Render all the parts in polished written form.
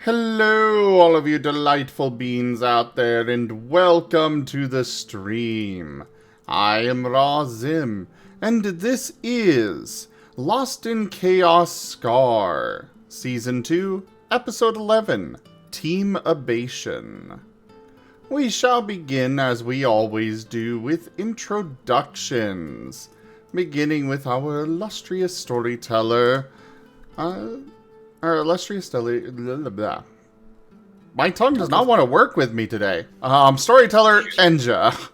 Hello, all of you delightful beings out there, and welcome to the stream. I am Razim, and this is Lost in Chaos Scar, Season 2, Episode 11, Team Abation. We shall begin, as we always do, with introductions, beginning with our illustrious storyteller, our illustrious storyteller. My tongue does not want to work with me today. Storyteller Enja.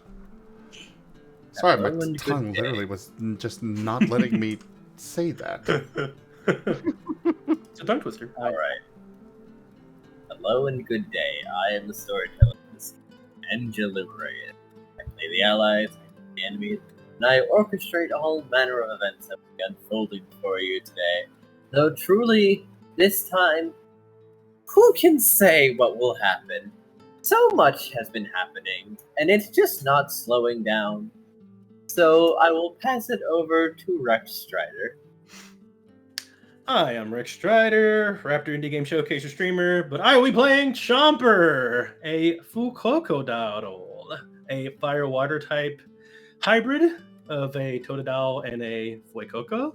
Sorry, my tongue literally was just not letting me say that. It's a tongue twister. Alright. Hello and good day. I am the storyteller, Enja Lumerias. I play the allies, I play the enemies, and I orchestrate all manner of events that will be unfolding for you today. Though truly, this time, who can say what will happen? So much has been happening, and it's just not slowing down. So I will pass it over to Rex Strider. Hi, I'm Rick Strider, Raptor Indie Game Showcase streamer, but I will be playing Chomper, a Fuukokodao, a fire-water type hybrid of a Totodile and a Fuecoco.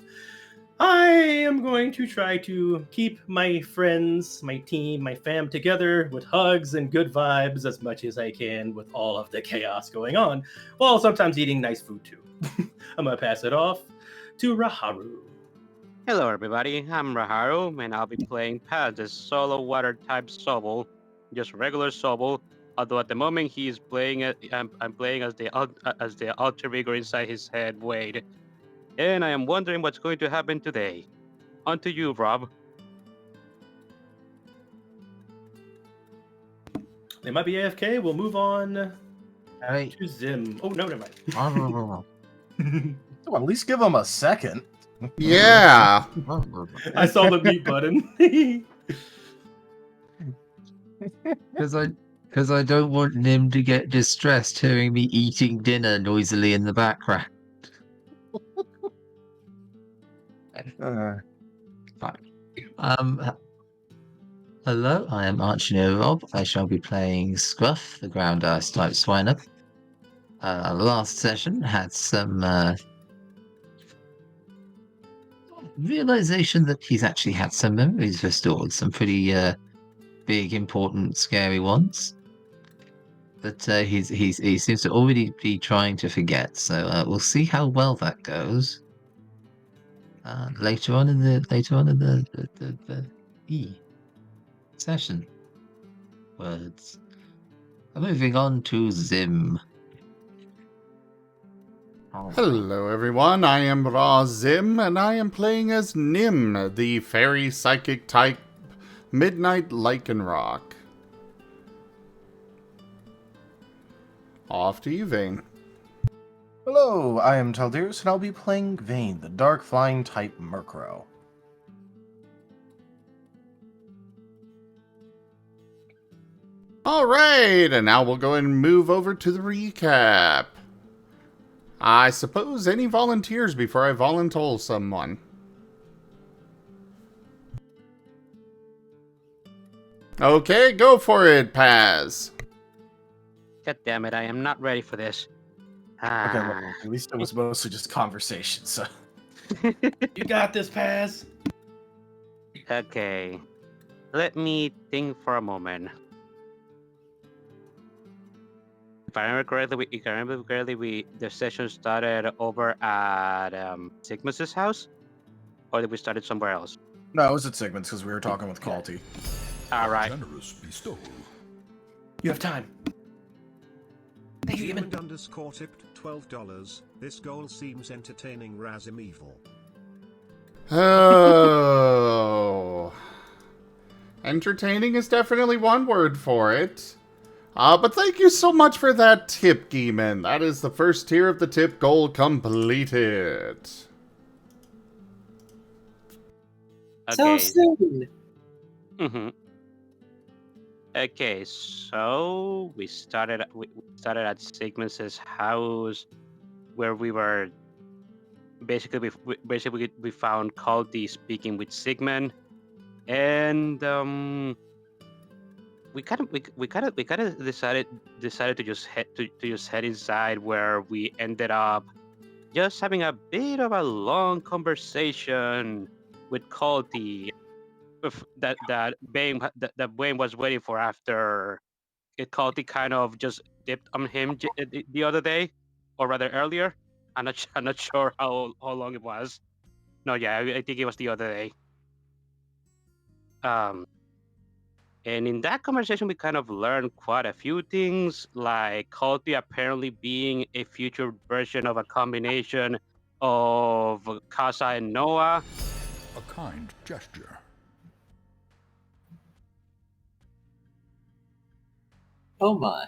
I am going to try to keep my friends, my team, my fam together with hugs and good vibes as much as I can with all of the chaos going on, while sometimes eating nice food too. I'm going to pass it off to Raharu. Hello everybody, I'm Raharu, and I'll be playing Paz, the solo water type Sobol, just regular Sobol. Although at the moment he's playing it, I'm playing as the alter ego inside his head, Wade. And I am wondering what's going to happen today. On to you, Rob. They might be AFK. We'll move on Hey. to Zim. Oh, no, never Oh, mind. Well, at least give them a second. Yeah. I saw the mute button. Because I don't want Nim to get distressed hearing me eating dinner noisily in the background. Fine. Hello, I am ArchineerRob. I shall be playing Scruff, the ground ice type swiner. Last session had some realization that he's actually had some memories restored, some pretty big, important, scary ones. But he seems to already be trying to forget. So we'll see how well that goes. Later on in the session. Words. Moving on to Zim. Hello, everyone. I am Razim, and I am playing as Nim, the fairy psychic type Midnight Lycanroc. Off to you, Vane. Hello, I am Taldirus, and I'll be playing Vane, the dark flying type Murkrow. Alright, and now we'll go and move over to the recap. I suppose any volunteers before I voluntold someone? Okay, go for it, Paz. God damn it, I am not ready for this. Okay, well, at least it was mostly just conversation, so... You got this, Paz. Okay, let me think for a moment. If I remember correctly, the session started over at Sigmus's house, or did we start it somewhere else? No, it was at Sigmund's, because we were talking with Calti. All right. Generous bestowal. You have time. Thank you, Human Eamon. _ tipped $12. This goal seems entertaining. Razim evil. Oh. Entertaining is definitely one word for it. But thank you so much for that tip, Geeman. That is the first tier of the tip goal completed. So Okay. soon! Mm-hmm. Okay, so we started at Sigmund's house, where we were basically we found Calti speaking with Sigmund, and we kind of decided to just head inside, where we ended up just having a bit of a long conversation with Calti that Wayne was waiting for after Calti kind of just dipped on him the other day, or rather earlier. I'm not sure how long it was. No, yeah, I think it was the other day. And in that conversation, we kind of learned quite a few things, like Calti apparently being a future version of a combination of Casa and Noah. A kind gesture. Oh my.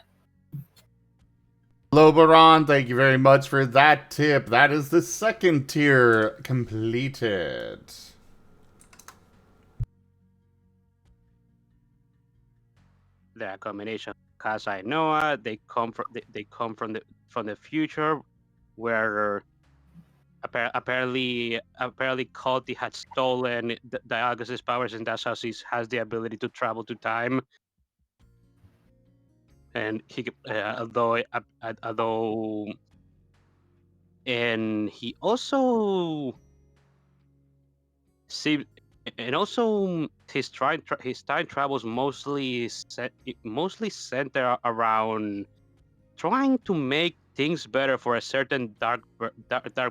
Loberon, thank you very much for that tip. That is the second tier completed. The combination of Casa and Noah, they come from the future, where apparently Calti had stolen Diagos's powers, and that's how he has the ability to travel to time. And he although and he also see and also his time travels mostly center around trying to make things better for a certain dark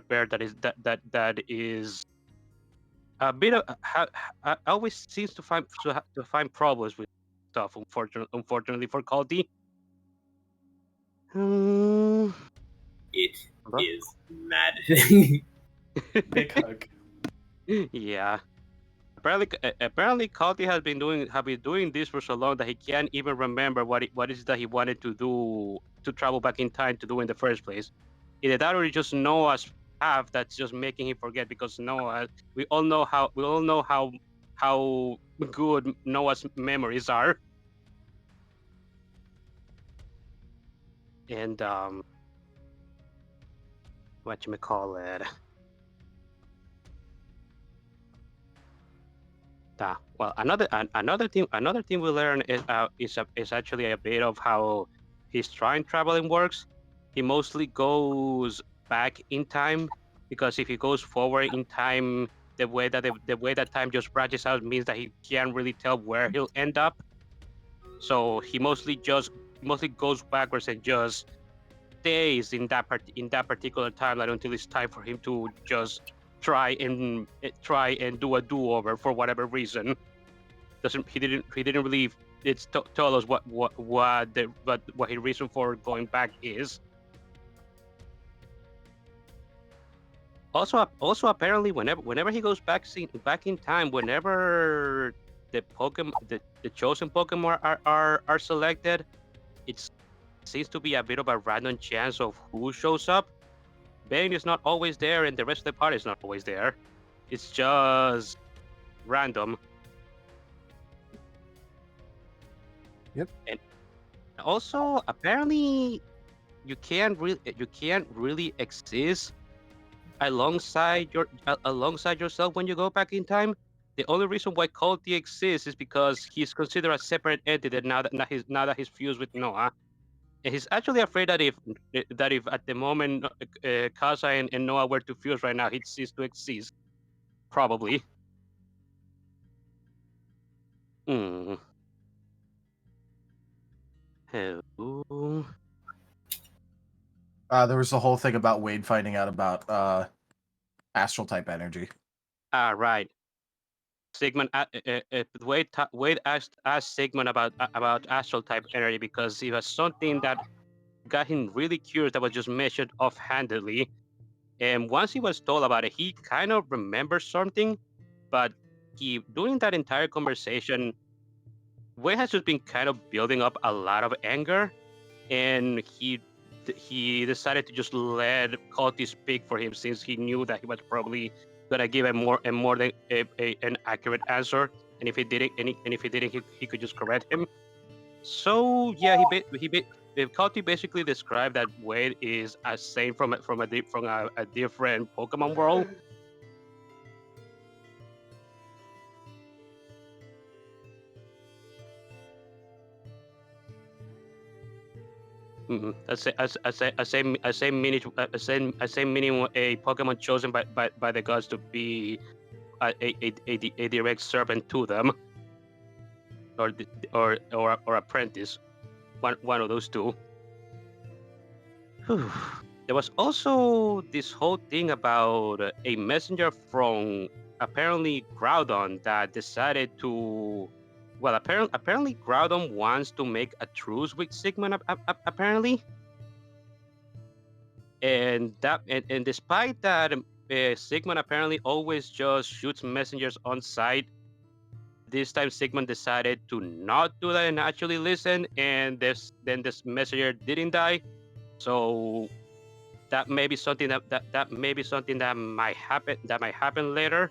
bear that is a bit of always seems to find problems with stuff. Unfortunately for Caldi. It Hello? is maddening. Big hug. Yeah. Apparently, Calti has been doing this for so long that he can't even remember what is that he wanted to do to travel back in time to do in the first place. Either that, or he just Noah's path that's just making him forget. Because Noah, we all know how good Noah's memories are. And what you may call it. Well, another thing we learn is actually a bit of how his time traveling works. He mostly goes back in time, because if he goes forward in time, the way that time just branches out means that he can't really tell where he'll end up. So he mostly goes backwards and just stays in that particular timeline until it's time for him to just try and do a do-over for whatever reason. He didn't really tell us what his reason for going back is. Also apparently whenever he goes back in time, whenever the chosen Pokemon are selected, it seems to be a bit of a random chance of who shows up. Bane is not always there, and the rest of the party is not always there. It's just random. Yep. And also, apparently, you can't really exist alongside yourself when you go back in time. The only reason why Calti exists is because he's considered a separate entity now that he's fused with Noah. And he's actually afraid that if at the moment Casa and Noah were to fuse right now, he'd cease to exist. Probably. Hmm. Oh. There was the whole thing about Wade finding out about astral type energy. Right. Sigmund, Wade asked Sigmund about astral type energy because it was something that got him really curious, that was just mentioned offhandedly. And once he was told about it, he kind of remembers something, but during that entire conversation, Wade has just been kind of building up a lot of anger, and he decided to just let Calti speak for him, since he knew that he was probably gonna give more than an accurate answer, and if he didn't, he could just correct him. So yeah, Calti basically described that Wade is a saint from a different Pokemon world. Meaning a Pokemon chosen by the gods to be a direct servant to them, or apprentice, one of those two. There was also this whole thing about a messenger from apparently Groudon that decided to. Well, apparently Groudon wants to make a truce with Sigmund. Apparently, and despite that, Sigmund apparently always just shoots messengers on sight. This time, Sigmund decided to not do that and actually listen, and this messenger didn't die. So that may be something that might happen later.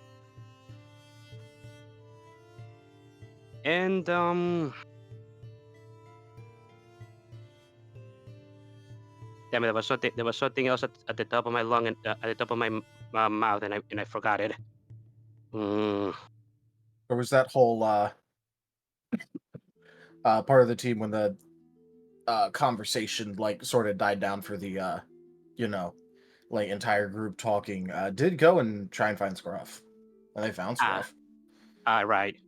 And damn it, there was something else at the top of my lung and at the top of my mouth, and I forgot it. There was that whole part of the team when the conversation like sort of died down for the like entire group talking. Did go and try and find Scruff, and they found Scruff. Right.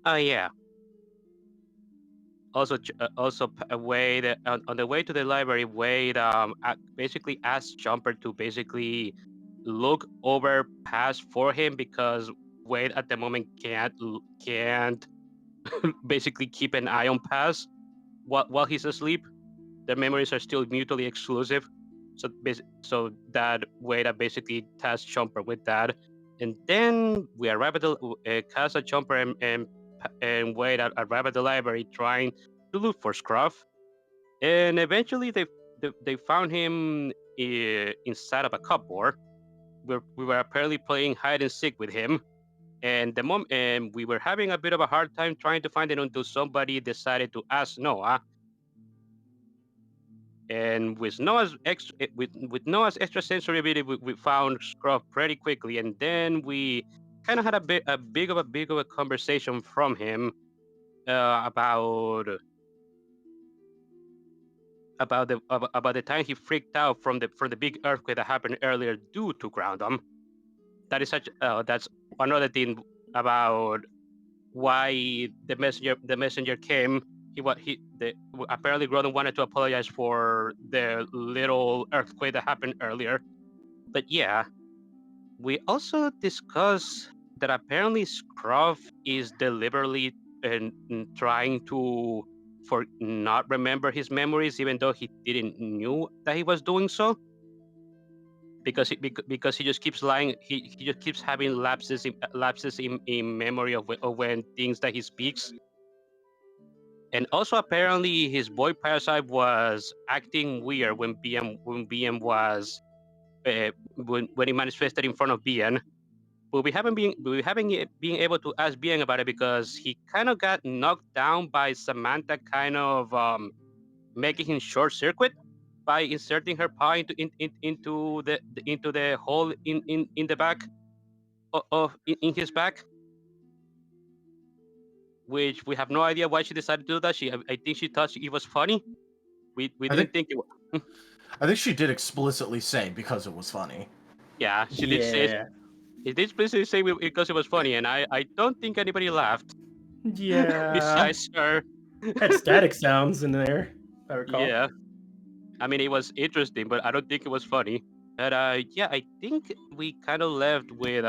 Oh yeah. Also, Wade on the way to the library, Wade basically asked Jumper to basically look over past for him because Wade at the moment can't basically keep an eye on Pass while he's asleep. Their memories are still mutually exclusive, so that Wade basically tasked Jumper with that, and then we arrive at the Casa Jumper and Wade arrive at the library trying to look for Scruff, and eventually they found him inside of a cupboard. We were apparently playing hide and seek with him, and we were having a bit of a hard time trying to find it until somebody decided to ask Noah. And with Noah's extrasensory ability, we found Scruff pretty quickly, and then we kind of had a big of a conversation from him about the time he freaked out from the big earthquake that happened earlier due to Groundham. That is that's another thing about why the messenger came. Apparently Groudon wanted to apologize for the little earthquake that happened earlier. But yeah, we also discussed that apparently Scruff is deliberately trying to not remember his memories, even though he didn't knew that he was doing so. Because he just keeps lying. He just keeps having lapses in memory of when things that he speaks. And also apparently his boy Parasite was acting weird when BM was when he manifested in front of BN. But we haven't been able to ask BN about it because he kind of got knocked down by Samantha kind of making him short circuit by inserting her paw into the hole in the back in his back, which we have no idea why she decided to do that. I think she thought it was funny. We didn't think it was. I think she did explicitly say because it was funny. Yeah, she did say. It did explicitly say because it was funny, and I don't think anybody laughed. Yeah. Besides her. Had static sounds in there, if I recall. Yeah. I mean, it was interesting, but I don't think it was funny. But yeah, I think we kind of left with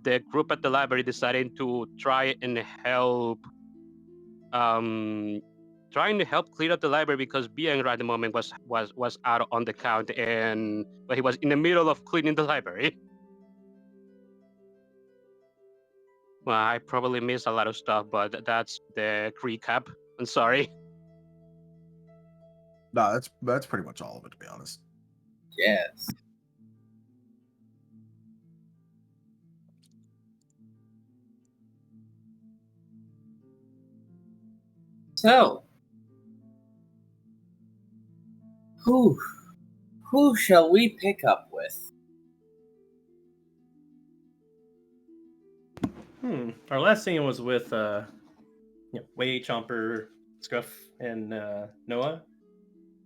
the group at the library deciding to try and help trying to help clean up the library because Bianca at the moment was out on the count, and he was in the middle of cleaning the library. Well, I probably missed a lot of stuff, but that's the recap. I'm sorry. No, that's pretty much all of it, to be honest. Yes. So, who shall we pick up with? Our last scene was with Wade, Chomper, Scruff and Noah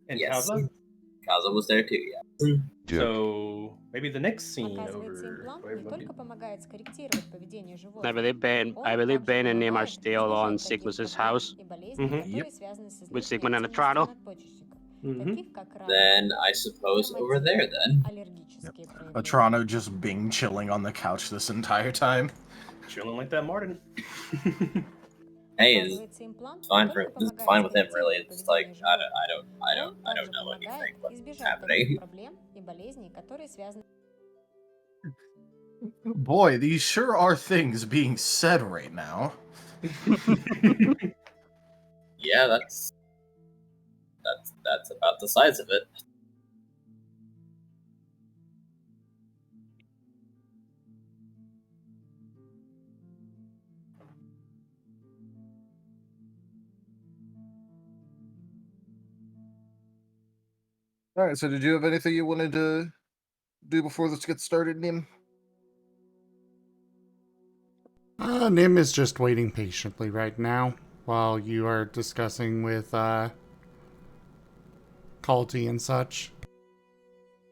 and Yes. Kaza. Kaza was there too, yeah. So maybe the next scene Оказывается, over. имплант where не would it be? только помогает скорректировать поведение I животных, believe Ben, I он believe также Ben and Nim are помогает still on избежать таких Sigmus's проблем house и болезней, Мгм. которые связаны с with излишней Sigmund and активностью Atrano. надпочечников, Mhm. таких как Then рак, I suppose over there дерматит, then. аллергические проявления. Atrano just Bing chilling on the couch this entire time. Chilling like that, Marten. Hey, it's Оказывается, имплант fine не for только it's помогает fine with him really. скорректировать It's like поведение I животных, он don't также know anything помогает what's избежать таких happening. проблем и болезней, которые связаны. Boy, these sure are things being said right now. Yeah, that's about the size of it. All right, so did you have anything you wanted to do before this gets started, Nim? Nim is just waiting patiently right now while you are discussing with Calti and such.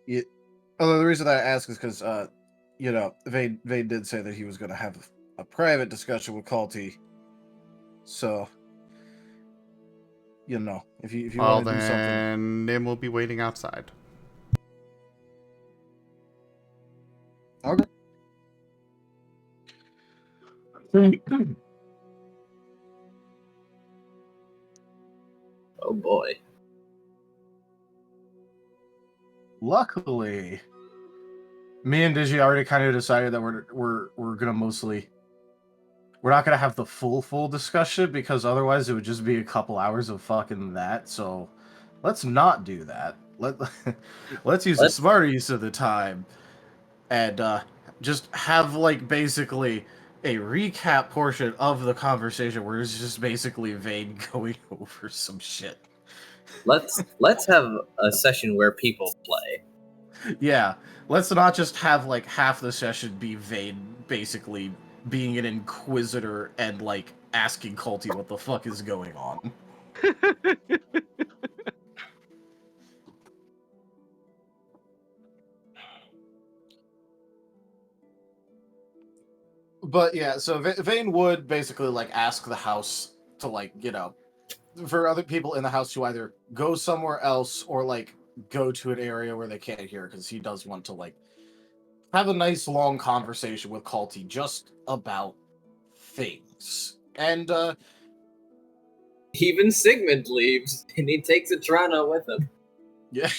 Yeah. Although the reason that I ask is because, Vane did say that he was going to have a private discussion with Calti. So, if you Well, want to do something. then Nim will be waiting outside. Okay. Oh boy. Luckily, me and Digi already kind of decided that we're gonna we're not gonna have the full discussion because otherwise it would just be a couple hours of fucking that. So let's not do that. Let's use a smarter use of the time and just have like basically a recap portion of the conversation where it's just basically Vane going over some shit. Let's have a session where people play. Yeah, let's not just have like half the session be Vane basically being an inquisitor and like asking Calti what the fuck is going on. But yeah, so Vane would basically like ask the house to like, for other people in the house to either go somewhere else or like go to an area where they can't hear because he does want to like have a nice long conversation with Calti just about things. And Even Sigmund leaves, and he takes Atrano with him. yeah.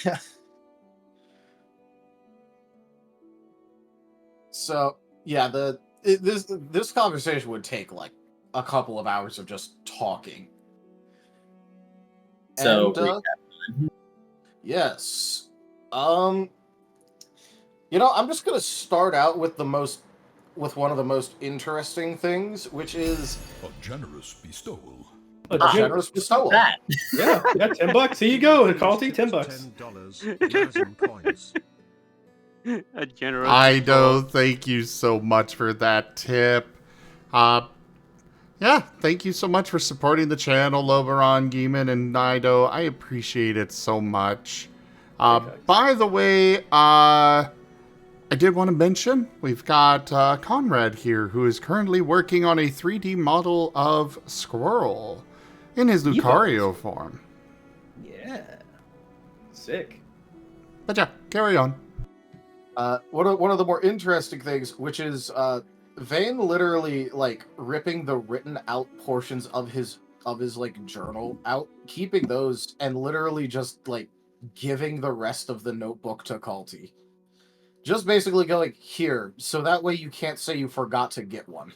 So yeah, this conversation would take like a couple of hours of just talking. So And, yes. I'm just gonna start out with one of the most interesting things, which is A generous bestowal. A generous bestowal. that. Yeah, $10. Here you go, Calti, $10. $10 Razim coins. A generous. Ido, thank you so much for that tip. Yeah, thank you so much for supporting the channel, Oberon, Geeman, and Nido. I appreciate it so much. By the way, I did want to mention we've got Conrad here, who is currently working on a 3D model of Squirrel in his Lucario form. Yeah. Sick. But yeah, carry on. One of the more interesting things, which is Vane literally like ripping the written out portions of his like journal out, keeping those, and literally just like giving the rest of the notebook to Calti. Just basically going here, so that way you can't say you forgot to get one.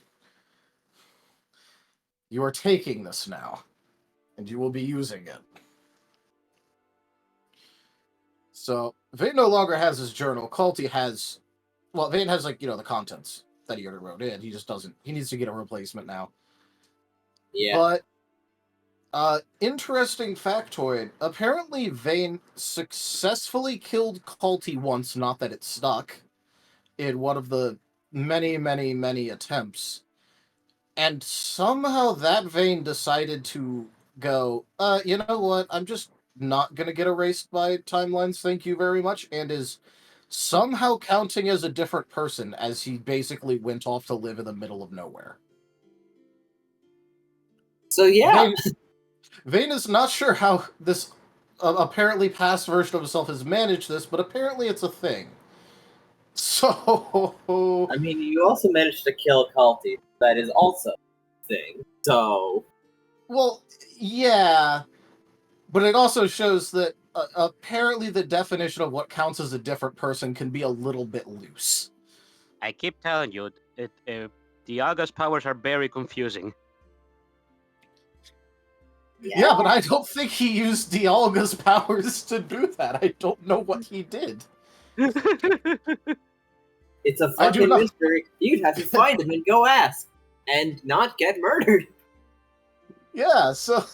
You are taking this now, and you will be using it. So Vane no longer has his journal. Calti has, well, Vane has like the contents that he already wrote in. He just doesn't. He needs to get a replacement now. Yeah. But interesting factoid. Apparently, Vane successfully killed Calti once. Not that it stuck. In one of the many attempts, and somehow that Vane decided to go, you know what? I'm just not gonna get erased by timelines, thank you very much, and is somehow counting as a different person as he basically went off to live in the middle of nowhere. So yeah, Vane is not sure how this apparently past version of himself has managed this, but apparently it's a thing. So, I mean, you also managed to kill Calti. That is also a thing. So, well, yeah, but it also shows that apparently the definition of what counts as a different person can be a little bit loose. I keep telling you, Dialga's powers are very confusing. Yeah, but I don't think he used Dialga's powers to do that. I don't know what he did. it's a I do fucking not- mystery. You'd have to find him and go ask, and not get murdered. Yeah, so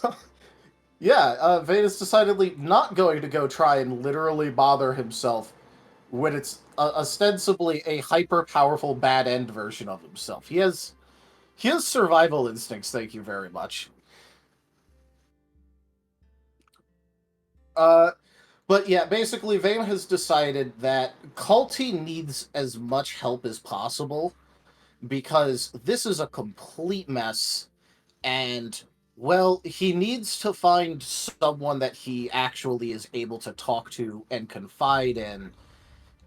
yeah, Vane is decidedly not going to go try and literally bother himself when it's ostensibly a hyper-powerful bad end version of himself. He has survival instincts, thank you very much. But yeah, basically Vane has decided that Calti needs as much help as possible because this is a complete mess, and well, he needs to find someone that he actually is able to talk to and confide in,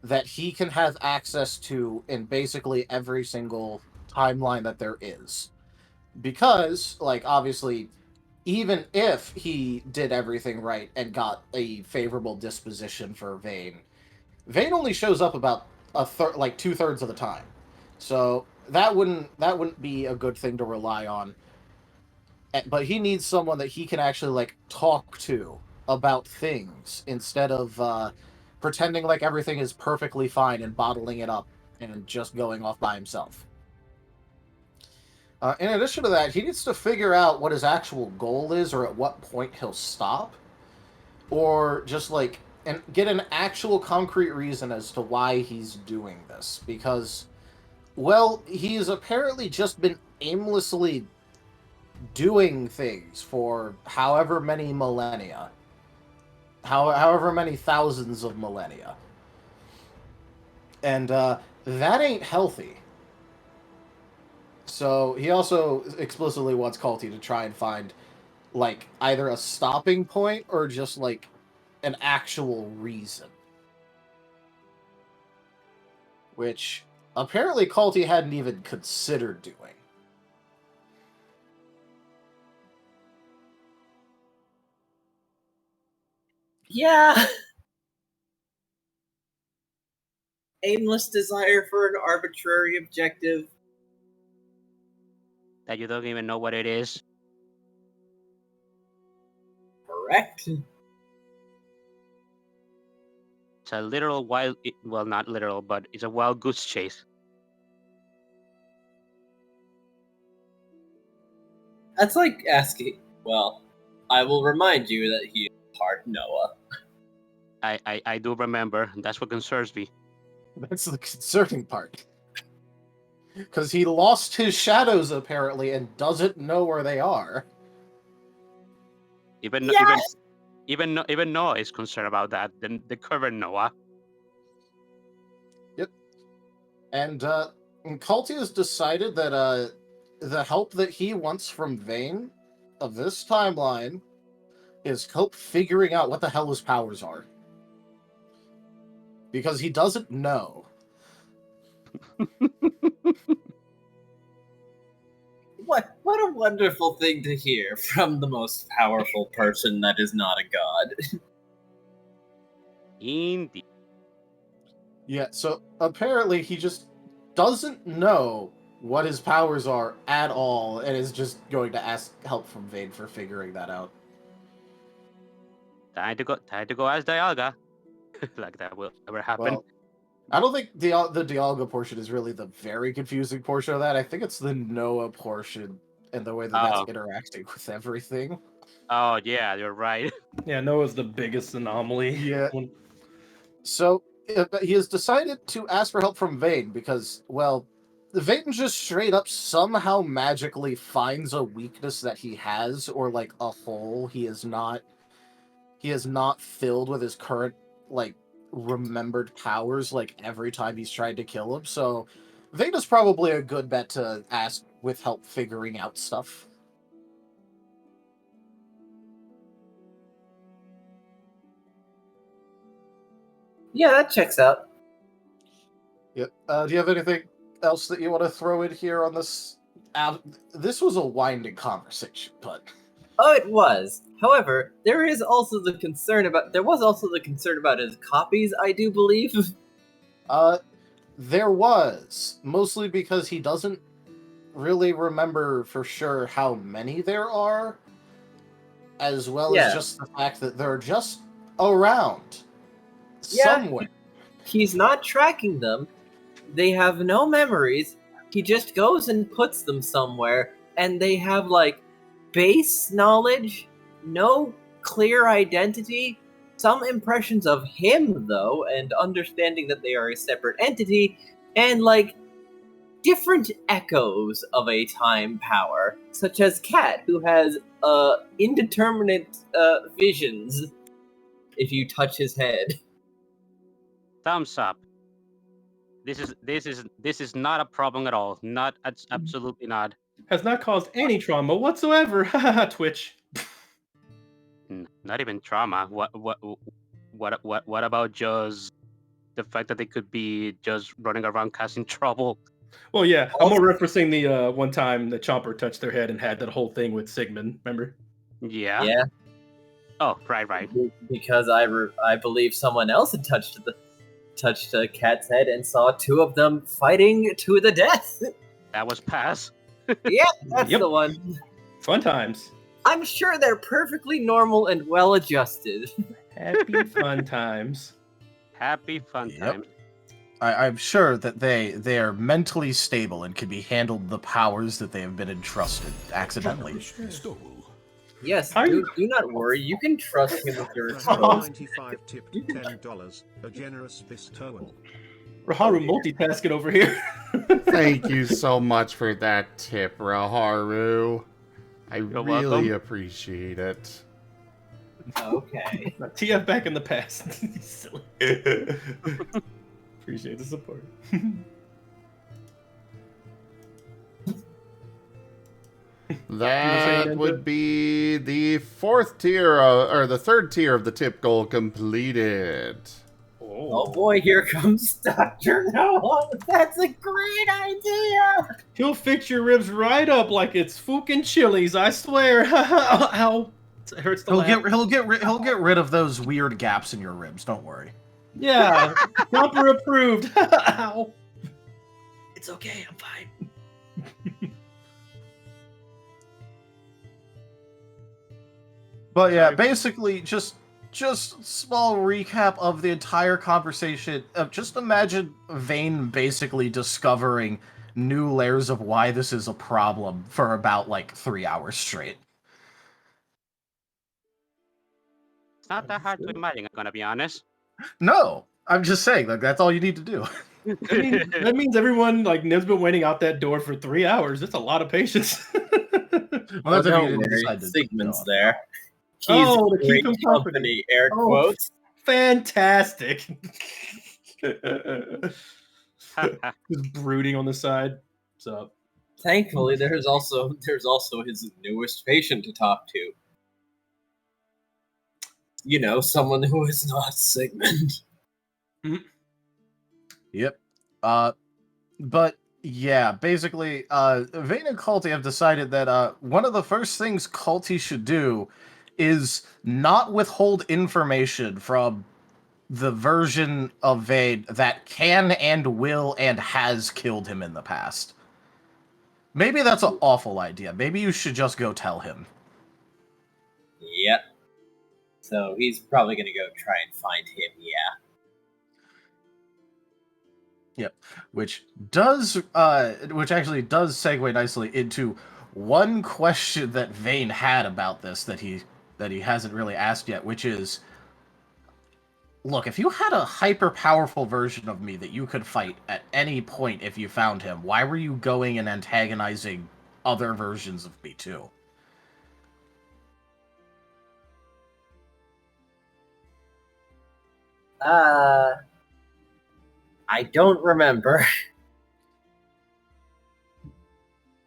that he can have access to in basically every single timeline that there is. Because, like, obviously, even if he did everything right and got a favorable disposition for Vane, Vane only shows up about like 2/3 of the time. So that wouldn't be a good thing to rely on. But he needs someone that he can actually like talk to about things instead of pretending like everything is perfectly fine and bottling it up and just going off by himself. In addition to that, he needs to figure out what his actual goal is, or at what point he'll stop, or just like and get an actual concrete reason as to why he's doing this. Because, well, he's apparently just been aimlessly doing things for however many millennia, however many thousands of millennia, and that ain't healthy. So he also explicitly wants Calti to try and find, like, either a stopping point or just, like, an actual reason. Which, apparently, Calti hadn't even considered doing. Yeah. Aimless desire for an arbitrary objective. That you don't even know what it is. Correct. It's a literal wild, well, not literal, but it's a wild goose chase. That's like asking, well, I will remind you that he is part Noah. I do remember. That's what concerns me. That's the concerning part. Because he lost his shadows, apparently, and doesn't know where they are. Even Noah is concerned about that. The current Noah. Yep. And Calti has decided that the help that he wants from Vane of this timeline is help figuring out what the hell his powers are. Because he doesn't know. What a wonderful thing to hear from the most powerful person that is not a god. Indeed. Yeah, so apparently he just doesn't know what his powers are at all, and is just going to ask help from Vane for figuring that out. Time to go ask Dialga. Like that will ever happen. Well, I don't think the Dialga portion is really the very confusing portion of that. I think it's the Noah portion and the way that that's interacting with everything. Oh, yeah, you're right. Yeah, Noah's the biggest anomaly. Yeah. So he has decided to ask for help from Vane because, well, Vayton just straight up somehow magically finds a weakness that he has, or like a hole he is not filled with his current like remembered powers like every time he's tried to kill him. So Vayton's probably a good bet to ask with help figuring out stuff. Yeah, that checks out. Yep. Do you have anything else that you want to throw in here on this? This was a winding conversation, but Oh, it was. However, there was also the concern about his copies, I do believe. there was, mostly because he doesn't really remember for sure how many there are, as well as just the fact that they're just around somewhere. He's not tracking them. They have no memories. He just goes and puts them somewhere, and they have like base knowledge, no clear identity, some impressions of him though, and understanding that they are a separate entity, and like different echoes of a time power, such as Cat, who has indeterminate visions if you touch his head. Thumbs up. This is not a problem at all. Not absolutely not. Has not caused any trauma whatsoever. Haha, Twitch. Not even trauma. What about just the fact that they could be just running around causing trouble? Well, yeah, I'm more referencing the one time that Chomper touched their head and had that whole thing with Sigmund. Remember? Yeah. Yeah. Oh, right. Because I believe someone else had touched a cat's head and saw two of them fighting to the death. That was Pass. Yeah, that's the one. Fun times. I'm sure they're perfectly normal and well adjusted. Happy fun times. Happy fun times. I'm sure that they are mentally stable and can be handled the powers that they have been entrusted accidentally. Yes, do not worry. You can trust him with your response. 95 tipped $10, a generous bestowal. Raharu multitasking over here. Thank you so much for that tip, Raharu. I really appreciate it. Okay. TF back in the past. Silly. Appreciate the support. That would be the fourth tier, or the third tier of the tip goal completed. Oh boy, here comes Dr. Noah. That's a great idea. He'll fix your ribs right up like it's fucking Chili's, I swear. Ow. It hurts the laugh. He'll get rid of those weird gaps in your ribs, don't worry. Yeah. Proper approved. Ow. It's okay, I'm fine. But yeah, basically just small recap of the entire conversation. Just imagine Vayne basically discovering new layers of why this is a problem for about like 3 hours straight. It's not that hard to imagine, I'm gonna be honest. No, I'm just saying, like, that's all you need to do. That means everyone like Nib's been waiting out that door for 3 hours. That's a lot of patience. Well, that's if you didn't worry, decide to Sigmund's go. there. He's to keep great him company, air quotes. Fantastic. Just brooding on the side. What's up? Thankfully, there's also his newest patient to talk to. You know, someone who is not Sigmund. Yep. But yeah, basically, Vayne and Calti have decided that one of the first things Calti should do is not withhold information from the version of Vayne that can and will and has killed him in the past. Maybe that's an awful idea. Maybe you should just go tell him. Yep. So he's probably gonna go try and find him, yeah. Yep. Which actually does segue nicely into one question that Vayne had about this that he hasn't really asked yet, which is, Look, if you had a hyper-powerful version of me that you could fight at any point if you found him, why were you going and antagonizing other versions of me, too? I don't remember.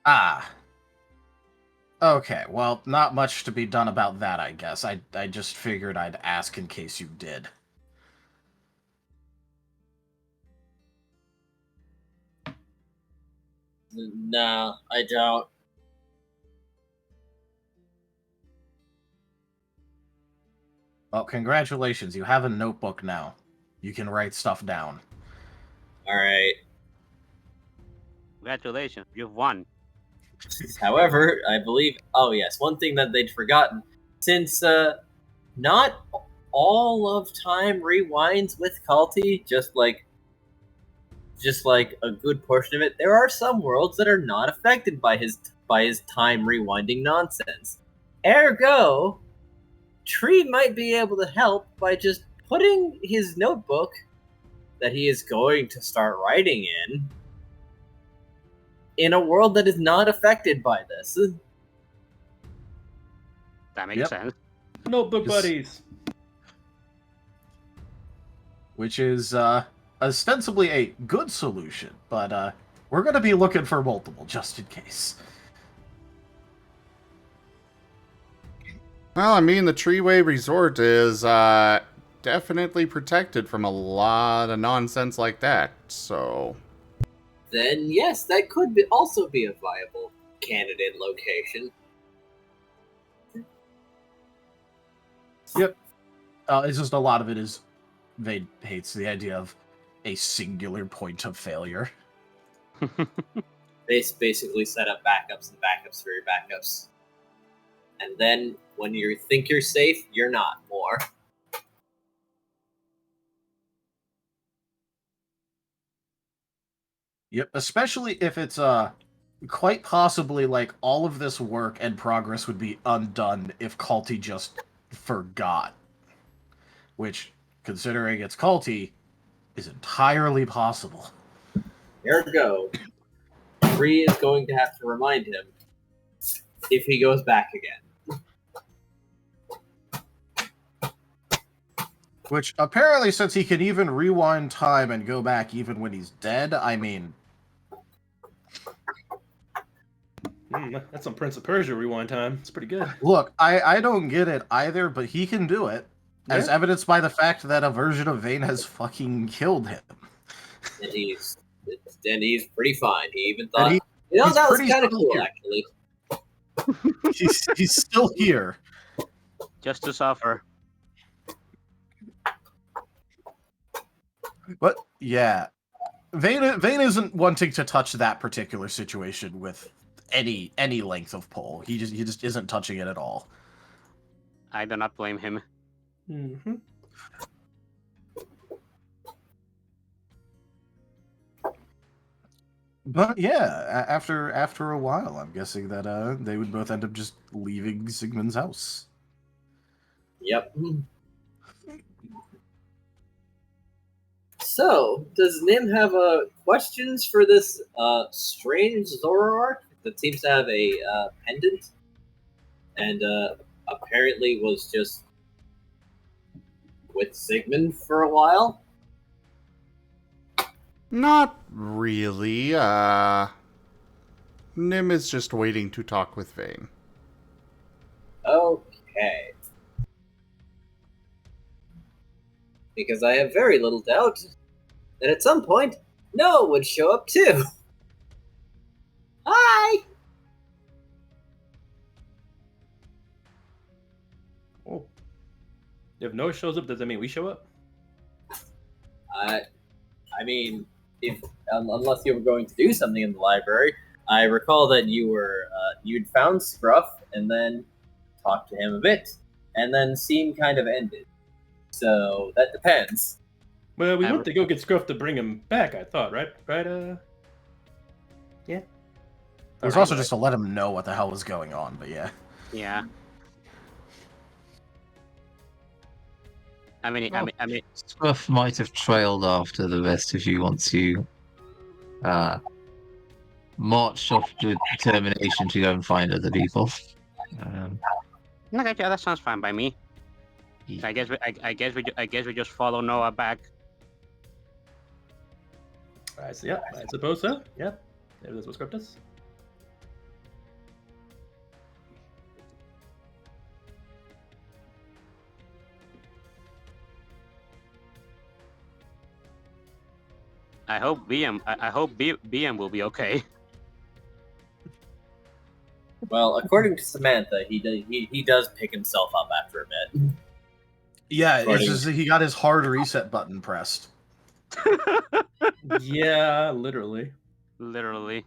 Ah. Okay, well, not much to be done about that, I guess. I just figured I'd ask in case you did. No, I don't. Well, congratulations, you have a notebook now. You can write stuff down. Alright. Congratulations, you've won. However, I believe... Oh, yes, one thing that they'd forgotten. Since, not all of time rewinds with Calti, just like a good portion of it, there are some worlds that are not affected by his time rewinding nonsense. Ergo, Tree might be able to help by just putting his notebook that he is going to start writing in a world that is not affected by this. That makes sense. Notebook buddies. Which is, ostensibly a good solution, but, we're gonna be looking for multiple, just in case. Well, I mean, the Treeway Resort is, definitely protected from a lot of nonsense like that, so... Then yes, that could also be a viable candidate location. Yep. It's just a lot of it is Vane hates the idea of a singular point of failure. They basically set up backups and backups for your backups. And then when you think you're safe, you're not more. Yep, especially if it's, quite possibly, like, all of this work and progress would be undone if Calti just forgot. Which, considering it's Calti, is entirely possible. Ergo, Tree is going to have to remind him if he goes back again. Which, apparently, since he can even rewind time and go back even when he's dead, I mean... That's some Prince of Persia rewind time. It's pretty good. Look, I don't get it either, but he can do it. As evidenced by the fact that a version of Vane has fucking killed him. And he's pretty fine. He even thought, that was kind of cool, actually. He's still here. Just to suffer. But yeah, Vane isn't wanting to touch that particular situation with any length of pole. He just isn't touching it at all. I do not blame him. Mm-hmm. But yeah, after a while, I'm guessing that they would both end up just leaving Sigmund's house. Yep. So, does Nim have questions for this strange Zoroark that seems to have a pendant and apparently was just with Sigmund for a while? Not really, Nim is just waiting to talk with Vane. Okay. Because I have very little doubt that at some point, Noah would show up too. Hi! Oh. If Noah shows up, does that mean we show up? I mean, unless you were going to do something in the library, I recall that you'd found Scruff and then talked to him a bit, and then scene kind of ended. So that depends. Well, we went to go get Scruff to bring him back, I thought, right? Yeah. It was also just to let him know what the hell was going on, but yeah. Yeah. I mean, Scruff might have trailed after the rest of you once you marched off with determination to go and find other people. okay, yeah, that sounds fine by me. Yeah. I guess we just follow Noah back. So, yeah, I suppose so. Yeah, that's what script is. I hope BM will be okay. Well, according to Samantha, he does pick himself up after a bit. Yeah, it's just he got his hard reset button pressed. Yeah, literally. Literally.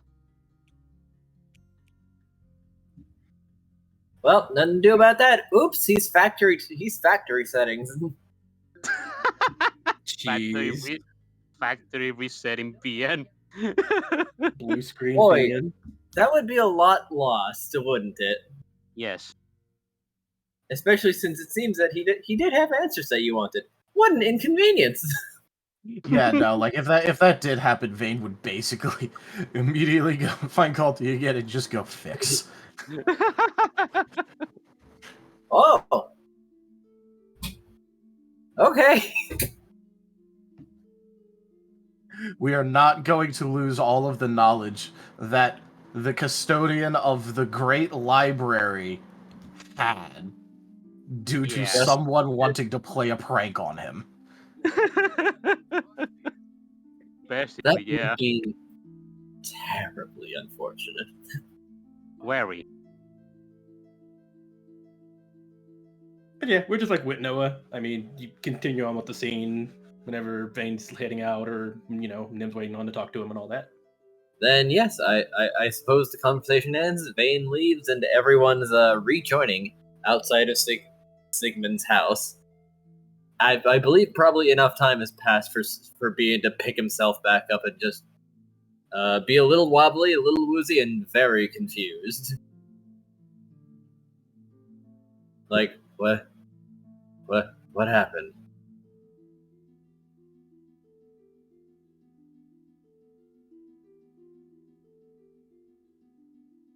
Well, nothing to do about that. Oops, he's factory settings. Jeez. Factory resetting BN. Blue screen. Boy, fan. that would be a lot lost, wouldn't it? Yes. Especially since it seems that he did have answers that you wanted. What an inconvenience! Yeah, no, like if that did happen, Vane would basically immediately go find Calti again and just go fix. Oh. Okay. We are not going to lose all of the knowledge that the custodian of the great library had due to someone wanting to play a prank on him. Basically, That yeah. would be terribly unfortunate. Wary. But yeah, we're just like with Noah. I mean, you continue on with the scene whenever Vane's heading out, or Nim's waiting on to talk to him and all that. Then yes, I suppose the conversation ends. Vane leaves, and everyone's rejoining outside of Sigmund's house. I believe probably enough time has passed for Bean to pick himself back up and just be a little wobbly, a little woozy, and very confused. Like, what happened?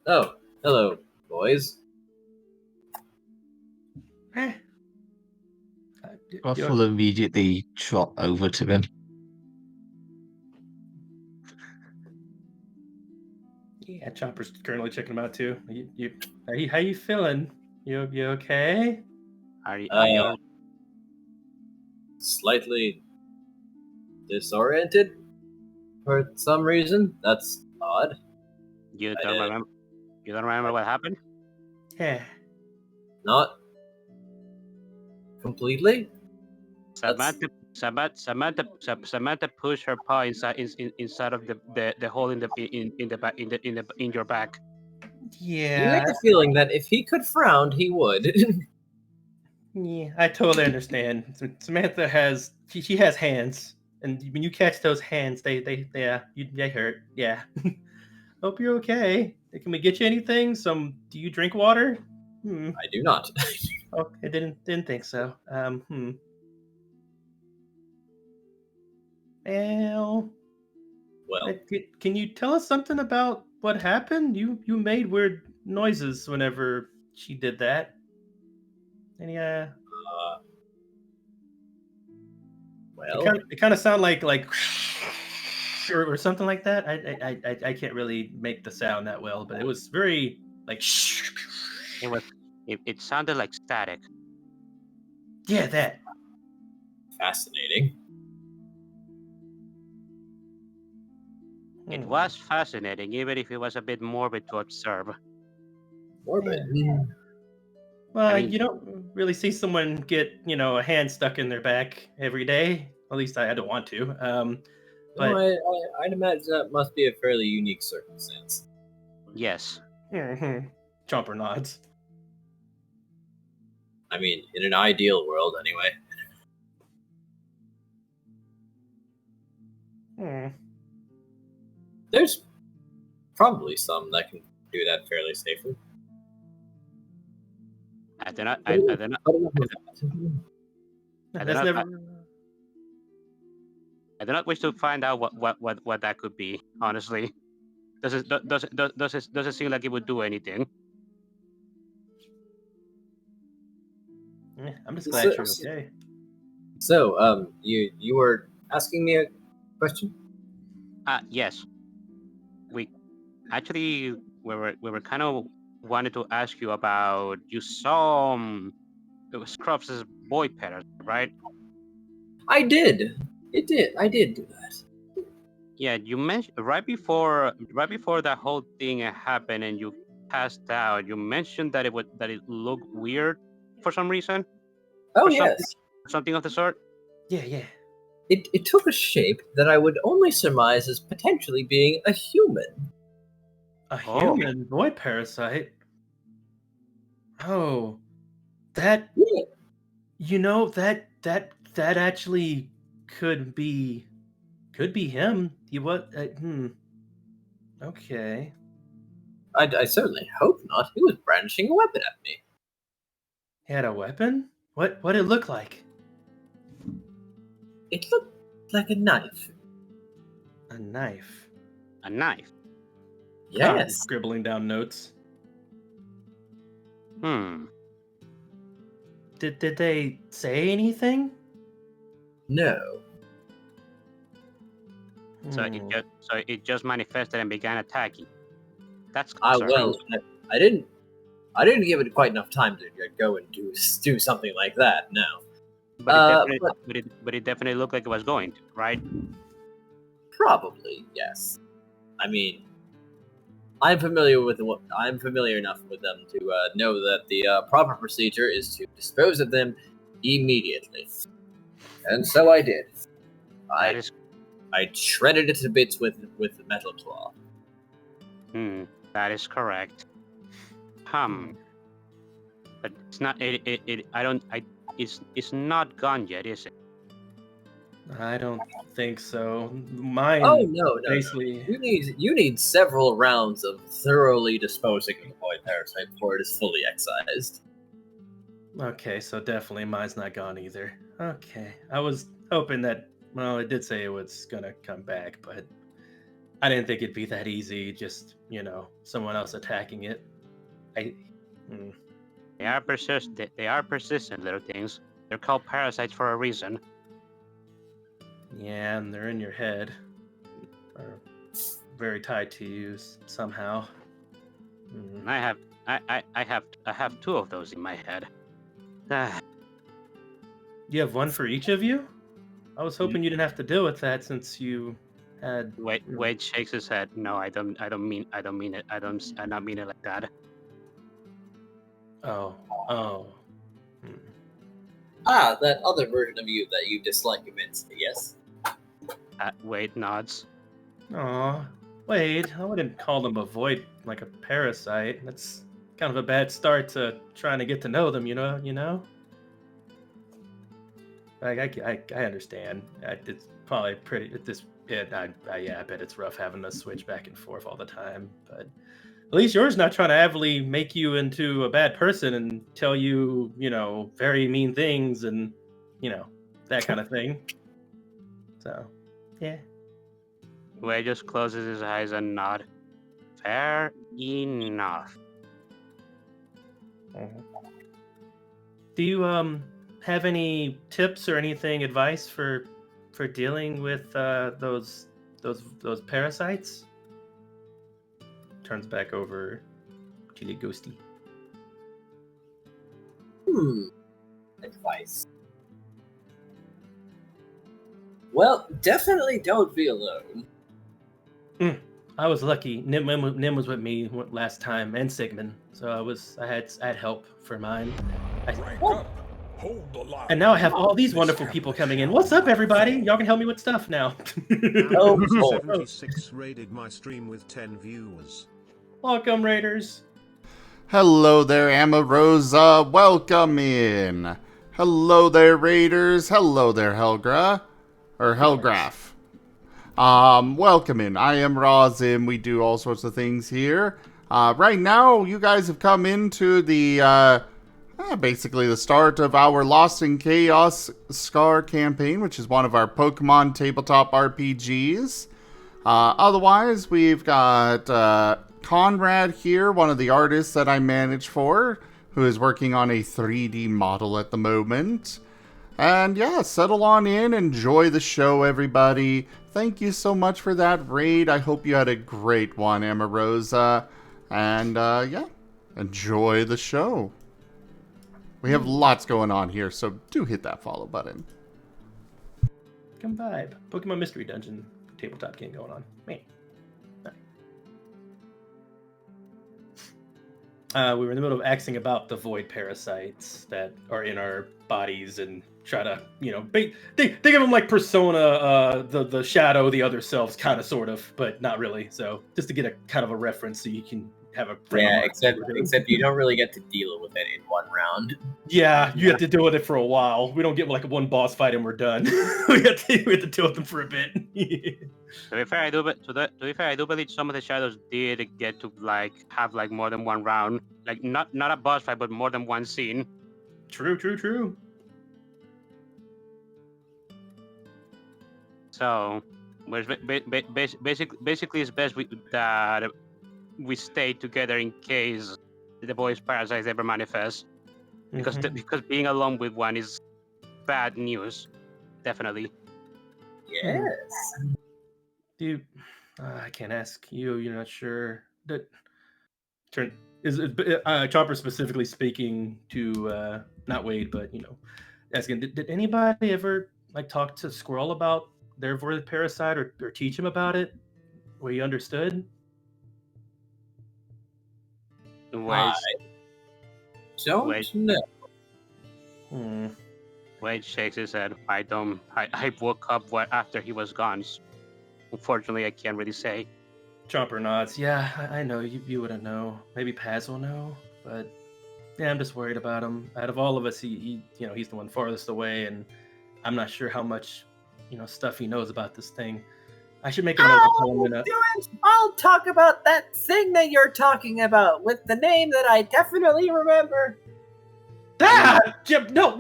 Oh, hello, boys. Scruff will immediately trot over to him. Yeah, Chopper's currently checking him out too. How you feeling? You okay? Are you Slightly disoriented for some reason. That's odd. You don't remember? You don't remember what happened? Yeah. Not completely. Samantha pushed her paw inside of the hole in your back. Yeah. You get the feeling that if he could frown, he would. Yeah, I totally understand. Samantha has she has hands, and when you catch those hands, they hurt. Yeah. Hope you're okay. Can we get you anything? Do you drink water? I do not. Okay, didn't think so. Well, can you tell us something about what happened? You made weird noises whenever she did that. Any well, it kind of sound like or something like that. I can't really make the sound that well, but it was very like It sounded like static. Yeah, that. Fascinating. It was fascinating, even if it was a bit morbid to observe. Morbid. Well, I mean, you don't really see someone get, a hand stuck in their back every day. At least I don't want to. But No, I'd imagine that must be a fairly unique circumstance. yes. Chomper nods. I mean, in an ideal world, anyway. There's probably some that can do that fairly safely. I That's don't know. never. I do not wish to find out what that could be. Honestly, does it seem like it would do anything? I'm just glad you're So- okay. So, you were asking me a question? Yes. We actually we were kind of wanted to ask you about you saw it was Scruff's boy parrot, right? I did. I did do that. Yeah, you mentioned right before that whole thing happened and you passed out. You mentioned that it looked weird for some reason. Oh Or yes. something of the sort. Yeah. It took a shape that I would only surmise as potentially being a human. A Oh. human boy parasite. Oh, that Yeah. you know that actually could be him. He was. Okay. I certainly hope not. He was brandishing a weapon at me. He had a weapon. What it look like? It looked like a knife. A knife. A knife. Yes. Scribbling down notes. Did they say anything? No. So Hmm. it just manifested and began attacking. That's Well, I didn't give it quite enough time to go and do something like that. No. but it definitely looked like it was going to, right? Probably yes. I mean, I'm familiar enough with them to know that the proper procedure is to dispose of them immediately, and so I did. I shredded it to bits with the metal claw. That is correct. But it's not. It's not gone yet, is it? I don't think so. Mine. Oh no! Basically. You need several rounds of thoroughly disposing of the boy parasite before it is fully excised. Okay, so definitely mine's not gone either. Okay, I was hoping that. Well, it did say it was gonna come back, but I didn't think it'd be that easy. Just someone else attacking it. They are persistent. They are persistent little things. They're called parasites for a reason. Yeah, and they're in your head, or very tied to you somehow. I have two of those in my head. You have one for each of you? I was hoping you didn't have to deal with that since you had. Wade shakes his head. No, I don't mean it. I not mean it like that. Oh. That other version of you that you dislike immensely, yes? Wade nods. Aw, Wade, I wouldn't call them a void like a parasite. That's kind of a bad start to trying to get to know them, you know? I understand. It's probably pretty. I bet it's rough having to switch back and forth all the time. But at least yours not trying to heavily make you into a bad person and tell you, very mean things and, that kind of thing. So, yeah. Wade just closes his eyes and nod. Fair enough. Do you have any tips or advice for dealing with those parasites? Turns back over to the ghosty. Advice. Well, definitely don't be alone. I was lucky. Nim was with me last time, and Sigmund, so I had help for mine. Hold the line. And now I have all these wonderful people coming in. What's up, everybody? Y'all can help me with stuff now. 76 raided my stream with 10 viewers. Welcome, Raiders. Hello there, Amarosa. Welcome in. Hello there, Raiders. Hello there, Helgra. Or Helgraph. Welcome in. I am Razim. We do all sorts of things here. Right now, you guys have come into the, yeah, basically the start of our Lost in Chaos Scar campaign, which is one of our Pokemon tabletop RPGs. Otherwise, we've got Conrad here, one of the artists that I manage for, who is working on a 3D model at the moment. And yeah, settle on in, enjoy the show, everybody. Thank you so much for that raid. I hope you had a great one, Amarosa. And yeah, enjoy the show. We have lots going on here, so do hit that follow button. Come vibe. Pokemon Mystery Dungeon tabletop game going on. Man. We were in the middle of axing about the void parasites that are in our bodies and try to, think of them like Persona, the shadow, the other selves, kind of, sort of, but not really. So just to get a kind of a reference so you can have a frame of mind. Except you don't really get to deal with it in one round. Yeah, you have to deal with it for a while. We don't get like one boss fight and we're done. we have to deal with them for a bit. To be fair, I do believe some of the shadows did get to have more than one round, not a boss fight, but more than one scene. True. So, basically, it's best that we stay together in case the voice parasites ever manifest, because being alone with one is bad news, definitely. Yes. Dude, I can't ask you. You're not sure. Chopper specifically speaking to not Wade, but asking. Did anybody ever talk to Squirrel about their void parasite or teach him about it, where he understood? I don't know. Wade shakes his head. I woke up after he was gone. So unfortunately, I can't really say. Chomper nods. Yeah, I know. You wouldn't know. Maybe Paz will know, but yeah, I'm just worried about him. Out of all of us, he's the one farthest away, and I'm not sure how much stuff he knows about this thing. I should make a note to tell him. I'll talk about that thing that you're talking about with the name that I definitely remember. Jim, no,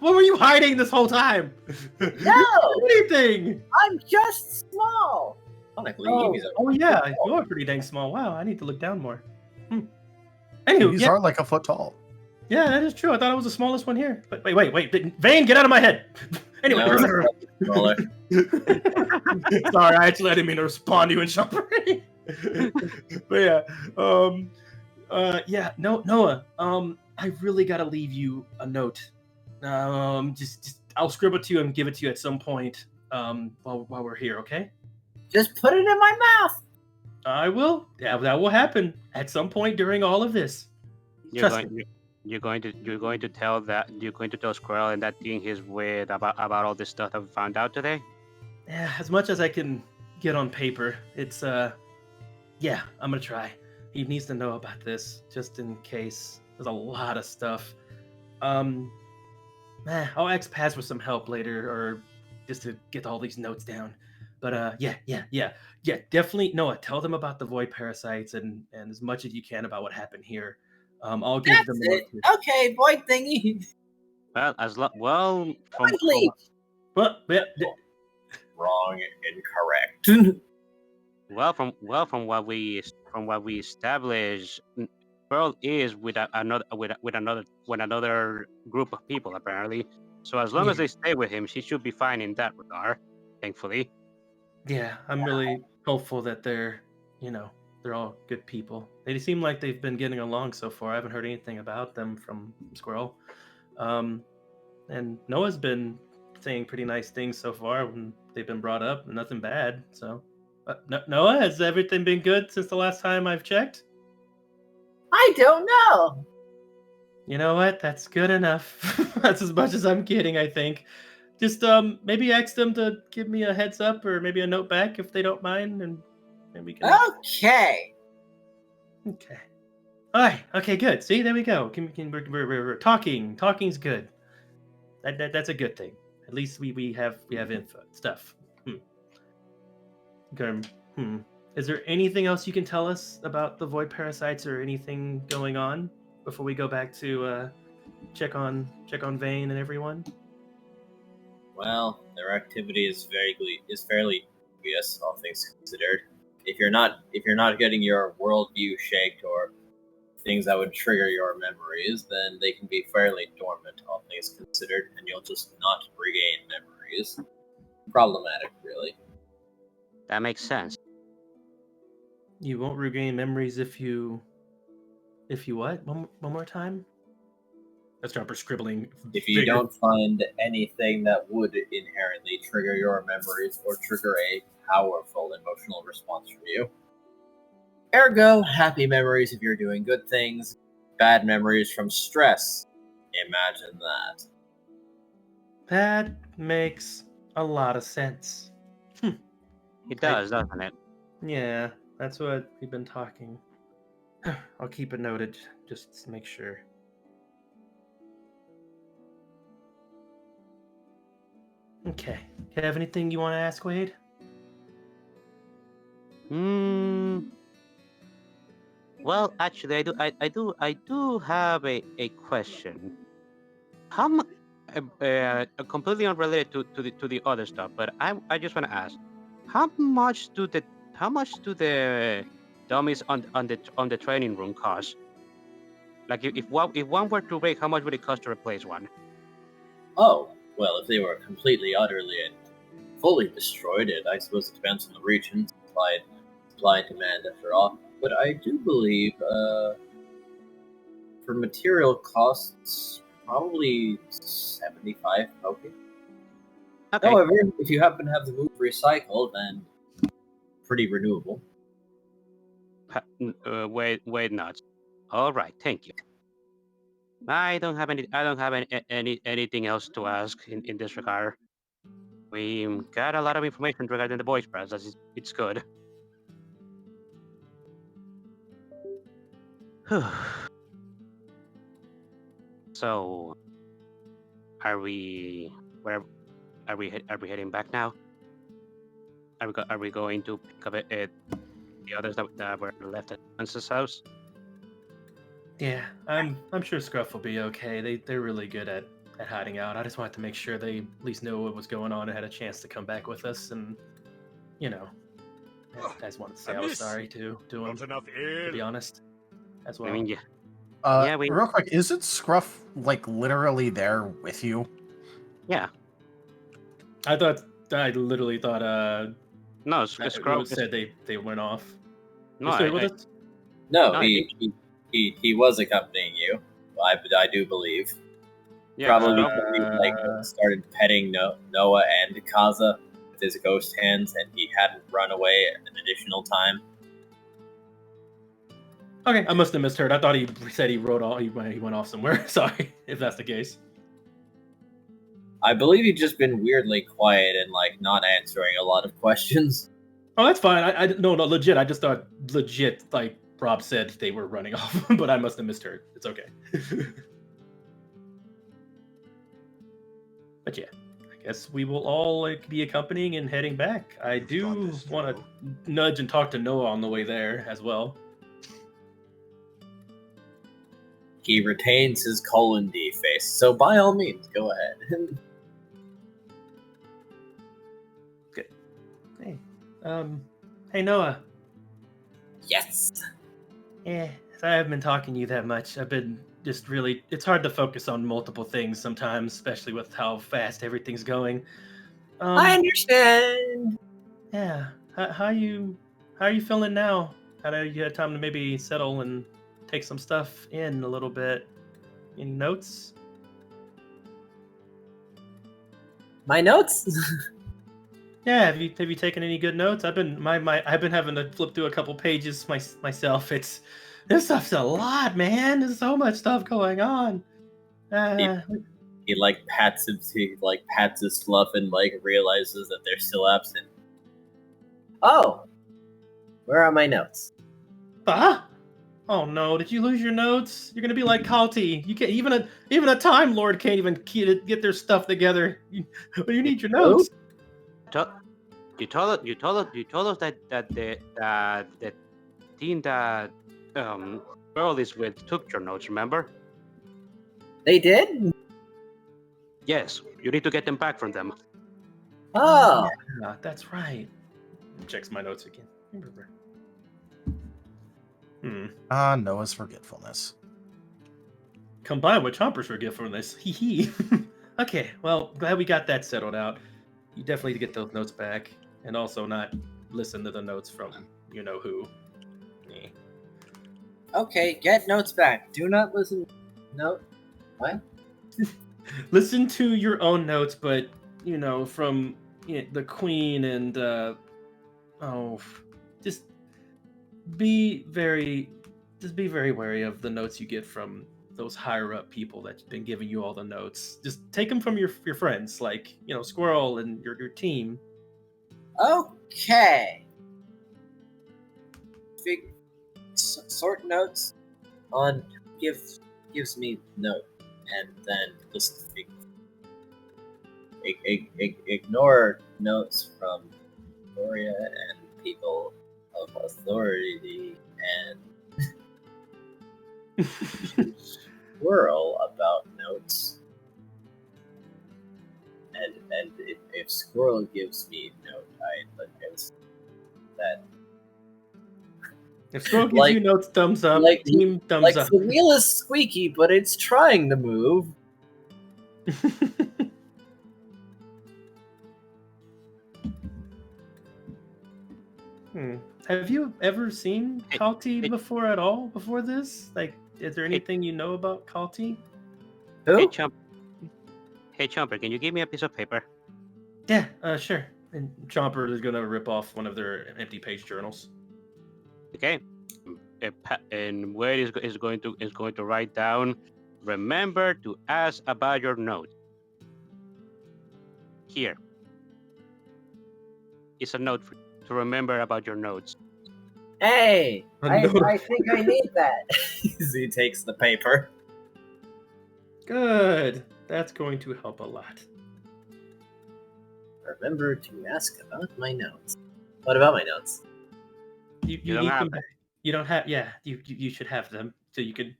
what were you hiding this whole time? No, anything. I'm just small. Oh yeah, you are pretty dang small. Wow, I need to look down more. Anyway, these are like a foot tall. Yeah, that is true. I thought I was the smallest one here. But wait, Vane, get out of my head. Anyway, smaller. Sorry, I didn't mean to respond to you in Chopper. But yeah, Noah. I really gotta leave you a note. Just I'll scribble it to you and give it to you at some point. While we're here, okay? Just put it in my mouth. I will. Yeah, that will happen at some point during all of this. You're going to tell Squirrel and that thing he's with about all this stuff that we found out today? Yeah, as much as I can get on paper. It's yeah, I'm gonna try. He needs to know about this just in case. There's a lot of stuff. I'll ask Paz for some help later, or just to get all these notes down. But yeah, definitely, Noah, tell them about the void parasites and as much as you can about what happened here. I'll give them it. Okay, void thingy. Well, wrong, incorrect. From what we established, Pearl is with another group of people apparently. So as long as they stay with him, she should be fine in that regard. Thankfully. Yeah, I'm really hopeful that they're all good people. They seem like they've been getting along so far. I haven't heard anything about them from Squirrel. And Noah's been saying pretty nice things so far when they've been brought up. Nothing bad. So, Noah, has everything been good since the last time I've checked? I don't know. You know what? That's good enough. That's as much as I'm getting, I think. Just maybe ask them to give me a heads up or maybe a note back if they don't mind, and we can. Okay. All right. Okay. Good. See, there we go. We're talking. Talking's good. That's a good thing. At least we have info stuff. Is there anything else you can tell us about the void parasites or anything going on before we go back to check on Vane and everyone? Well, their activity is fairly obvious, all things considered. If you're not getting your worldview shaked or things that would trigger your memories, then they can be fairly dormant, all things considered, and you'll just not regain memories. Problematic, really. That makes sense. You won't regain memories if you what? One more time? That's Jumper scribbling. If you don't find anything that would inherently trigger your memories or trigger a powerful emotional response from you. Ergo, happy memories if you're doing good things, bad memories from stress. Imagine that. That makes a lot of sense. It does, doesn't it? Yeah, that's what we've been talking. I'll keep it noted, just to make sure. Okay. You have anything you want to ask, Wade? Well, actually, I do have a question. How much? Completely unrelated to the other stuff, but I just want to ask, how much do the dummies on the training room cost? Like if one were to break, how much would it cost to replace one? Oh, well, if they were completely, utterly, and fully destroyed, I suppose it depends on the region, supply and demand, after all. But I do believe, for material costs, probably 75 okay. However, if you happen to have the move recycled, then pretty renewable. Wait, nuts. All right, thank you. I don't have anything else to ask in this regard. We got a lot of information regarding the boys' press. It's good. So, are we heading back now? Are we going to pick up the others that were left at Francis' house? Yeah, I'm sure Scruff will be okay. They're really good at hiding out. I just wanted to make sure they at least knew what was going on and had a chance to come back with us. And I just wanted to say I was sorry to him. To be honest, as well. I mean, yeah. Real quick, isn't Scruff like literally there with you? Yeah. I literally thought. No, Scruff said they went off. No, with us? No, he was accompanying you. I do believe. Yeah, probably started petting Noah and Kaza with his ghost hands, and he hadn't run away an additional time. Okay, I must have misheard. I thought he said he wrote all. He went off somewhere. Sorry, if that's the case. I believe he'd just been weirdly quiet and not answering a lot of questions. Oh, that's fine. No, legit. I just thought legit Rob said they were running off, but I must have misheard. It's okay. But yeah, I guess we will all be accompanying and heading back. I do want to nudge and talk to Noah on the way there as well. He retains his colon D face, so by all means, go ahead. Okay. Hey, hey Noah. Yes. Yeah, I haven't been talking to you that much. I've been just really. It's hard to focus on multiple things sometimes, especially with how fast everything's going. I understand. Yeah. How you feeling now? How do you have time to maybe settle and take some stuff in a little bit? Any notes? My notes? Yeah, have you taken any good notes? I've been I've been having to flip through a couple pages myself. This stuff's a lot, man. There's so much stuff going on. He pats his fluff and realizes that they're still absent. Oh, where are my notes? Oh no! Did you lose your notes? You're gonna be like Calti. You can't even a Time Lord can't even get their stuff together. You need your notes. You told us that the team that Earl is with took your notes. Remember? They did? Yes, you need to get them back from them. Oh. Yeah, that's right. Checks my notes again. Remember. Noah's forgetfulness. Combined with Chomper's forgetfulness. Hee hee. Okay, well, glad we got that settled out. You definitely need to get those notes back, and also not listen to the notes from you know who. Eh. Okay, get notes back. Do not listen. No. What? Listen to your own notes, but you know from the Queen and just be very wary of the notes you get from those higher up people that's been giving you all the notes. Just take them from your friends, like Squirrel and your team. Okay. Sort notes on who gives me note, and then listen to ignore notes from Gloria and people of authority and Squirrel about notes. And if Squirrel gives me note, I guess that. If Squirrel gives you notes, thumbs up. Like Team thumbs up. the wheel is squeaky, but it's trying to move. Have you ever seen Calti before at all? Before this, like, is there anything you know about Calti? Who? Hey Chomper, can you give me a piece of paper? Yeah, sure. And Chomper is gonna rip off one of their empty page journals. Okay. And Wade is going to write down. Remember to ask about your note. Here. It's a note for you to remember about your notes. Hey, I think I need that. He takes the paper. Good. That's going to help a lot. Remember to ask about my notes. What about my notes? You need them back. You don't have. Yeah, you should have them so you can.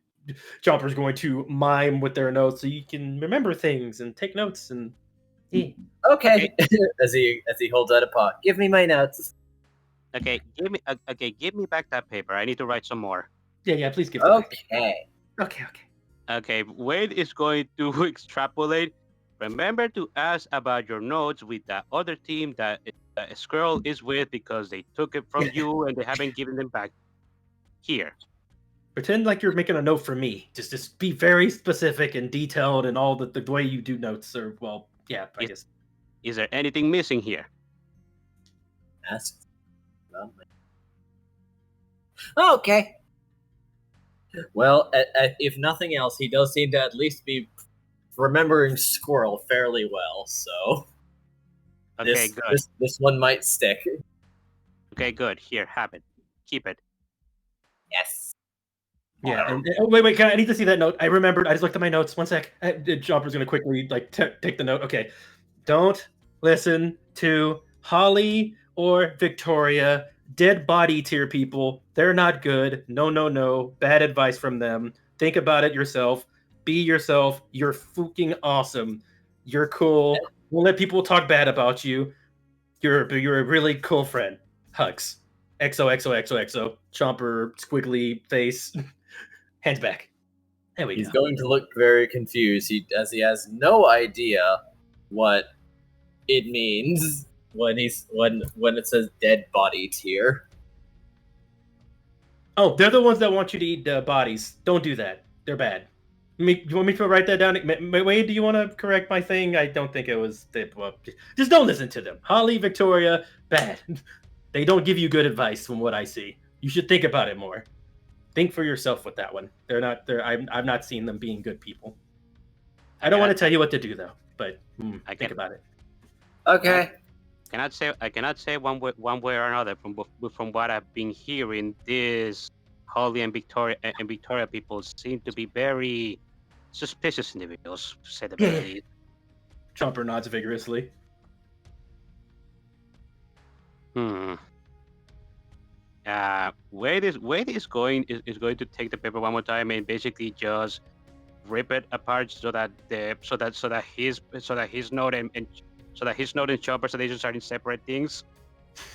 Chomper's going to mime with their notes so you can remember things and take notes and. Yeah. Okay. as he holds out a paw, give me my notes. Okay, give me back that paper. I need to write some more. Yeah. Please give. Okay. Okay. Wade is going to extrapolate. Remember to ask about your notes with that other team that Squirrel is with because they took it from you and they haven't given them back. Here. Pretend like you're making a note for me. Just be very specific and detailed and all the way you do notes. Or I guess. Is there anything missing here? Ask about my. Okay. Well, if nothing else, he does seem to at least be remembering Squirrel fairly well. So. Okay, good. This one might stick. Okay, good. Here, have it. Keep it. Yes. Yeah. And wait. I need to see that note. I remembered. I just looked at my notes. 1 sec. Chomper's gonna quickly take the note. Okay. Don't listen to Holly or Victoria. Dead body tier people. They're not good. No. Bad advice from them. Think about it yourself. Be yourself. You're fucking awesome. You're cool. Don't let people talk bad about you. You're a really cool friend. Hugs. XOXOXOXO. Chomper, squiggly face. Hands back. There we go. He's going to look very confused as he has no idea what it means when it says dead body tier. Oh, they're the ones that want you to eat bodies. Don't do that. They're bad. Do you want me to write that down? Wade, do you want to correct my thing? I don't think it was. Just don't listen to them. Holly, Victoria, bad. They don't give you good advice from what I see. You should think about it more. Think for yourself with that one. They're not. I've not seen them being good people. I don't want to tell you what to do though, but think about it. Okay. I cannot say one way or another from what I've been hearing. This Holly and Victoria people seem to be very suspicious individuals, to say the very least. Chomper nods vigorously. Wade is going to take the paper one more time and basically just rip it apart so that his node and Chopper, so they just start in separate things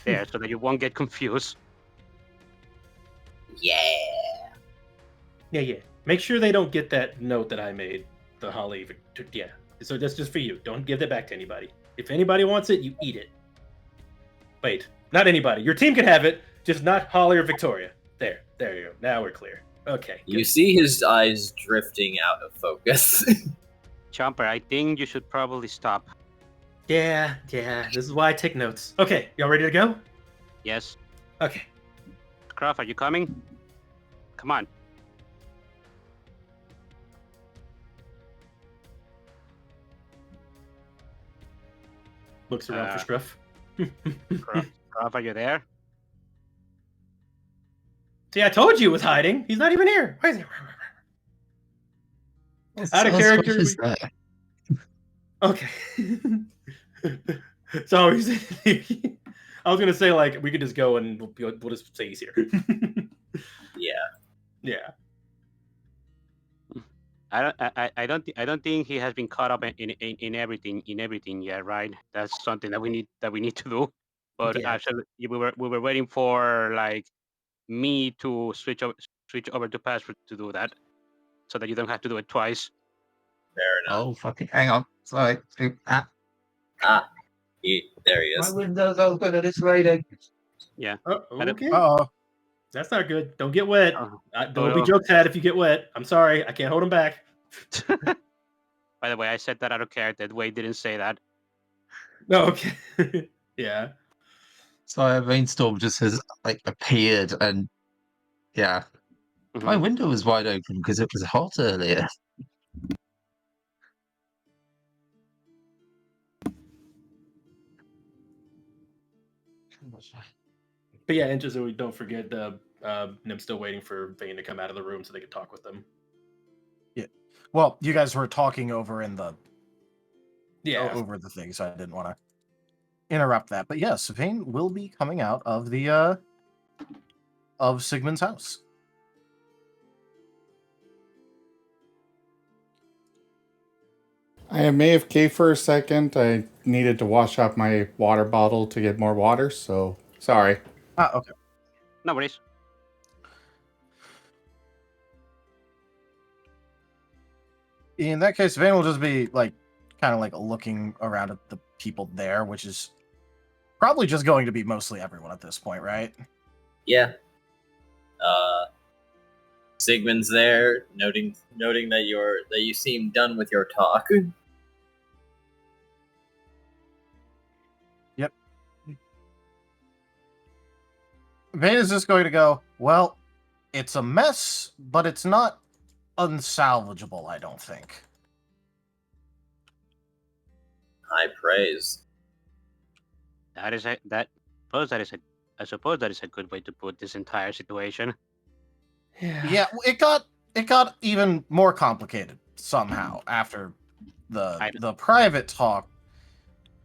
there, so that you won't get confused. Yeah. Yeah. Make sure they don't get that note that I made. The Holly. Yeah. So that's just for you. Don't give that back to anybody. If anybody wants it, you eat it. Wait, not anybody. Your team can have it, just not Holly or Victoria. There you go. Now we're clear. Okay. You see his eyes drifting out of focus. Chomper, I think you should probably stop. Yeah. This is why I take notes. Okay, y'all ready to go? Yes. Okay. Scruff, are you coming? Come on. Looks around for Scruff. Scruff, are you there? See, I told you it was hiding. He's not even here. Why is he? Out of character. What is that? Okay. So I was gonna say like we could just go and we'll just say he's here. Yeah. I don't think he has been caught up in everything yet, right? That's something that we need to do. But Yeah. actually, we were waiting for like me to switch over to Password to do that, so that you don't have to do it twice. Fair enough. Oh, fucking hang on. Sorry. There he is. My window's open and it's raining. Yeah. Okay. Uh-oh. That's not good. Don't get wet. Don't be no. jokes at if you get wet. I'm sorry. I can't hold him back. By the way, I said that out of character. Wade didn't say that. No, okay. Yeah. So a rainstorm just has like appeared and yeah. My window was wide open because it was hot earlier. But yeah, and just so we don't forget, Nim's still waiting for Vane to come out of the room so they can talk with them. Yeah. Well, you guys were talking over in the over the thing, so I didn't want to interrupt that. But yes, Vane will be coming out of the of Sigmund's house. I am AFK for a second. I needed to wash out my water bottle to get more water, so sorry. Okay. No worries. In that case, Vane will just be like kind of like looking around at the people there, which is probably just going to be mostly everyone at this point, right? Yeah. Sigmund's there, noting that you seem done with your talk. Yep. Vane is just going to go, well, it's a mess, but it's not unsalvageable, I don't think. High praise. I suppose that is a good way to put this entire situation. Yeah, it got even more complicated somehow after the private talk.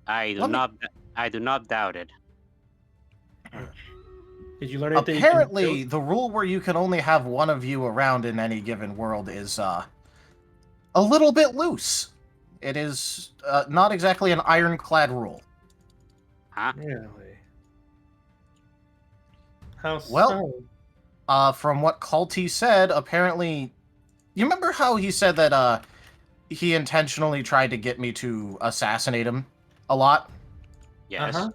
I do not doubt it. Did you learn anything? Apparently, the rule where you can only have one of you around in any given world is a little bit loose. It is not exactly an ironclad rule. Huh? Really? How Well, so? From what Calti said, apparently, you remember how he said that he intentionally tried to get me to assassinate him a lot? Yes.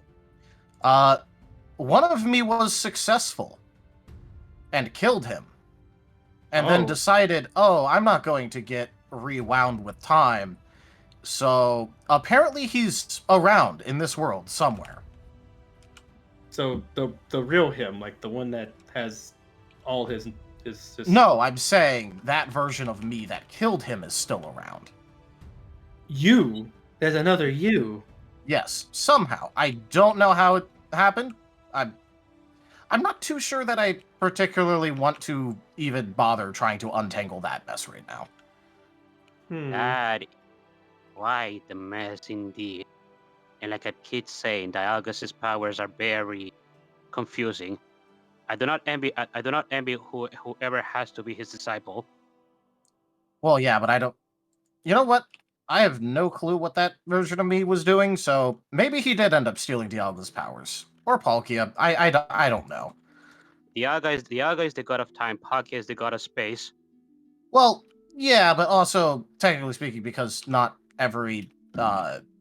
One of me was successful and killed him. And then decided, I'm not going to get rewound with time. So apparently he's around in this world somewhere. So the real him, like the one that has all his... No, I'm saying that version of me that killed him is still around. You? There's another you. Yes, somehow. I don't know how it happened. I'm not too sure that I particularly want to even bother trying to untangle that mess right now. That quite the mess indeed. And like I keep saying, Dialgus's powers are very confusing. I do not envy whoever has to be his disciple. Well, yeah, but I don't. You know what? I have no clue what that version of me was doing, so maybe he did end up stealing Dialga's powers. Or Palkia. I don't know. Dialga is the god of time. Palkia is the god of space. Well, yeah, but also, technically speaking, because not every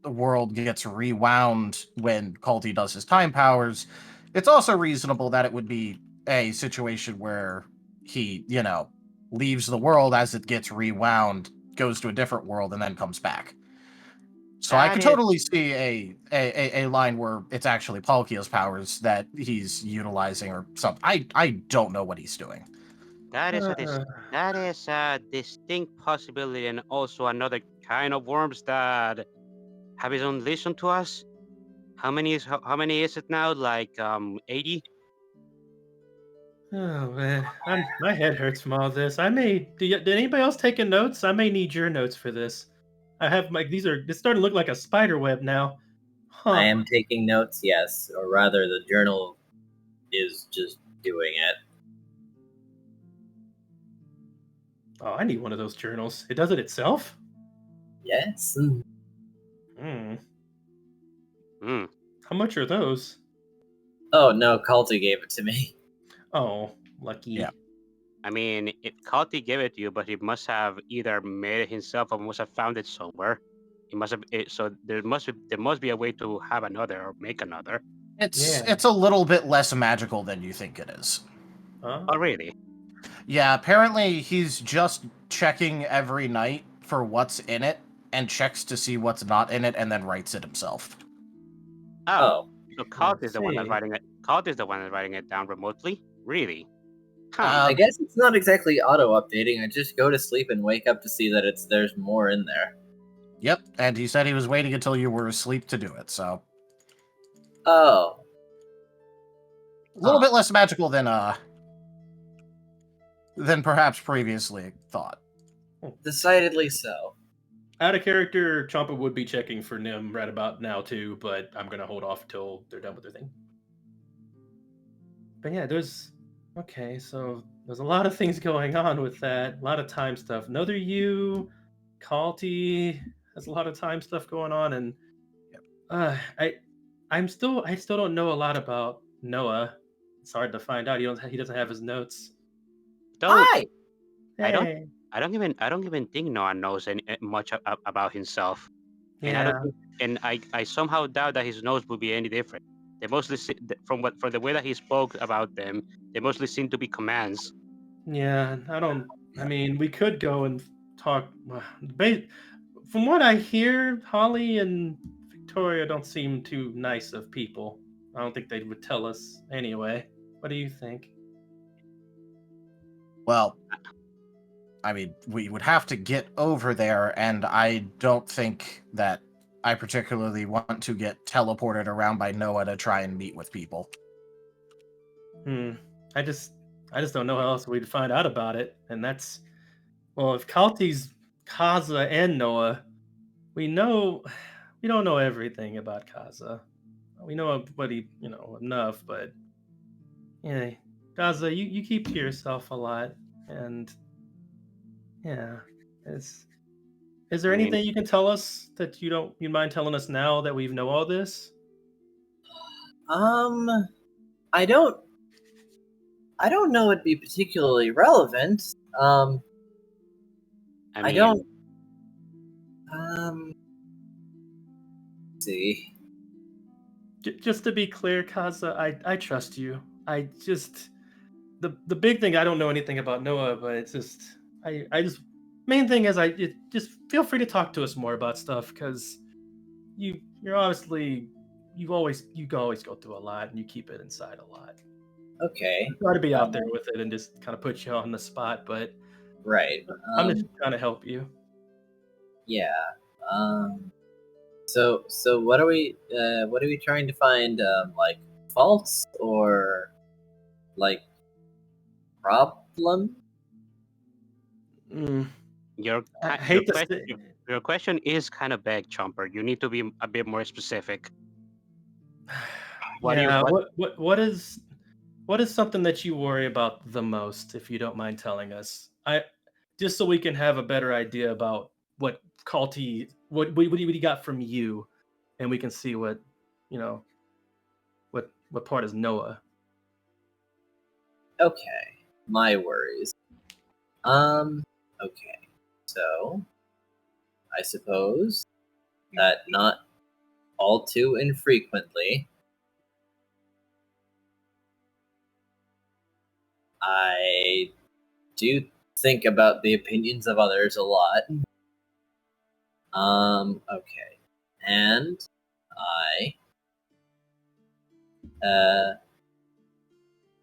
world gets rewound when Calti does his time powers, it's also reasonable that it would be a situation where he, leaves the world as it gets rewound, goes to a different world, and then comes back. So I That could is totally see a line where it's actually Palkia's powers that he's utilizing or something. I don't know what he's doing. that is a distinct possibility, and also another kind of worms that have his own listen to us. How many is it now? Like 80? Oh man, my head hurts from all this. Did anybody else taking notes? I may need your notes for this. I have it's starting to look like a spider web now. Huh. I am taking notes, yes, or rather, the journal is just doing it. Oh, I need one of those journals. It does it itself? Yes. Hmm. Hmm. How much are those? Oh no, Calti gave it to me. Oh, lucky. Yeah. I mean, Calti gave it to you, but he must have either made it himself or must have found it somewhere. He must have. So there must be a way to have another or make another. It's a little bit less magical than you think it is. Huh? Oh, really? Yeah, apparently he's just checking every night for what's in it and checks to see what's not in it and then writes it himself. Oh, Oh, so Calti is the one that's see. writing it. Calti is the one that's writing it down remotely. Really? Huh. I guess it's not exactly auto-updating. I just go to sleep and wake up to see that there's more in there. Yep, and he said he was waiting until you were asleep to do it, so Oh, a little bit less magical than perhaps previously thought. decidedly so. Out of character, Champa would be checking for Nim right about now too, but I'm gonna hold off till they're done with their thing. But yeah, so there's a lot of things going on with that. A lot of time stuff. Another you, Calti has a lot of time stuff going on, and I still don't know a lot about Noah. It's hard to find out. He doesn't have his notes. Hi. I don't. Hey. I don't even think Noah knows much about himself. And I Yeah. don't think, and I somehow doubt that his notes would be any different. They mostly from the way that he spoke about them, they mostly seem to be commands. Yeah, I don't. Yeah. I mean, we could go and talk. From what I hear, Holly and Victoria don't seem too nice of people. I don't think they would tell us anyway. What do you think? Well, I mean, we would have to get over there, and I don't think that I particularly want to get teleported around by Noah to try and meet with people. I just don't know how else we'd find out about it, and that's if Kalti's Kaza and Noah, we don't know everything about Kaza. We know what he enough, but yeah, Kaza, you keep to yourself a lot, and yeah, is there I mean, anything you can tell us that you mind telling us now that we know all this? I don't know it'd be particularly relevant. I don't. Let's see. Just to be clear, Kaza, I trust you. I just the big thing, I don't know anything about Noah, but it's just I just main thing is just feel free to talk to us more about stuff, because you're obviously you always go through a lot and you keep it inside a lot. Okay. I try to be out there with it and just kind of put you on the spot, but Right. I'm just trying to help you. Yeah. So what are we trying to find? Like faults or like problem? Your I hate to question, say, your question is kind of vague, Chomper. You need to be a bit more specific. what is something that you worry about the most, if you don't mind telling us? just so we can have a better idea about what Calti, what he got from you, and we can see what, you know, what part is Noah. Okay, my worries. Okay, so I suppose that not all too infrequently, I do think about the opinions of others a lot. Okay. And I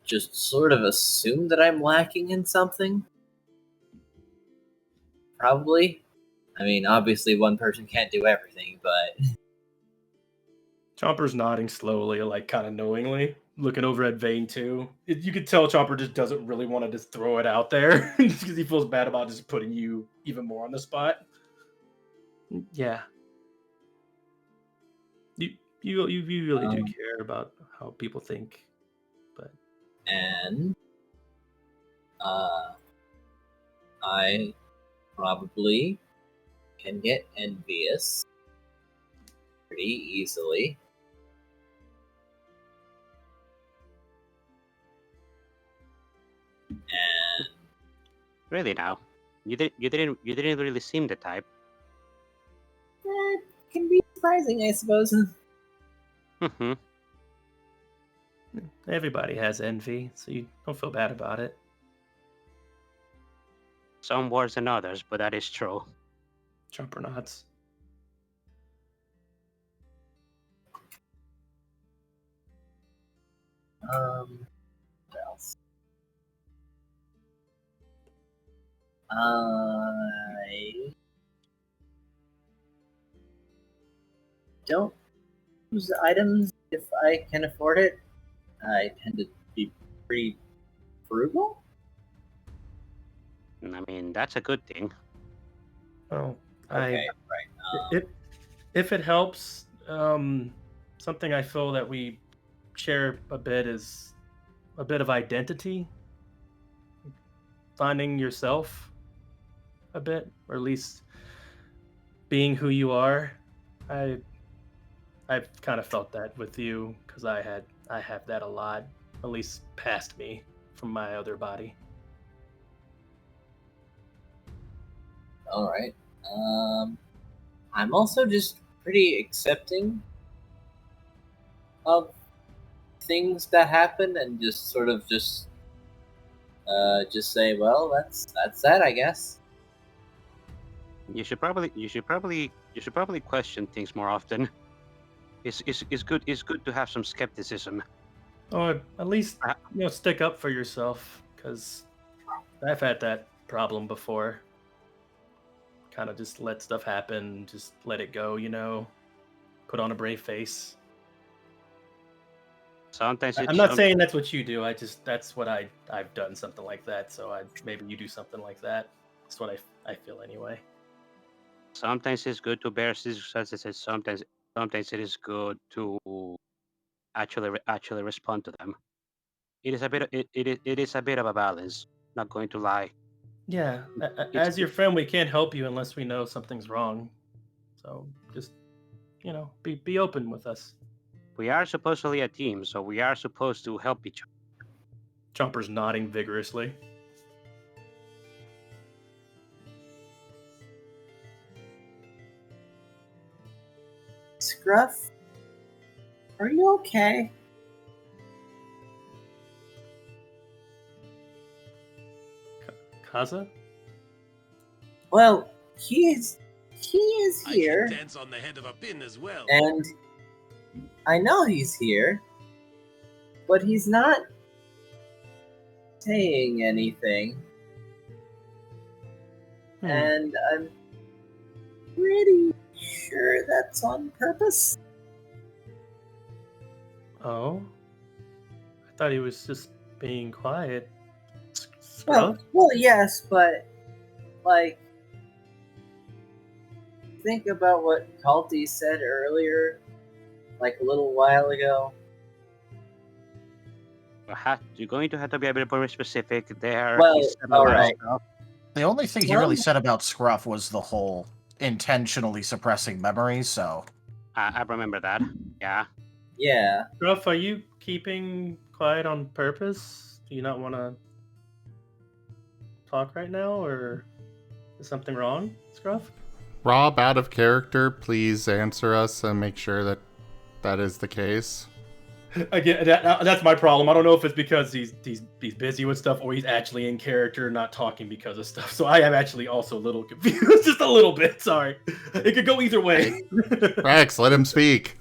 just sort of assume that I'm lacking in something. Probably. I mean, obviously one person can't do everything, but Chomper's nodding slowly, like kind of knowingly, looking over at Vane too. You could tell Chomper just doesn't really want to just throw it out there because he feels bad about just putting you even more on the spot. Yeah. You really do care about how people think, but and I probably can get envious pretty easily. And Really now, you didn't really seem the type. that can be surprising, I suppose. Mm-hmm. everybody has envy, so you don't feel bad about it. Some worse than others, but that is true. Chomper nods. What else? I don't use items if I can afford it. I tend to be pretty frugal. I mean, that's a good thing. Oh, Okay, right. If it helps, something I feel that we share a bit is a bit of identity, finding yourself a bit, or at least being who you are. I've kind of felt that with you because I have that a lot, at least past me from my other body. All right. I'm also just pretty accepting of things that happen and just sort of just say, well, that's that, I guess. You should probably question things more often. It's good to have some skepticism. Or at least stick up for yourself, because I've had that problem before. Kind of just let stuff happen, just let it go, put on a brave face. Sometimes I'm not saying that's what you do. That's what I've done, something like that. So maybe you do something like that. That's what I feel anyway. Sometimes it's good to bear circumstances. Sometimes it is good to actually respond to them. It is a bit it is a bit of a balance. Not going to lie. Yeah, as your friend, we can't help you unless we know something's wrong. So just be open with us. We are supposedly a team, so we are supposed to help each other. Chomper's nodding vigorously. Scruff, are you okay? Kaza? Well, he is here. I can dance on the head of a pin as well. And I know he's here, but he's not saying anything. And I'm pretty sure that's on purpose. Oh? I thought he was just being quiet. Well, yes, but like, think about what Calti said earlier, like a little while ago. You're going to have to be a bit more specific there. Well, all right. The only thing he really said about Scruff was the whole intentionally suppressing memories, so... I remember that. Yeah. Yeah. Scruff, are you keeping quiet on purpose? Do you not want to talk right now, or is something wrong, Scruff? Rob, out of character, please answer us and make sure that that is the case. Again, that's my problem. I don't know if it's because he's busy with stuff, or he's actually in character, not talking because of stuff. So I am actually also a little confused, just a little bit. Sorry, it could go either way. Rex, let him speak.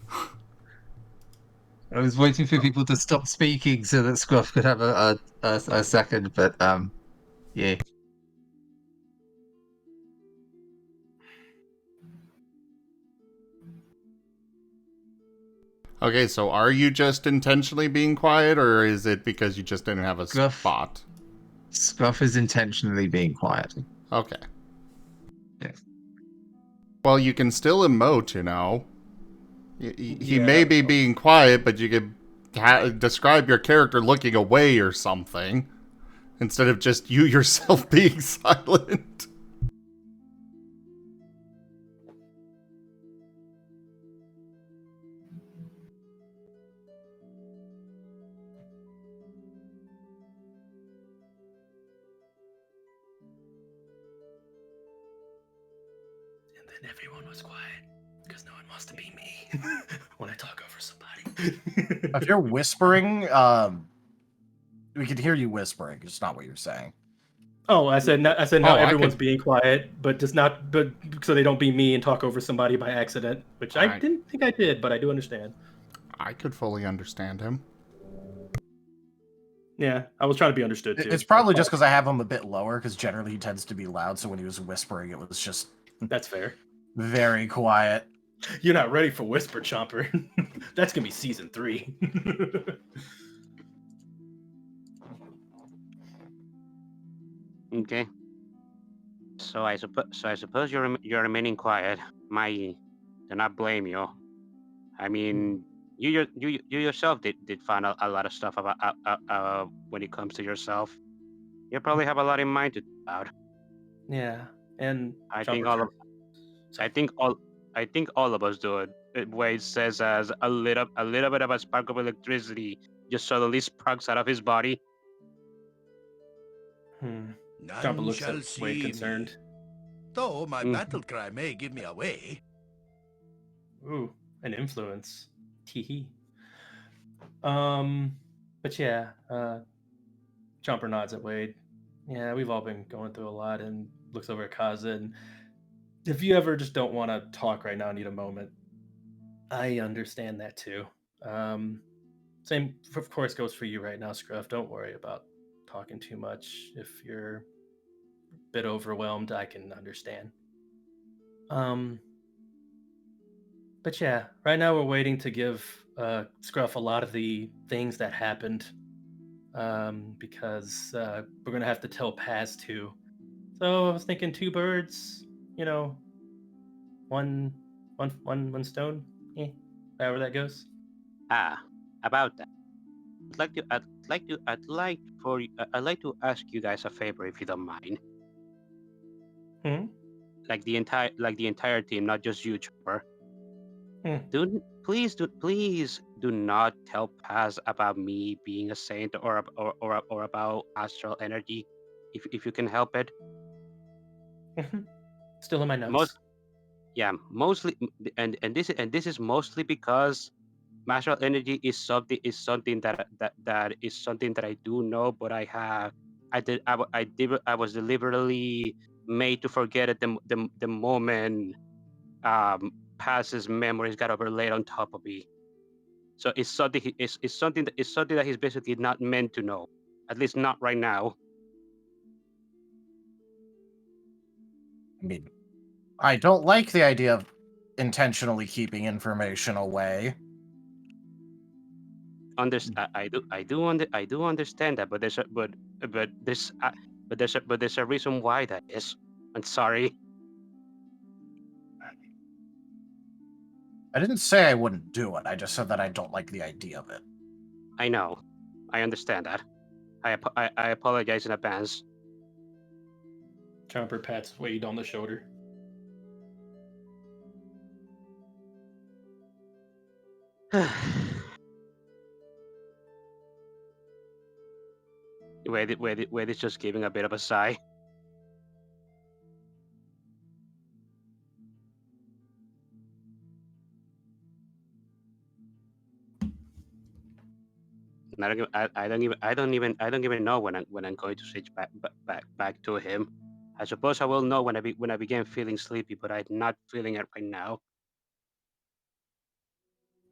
I was waiting for people to stop speaking so that Scruff could have a second, but yeah. Okay, so are you just intentionally being quiet, or is it because you just didn't have a Scruff. spot? Scruff is intentionally being quiet. Okay. Yes. Well, you can still emote, you know. He Yeah. may be being quiet, but you could describe your character looking away or something, instead of just you yourself being silent. And then everyone was quiet because no one wants to be me when I talk over somebody. If you're whispering, we can hear you whispering. It's not what you're saying. Oh, I said not Oh, everyone's being quiet, but so they don't be me and talk over somebody by accident, which I didn't think I did, but I do understand. I could fully understand him. Yeah, I was trying to be understood too. It's probably just because I have him a bit lower, because generally he tends to be loud, so when he was whispering, it was just... That's fair. Very quiet. You're not ready for Whisper Chomper. That's gonna be season 3. Okay. So I suppose you're remaining quiet. Do not blame you. I mean, you yourself did find out a lot of stuff about when it comes to yourself. You probably have a lot in mind to talk about. Yeah, and I think all of us do it. Wade says as a little bit of a spark of electricity just suddenly sparks out of his body. Jumper looks at Wade concerned. Though my battle cry may give me away. Ooh, an influence. Teehee. But yeah, Jumper nods at Wade. Yeah, we've all been going through a lot, and looks over at Kaza, and if you ever just don't want to talk right now, need a moment, I understand that too. Same, of course, goes for you right now, Scruff. Don't worry about talking too much. If you're a bit overwhelmed, I can understand. But yeah, right now we're waiting to give Scruff a lot of the things that happened, because we're gonna have to tell Paz too. So I was thinking 2 birds, you know, one stone. However that goes. About that, I'd like to ask you guys a favor if you don't mind. Like the entire team, not just you, Chopper. Please do not tell Paz about me being a saint or about astral energy, if you can help it. Still in my notes. Mostly, and this is mostly because astral energy is something that I do know, but I was deliberately made to forget it the moment Paz's memories got overlaid on top of me. So it's something that he's basically not meant to know, at least not right now. I mean, I don't like the idea of intentionally keeping information away. I do understand that, but there's a reason why that is. I'm sorry. I didn't say I wouldn't do it. I just said that I don't like the idea of it. I know. I understand that. I apologize in advance. Chomper pats Wade on the shoulder. Wade is just giving a bit of a sigh. And I don't even know when I'm going to switch back to him. I suppose I will know when I begin feeling sleepy, but I'm not feeling it right now.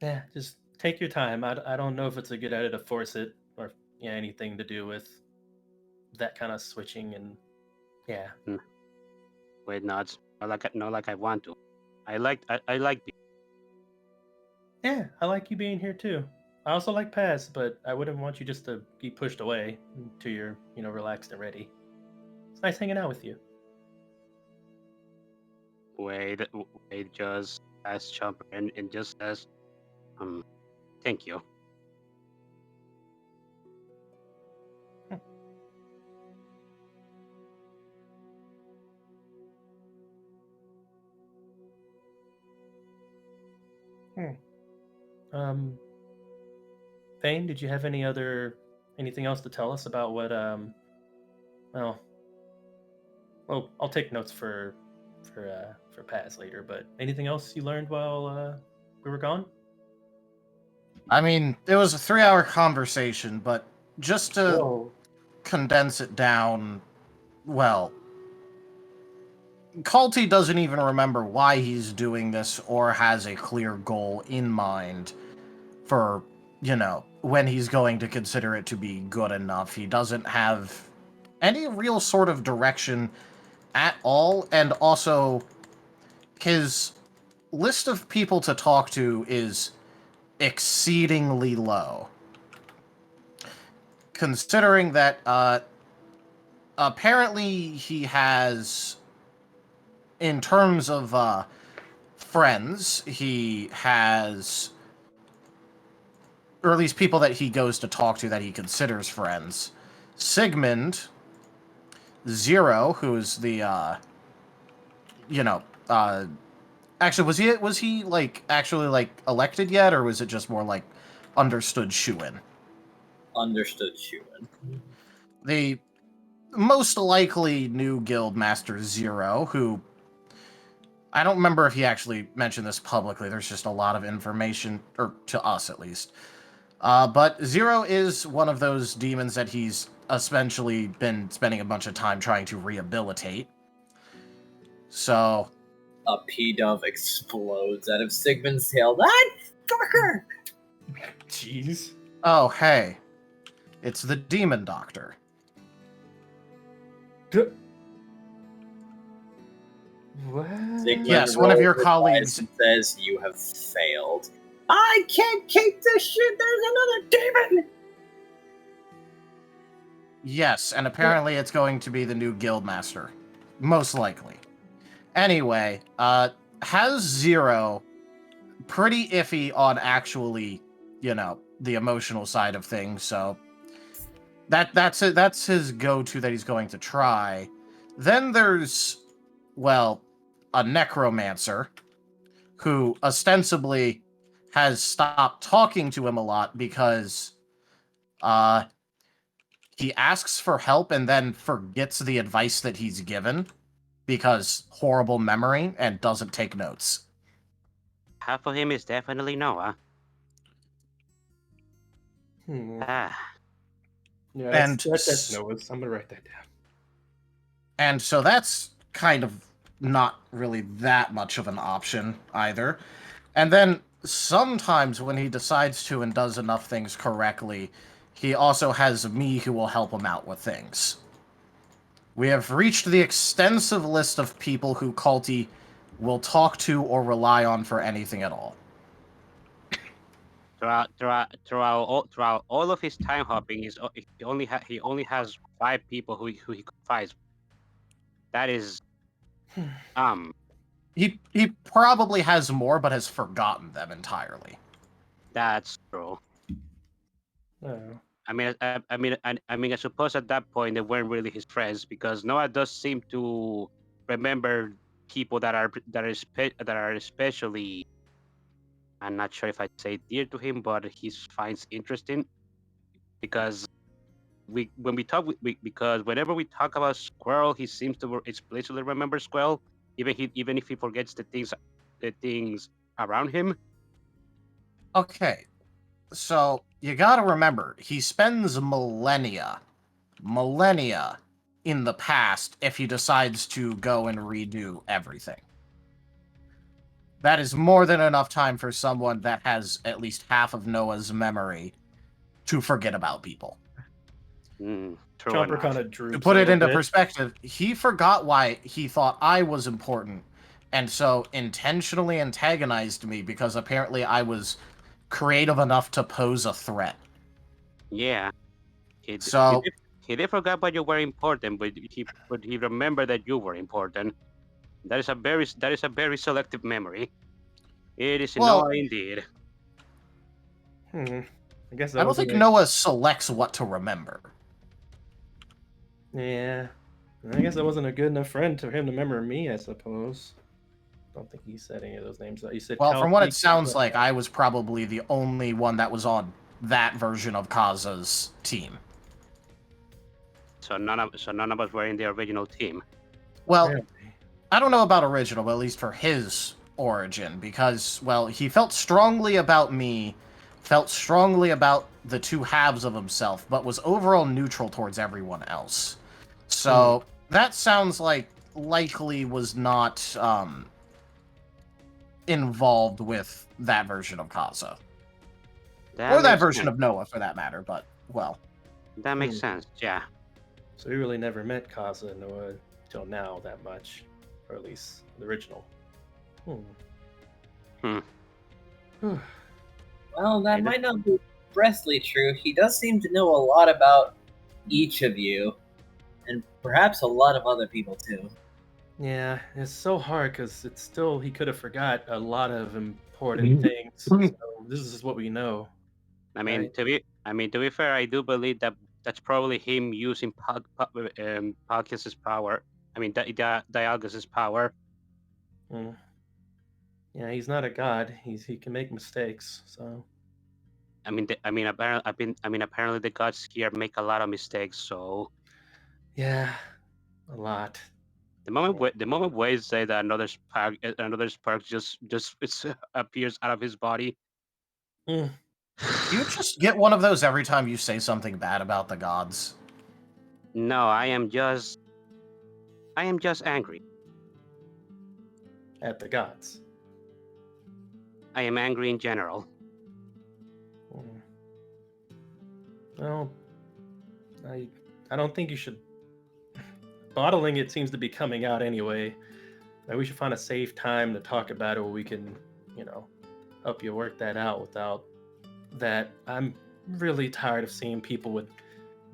Yeah, just take your time. I don't know if it's a good idea to force it or anything to do with that kind of switching and yeah. Wade nods. Not like I want to. I like. Yeah, I like you being here too. I also like Paz, but I wouldn't want you just to be pushed away until you're, relaxed and ready. It's nice hanging out with you. Wade just asks Chomper and just says, thank you. Thane, did you have anything else to tell us about what well, I'll take notes for Paz later, but anything else you learned while we were gone? I mean, it was a 3-hour conversation, but just to Whoa. condense it down, well, Calti doesn't even remember why he's doing this or has a clear goal in mind for, when he's going to consider it to be good enough. He doesn't have any real sort of direction at all, and also his list of people to talk to is exceedingly low. Considering that, apparently he has, in terms of, friends, he has, or at least people that he goes to talk to that he considers friends, Sigmund, Zero, who's the, actually, was he actually elected yet, or was it just more like understood shoo-in? Understood shoo-in. The most likely new guild master, Zero, who I don't remember if he actually mentioned this publicly. There's just a lot of information, or to us at least. But Zero is one of those demons that he's essentially been spending a bunch of time trying to rehabilitate. So a P-Dove explodes out of Sigmund's tail. That fucker! Jeez. Oh, hey. It's the Demon Doctor. What? Sigmund Yes, one of your rolls his colleagues eyes and says, "You have failed. I can't keep this shit. There's another demon." Yes, and apparently it's going to be the new guildmaster. Most likely. Anyway, has Zero pretty iffy on actually, the emotional side of things, so that's it. That's his go-to that he's going to try. Then there's, well, a necromancer who ostensibly has stopped talking to him a lot because he asks for help and then forgets the advice that he's given because horrible memory and doesn't take notes. Half of him is definitely Noah. Yeah, And that's Noah's. I'm gonna write that down. And so that's kind of not really that much of an option either. And then sometimes when he decides to and does enough things correctly, he also has me who will help him out with things. We have reached the extensive list of people who Calti will talk to or rely on for anything at all. Throughout all of his time hopping, he only has 5 people who he confides. That is, He probably has more, but has forgotten them entirely. That's true. Oh. I suppose at that point they weren't really his friends because Noah does seem to remember people that are especially. I'm not sure if I say dear to him, but he finds interesting because because whenever we talk about Squirrel, he seems to explicitly remember Squirrel, even if he forgets the things around him. Okay, so you gotta remember, he spends millennia in the past if he decides to go and redo everything. That is more than enough time for someone that has at least half of Noah's memory to forget about people. True Chomper enough. kind of droops. To put a it little into bit. perspective, he forgot why he thought I was important, and so intentionally antagonized me because apparently I was creative enough to pose a threat. Yeah, So he did forget that you were important, but he remembered that you were important. That is a very selective memory. It is Well- Noah indeed. I guess I that don't wasn't think Noah selects what to remember. Yeah, I guess I wasn't a good enough friend to him to remember me. I suppose. Don't think he said any of those names. You said. Well, from what it Calti, sounds like, I was probably the only one that was on that version of Kaza's team. So none of us were in the original team. Well, Apparently. I don't know about original, but at least for his origin, because, well, he felt strongly about me, felt strongly about the two halves of himself, but was overall neutral towards everyone else. So that sounds like likely was not involved with that version of Kaza. Or that version of Noah, for that matter, but, well. That makes sense, yeah. So we really never met Kaza and Noah till now that much, or at least the original. Well, that might not be expressly true. He does seem to know a lot about each of you, and perhaps a lot of other people too. Yeah, it's so hard because it's still he could have forgot a lot of important things. So this is what we know. I mean, Right. to be fair, I do believe that that's probably him using Palkis's power. I mean, Dialgas's power. Yeah, he's not a god. He can make mistakes. So. Apparently the gods here make a lot of mistakes. So. Yeah, a lot. The moment Wade say that another spark just appears out of his body. You just get one of those every time you say something bad about the gods. No, I am just angry. At the gods. I am angry in general. Well, I don't think you should. Bottling it seems to be coming out anyway. Maybe we should find a safe time to talk about it where we can, help you work that out without that. I'm really tired of seeing people with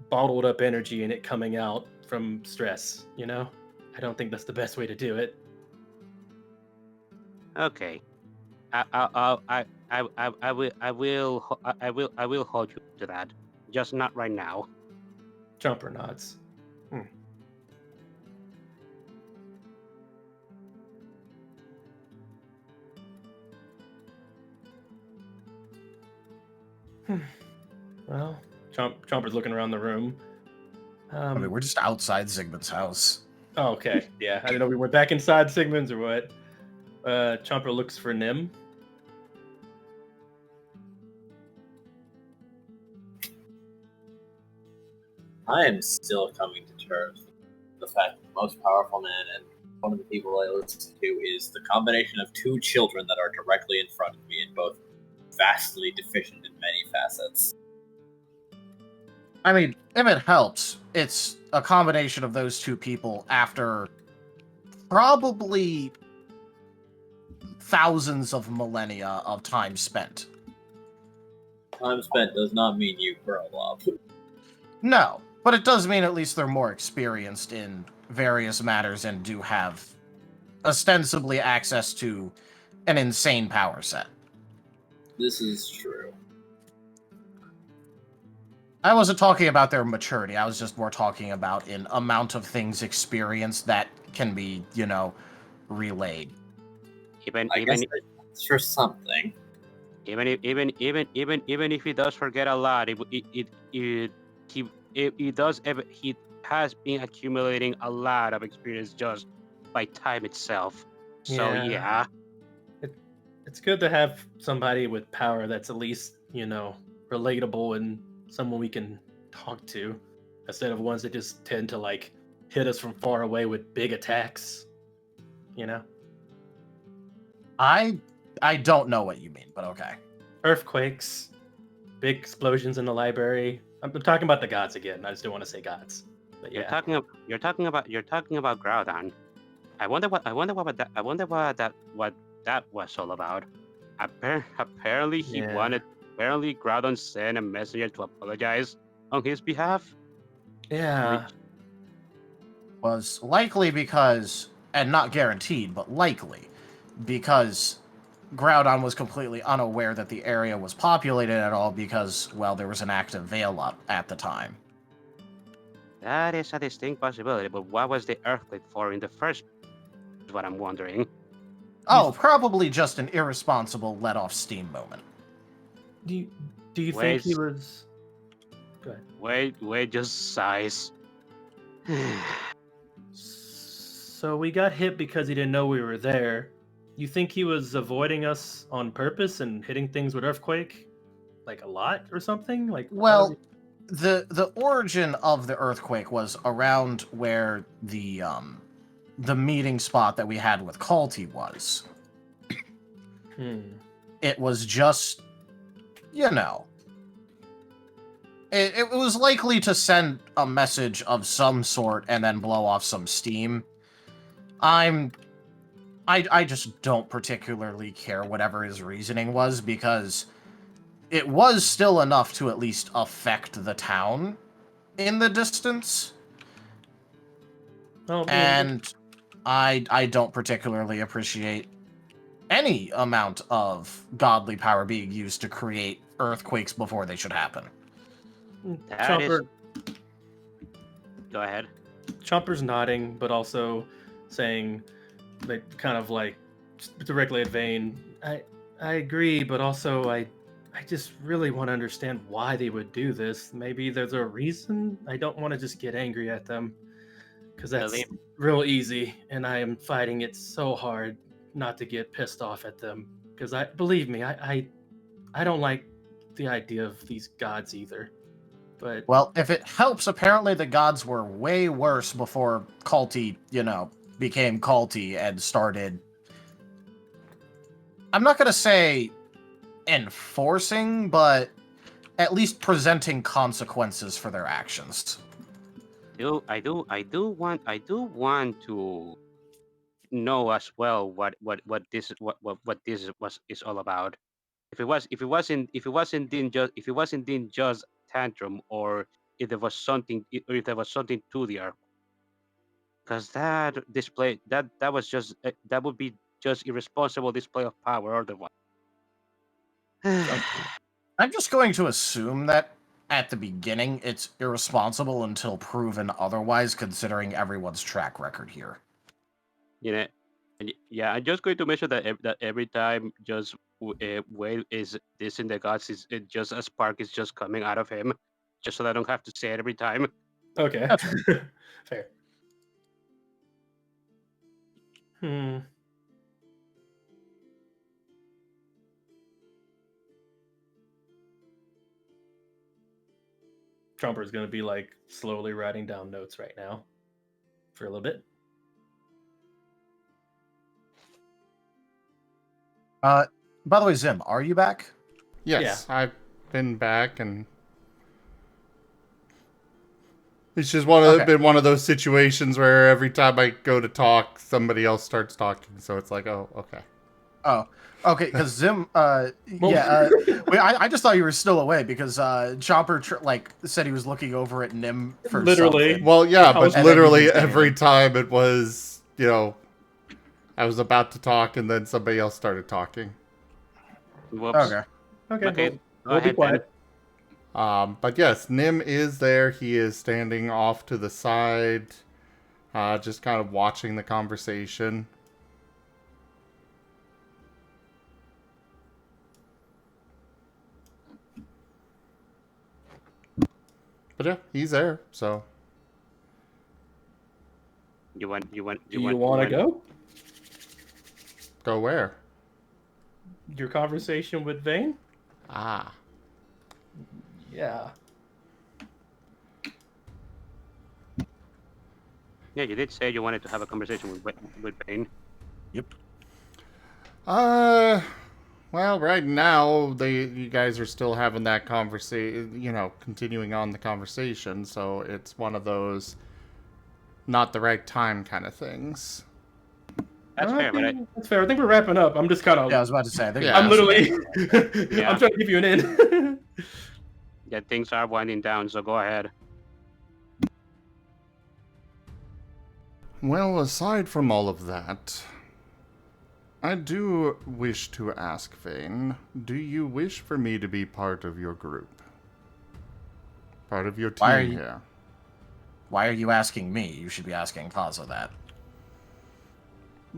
bottled up energy and it coming out from stress, I don't think that's the best way to do it. Okay. I will hold you to that. Just not right now. Jumper nods. Well, Chomper's looking around the room. I mean, we're just outside Sigmund's house. Oh, okay. Yeah, I didn't know we were back inside Sigmund's or what. Chomper looks for Nim. I am still coming to terms with the fact that the most powerful man and one of the people I listen to is the combination of two children that are directly in front of me and both vastly deficient in many facets. I mean, if it helps, it's a combination of those two people after probably thousands of millennia of time spent. Time spent does not mean you grow up. No, but it does mean at least they're more experienced in various matters and do have ostensibly access to an insane power set. This is true. I wasn't talking about their maturity. I was just more talking about an amount of things experienced that can be, relayed. Even I even guess it's for something. even if he does forget a lot, he has been accumulating a lot of experience just by time itself. So yeah. It's good to have somebody with power that's at least, relatable and someone we can talk to, instead of ones that just tend to like hit us from far away with big attacks. I don't know what you mean, but okay. Earthquakes, big explosions in the library. I'm talking about the gods again. I just don't want to say gods. But You're yeah. talking about Groudon. I wonder what that was all about. Apparently apparently Groudon sent a messenger to apologize on his behalf. Yeah. Which, Was likely because, and not guaranteed, but likely because Groudon was completely unaware that the area was populated at all because, well, there was an active veil up at the time. that is a distinct possibility, but what was the earthquake for in the first place? Is what I'm wondering. Oh, probably just an irresponsible let-off steam moment. Do you think he was? Go ahead. Wait, just size. So we got hit because he didn't know we were there. You think he was avoiding us on purpose and hitting things with earthquake, like a lot or something? Like, Well, the origin of the earthquake was around where the meeting spot that we had with Calti was. It was just, it was likely to send a message of some sort and then blow off some steam. I just don't particularly care whatever his reasoning was, because it was still enough to at least affect the town in the distance. And I don't particularly appreciate any amount of godly power being used to create earthquakes before they should happen. Chomper. Go ahead. Chomper's nodding, but also saying, like, kind of like directly at Vane, I agree, but also I just really want to understand why they would do this. Maybe there's a reason. I don't want to just get angry at them, because that's real easy, and I am fighting it so hard not to get pissed off at them. Because believe me, I don't like the idea of these gods either. But well, if it helps, apparently the gods were way worse before Calti, became Calti and started. I'm not gonna say enforcing, but at least presenting consequences for their actions. I do want to know as well what this is all about. If it wasn't in just tantrum, or if there was something to the arc, because that display that was just that would be just irresponsible display of power otherwise. I'm just going to assume that at the beginning it's irresponsible until proven otherwise, considering everyone's track record here. Yeah, I'm just going to mention that every time just Whale is this in the gods, is it just a spark is just coming out of him, just so that I don't have to say it every time. Okay. Fair. Trumper is going to be like slowly writing down notes right now for a little bit. By the way, Zim, are you back? Yes, yeah. I've been back, and it's just been one of those situations where every time I go to talk, somebody else starts talking. So it's like, oh, okay. Oh, okay. Because Zim, I just thought you were still away because Chomper said he was looking over at Nim for literally. Something. Well, yeah, but literally every time it was, I was about to talk and then somebody else started talking. Whoops. Okay. We'll be quiet. But yes, Nim is there. He is standing off to the side, just kind of watching the conversation. But yeah, he's there, so. You want Do you want to go? Go where? Your conversation with Vane? Ah. Yeah. Yeah, you did say you wanted to have a conversation with Bane. Yep. Well, right now you guys are still having that conversation, continuing on the conversation, so it's one of those not the right time kind of things. That's fair, but that's fair. I think we're wrapping up. I'm just kind of. Yeah, I was about to say. I think Yeah. I'm literally. Yeah. I'm trying to give you an in. yeah, things are winding down, so go ahead. Well, aside from all of that, I do wish to ask, Vane, do you wish for me to be part of your group? Part of your team here? Why are you asking me? You should be asking Kaza that.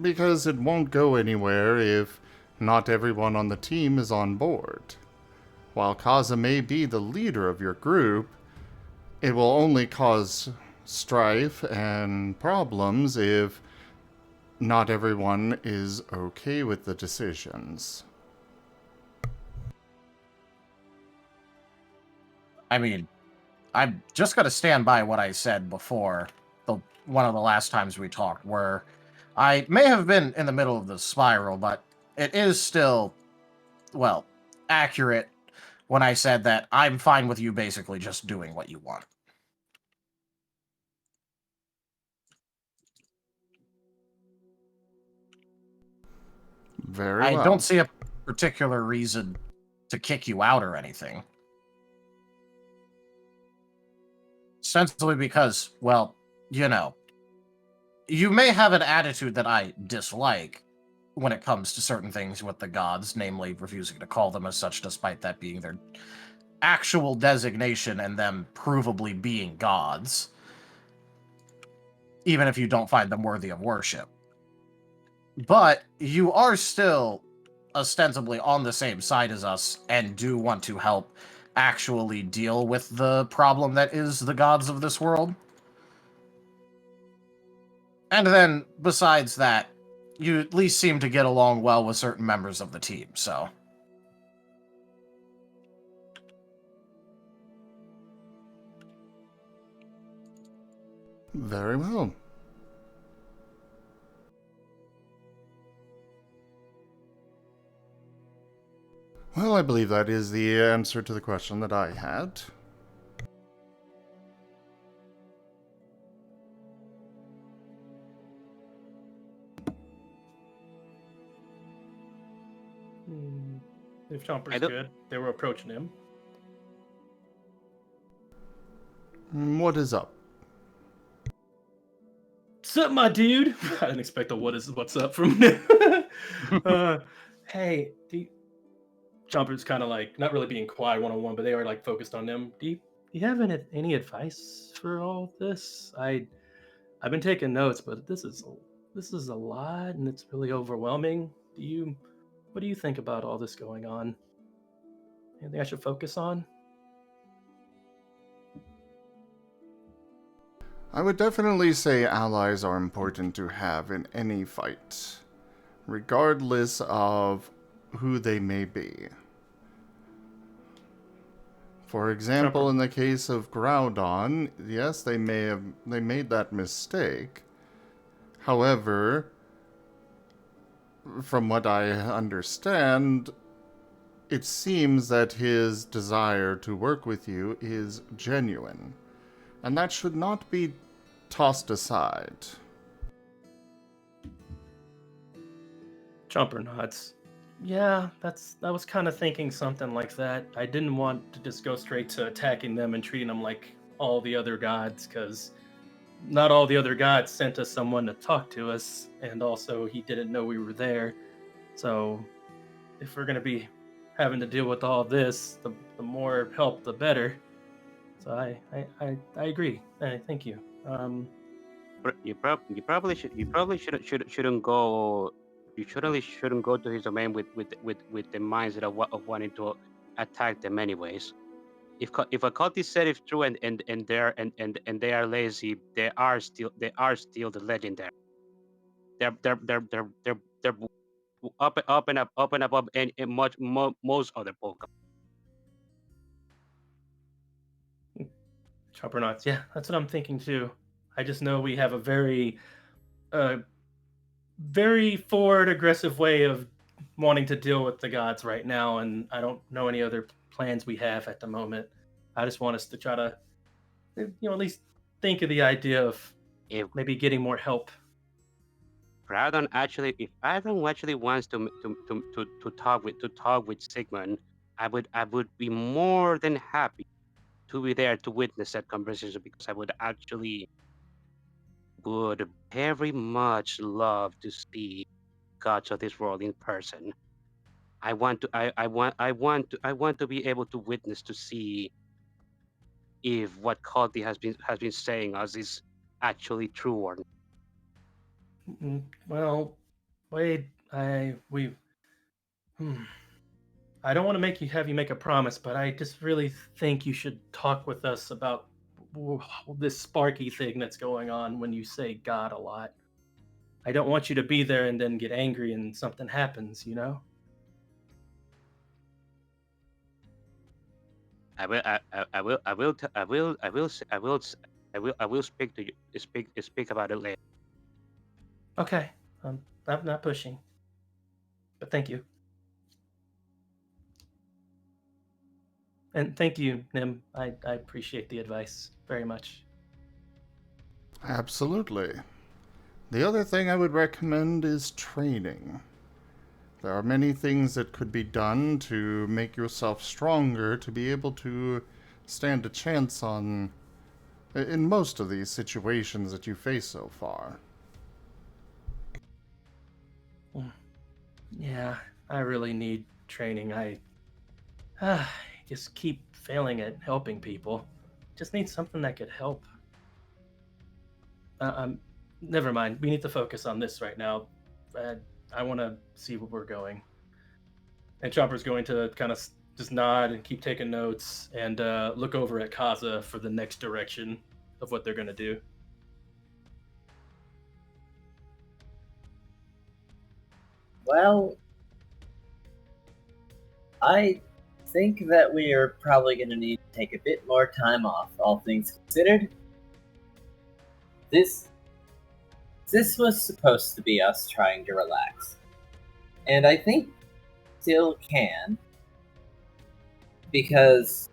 Because it won't go anywhere if not everyone on the team is on board. While Kaza may be the leader of your group, it will only cause strife and problems if not everyone is okay with the decisions. I mean, I'm just going to stand by what I said before, one of the last times we talked, where I may have been in the middle of the spiral, but it is still, well, accurate when I said that I'm fine with you basically just doing what you want. Very well. I don't see a particular reason to kick you out or anything. Ostensibly because, well, you may have an attitude that I dislike when it comes to certain things with the gods, namely refusing to call them as such despite that being their actual designation and them provably being gods, even if you don't find them worthy of worship. But you are still ostensibly on the same side as us and do want to help actually deal with the problem that is the gods of this world. And then, besides that, you at least seem to get along well with certain members of the team, so. Very well. Well, I believe that is the answer to the question that I had. If Chomper's good, they were approaching him. What is up? What's up, my dude? I didn't expect a what's up from him. Hey, Chomper's kind of like not really being quiet one-on-one, but they are like focused on them. Do you have any advice for all this? I've been taking notes, but this is a lot and it's really overwhelming. What do you think about all this going on? Anything I should focus on? I would definitely say allies are important to have in any fight, regardless of who they may be. For example, in the case of Groudon, yes, they made that mistake. However, from what I understand, it seems that his desire to work with you is genuine, and that should not be tossed aside. Chomper nods. Yeah, I was kind of thinking something like that. I didn't want to just go straight to attacking them and treating them like all the other gods, because not all the other gods sent us someone to talk to us, and also he didn't know we were there. So if we're going to be having to deal with all this, the more help, the better. So I agree. Thank you. You probably shouldn't go. You shouldn't go to his domain with the mindset of wanting to attack them anyways. If a Calti said it's true and they are lazy, they are still the legendary. They're up and above and most other Pokemon. Chompernauts. Yeah, that's what I'm thinking too. I just know we have a very forward, aggressive way of wanting to deal with the gods right now, and I don't know any other plans we have at the moment. I just want us to try to, at least think of the idea of maybe getting more help. If Adon actually wants to talk with Sigmund, I would be more than happy to be there to witness that conversation, because I would very much love to see gods of this world in person. I want to be able to witness, to see if what Calti has been saying us is actually true or not. Well, Wade, I don't want to have you make a promise, but I just really think you should talk with us about this Sparky thing that's going on when you say God a lot. I don't want you to be there and then get angry and something happens, I will speak about it later. Okay, I'm not pushing, but thank you. And thank you, Nim. I appreciate the advice very much. Absolutely. The other thing I would recommend is training. There are many things that could be done to make yourself stronger to be able to stand a chance in most of these situations that you face so far. Yeah, I really need training. I just keep failing at helping people. Just need something that could help. Never mind. We need to focus on this right now. I want to see where we're going. And Chopper's going to kind of just nod and keep taking notes and look over at Kaza for the next direction of what they're going to do. Well, I think that we are probably going to need to take a bit more time off, all things considered. This was supposed to be us trying to relax. And I think still can, because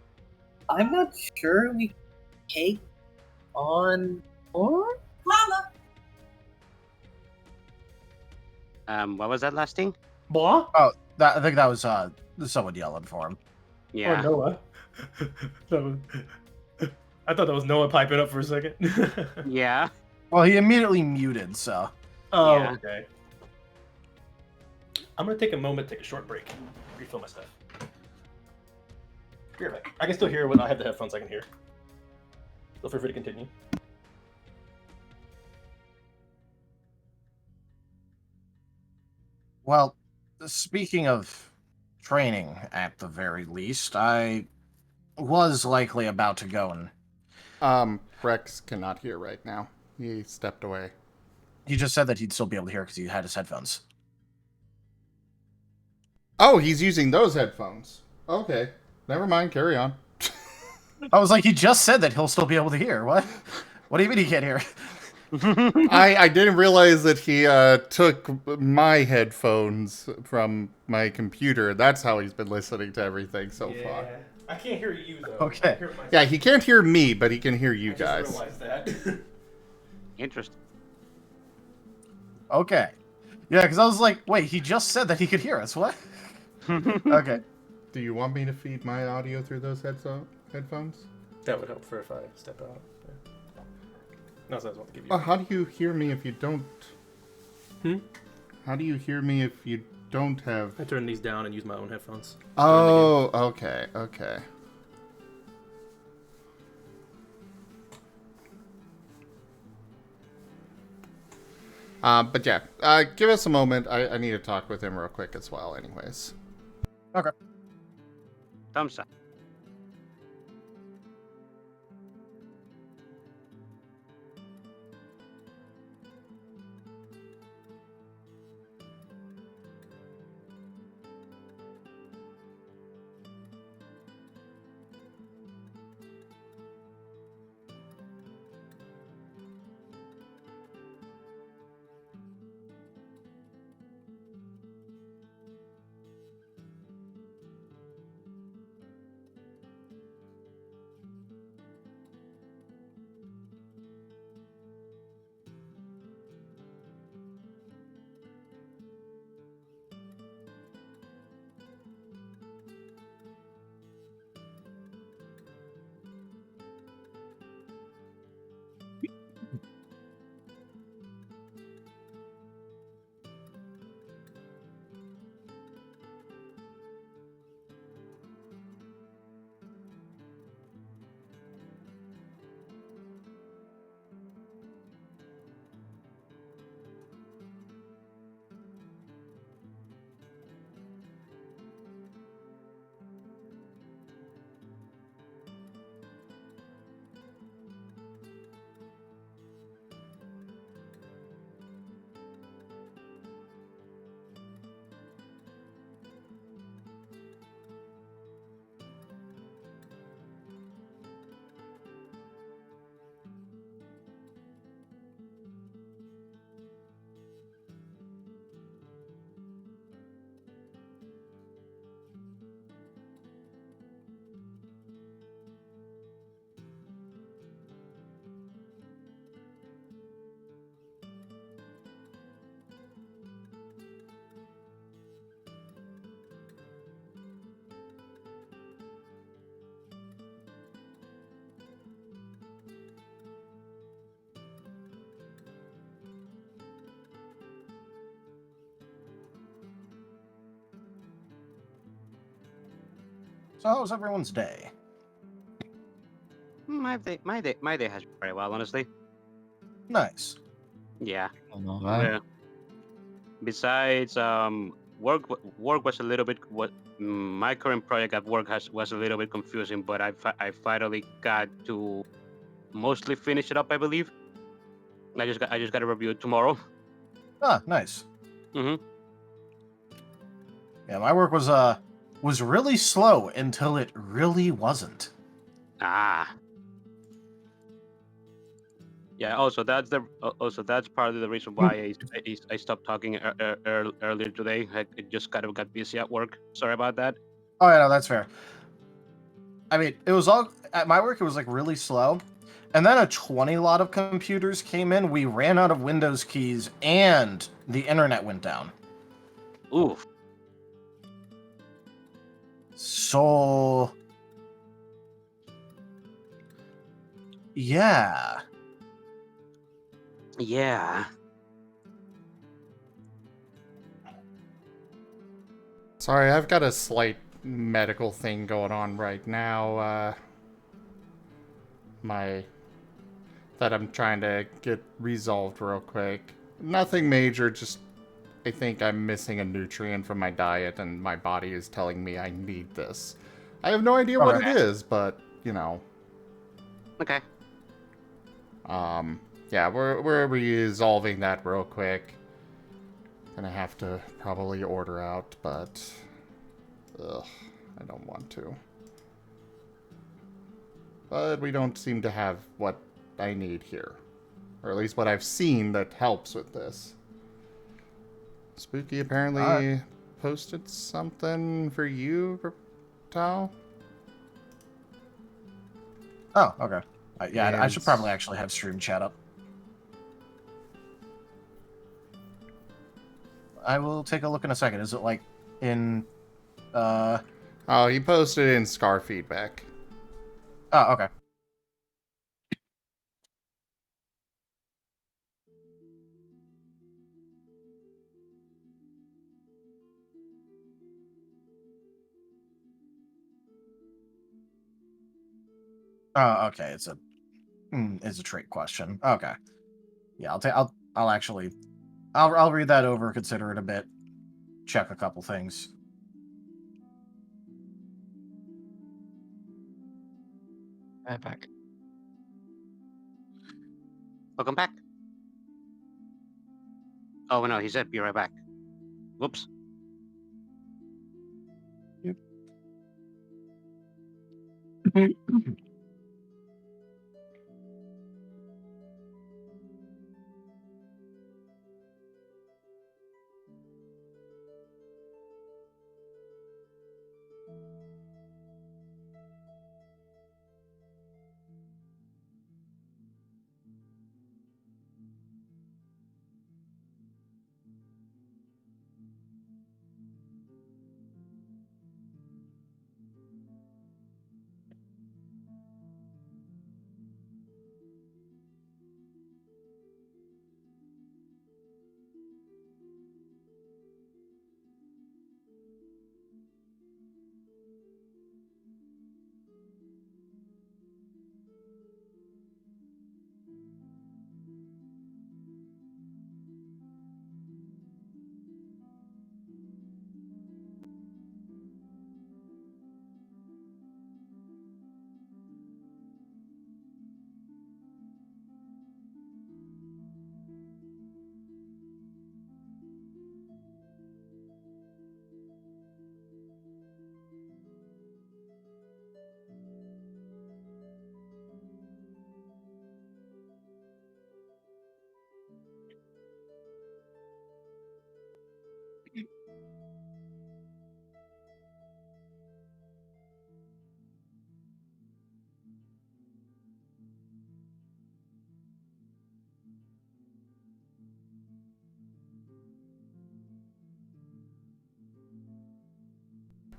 I'm not sure we can take on more? Mama! What was that last thing? Blah? Oh, I think that was someone yelling for him. Yeah. Or Noah. I thought that was Noah piping up for a second. Yeah. Well, he immediately muted, so. Oh, Yeah. okay. I'm gonna take a moment, take a short break, refill my stuff. Be right back. I can still hear when I have the headphones. I can hear. So feel free to continue. Well, speaking of training, at the very least, I was likely about to go and... Rex cannot hear right now. He stepped away. He just said that he'd still be able to hear because he had his headphones. Oh, he's using those headphones. Okay. Never mind, carry on. I was like, he just said that he'll still be able to hear. What? What do you mean he can't hear? I didn't realize that he took my headphones from my computer. That's how he's been listening to everything so far. I can't hear you though. Okay. I can hear myself. Yeah, he can't hear me, but he can hear you guys. I just realized that. Interesting. Okay. Yeah, because I was like, wait, he just said that he could hear us. What? Okay. Do you want me to feed my audio through those headphones? That would help for if I step out. Yeah. No, so I was about to give you. Well, how do you hear me if you don't? Hmm? How do you hear me if you don't have... I turn these down and use my own headphones. Oh, okay, okay. But yeah, give us a moment. I need to talk with him real quick as well, anyways. Okay. Thumbs up. So how was everyone's day? My day has been very well, honestly. Nice. Yeah. All right. Yeah. Besides, work was a little bit my current project at work was a little bit confusing, but I finally got to mostly finish it up, I believe. I just got to review it tomorrow. Ah, nice. Mm-hmm. Yeah, my work was really slow until it really wasn't. Ah. Yeah. Also, that's part of the reason why I stopped talking earlier today. I just kind of got busy at work. Sorry about that. Oh yeah, no, that's fair. I mean, it was all at my work. It was like really slow, and then a 20 lot of computers came in. We ran out of Windows keys, and the internet went down. Oof. So, yeah. Yeah. Sorry, I've got a slight medical thing going on right now. That I'm trying to get resolved real quick. Nothing major, just I think I'm missing a nutrient from my diet and my body is telling me I need this. I have no idea what it is, but, you know. Okay. Yeah, we're resolving that real quick. Gonna have to probably order out, but ugh, I don't want to. But we don't seem to have what I need here. Or at least what I've seen that helps with this. Spooky apparently posted something for you, Tao? Oh, okay. Yeah, I should And- probably actually have stream chat up. I will take a look in a second. Is it like in Oh, he posted in Scar feedback. Oh, okay. Oh, okay. It's a trait question. Okay. Yeah, I'll actually I'll read that over, consider it a bit, check a couple things. Right back. Welcome back. Oh no, he said be right back. Whoops. Yep.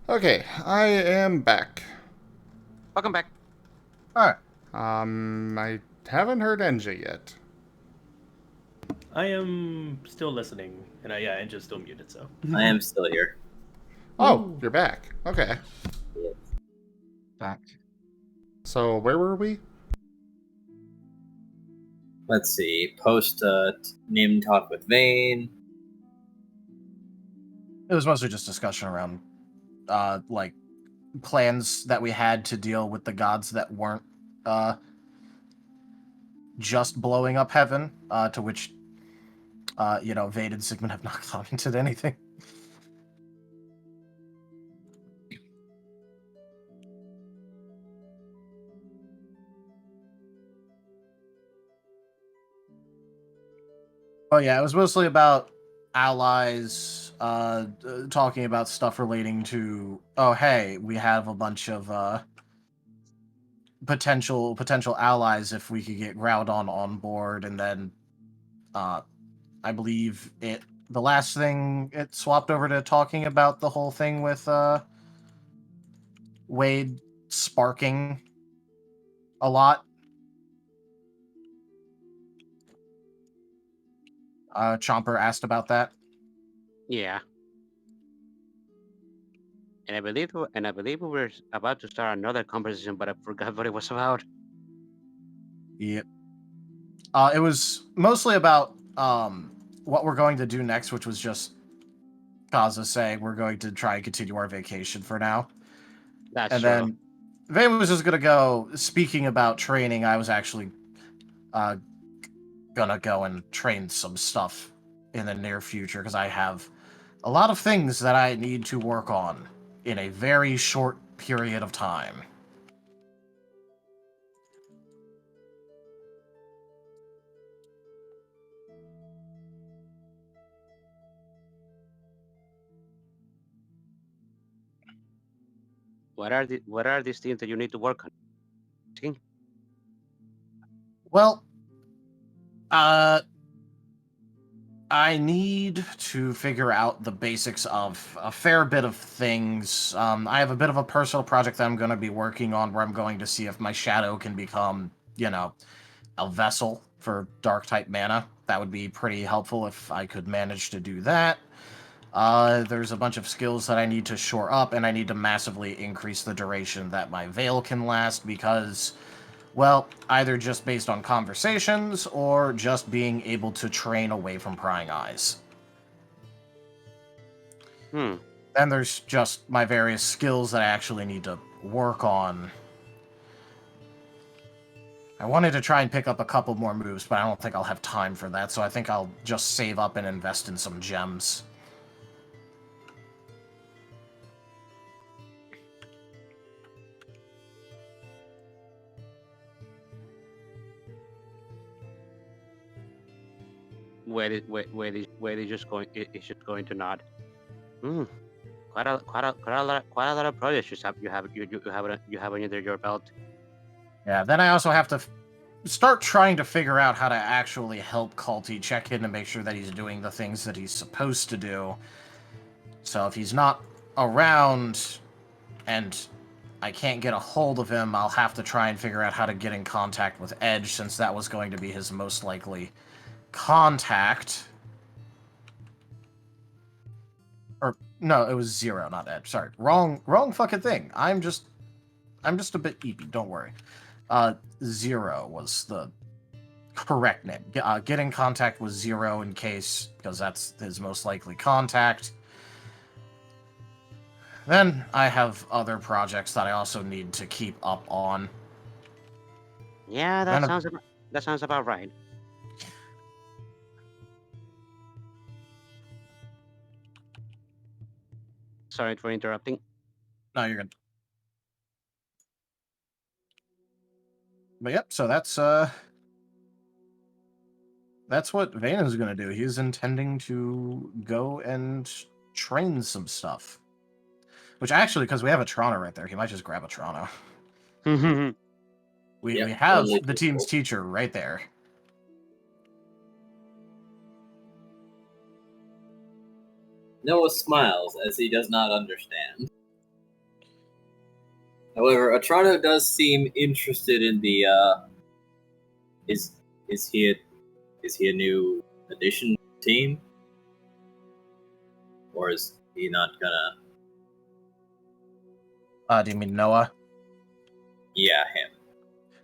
Okay, I am back. Welcome back. All right. I haven't heard Enja yet. I am still listening, and Enja's still muted, so. I am still here. Oh, you're back. Okay. Back. So where were we? Let's see. Post name and talk with Vane. It was mostly just discussion around like plans that we had to deal with the gods that weren't just blowing up heaven, to which Vade and Sigmund have not commented anything. Oh yeah, it was mostly about allies, talking about stuff relating to, oh hey, we have a bunch of potential allies if we could get Groudon on board, and then I believe the last thing it swapped over to talking about the whole thing with Wade sparking a lot. Chomper asked about that. Yeah. And I believe we were about to start another conversation, but I forgot what it was about. Yep. It was mostly about what we're going to do next, which was just Kaza saying we're going to try and continue our vacation for now. That's and true. Then Vane was just going to go, speaking about training, I was actually gonna go and train some stuff in the near future, because I have a lot of things that I need to work on in a very short period of time. What are these things that you need to work on? Well, I need to figure out the basics of a fair bit of things. I have a bit of a personal project that I'm going to be working on, where I'm going to see if my shadow can become, a vessel for dark-type mana. That would be pretty helpful if I could manage to do that. There's a bunch of skills that I need to shore up, and I need to massively increase the duration that my veil can last, because Well, either just based on conversations or just being able to train away from prying eyes. Hmm. Then there's just my various skills that I actually need to work on. I wanted to try and pick up a couple more moves, but I don't think I'll have time for that, so I think I'll just save up and invest in some gems. Wait, it's just going to nod. Hmm. Quite a lot of projects you have under your belt. Yeah, then I also have to start trying to figure out how to actually help Calti check in to make sure that he's doing the things that he's supposed to do. So if he's not around and I can't get a hold of him, I'll have to try and figure out how to get in contact with Edge, since that was going to be his most likely contact. Or, no, it was Zero, not Edge. Sorry. Wrong fucking thing. I'm just a bit eepy, don't worry. Zero was the correct name. Get in contact with Zero in case, because that's his most likely contact. Then I have other projects that I also need to keep up on. Yeah, that sounds about right. Sorry for interrupting. No, you're good. But yep, so that's what Vane's gonna do. He's intending to go and train some stuff. Which actually, because we have a Toronto right there, he might just grab a Toronto. We have totally the team's cool. teacher right there. Noah smiles as he does not understand. However, Atrano does seem interested in the is he a new addition to the team? Or is he not gonna Do you mean Noah? Yeah, him.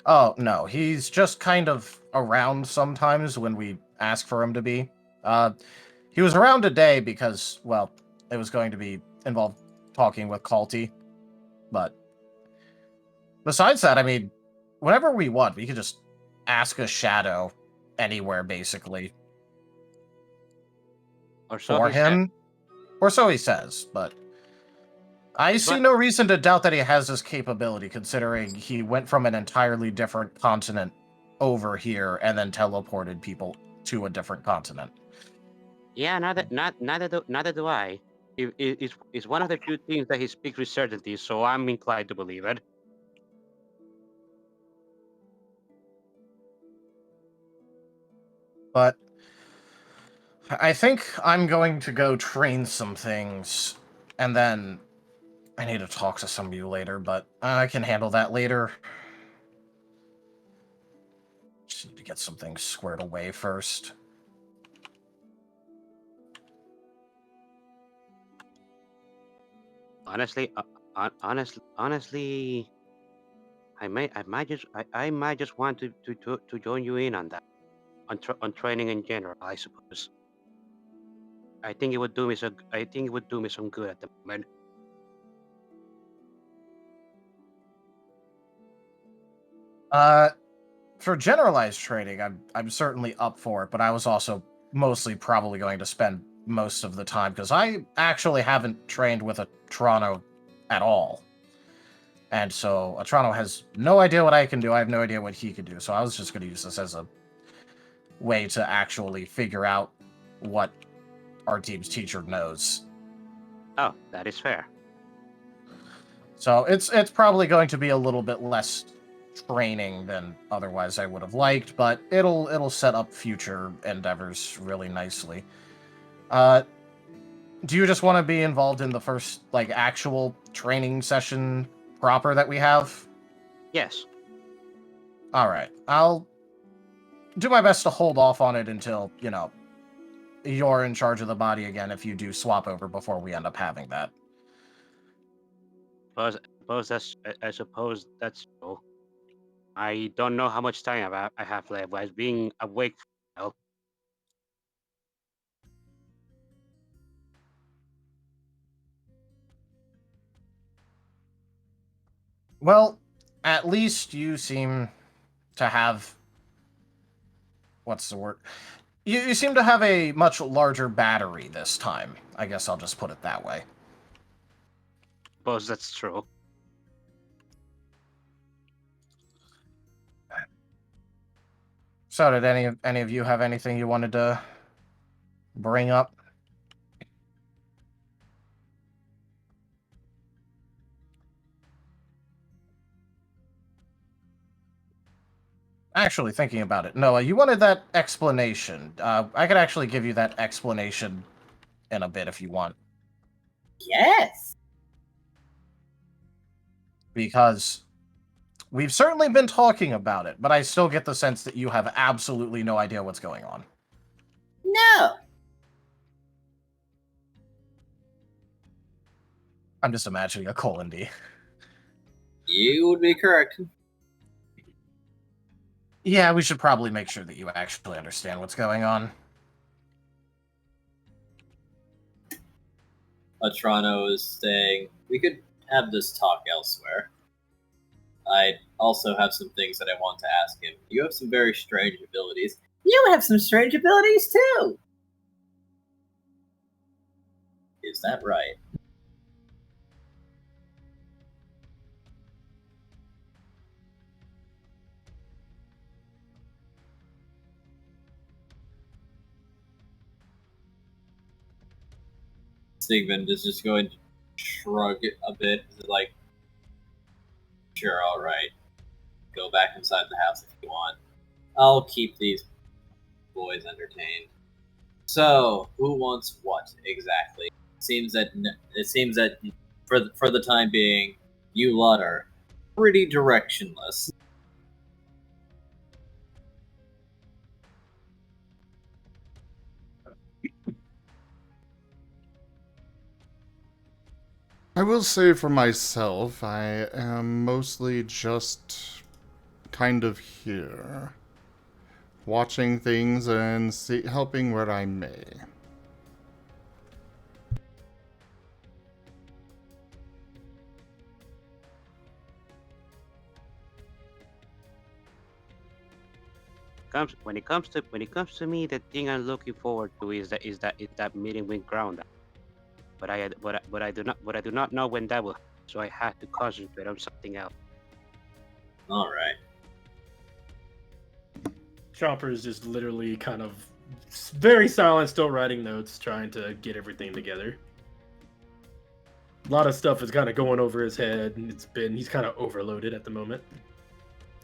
Oh, no, he's just kind of around sometimes when we ask for him to be. He was around today because, well, it was going to be involved talking with Calti. But besides that, I mean, whenever we want, we could just ask a shadow anywhere, basically. Or so for he said. him. Or so he says, but I see no reason to doubt that he has this capability, considering he went from an entirely different continent over here and then teleported people to a different continent. Yeah, neither do I. It's one of the few things that he speaks with certainty, so I'm inclined to believe it. But I think I'm going to go train some things, and then I need to talk to some of you later, but I can handle that later. Just need to get some things squared away first. Honestly, I might just want to join you in on that, on training in general. I suppose. I think it would do me some good at the moment. For generalized training, I'm certainly up for it, but I was also mostly probably going to spend most of the time, because I actually haven't trained with a Toronto at all. And so a Toronto has no idea what I can do, I have no idea what he could do, so I was just going to use this as a way to actually figure out what our team's teacher knows. Oh, that is fair. So it's probably going to be a little bit less training than otherwise I would have liked, but it'll set up future endeavors really nicely. Do you just want to be involved in the first, like, actual training session proper that we have? Yes. Alright, I'll do my best to hold off on it until, you're in charge of the body again, if you do swap over before we end up having that. I suppose that's so. I don't know how much time I have left. I was being awake for a while. Well, at least you seem to have... What's the word? You seem to have a much larger battery this time. I guess I'll just put it that way. Suppose that's true. So, did any of you have anything you wanted to bring up? Actually, thinking about it, Noah, you wanted that explanation. I could actually give you that explanation in a bit if you want. Yes. Because we've certainly been talking about it, but I still get the sense that you have absolutely no idea what's going on. No. I'm just imagining a colon D. You would be correct. Yeah, we should probably make sure that you actually understand what's going on. Atrano is saying, we could have this talk elsewhere. I also have some things that I want to ask him. You have some very strange abilities. You have some strange abilities too! Is that right? Sigmund is just going to shrug a bit. Like, sure, alright. Go back inside the house if you want. I'll keep these boys entertained. So, who wants what exactly? It seems that for the time being, you lot are pretty directionless. I will say for myself, I am mostly just kind of here, watching things and helping where I may. When it comes to me, the thing I'm looking forward to is that meeting with Ground. But I do not know when that will happen, so I have to concentrate on something else. Alright. Chomper is just literally kind of very silent, still writing notes, trying to get everything together. A lot of stuff is kind of going over his head, and he's kind of overloaded at the moment.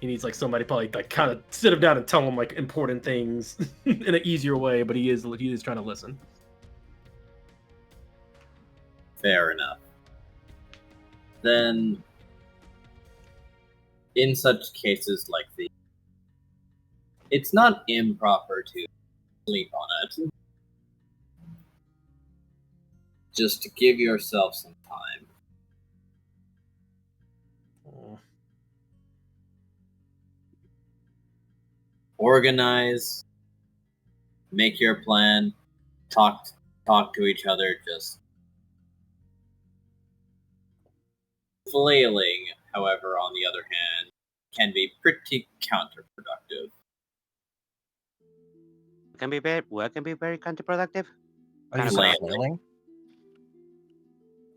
He needs like somebody probably like kind of sit him down and tell him like important things in an easier way, but he is trying to listen. Fair enough. Then, in such cases like these, it's not improper to sleep on it. Just to give yourself some time. Oh. Organize, make your plan, talk to each other, just flailing, however, on the other hand, can be pretty counterproductive. What can be very counterproductive? Are you Flailing. flailing?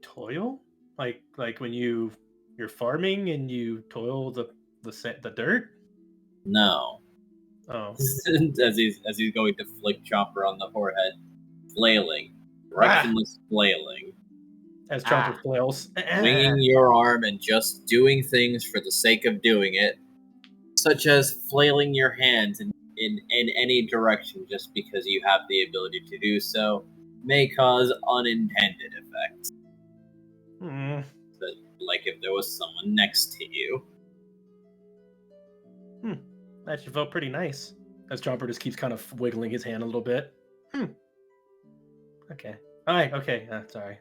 Toil? Like when you're farming and you toil the dirt? No. Oh. as he's going to flick Chopper on the forehead. Flailing. Directionless flailing. As Chomper flails. Swinging your arm and just doing things for the sake of doing it. Such as flailing your hands in any direction just because you have the ability to do so may cause unintended effects. Like if there was someone next to you. That actually felt pretty nice. As Chomper just keeps kind of wiggling his hand a little bit. Okay. Alright, okay. Sorry.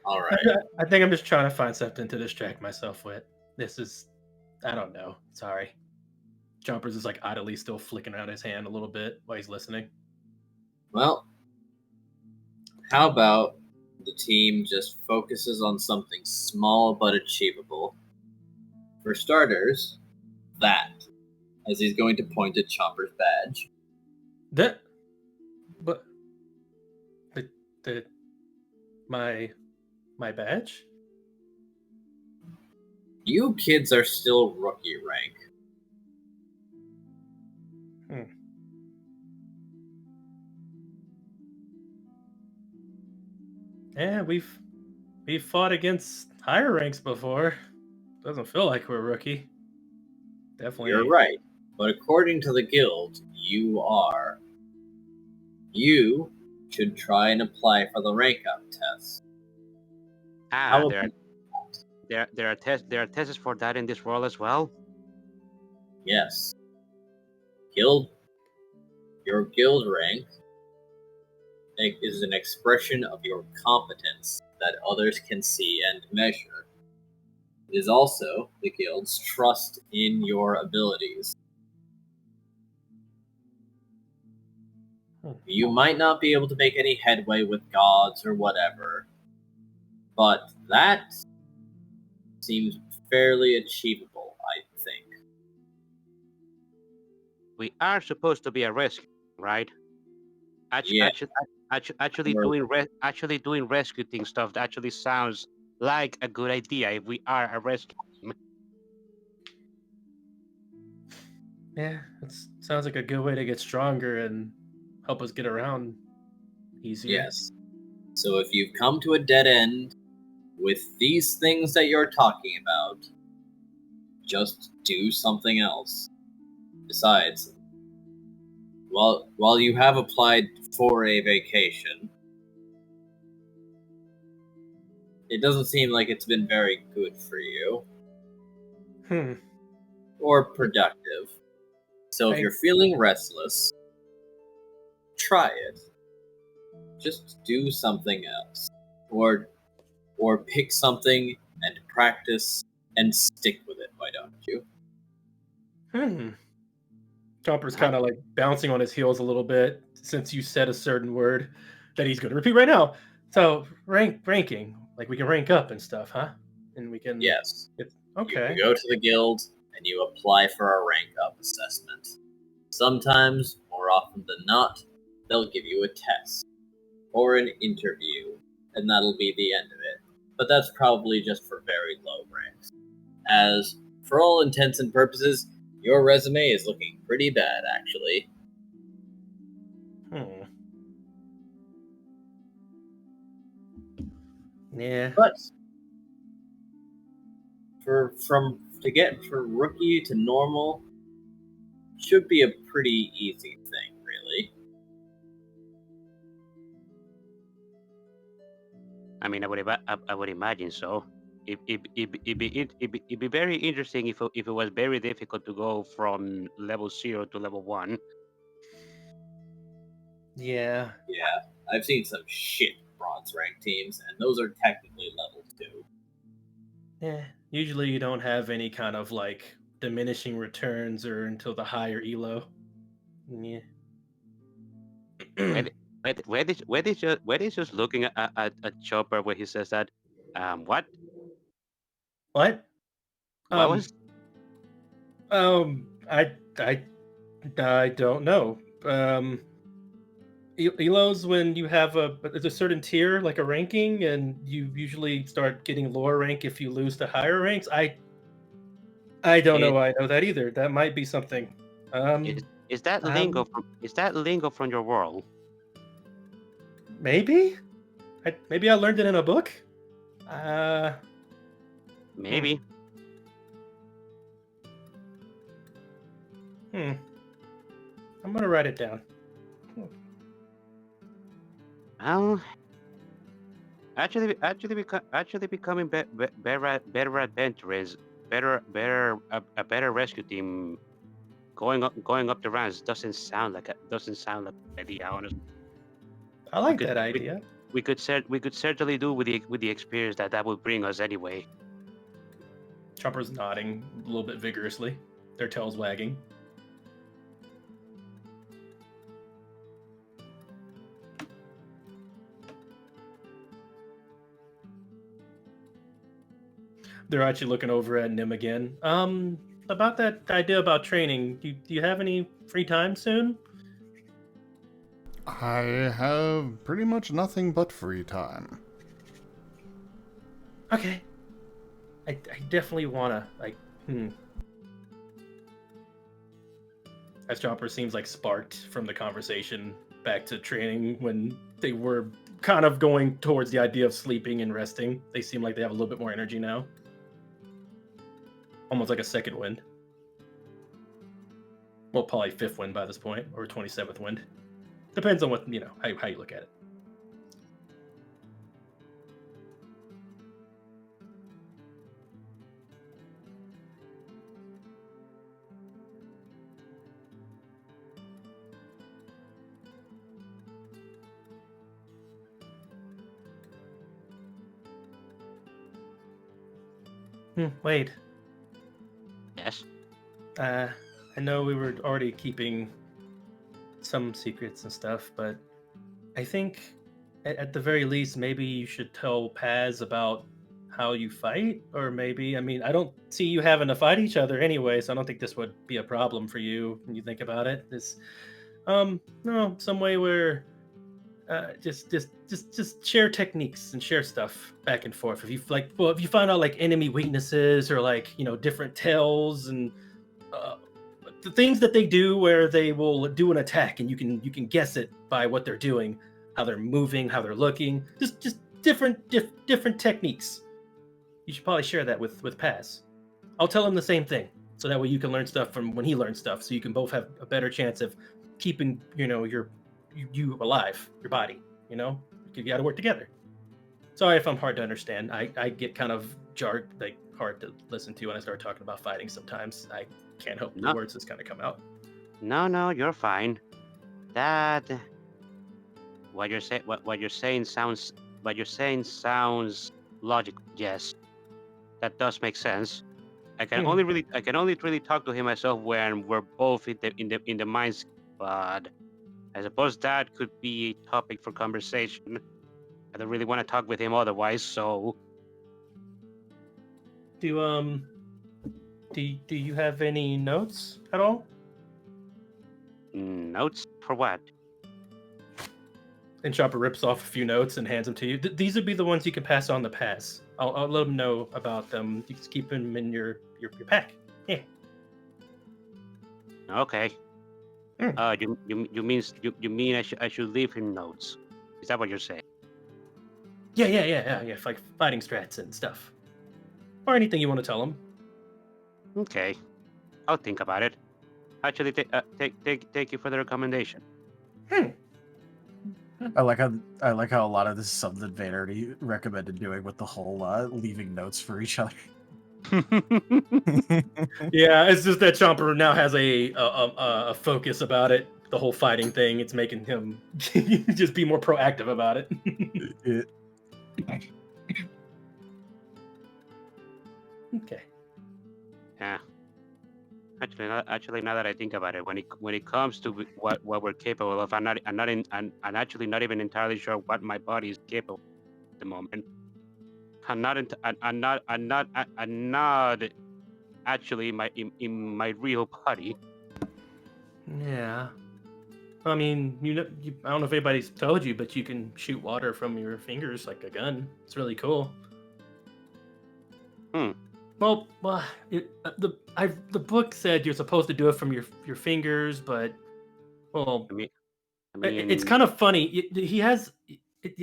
Alright. I think I'm just trying to find something to distract myself with. This is I don't know. Sorry. Chompers is like idly still flicking around his hand a little bit while he's listening. Well, how about the team just focuses on something small but achievable? For starters, that, as he's going to point at Chomper's badge. That, but the my badge. You kids are still rookie rank. Yeah, we've fought against higher ranks before. Doesn't feel like we're a rookie. Definitely. You're right, but according to the guild, you are. You should try and apply for the rank up test. Ah, there are tests for that in this world as well. Yes. Your guild rank is an expression of your competence that others can see and measure. It is also the guild's trust in your abilities. You might not be able to make any headway with gods or whatever, but that seems fairly achievable, I think. We are supposed to be a rescue, right? Actually doing rescue thing stuff that actually sounds like a good idea if we are a rescue team. Yeah, it sounds like a good way to get stronger and help us get around easier. Yes. So if you've come to a dead end with these things that you're talking about, just do something else. Besides, while you have applied for a vacation, it doesn't seem like it's been very good for you. Or productive. So if you're feeling restless, try it. Just do something else. Or pick something and practice and stick with it, why don't you? Chomper's kind of like bouncing on his heels a little bit since you said a certain word that he's going to repeat right now. So ranking, like we can rank up and stuff, huh? And we can. Yes. Okay. You go to the guild and you apply for a rank up assessment. Sometimes, more often than not, they'll give you a test or an interview, and that'll be the end of it. But that's probably just for very low ranks. As, for all intents and purposes, your resume is looking pretty bad, actually. Yeah. But to get from rookie to normal should be a pretty easy thing, really. I mean, I would imagine so. It'd be very interesting if it was very difficult to go from level 0 to level 1. Yeah. Yeah, I've seen some shit bronze rank teams, and those are technically level 2. Yeah. Usually you don't have any kind of like diminishing returns or until the higher elo. Yeah. Where is just looking at Chopper where he says that what? What? What was? I don't know. Elo's when you have a certain tier, like a ranking, and you usually start getting lower rank if you lose to higher ranks. I don't know why I know that either. That might be something. Is that lingo from your world? Maybe. Maybe I learned it in a book. Maybe. I'm gonna write it down. Well, actually becoming better adventurers, a better rescue team. Going up the ranks doesn't sound like an idea, honestly. I like that idea. We could certainly do with the experience that would bring us anyway. Chopper's nodding a little bit vigorously, their tails wagging. They're actually looking over at Nim again. About that idea about training, do you have any free time soon? I have pretty much nothing but free time. Okay. I definitely wanna, like, As Chopper seems like sparked from the conversation back to training when they were kind of going towards the idea of sleeping and resting. They seem like they have a little bit more energy now. Almost like a second wind. Well, probably fifth wind by this point, or 27th wind. Depends on what, how you look at it. Wait. Yes. I know we were already keeping some secrets and stuff, but I think at the very least, maybe you should tell Paz about how you fight, or maybe, I don't see you having to fight each other anyway, so I don't think this would be a problem for you when you think about it. This, no, some way where just share techniques and share stuff back and forth. If you find out like enemy weaknesses or like different tells and the things that they do where they will do an attack and you can guess it by what they're doing, how they're moving, how they're looking, just different techniques. You should probably share that with Paz. I'll tell him the same thing, so that way you can learn stuff from when he learns stuff, so you can both have a better chance of keeping you alive, your body. You got to work together. Sorry if I'm hard to understand. I get kind of jarred, like hard to listen to when I start talking about fighting. Sometimes I can't help the words just kind of come out. No, you're fine. That what you're saying sounds logical. Yes, that does make sense. I can only really talk to him myself when we're both in the mines, but I suppose that could be a topic for conversation. I don't really want to talk with him otherwise, so. Do you have any notes at all? Notes for what? And Chopper rips off a few notes and hands them to you. These would be the ones you can pass on to Paz. I'll let him know about them. You just keep them in your pack. Yeah. Okay. You mean I should leave him notes? Is that what you're saying? Yeah. Like fighting strats and stuff, or anything you want to tell him. Okay, I'll think about it. Actually, thank you for the recommendation. I like how a lot of this is something that Van already recommended doing with the whole leaving notes for each other. Yeah, it's just that Chomper now has a focus about it. The whole fighting thing, it's making him just be more proactive about it. Okay. Yeah. Actually, now that I think about it, when it comes to what we're capable of, I'm actually not even entirely sure what my body is capable of at the moment. I'm not actually in my real body. Yeah. I don't know if anybody's told you, but you can shoot water from your fingers like a gun. It's really cool. Well, the book said you're supposed to do it from your fingers, but it's kind of funny. He has.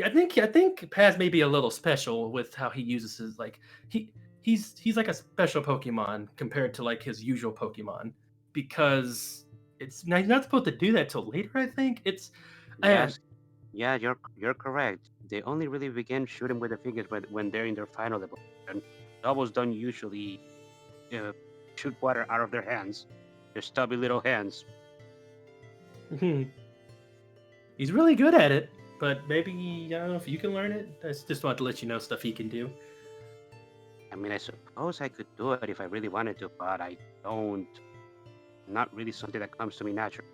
I think Paz may be a little special with how he uses his he's like a special Pokemon compared to like his usual Pokemon, because he's not supposed to do that till later. I think it's. Yes. Yeah, you're correct. They only really begin shooting with the fingers when they're in their final evolution. Doubles don't usually shoot water out of their hands. Their stubby little hands. He's really good at it, but maybe I don't know if you can learn it. I just wanted to let you know stuff he can do. I mean, I suppose I could do it if I really wanted to, but I don't. Not really something that comes to me naturally.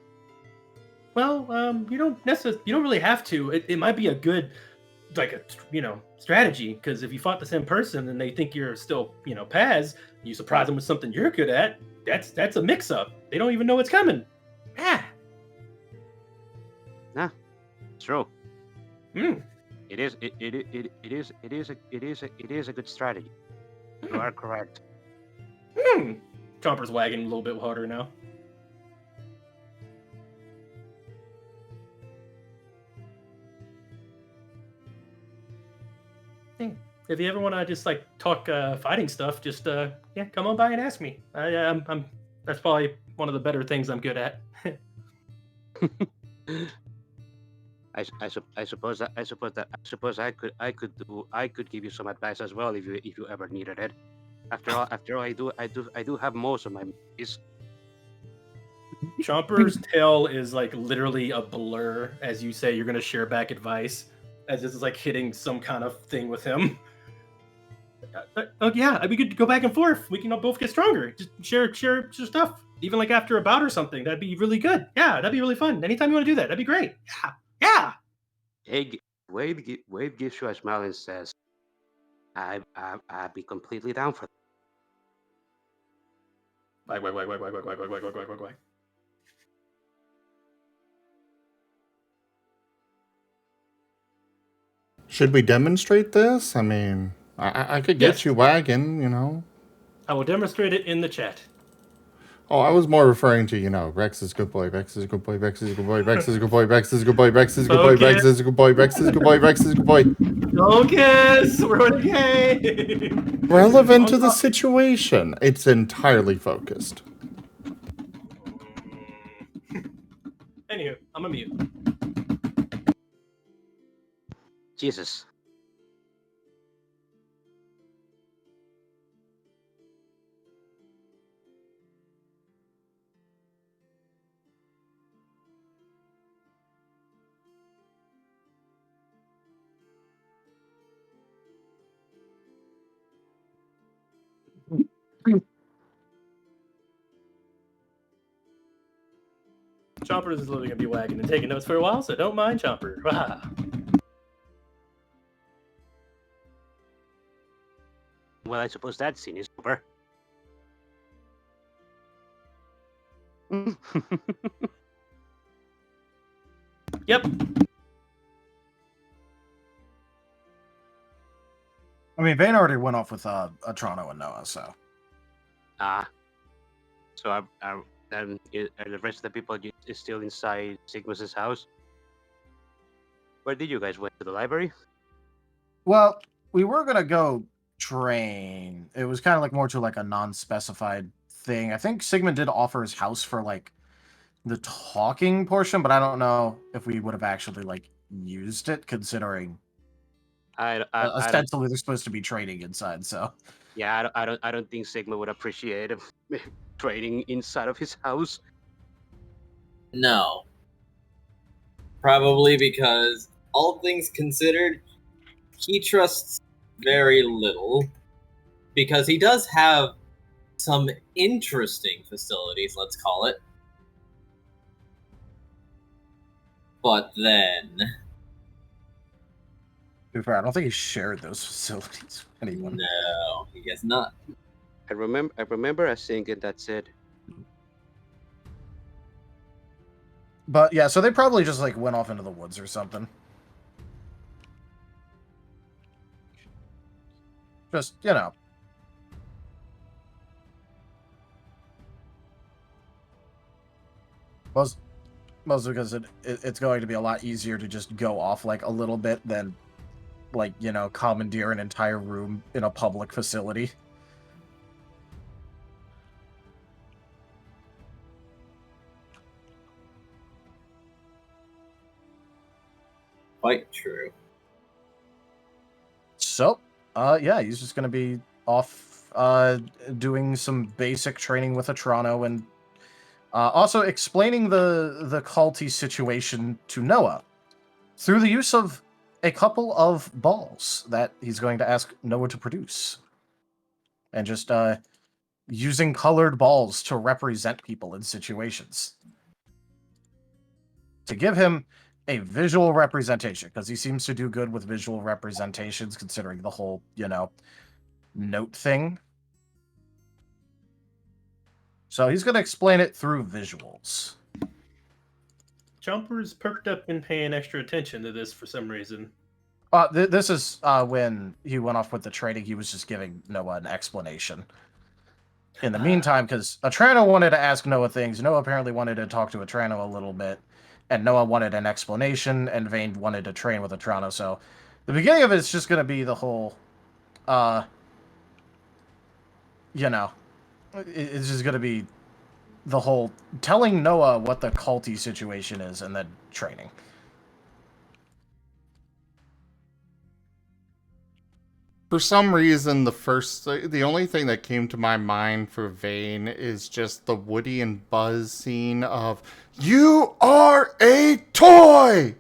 Well, you don't really have to. It might be a good, like a strategy, because if you fought the same person and they think you're still Paz, you surprise them with something you're good at. That's a mix up. They don't even know what's coming. Ah. Nah, it's true. Hmm. It is a good strategy. You are correct. Chomper's wagging a little bit harder now. Hey, if you ever want to just like talk fighting stuff, just yeah, come on by and ask me. I'm that's probably one of the better things I'm good at. I suppose I could give you some advice as well if you ever needed it. After all, I do have most of my movies. Chomper's tail is like literally a blur as you say you're gonna share back advice, as this is like hitting some kind of thing with him. Oh yeah, we could go back and forth. We can both get stronger. Just share stuff, even like after a bout or something. That'd be really good. Yeah, that'd be really fun. Anytime you want to do that, that'd be great. Yeah. Hey, Wade gives you a smile and says, I'd be completely down for that. Wag. Should we demonstrate this? I mean, I could get Yes. you wagging, you know. I will demonstrate it in the chat. Oh, I was more referring to, Rex is a good boy, Rex is a good boy, Rex is a good boy, Rex is a good boy, Rex is a good boy, Rex is a good boy, Rex is a good boy, Rex is a good boy, Rex is a good boy. Focus! We're in the game! Relevant to the situation. It's entirely focused. Anywho, I'm a mute. Jesus. Chomper is literally gonna be wagging and taking notes for a while, so don't mind Chomper. Well, I suppose that scene is over. Yep. I mean, Vane already went off with Atrano and Noah, so. So are the rest of the people is still inside Sigmus's house? Where did you guys went to the library? Well, we were gonna go train. It was kind of like more to like a non-specified thing. I think Sigmund did offer his house for like the talking portion, but I don't know if we would have actually like used it, considering ostensibly they're supposed to be training inside. So yeah, I don't think Sigma would appreciate training inside of his house. No. Probably because, all things considered, he trusts very little. Because he does have some interesting facilities, let's call it. But then... to be fair, I don't think he shared those facilities with anyone. No, he has not. I remember us thinking that's it. But yeah, so they probably just like went off into the woods or something. Just, Most because it's going to be a lot easier to just go off like a little bit than like, commandeer an entire room in a public facility. Quite true. So, yeah, he's just going to be off doing some basic training with Atrano and also explaining the Calti situation to Noah through the use of a couple of balls that he's going to ask Noah to produce. and just using colored balls to represent people in situations. To give him a visual representation, because he seems to do good with visual representations, considering the whole, note thing. So he's going to explain it through visuals. Jumper's perked up and paying extra attention to this for some reason. This is when he went off with the training, he was just giving Noah an explanation. In the meantime, because Atrano wanted to ask Noah things, Noah apparently wanted to talk to Atrano a little bit, and Noah wanted an explanation, and Vane wanted to train with Atrano, so the beginning of it's just going to be the whole, it's just going to be the whole telling Noah what the Calti situation is, and then training. For some reason, the only thing that came to my mind for Vane is just the Woody and Buzz scene of, "You are a toy!"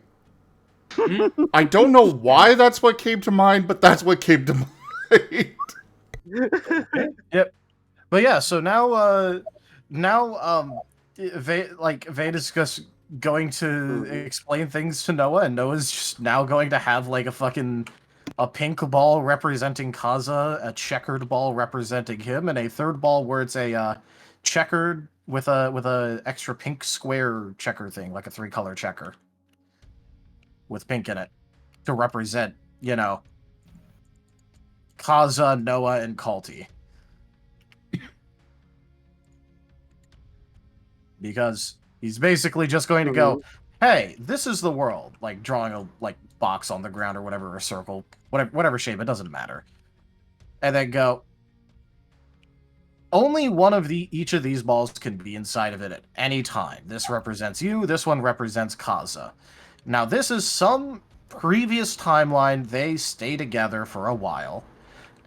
I don't know why that's what came to mind, but that's what came to mind. Yep. But yeah, so now Vane is just going to explain things to Noah, and Noah's just now going to have like a pink ball representing Kaza, a checkered ball representing him, and a third ball where it's a checkered with a extra pink square checker thing, like a 3-color checker with pink in it, to represent, Kaza, Noah, and Calti. Because he's basically just going to go, "Hey, this is the world," like drawing a box on the ground or whatever, a circle, whatever shape, it doesn't matter. And then go, "Only one of each of these balls can be inside of it at any time. This represents you, this one represents Kaza. Now, this is some previous timeline. They stay together for a while,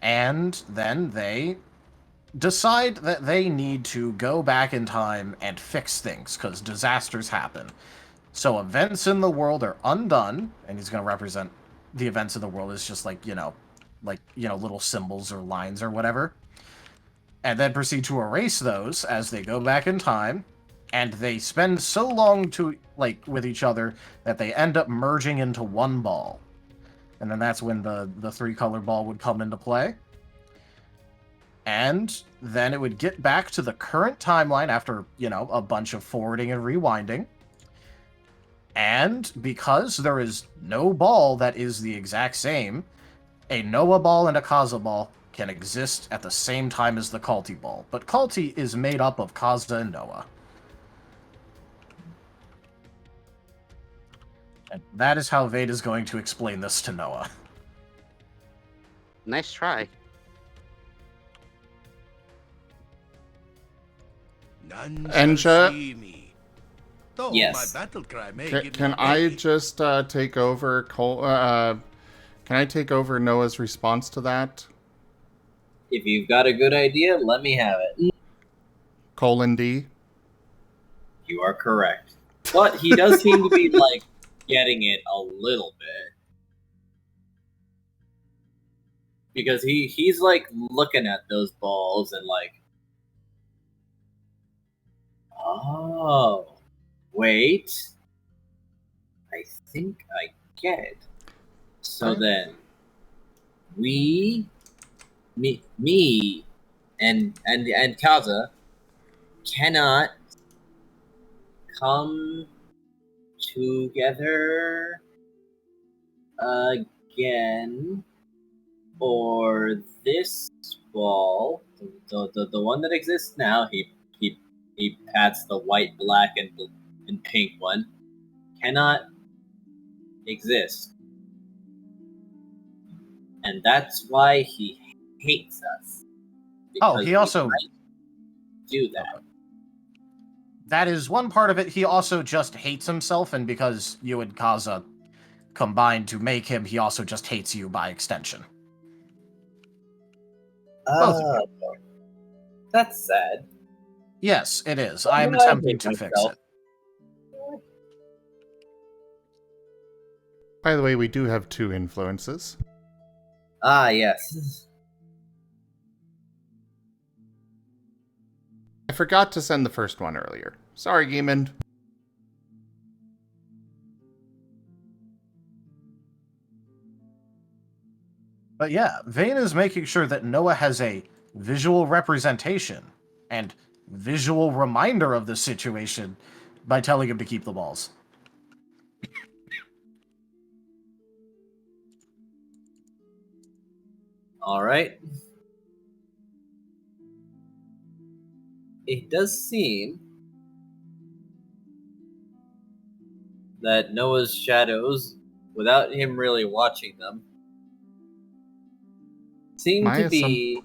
and then they decide that they need to go back in time and fix things, because disasters happen. So events in the world are undone," and he's going to represent the events of the world as just little symbols or lines or whatever, and then proceed to erase those as they go back in time, and they spend so long with each other that they end up merging into one ball. And then that's when the 3-color ball would come into play. And then it would get back to the current timeline after, a bunch of forwarding and rewinding. And because there is no ball that is the exact same, a Noah ball and a Kaza ball can exist at the same time as the Calti ball. But Calti is made up of Kaza and Noah. And that is how Vade is going to explain this to Noah. Nice try. None Enja? shall see me. Though Yes. my battle cry may give me Can I away. just take over can I take over Noah's response to that? If you've got a good idea, let me have it. :D. You are correct. But he does seem to be, getting it a little bit. Because he's, looking at those balls and, oh, wait. I think I get it. So then, me, and Kaza cannot come together again, or this ball, the one that exists now, he pats the white, black, and pink one, cannot exist. And that's why he hates us. Oh, Because he we also might do that. That is one part of it. He also just hates himself, and because you and Kaza combined to make him, he also just hates you by extension. Both of you. That's sad. Yes, it is. I am Yeah, I attempting hate to fix myself. it. By the way, we do have 2 influences. Ah, yes. I forgot to send the first one earlier. Sorry, Geemond. But yeah, Vane is making sure that Noah has a visual representation and visual reminder of the situation by telling him to keep the balls. All right. It does seem that Noah's shadows, without him really watching them, seem to be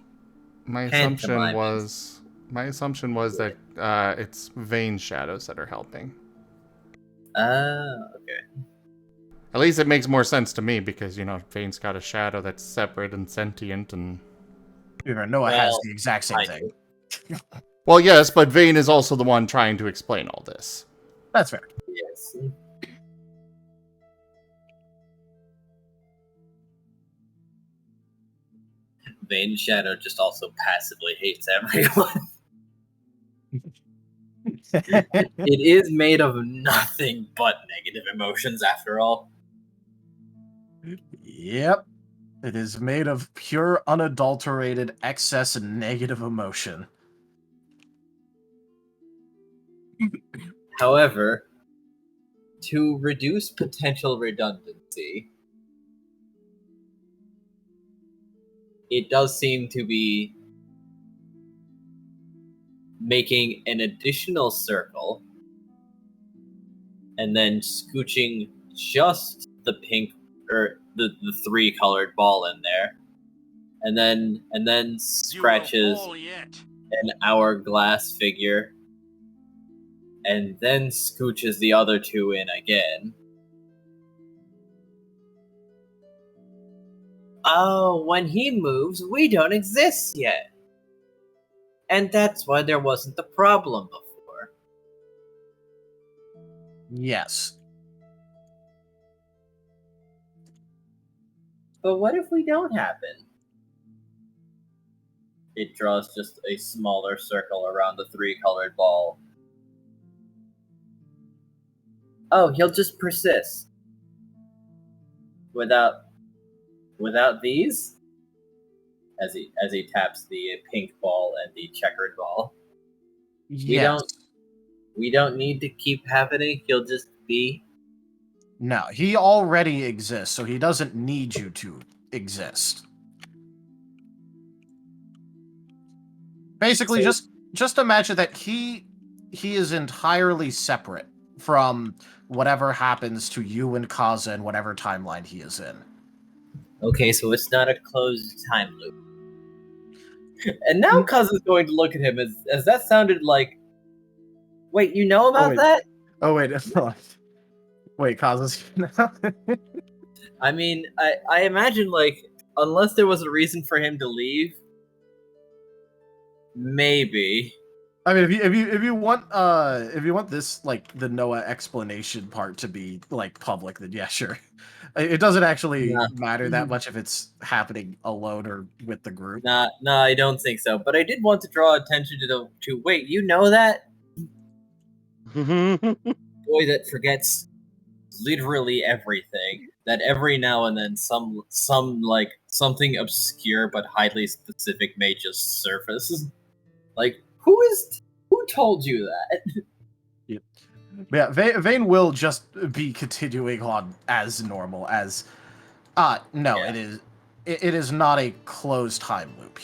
My pantomiming. assumption was that it's Vane's shadows that are helping. Okay. At least it makes more sense to me because, you know, Vane's got a shadow that's separate and sentient and... Noah has the exact same thing. Well, yes, but Vane is also the one trying to explain all this. That's fair. Yes. Vane's shadow just also passively hates everyone. It is made of nothing but negative emotions, after all. Yep. It is made of pure, unadulterated, excess, and negative emotion. However, to reduce potential redundancy, it does seem to be making an additional circle and then scooching just the pink or the 3-colored ball in there, and then scratches an hourglass figure, and then scooches the other 2 in again. Oh, when he moves, we don't exist yet. And that's why there wasn't the problem before. Yes. But what if we don't happen? It draws just a smaller circle around the 3-colored ball. Oh, he'll just persist. Without these? As he taps the pink ball and the checkered ball. Yes. We don't need to keep happening. He'll just be. No, he already exists, so he doesn't need you to exist. Basically, just imagine that he is entirely separate from whatever happens to you and Kaza in whatever timeline he is in. Okay, so it's not a closed time loop. And now Kaza's going to look at him as that sounded like... Wait, you know about that? Oh, wait. Wait, Kaza's now? I mean, I imagine, like, unless there was a reason for him to leave, maybe. I mean, if you want this, like, the Noah explanation part to be, like, public, then yeah, sure. It doesn't actually matter that much if it's happening alone or with the group. Nah, I don't think so. But I did want to draw attention to wait, you know that? Boy that forgets literally everything. That every now and then some like something obscure but highly specific may just surface. Like, who told you that? Yep. Yeah, Vane will just be continuing on as normal as no, yeah. It is not a closed time loop.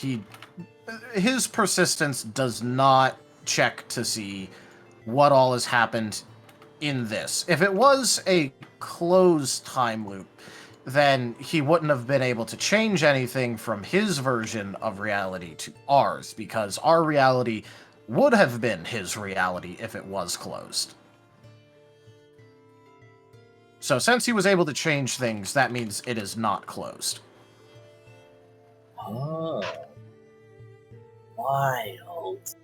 His persistence does not check to see what all has happened in this. If it was a closed time loop, then he wouldn't have been able to change anything from his version of reality to ours, because our reality would have been his reality if it was closed. So since he was able to change things, that means it is not closed. Oh. Wild.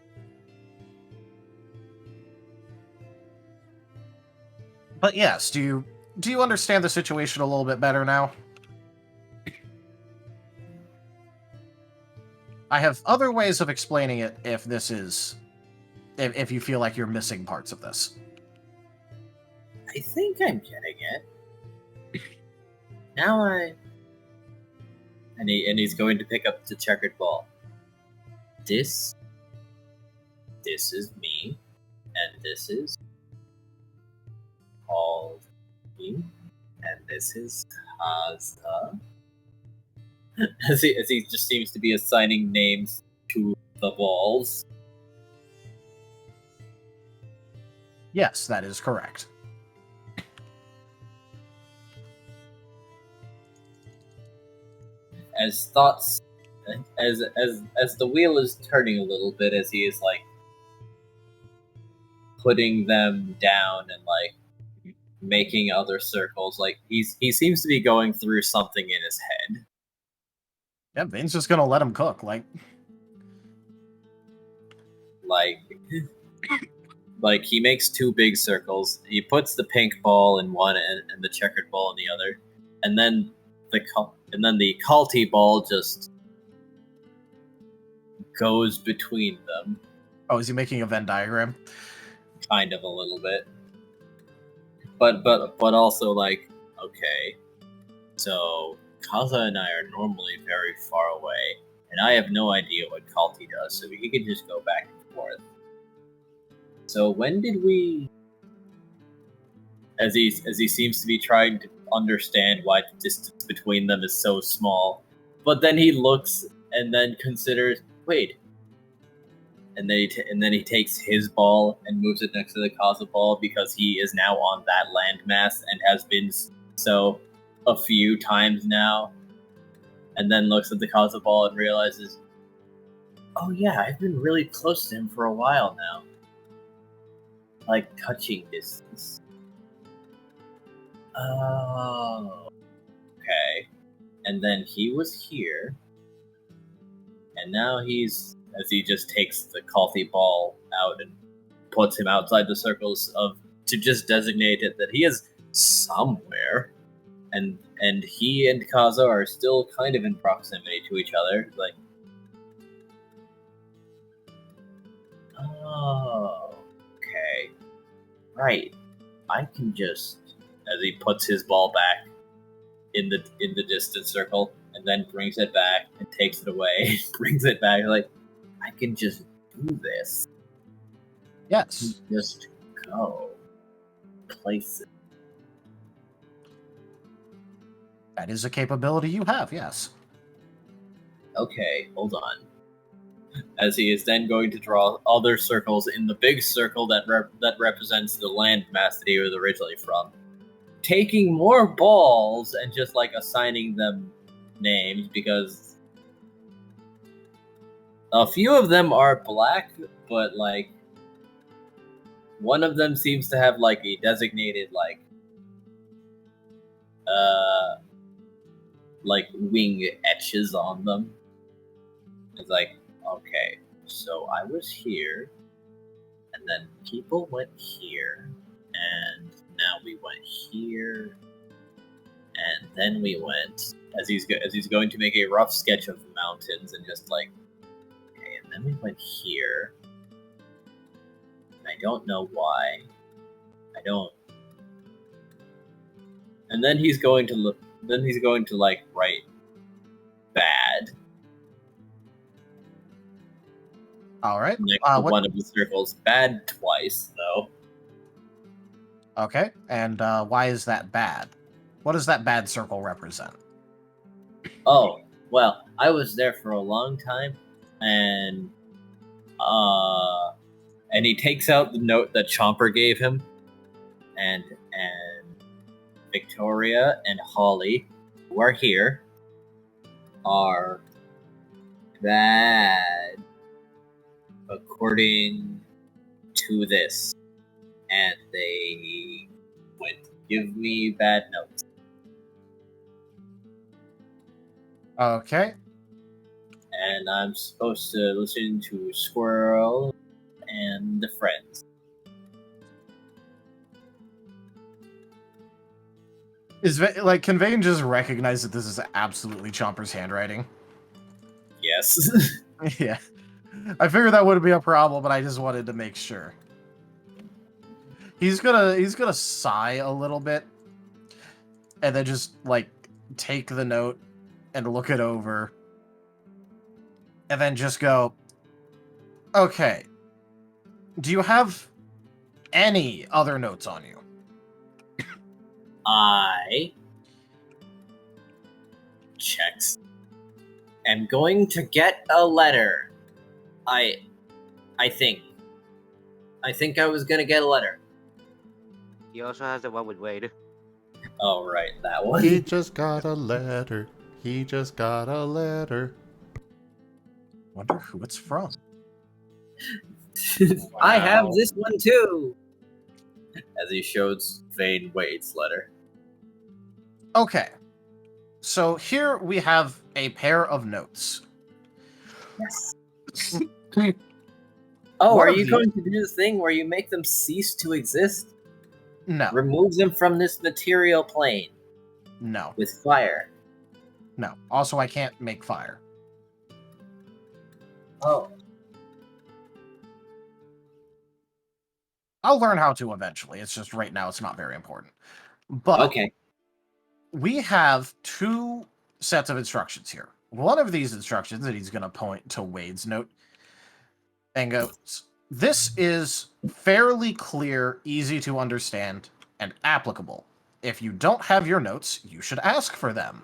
But yes, do you understand the situation a little bit better now? I have other ways of explaining it if this is if you feel like you're missing parts of this. I think I'm getting it. Now and he's going to pick up the checkered ball. This is me, and this is called me, and this is Kaza. as he just seems to be assigning names to the balls. Yes, that is correct. As the wheel is turning a little bit, as he is like putting them down and like making other circles, like he seems to be going through something in his head. Yeah, Vane's just gonna let him cook, like he makes two big circles. He puts the pink ball in one and the checkered ball in the other, and then the Calti ball just goes between them. Oh, is he making a Venn diagram? Kind of a little bit, but also like, okay, so Kaza and I are normally very far away, and I have no idea what Calti does, so he can just go back and forth. So when did we, as he seems to be trying to understand why the distance between them is so small, but then he looks and then considers, wait, and then he takes his ball and moves it next to the Kaza ball because he is now on that landmass and has been so a few times now, and then looks at the Kaza ball and realizes, oh yeah, I've been really close to him for a while now. Like touching distance. Oh, okay. And then he was here, and now he's, as he just takes the coffee ball out and puts him outside the circles to just designate it that he is somewhere, and he and Kaza are still kind of in proximity to each other, like, oh, okay. Right. I can just, as he puts his ball back in the distant circle and then brings it back and takes it away, brings it back, like, I can just do this. Yes. Just go. Place it. That is a capability you have, yes. Okay, hold on. As he is then going to draw other circles in the big circle that represents the landmass that he was originally from, taking more balls and just like assigning them names, because a few of them are black, but like one of them seems to have like a designated like wing etches on them. It's like, okay, so I was here, and then people went here, and now we went here, and then we went, as he's going to make a rough sketch of the mountains, and just like, okay, and then we went here. And I don't know why. And then he's going to look. Then he's going to like write bad. All right. Next to one of the circles. Bad twice, though. Okay. And why is that bad? What does that bad circle represent? Oh, well, I was there for a long time, and he takes out the note that Chomper gave him, and Victoria and Holly, who are here, are bad according to this, and they would give me bad notes. Okay. And I'm supposed to listen to Squirrel and the friends. Can Vane just recognize that this is absolutely Chomper's handwriting? Yes. Yeah. I figured that wouldn't be a problem, but I just wanted to make sure. He's gonna sigh a little bit, and then just like take the note and look it over, and then just go, okay, do you have any other notes on you? I checks. Am going to get a letter. I think. I think I was gonna get a letter. He also has the one with Wade. Oh, right, that one. He just got a letter. He just got a letter. Wonder who it's from. I have Wow. this one too. As he shows Vane Wade's letter. Okay. So here we have a pair of notes. Yes. Oh, One are of you these- going to do the thing where you make them cease to exist? No. Remove them from this material plane No. with fire. No. Also, I can't make fire. Oh. I'll learn how to eventually. It's just right now it's not very important. But Okay. we have two sets of instructions here. One of these instructions that he's going to point to Wade's note and goes, this is fairly clear, easy to understand, and applicable. If you don't have your notes, you should ask for them.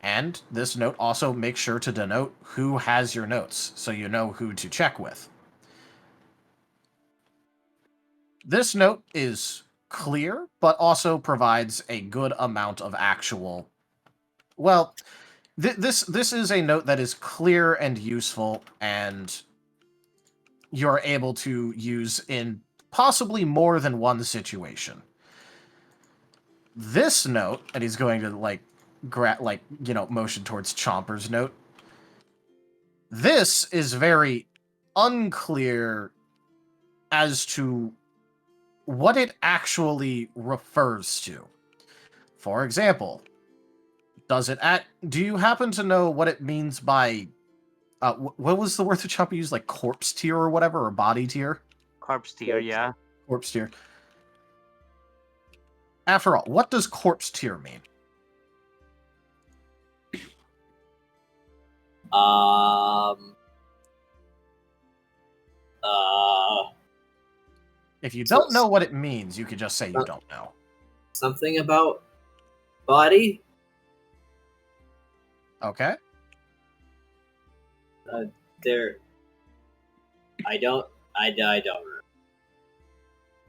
And this note also makes sure to denote who has your notes, so you know who to check with. This note is clear, but also provides a good amount of actual... Well, this is a note that is clear and useful, and you're able to use in possibly more than one situation. This note, and he's going to motion towards Chomper's note. This is very unclear as to what it actually refers to. For example, do you happen to know what it means by what was the word that Chomper used, like corpse tier or whatever, or body tier? Corpse tier, yeah. Corpse tier. After all, what does corpse tier mean? If you don't know what it means, you could just say you don't know. Something about body? Okay. I don't remember.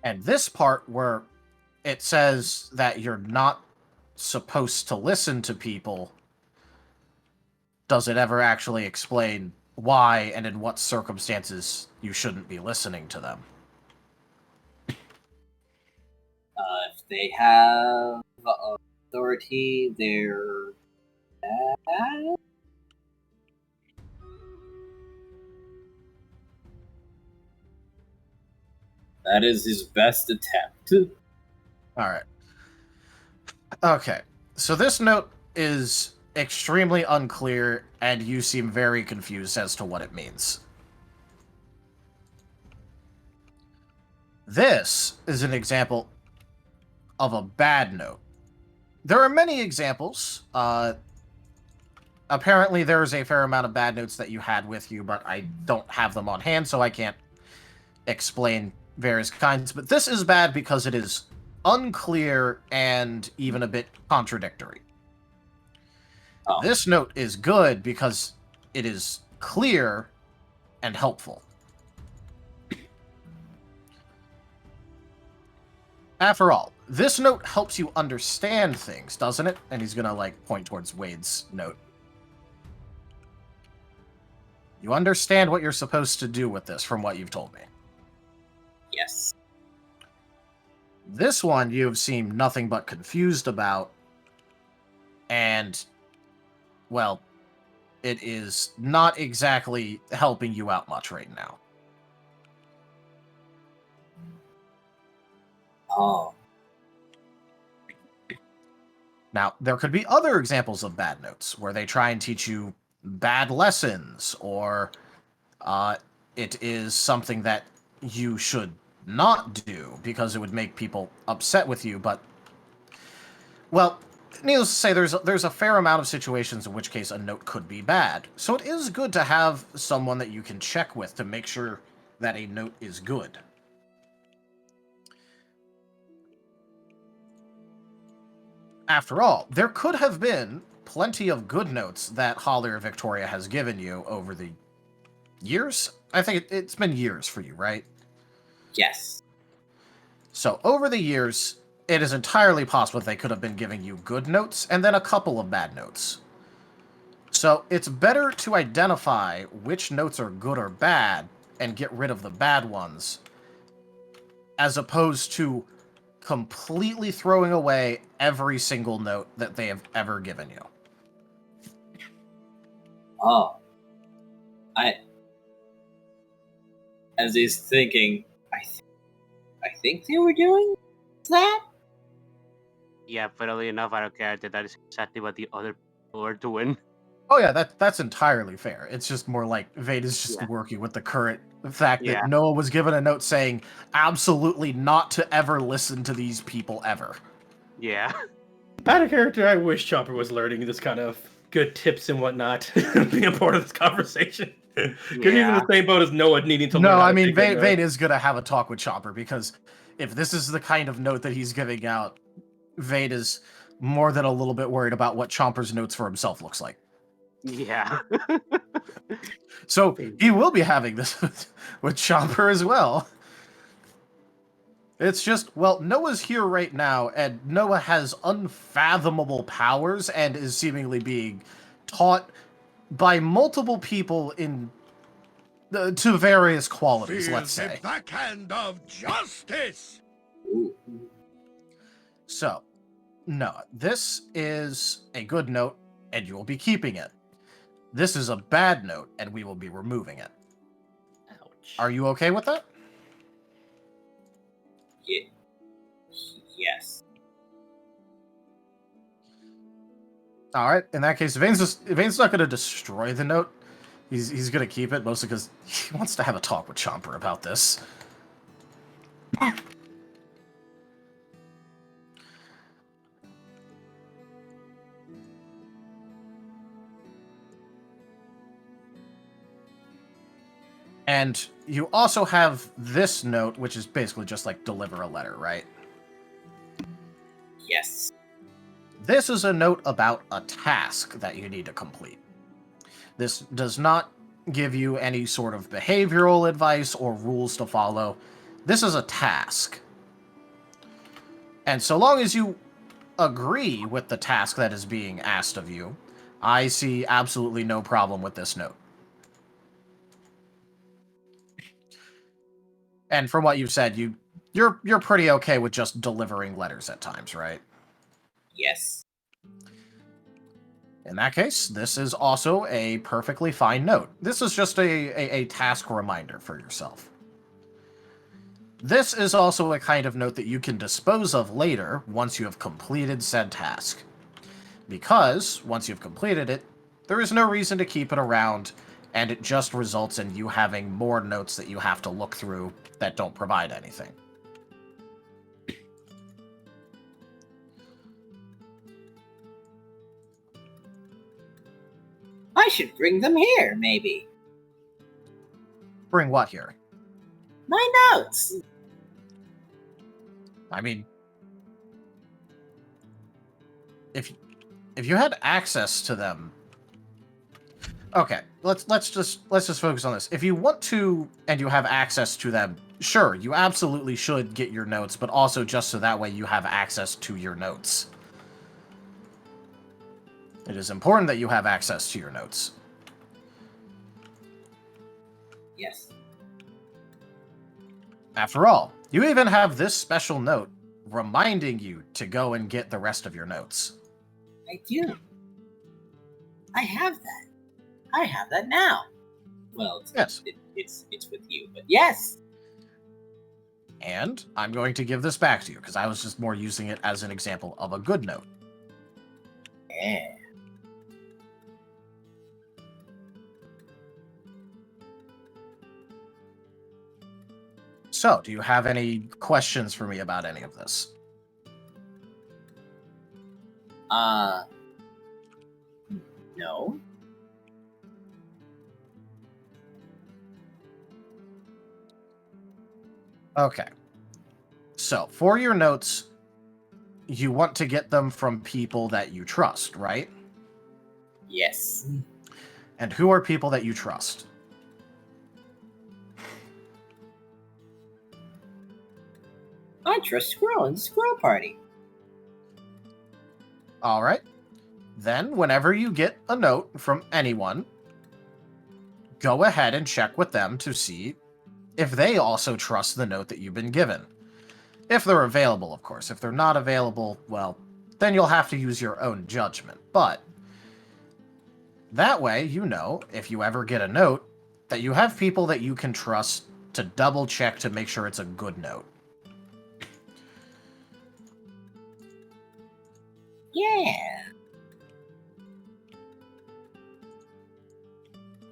And this part where it says that you're not supposed to listen to people, does it ever actually explain why and in what circumstances you shouldn't be listening to them? If they have authority, they're bad? That is his best attempt. Alright. Okay. So this note is extremely unclear, and you seem very confused as to what it means. This is an example of a bad note. There are many examples. Apparently there's a fair amount of bad notes that you had with you, but I don't have them on hand, so I can't explain various kinds. But this is bad because it is unclear and even a bit contradictory. Oh. This note is good because it is clear and helpful. After all, this note helps you understand things, doesn't it? And he's gonna, point towards Wade's note. You understand what you're supposed to do with this from what you've told me. Yes. This one you've seemed nothing but confused about, and, well, it is not exactly helping you out much right now. Oh. Now, there could be other examples of bad notes, where they try and teach you bad lessons, or it is something that you should not do because it would make people upset with you, but, well, needless to say, there's a fair amount of situations in which case a note could be bad. So it is good to have someone that you can check with to make sure that a note is good. After all, there could have been plenty of good notes that Holly or Victoria has given you over the years. I think it's been years for you, right? Yes. So over the years, it is entirely possible they could have been giving you good notes and then a couple of bad notes. So it's better to identify which notes are good or bad and get rid of the bad ones, as opposed to completely throwing away every single note that they have ever given you. Oh. As he's thinking, I think they were doing that? Yeah, funnily enough, I don't care that is exactly what the other people are doing. Oh yeah, that's entirely fair. It's just more like Vader's just working with the current fact that Noah was given a note saying absolutely not to ever listen to these people ever. Yeah. Out of character, I wish Chomper was learning this kind of good tips and whatnot, being a part of this conversation. Because he's in the same boat as Noah needing to learn. No, I mean, Vane is going to have a talk with Chomper, because if this is the kind of note that he's giving out, Vane is more than a little bit worried about what Chomper's notes for himself looks like. Yeah. So he will be having this with Chomper as well. It's just, well, Noah's here right now, and Noah has unfathomable powers and is seemingly being taught by multiple people in to various qualities, let's say. The backhand of justice! So, Noah, this is a good note, and you will be keeping it. This is a bad note, and we will be removing it. Ouch. Are you okay with that? Yes. All right. In that case, Vane's not going to destroy the note. He's going to keep it, mostly because he wants to have a talk with Chomper about this. And you also have this note, which is basically just like deliver a letter, right? Yes. This is a note about a task that you need to complete. This does not give you any sort of behavioral advice or rules to follow. This is a task. And so long as you agree with the task that is being asked of you, I see absolutely no problem with this note. And from what you've said, you're pretty okay with just delivering letters at times, right? Yes. In that case, this is also a perfectly fine note. This is just a task reminder for yourself. This is also a kind of note that you can dispose of later once you have completed said task. Because, once you've completed it, there is no reason to keep it around, and it just results in you having more notes that you have to look through that don't provide anything. I should bring them here, maybe. Bring what here? My notes. I mean, if you had access to them, okay. Let's just focus on this. If you want to and you have access to them, sure, you absolutely should get your notes, but also just so that way you have access to your notes. It is important that you have access to your notes. Yes. After all, you even have this special note reminding you to go and get the rest of your notes. I do. I have that. I have that now. Well, yes. It's with you, but yes. And I'm going to give this back to you, because I was just more using it as an example of a good note. Yeah. So, do you have any questions for me about any of this? No. Okay. So, for your notes, you want to get them from people that you trust, right? Yes. And who are people that you trust? I trust Squirrel and the Squirrel Party. All right. Then, whenever you get a note from anyone, go ahead and check with them to see if they also trust the note that you've been given. If they're available, of course. If they're not available, well, then you'll have to use your own judgment. But that way, you know, if you ever get a note, that you have people that you can trust to double check to make sure it's a good note. Yeah.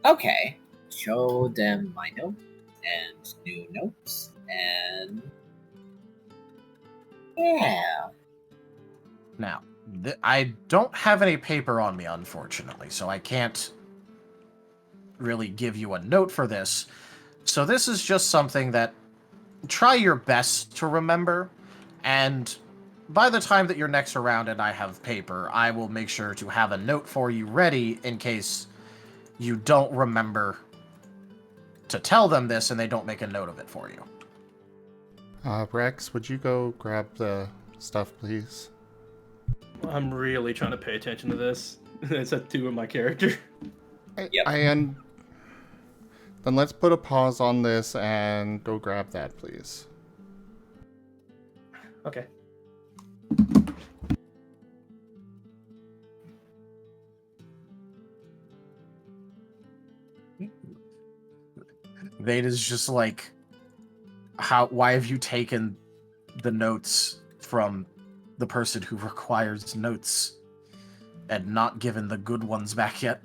Okay. Show them my note and new notes and yeah. Now, I don't have any paper on me, unfortunately, so I can't really give you a note for this. So this is just something that try your best to remember, and by the time that you're next around and I have paper, I will make sure to have a note for you ready in case you don't remember to tell them this and they don't make a note of it for you. Rex, would you go grab the stuff, please? I'm really trying to pay attention to this. It's a 2 in my character. Yep. Then let's put a pause on this and go grab that, please. Okay. Veda's just like, why have you taken the notes from the person who requires notes and not given the good ones back yet?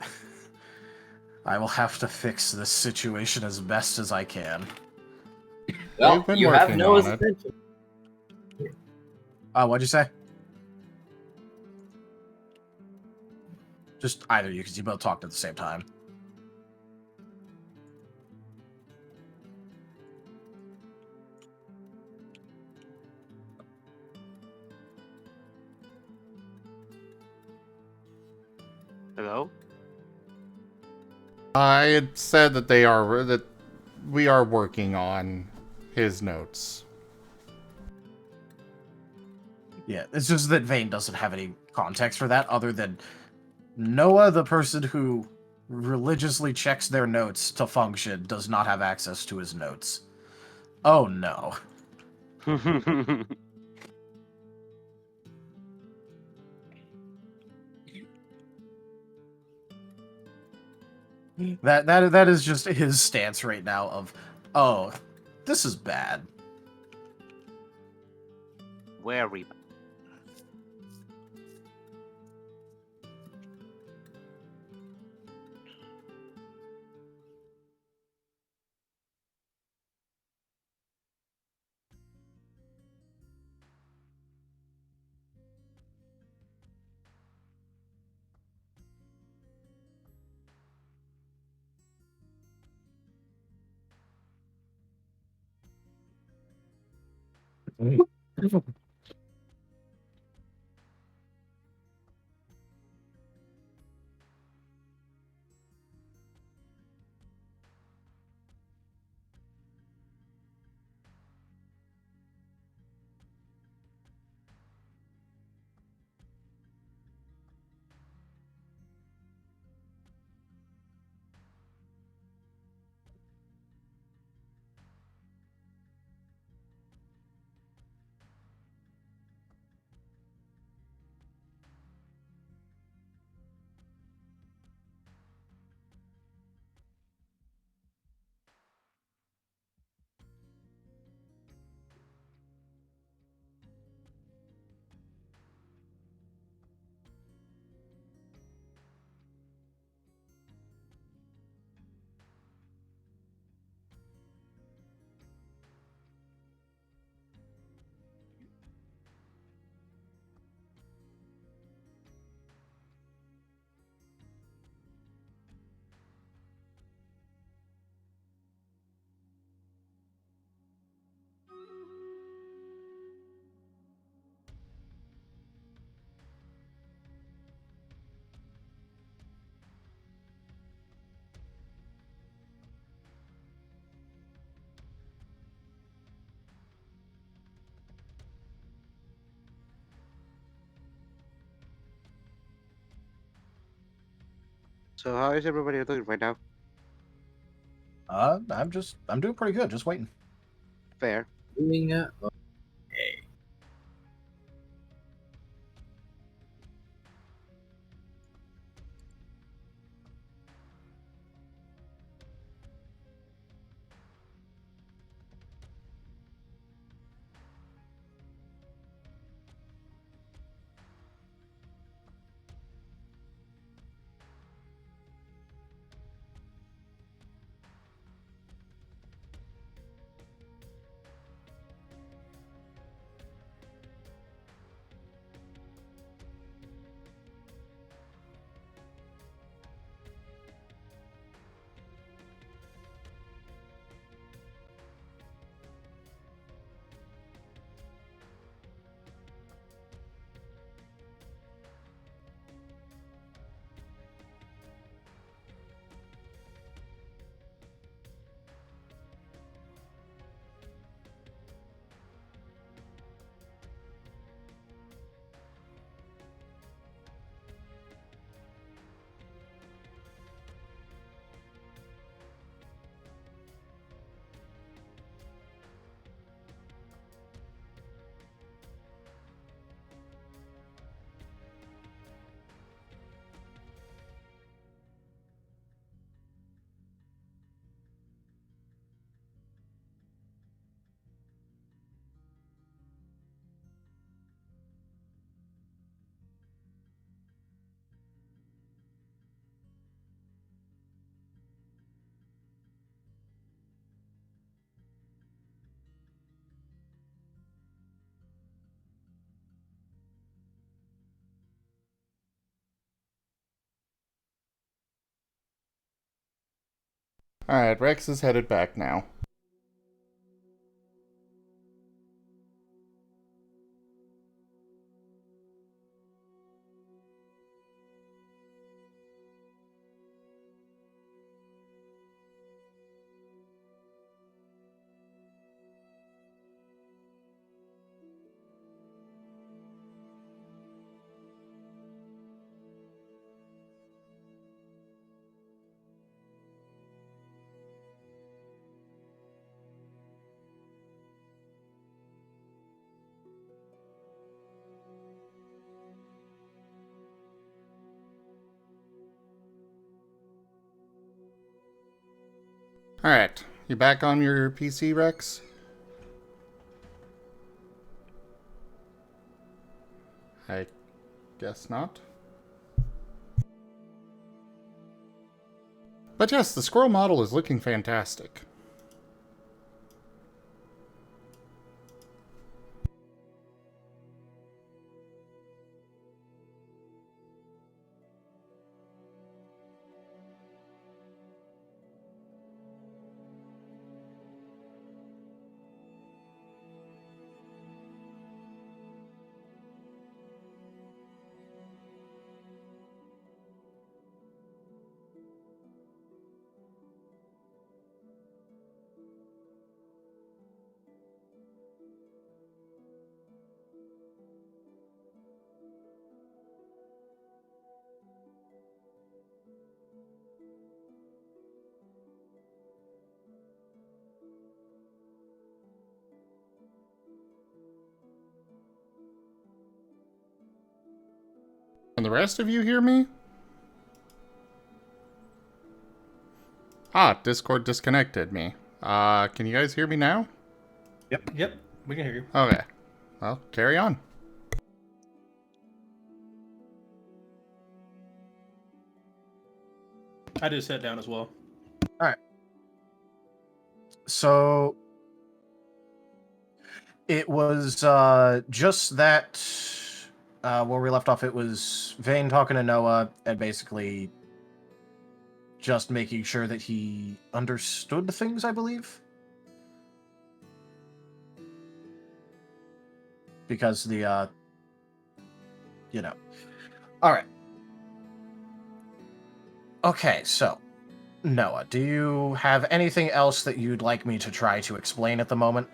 I will have to fix this situation as best as I can. Well, been you have working Noah's on it. attention. What'd you say? Just either of you, because you both talked at the same time. Hello? I had said that we are working on his notes. Yeah, it's just that Vane doesn't have any context for that other than Noah, the person who religiously checks their notes to function, does not have access to his notes. Oh no. That is just his stance right now of, oh, this is bad. Very bad. So how is everybody doing right now? I'm doing pretty good. Just waiting. Fair. Doing okay. Alright, Rex is headed back now. Alright, you back on your PC, Rex? I guess not. But yes, the squirrel model is looking fantastic. Can the rest of you hear me? Ah, Discord disconnected me. Can you guys hear me now? Yep, we can hear you. Okay. Well, carry on. I just sat down as well. So it was just that where we left off. It was Vane talking to Noah and basically just making sure that he understood things, I believe. Because the, you know. Alright. Okay, so, Noah, do you have anything else that you'd like me to try to explain at the moment?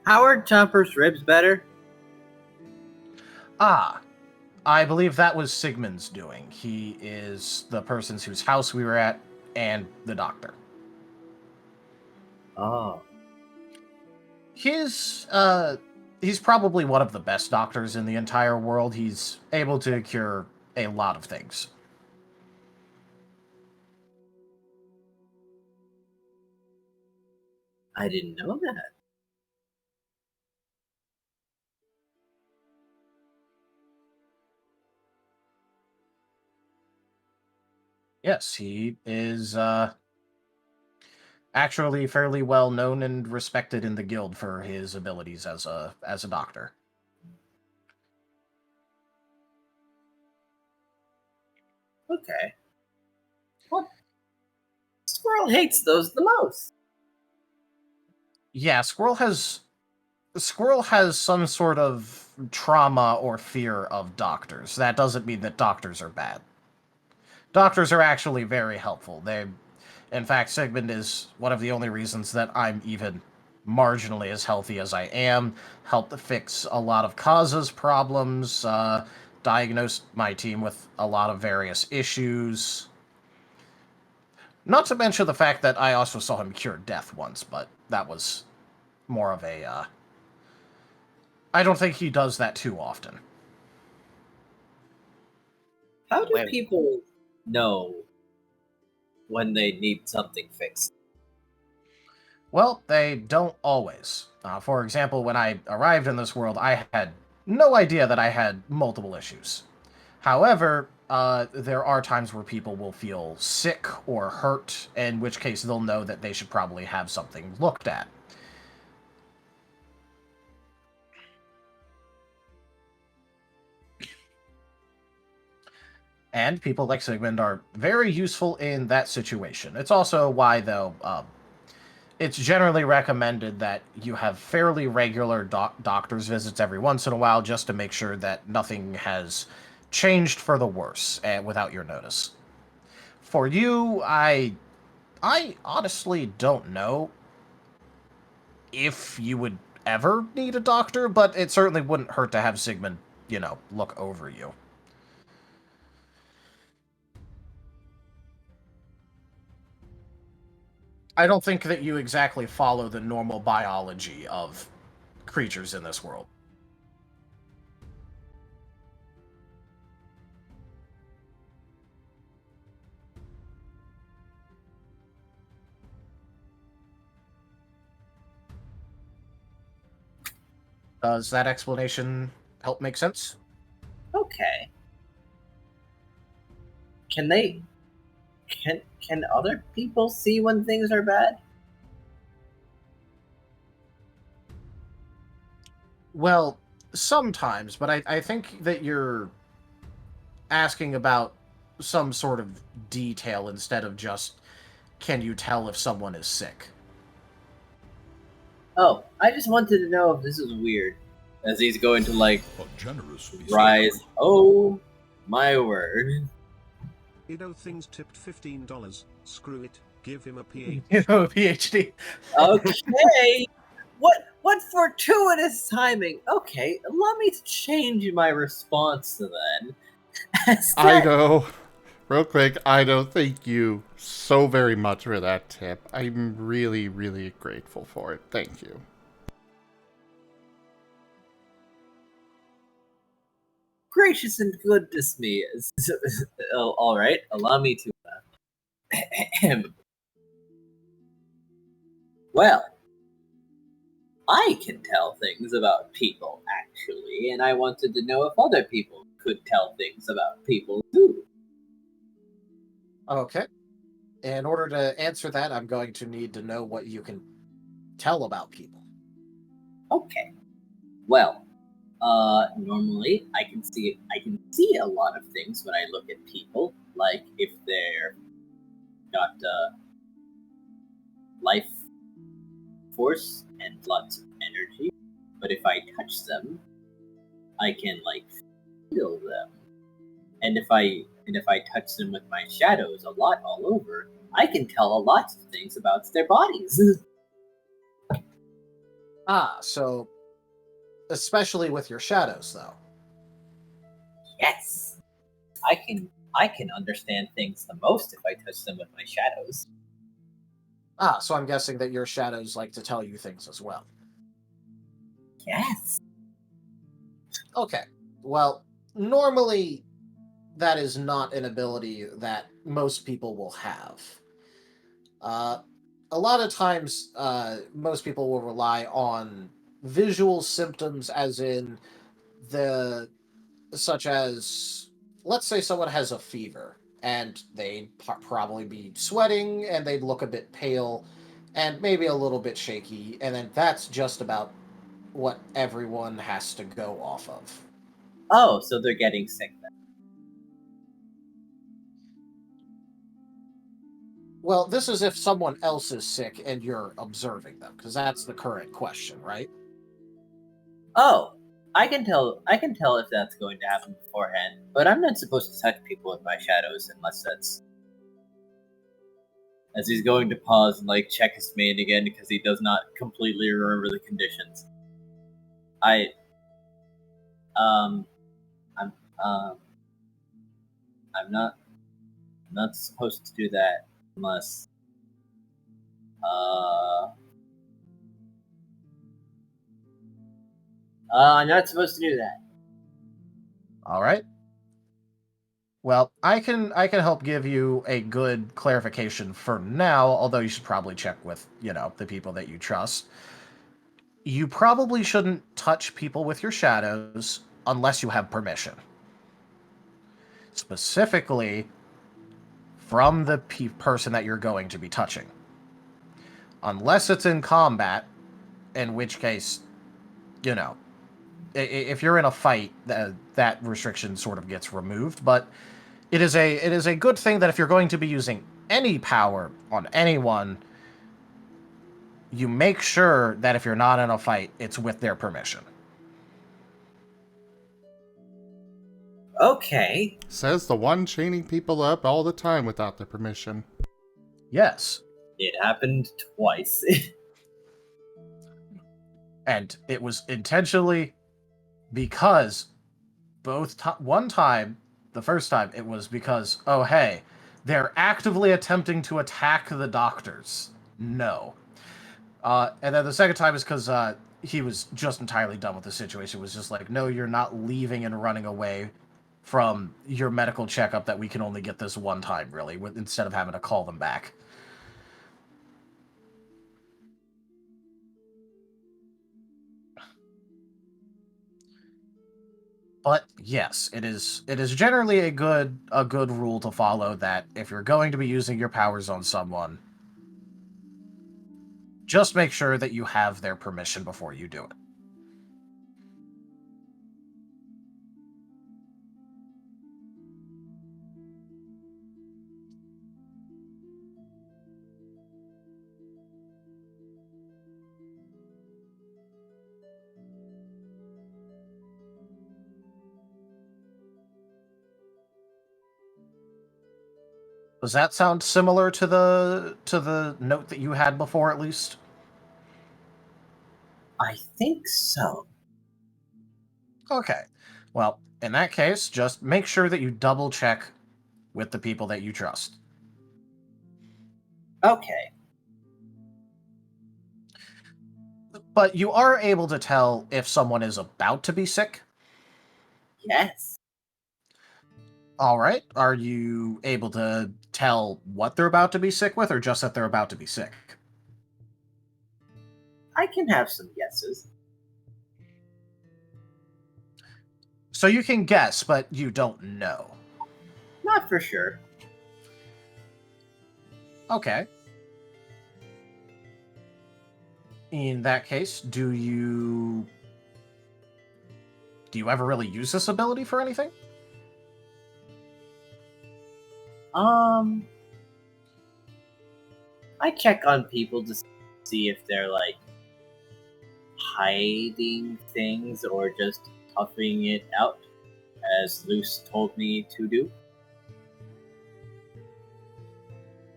How are Chomper's ribs better? Ah, I believe that was Sigmund's doing. He is the person whose house we were at, and the doctor. Oh. He's probably one of the best doctors in the entire world. He's able to cure a lot of things. I didn't know that. Yes, he is actually fairly well known and respected in the guild for his abilities as a doctor. Okay. What? Squirrel hates those the most. Yeah, Squirrel has some sort of trauma or fear of doctors. That doesn't mean that doctors are bad. Doctors are actually very helpful. In fact, Sigmund is one of the only reasons that I'm even marginally as healthy as I am. Helped fix a lot of causes problems, diagnosed my team with a lot of various issues. Not to mention the fact that I also saw him cure death once, but that was more of a... I don't think he does that too often. How do people know when they need something fixed? Well, they don't always. For example, when I arrived in this world, I had no idea that I had multiple issues. However, there are times where people will feel sick or hurt, in which case they'll know that they should probably have something looked at. And people like Sigmund are very useful in that situation. It's also why, though, it's generally recommended that you have fairly regular doctor's visits every once in a while, just to make sure that nothing has changed for the worse without your notice. For you, I honestly don't know if you would ever need a doctor, but it certainly wouldn't hurt to have Sigmund, look over you. I don't think that you exactly follow the normal biology of creatures in this world. Does that explanation help make sense? Okay. Can other people see when things are bad? Well, sometimes, but I think that you're asking about some sort of detail instead of just, can you tell if someone is sick? Oh, I just wanted to know if this is weird. As he's going to, rise. Oh, my word. Things tipped $15. Screw it. Give him a PhD. PhD. Okay. What fortuitous timing. Okay, allow me to change my response to that. Ido, real quick, Ido, thank you so very much for that tip. I'm really, really grateful for it. Thank you. Gracious and goodness me. All right, allow me to. Well, I can tell things about people, actually, and I wanted to know if other people could tell things about people, too. Okay. In order to answer that, I'm going to need to know what you can tell about people. Okay. Well, normally I can see a lot of things when I look at people, like if they're got life force and lots of energy. But if I touch them, I can feel them. And if I touch them with my shadows a lot all over, I can tell a lot of things about their bodies. So especially with your shadows, though. Yes. I can understand things the most if I touch them with my shadows. Ah, so I'm guessing that your shadows like to tell you things as well. Yes. Okay. Well, normally that is not an ability that most people will have. A lot of times, most people will rely on visual symptoms, as in such as, let's say someone has a fever, and they'd probably be sweating, and they'd look a bit pale, and maybe a little bit shaky, and then that's just about what everyone has to go off of. Oh, so they're getting sick then. Well, this is if someone else is sick and you're observing them, because that's the current question, right? Oh, I can tell if that's going to happen beforehand, but I'm not supposed to touch people with my shadows unless that's... As he's going to pause and like check his mane again because he does not completely remember the conditions. I'm I'm not supposed to do that unless I'm not supposed to do that. All right. Well, I can help give you a good clarification for now, although you should probably check with, the people that you trust. You probably shouldn't touch people with your shadows unless you have permission. Specifically from the person that you're going to be touching. Unless it's in combat, in which case, if you're in a fight, that restriction sort of gets removed, but it is a good thing that if you're going to be using any power on anyone, you make sure that if you're not in a fight, it's with their permission. Okay. Says the one chaining people up all the time without their permission. Yes. It happened twice. And it was intentionally because one time, the first time, it was because, oh hey, they're actively attempting to attack the doctors. No. And then the second time is because he was just entirely done with the situation. It was just like, no, you're not leaving and running away from your medical checkup that we can only get this one time, really, instead of having to call them back. But yes, it is generally a good rule to follow that if you're going to be using your powers on someone, just make sure that you have their permission before you do it. Does that sound similar to the note that you had before, at least? I think so. Okay. Well, in that case, just make sure that you double check with the people that you trust. Okay. But you are able to tell if someone is about to be sick? Yes. All right. Are you able to tell what they're about to be sick with, or just that they're about to be sick? I can have some guesses. So you can guess, but you don't know. Not for sure. Okay. In that case, do you ever really use this ability for anything? I check on people to see if they're like hiding things or just toughing it out, as Luce told me to do.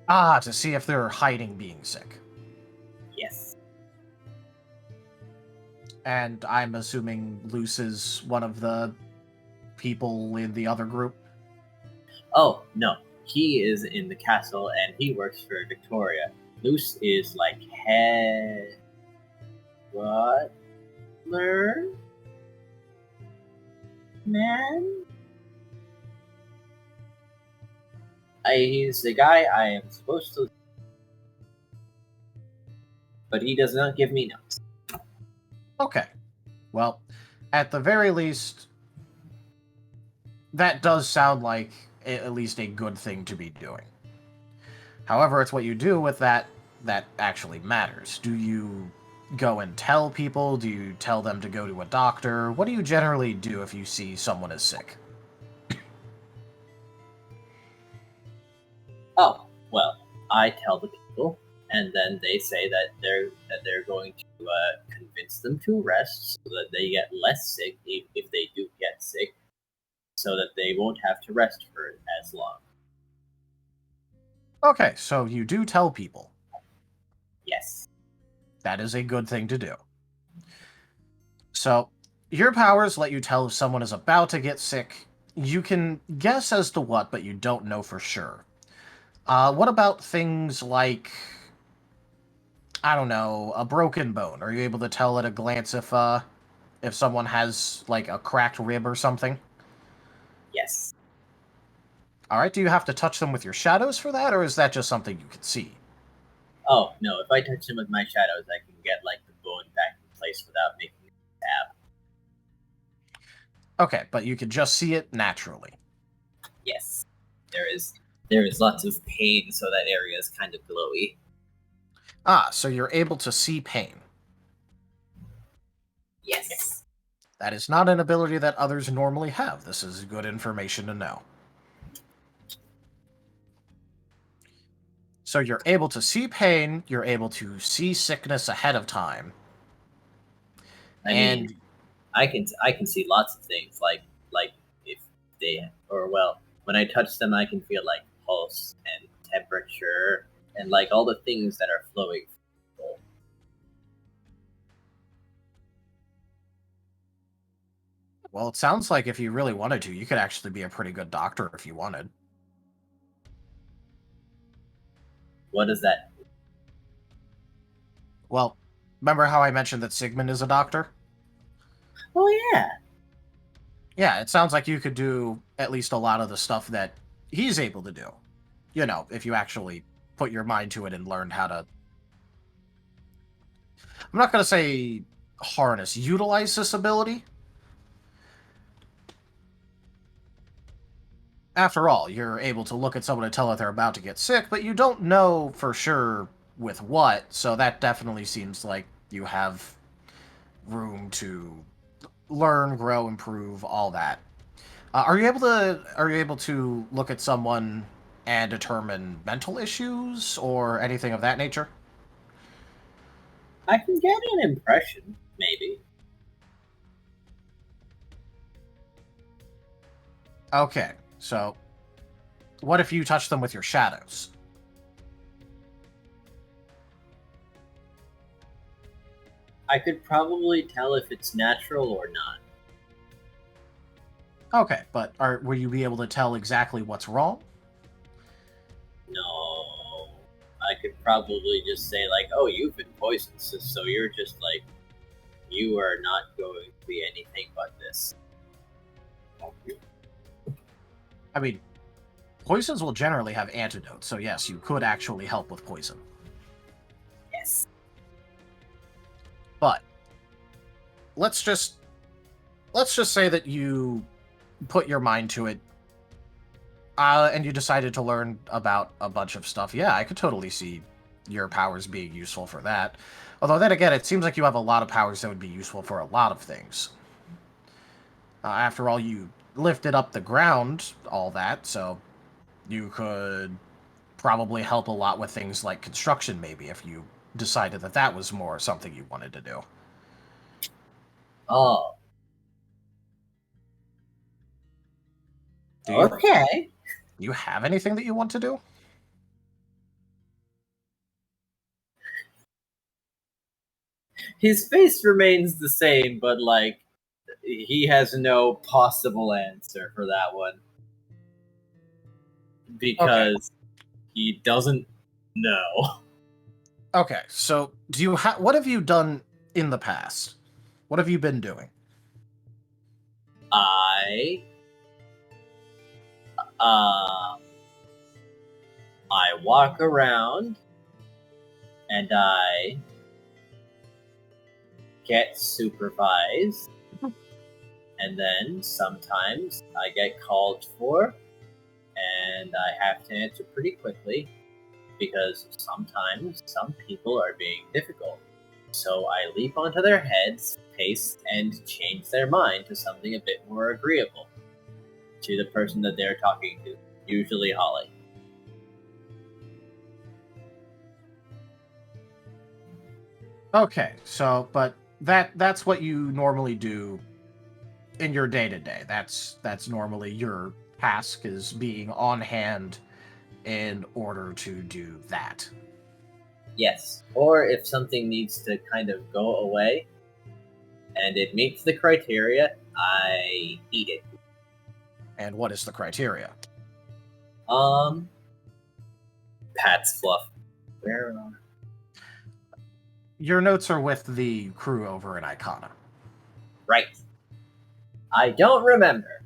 Ah, to see if they're hiding being sick. Yes. And I'm assuming Luce is one of the people in the other group? Oh, no. He is in the castle and he works for Victoria. Luce is like head butler man? He's the guy I am supposed to, but he does not give me notes. Okay. Well, at the very least, that does sound like at least a good thing to be doing. However, it's what you do with that actually matters. Do you go and tell people? Do you tell them to go to a doctor? What do you generally do if you see someone is sick? Oh, well, I tell the people, and then they say that they're going to convince them to rest so that they get less sick if they do get sick, so that they won't have to rest for as long. Okay, so you do tell people. Yes. That is a good thing to do. So, your powers let you tell if someone is about to get sick. You can guess as to what, but you don't know for sure. What about things like, I don't know, a broken bone? Are you able to tell at a glance if someone has, like, a cracked rib or something? Yes. Alright, do you have to touch them with your shadows for that, or is that just something you can see? Oh, no, if I touch them with my shadows, I can get, like, the bone back in place without making it stab. Okay, but you can just see it naturally. Yes. There is lots of pain, so that area is kind of glowy. Ah, so you're able to see pain. Yes. That is not an ability that others normally have. This is good information to know. So you're able to see pain, you're able to see sickness ahead of time. I mean, I can see lots of things, like if they, or well, when I touch them, I can feel like pulse and temperature and like all the things that are flowing. Well, it sounds like if you really wanted to, you could actually be a pretty good doctor if you wanted. What is that? Well, remember how I mentioned that Sigmund is a doctor? Oh yeah. Yeah, it sounds like you could do at least a lot of the stuff that he's able to do. You know, if you actually put your mind to it and learned how to... I'm not going to say harness, utilize this ability. After all, you're able to look at someone and tell that they're about to get sick, but you don't know for sure with what, so that definitely seems like you have room to learn, grow, improve, all that. Are you able to look at someone and determine mental issues or anything of that nature? I can get an impression, maybe. Okay, so what if you touch them with your shadows? I could probably tell if it's natural or not. Okay, but will you be able to tell exactly what's wrong? No. I could probably just say, like, oh, you've been poisoned, so you're just like, you are not going to be anything but this. I mean, poisons will generally have antidotes, so yes, you could actually help with poison. Yes. But let's just say that you put your mind to it, and you decided to learn about a bunch of stuff. Yeah, I could totally see your powers being useful for that. Although then again, it seems like you have a lot of powers that would be useful for a lot of things. After all, you lifted up the ground, all that, so you could probably help a lot with things like construction, maybe, if you decided that that was more something you wanted to do. Oh. Okay. Do you have anything that you want to do? His face remains the same, but like he has no possible answer for that one. Because he doesn't know. Okay, so what have you done in the past? What have you been doing? I walk around and I get supervised, and then sometimes I get called for, and I have to answer pretty quickly because sometimes some people are being difficult. So I leap onto their heads, pace, and change their mind to something a bit more agreeable to the person that they're talking to, usually Holly. Okay, so but that's what you normally do in your day-to-day. That's normally your task, is being on hand in order to do that. Yes, or if something needs to kind of go away and it meets the criteria, I eat it. And what is the criteria? Pat's fluff. Where are... Your notes are with the crew over in Icona. Right. I don't remember.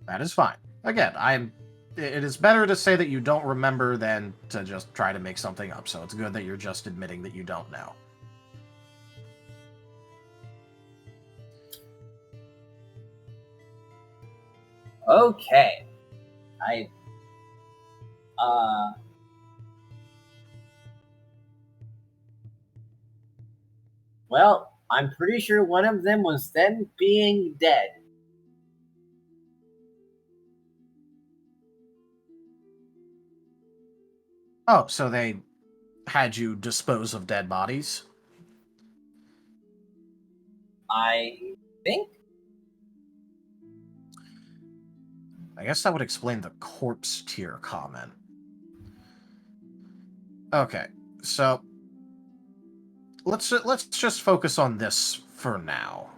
That is fine. Again, it is better to say that you don't remember than to just try to make something up, so it's good that you're just admitting that you don't know. Okay. Well, I'm pretty sure one of them was them being dead. Oh, so they had you dispose of dead bodies? I think? I guess that would explain the corpse tier comment. Okay, so let's just focus on this for now.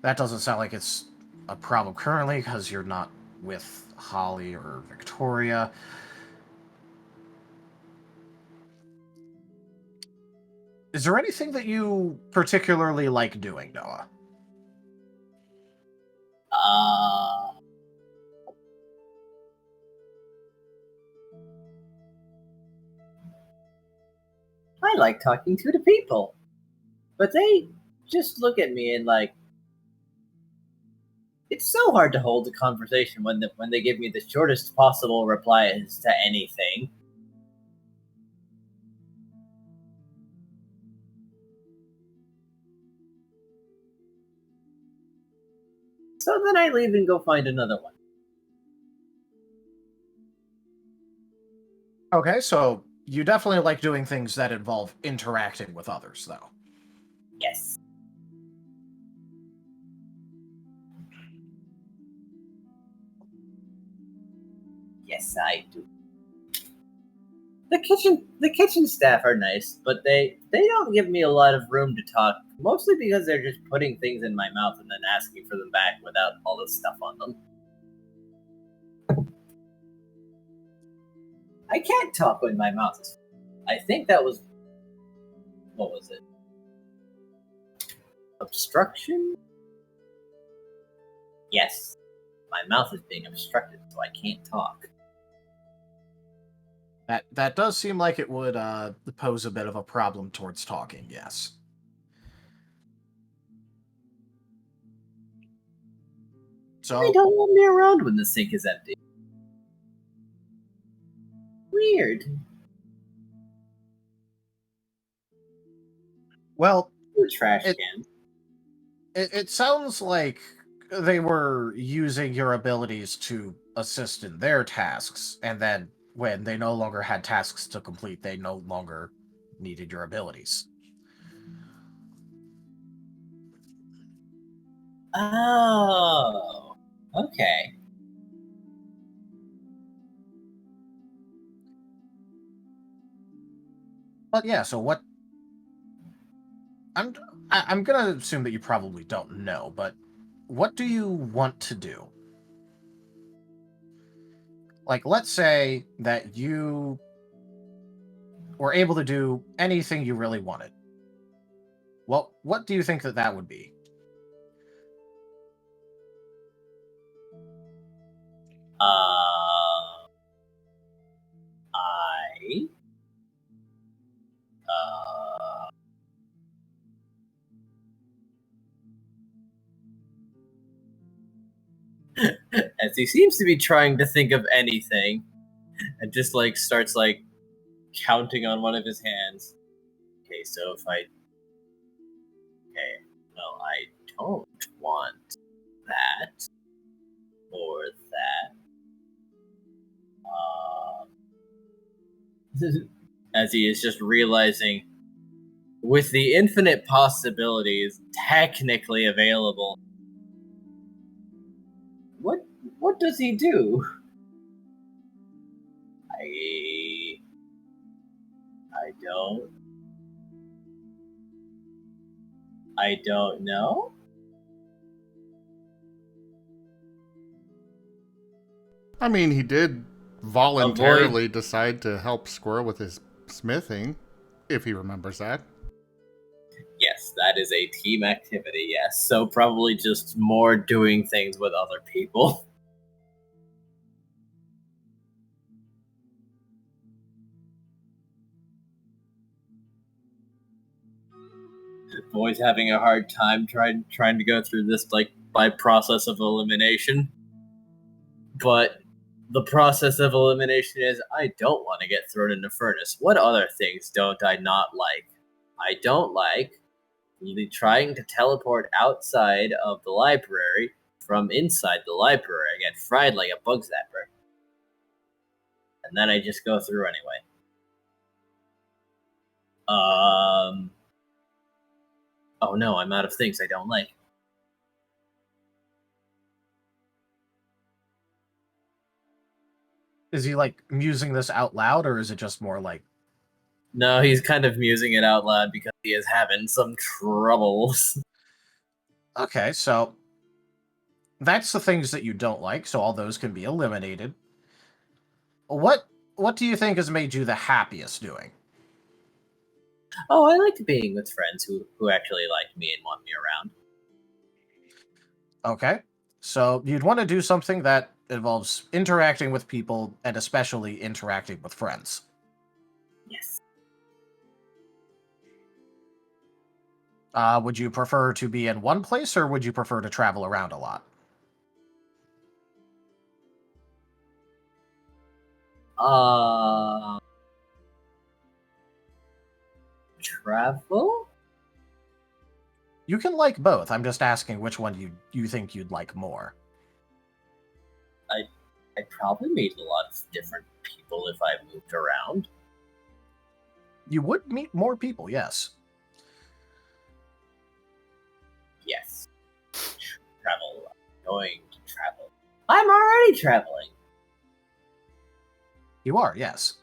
That doesn't sound like it's a problem currently because you're not with Holly or Victoria. Is there anything that you particularly like doing, Noah? I like talking to the people. But they just look at me and like... It's so hard to hold a conversation when they give me the shortest possible replies to anything. So then I leave and go find another one. Okay, so you definitely like doing things that involve interacting with others, though. Yes. Yes, I do. The kitchen staff are nice, but they don't give me a lot of room to talk, mostly because they're just putting things in my mouth and then asking for them back without all this stuff on them. I can't talk when my mouth is... I think that was... What was it? Obstruction? Yes. My mouth is being obstructed, so I can't talk. That does seem like it would pose a bit of a problem towards talking, yes. So They don't want me around when the sink is empty. Weird. Well, Trash can. It sounds like they were using your abilities to assist in their tasks, and then when they no longer had tasks to complete, they no longer needed your abilities. Oh, okay. But yeah, so what I'm gonna assume that you probably don't know, but what do you want to do? Like, let's say that you were able to do anything you really wanted. Well, what do you think that would be? I as he seems to be trying to think of anything, and just like starts like counting on one of his hands. Okay, so if I well, I don't want that or that. As he is just realizing, with the infinite possibilities technically available, what does he do? I don't know. I mean, he did voluntarily decide to help Squirrel with his smithing, if he remembers that. Yes, that is a team activity, yes. So probably just more doing things with other people. Boy's having a hard time trying to go through this like by process of elimination. But the process of elimination is I don't want to get thrown in the furnace. What other things don't I not like? I don't like trying to teleport outside of the library from inside the library. I get fried like a bug zapper. And then I just go through anyway. Oh no, I'm out of things I don't like. Is he like musing this out loud, or is it just more like? No, he's kind of musing it out loud because he is having some troubles. Okay, so that's the things that you don't like, so all those can be eliminated. What do you think has made you the happiest doing? Oh, I like being with friends who actually like me and want me around. Okay, so you'd want to do something that involves interacting with people, and especially interacting with friends. Yes. Would you prefer to be in one place, or would you prefer to travel around a lot? Travel? You can like both. I'm just asking which one you think you'd like more. I'd probably meet a lot of different people if I moved around. You would meet more people, yes. Yes. Travel. I'm going to travel. I'm already traveling. You are, yes.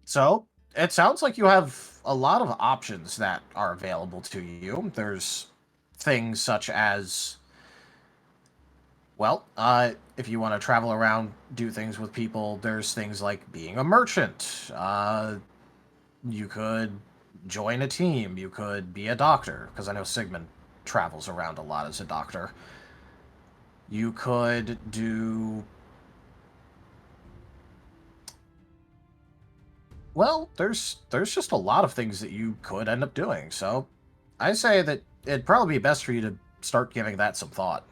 So, it sounds like you have a lot of options that are available to you. There's things such as, well, if you want to travel around, do things with people, there's things like being a merchant. You could join a team. You could be a doctor, because I know Sigmund travels around a lot as a doctor. You could do... Well, there's just a lot of things that you could end up doing, so I say that it'd probably be best for you to start giving that some thought.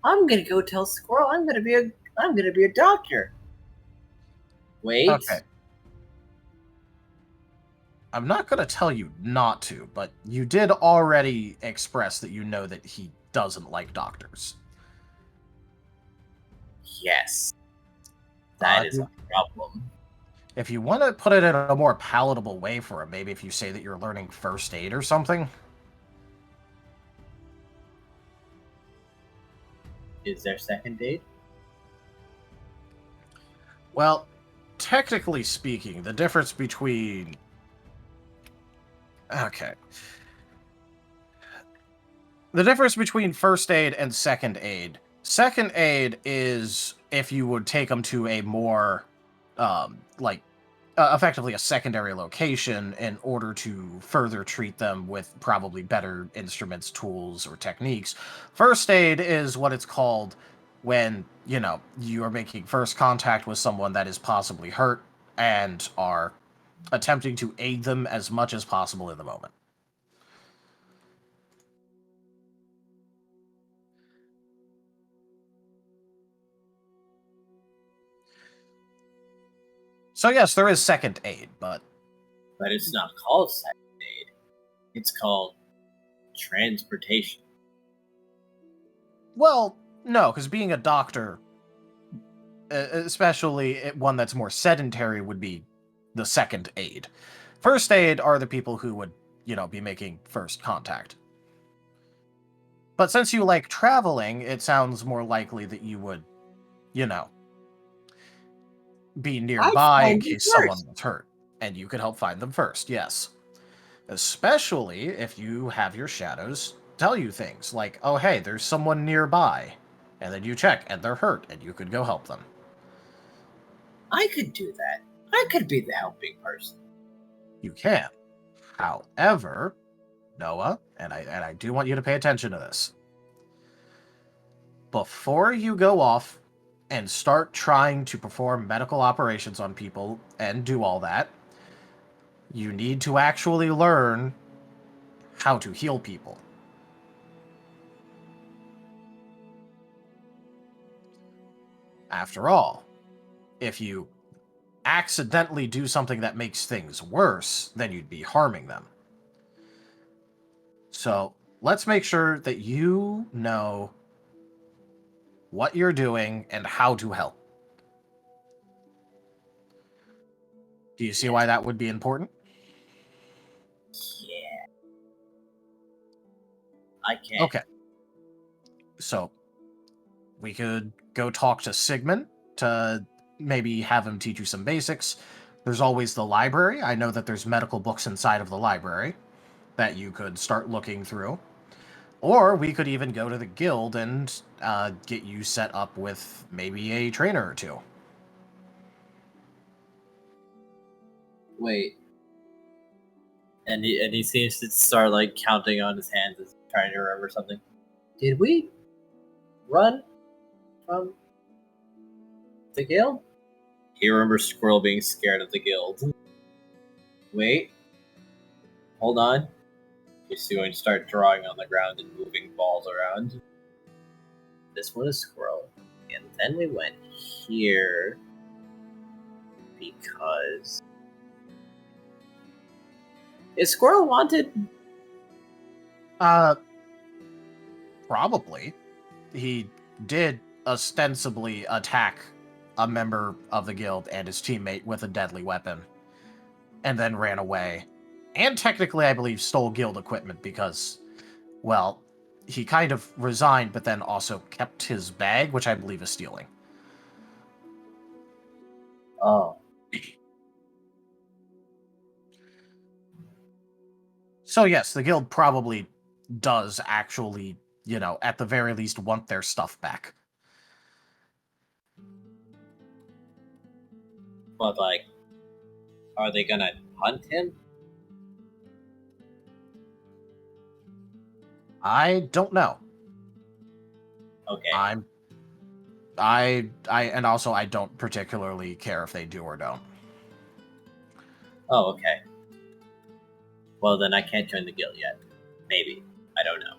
I'm gonna go tell Squirrel I'm gonna be a doctor. Wait. Okay. I'm not going to tell you not to, but you did already express that you know that he doesn't like doctors. Yes. That is a problem. If you want to put it in a more palatable way for him, maybe if you say that you're learning first aid or something. Is there second date? Well, technically speaking, the difference between... Okay. The difference between first aid and second aid. Second aid is if you would take them to a more, effectively a secondary location in order to further treat them with probably better instruments, tools, or techniques. First aid is what it's called when, you are making first contact with someone that is possibly hurt and are attempting to aid them as much as possible in the moment. So yes, there is second aid, but it's not called second aid. It's called transportation. Well, no, because being a doctor, especially one that's more sedentary, would be the second aid. First aid are the people who would, be making first contact. But since you like traveling, it sounds more likely that you would, be nearby in case someone was hurt. And you could help find them first, yes. Especially if you have your shadows tell you things like, oh hey, there's someone nearby. And then you check, and they're hurt, and you could go help them. I could do that. I could be the helping person. You can. However, Noah, and I do want you to pay attention to this. Before you go off and start trying to perform medical operations on people and do all that, you need to actually learn how to heal people. After all, if you accidentally do something that makes things worse, then you'd be harming them. So let's make sure that you know what you're doing and how to help. Do you see why that would be important? Yeah. I can't. Okay. So we could go talk to Sigmund to maybe have him teach you some basics. There's always the library. I know that there's medical books inside of the library that you could start looking through. Or we could even go to the guild and get you set up with maybe a trainer or two. Wait. And he seems to start like counting on his hands as trying to remember something. Did we run from the guild? He remembers Squirrel being scared of the guild. Wait. Hold on. He's going to start drawing on the ground and moving balls around. This one is Squirrel. And then we went here because... Is Squirrel wanted? Probably. He did ostensibly attack a member of the guild and his teammate with a deadly weapon, and then ran away. And technically, I believe, stole guild equipment because, well, he kind of resigned, but then also kept his bag, which I believe is stealing. Oh. So yes, the guild probably does actually, at the very least want their stuff back. But, like, are they gonna hunt him? I don't know. Okay. And also I don't particularly care if they do or don't. Oh, okay. Well, then I can't join the guild yet. Maybe. I don't know.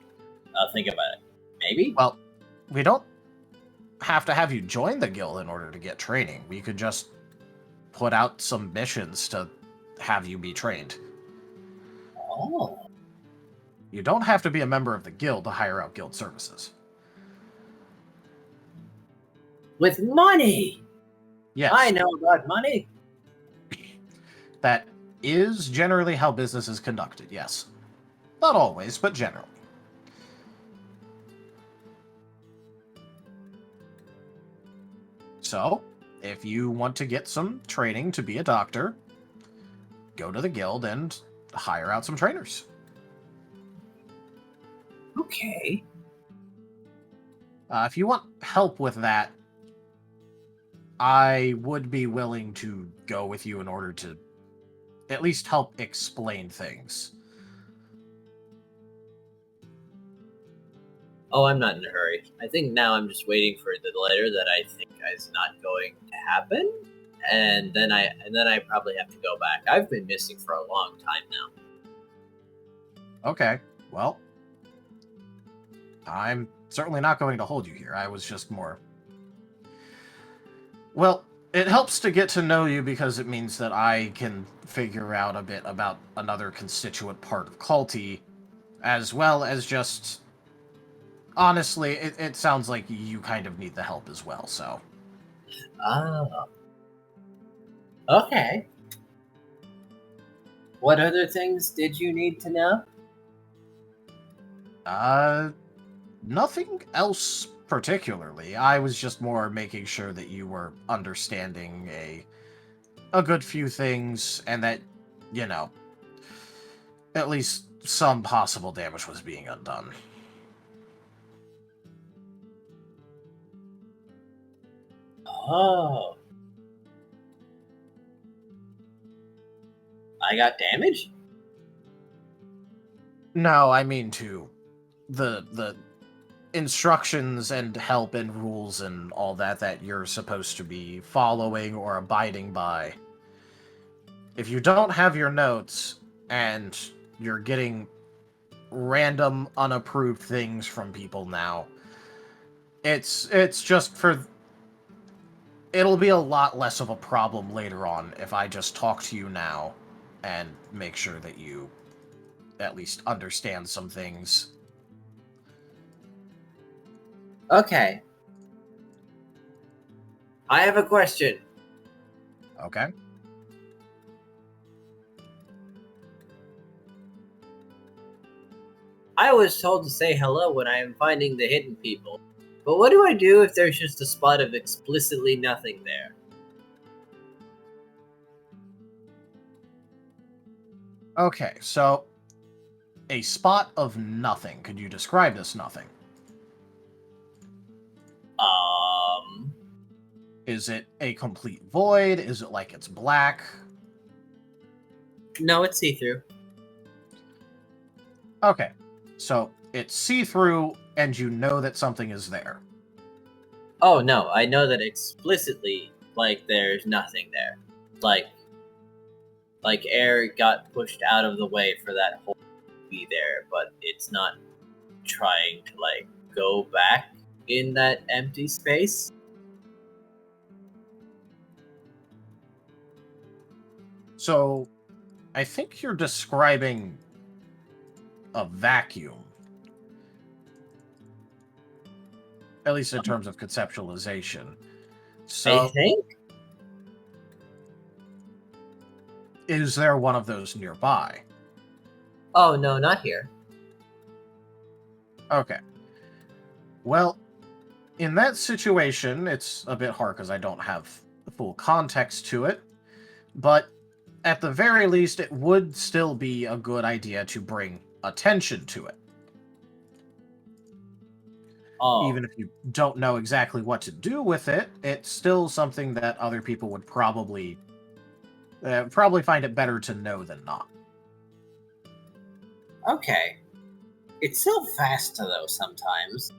I'll think about it. Maybe? Well, we don't have to have you join the guild in order to get training. We could just put out some missions to have you be trained. Oh. You don't have to be a member of the guild to hire out guild services. With money! Yes. I know about money! That is generally how business is conducted, yes. Not always, but generally. So, if you want to get some training to be a doctor, go to the guild and hire out some trainers. Okay. If you want help with that, I would be willing to go with you in order to at least help explain things. Oh, I'm not in a hurry. I think now I'm just waiting for the letter that I think is not going to happen, and then I probably have to go back. I've been missing for a long time now. Okay, well, I'm certainly not going to hold you here. I was just more... Well, it helps to get to know you because it means that I can figure out a bit about another constituent part of Calti, as well as just... Honestly, it sounds like you kind of need the help as well, so... Oh. Okay. What other things did you need to know? Nothing else particularly. I was just more making sure that you were understanding a good few things, and that, you know, at least some possible damage was being undone. Oh. I got damaged? No, I mean the instructions and help and rules and all that you're supposed to be following or abiding by. If you don't have your notes and you're getting random unapproved things from people now, it's just for... It'll be a lot less of a problem later on if I just talk to you now and make sure that you at least understand some things. Okay. I have a question. Okay. I was told to say hello when I am finding the hidden people. But what do I do if there's just a spot of explicitly nothing there? Okay, so a spot of nothing. Could you describe this nothing? Is it a complete void? Is it like it's black? No, it's see-through. Okay, so it's see-through and you know that something is there. Oh no, I know that explicitly, like, there's nothing there. Like air got pushed out of the way for that hole to be there, but it's not trying to, like, go back in that empty space. So, I think you're describing a vacuum. At least in terms of conceptualization. So, I think? is there one of those nearby? Oh no, not here. Okay. Well, in that situation, it's a bit hard because I don't have the full context to it, but at the very least, it would still be a good idea to bring attention to it. Oh. Even if you don't know exactly what to do with it, it's still something that other people would probably find it better to know than not. Okay. It's so fast, though, sometimes.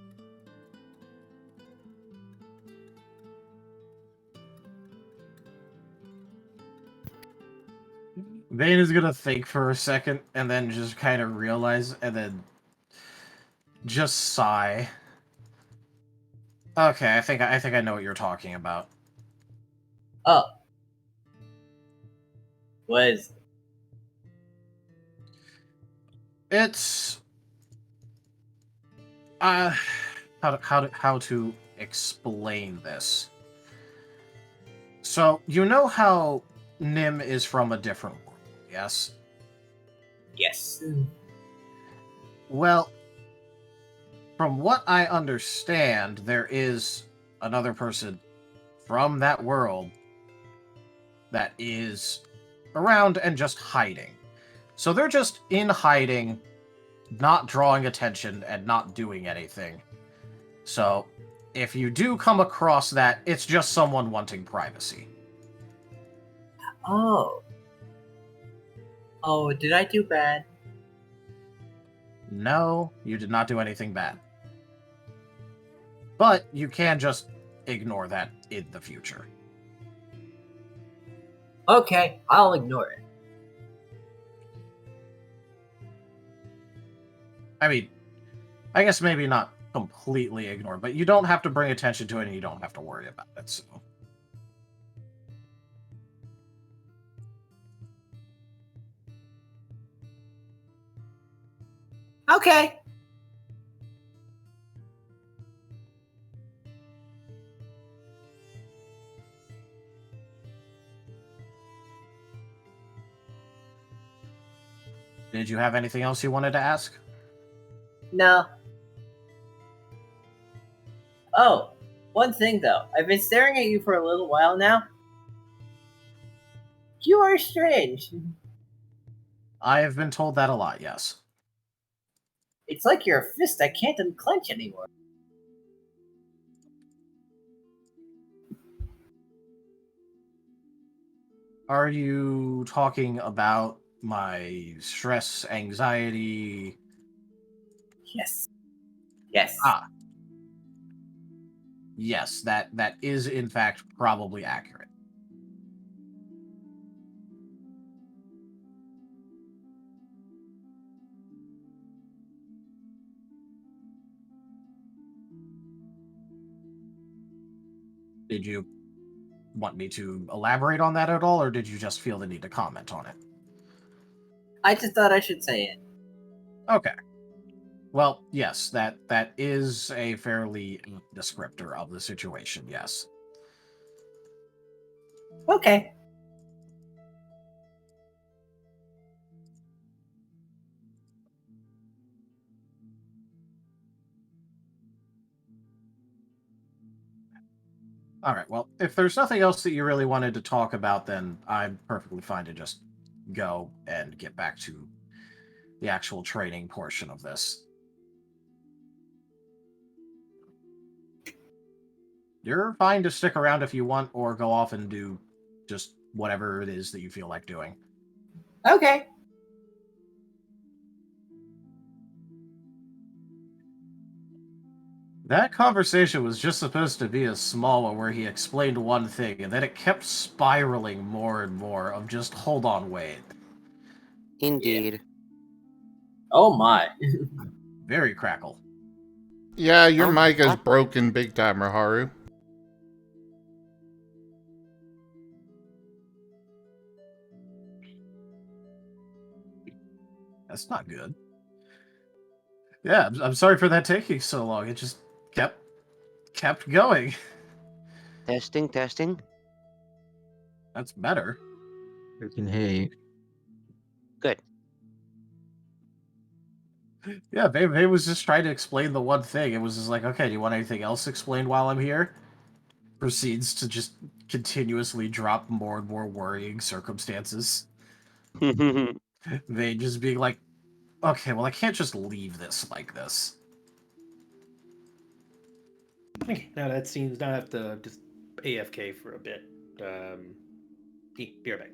Vane is gonna think for a second and then just kind of realize and then just sigh. Okay, I think I know what you're talking about. Oh. What is it? It's how to explain this. So, you know how Nim is from a different world, yes? Yes. Well, from what I understand, there is another person from that world that is around and just hiding. So they're just in hiding, not drawing attention and not doing anything. So if you do come across that, it's just someone wanting privacy. Oh. Oh, did I do bad? No, you did not do anything bad. But you can just ignore that in the future. Okay, I'll ignore it. I mean, I guess maybe not completely ignore, but you don't have to bring attention to it and you don't have to worry about it, so. Okay. Did you have anything else you wanted to ask? No. Oh, one thing though. I've been staring at you for a little while now. You are strange. I have been told that a lot, yes. It's like you're a fist I can't unclench anymore. Are you talking about my stress, anxiety? Yes. Yes. Ah. Yes, that is in fact probably accurate. Did you want me to elaborate on that at all, or did you just feel the need to comment on it? I just thought I should say it. Okay. Well, yes, that is a fairly descriptor of the situation, yes. Okay. All right, well, if there's nothing else that you really wanted to talk about, then I'm perfectly fine to just go and get back to the actual training portion of this. You're fine to stick around if you want, or go off and do just whatever it is that you feel like doing. Okay. That conversation was just supposed to be a small one where he explained one thing, and then it kept spiraling more and more of just, hold on, wait. Indeed. Yeah. Oh my. Very crackle. Yeah, your Oh, mic is what? broken big time, Raharu. That's not good. Yeah, I'm sorry for that taking so long. It just kept going. Testing. That's better. We can hear you. Good. Yeah, Babe was just trying to explain the one thing. It was just like, okay, do you want anything else explained while I'm here? Proceeds to just continuously drop more and more worrying circumstances. They just being like, okay, well, I can't just leave this like this. Okay, now that seems not have to just AFK for a bit. Be right back.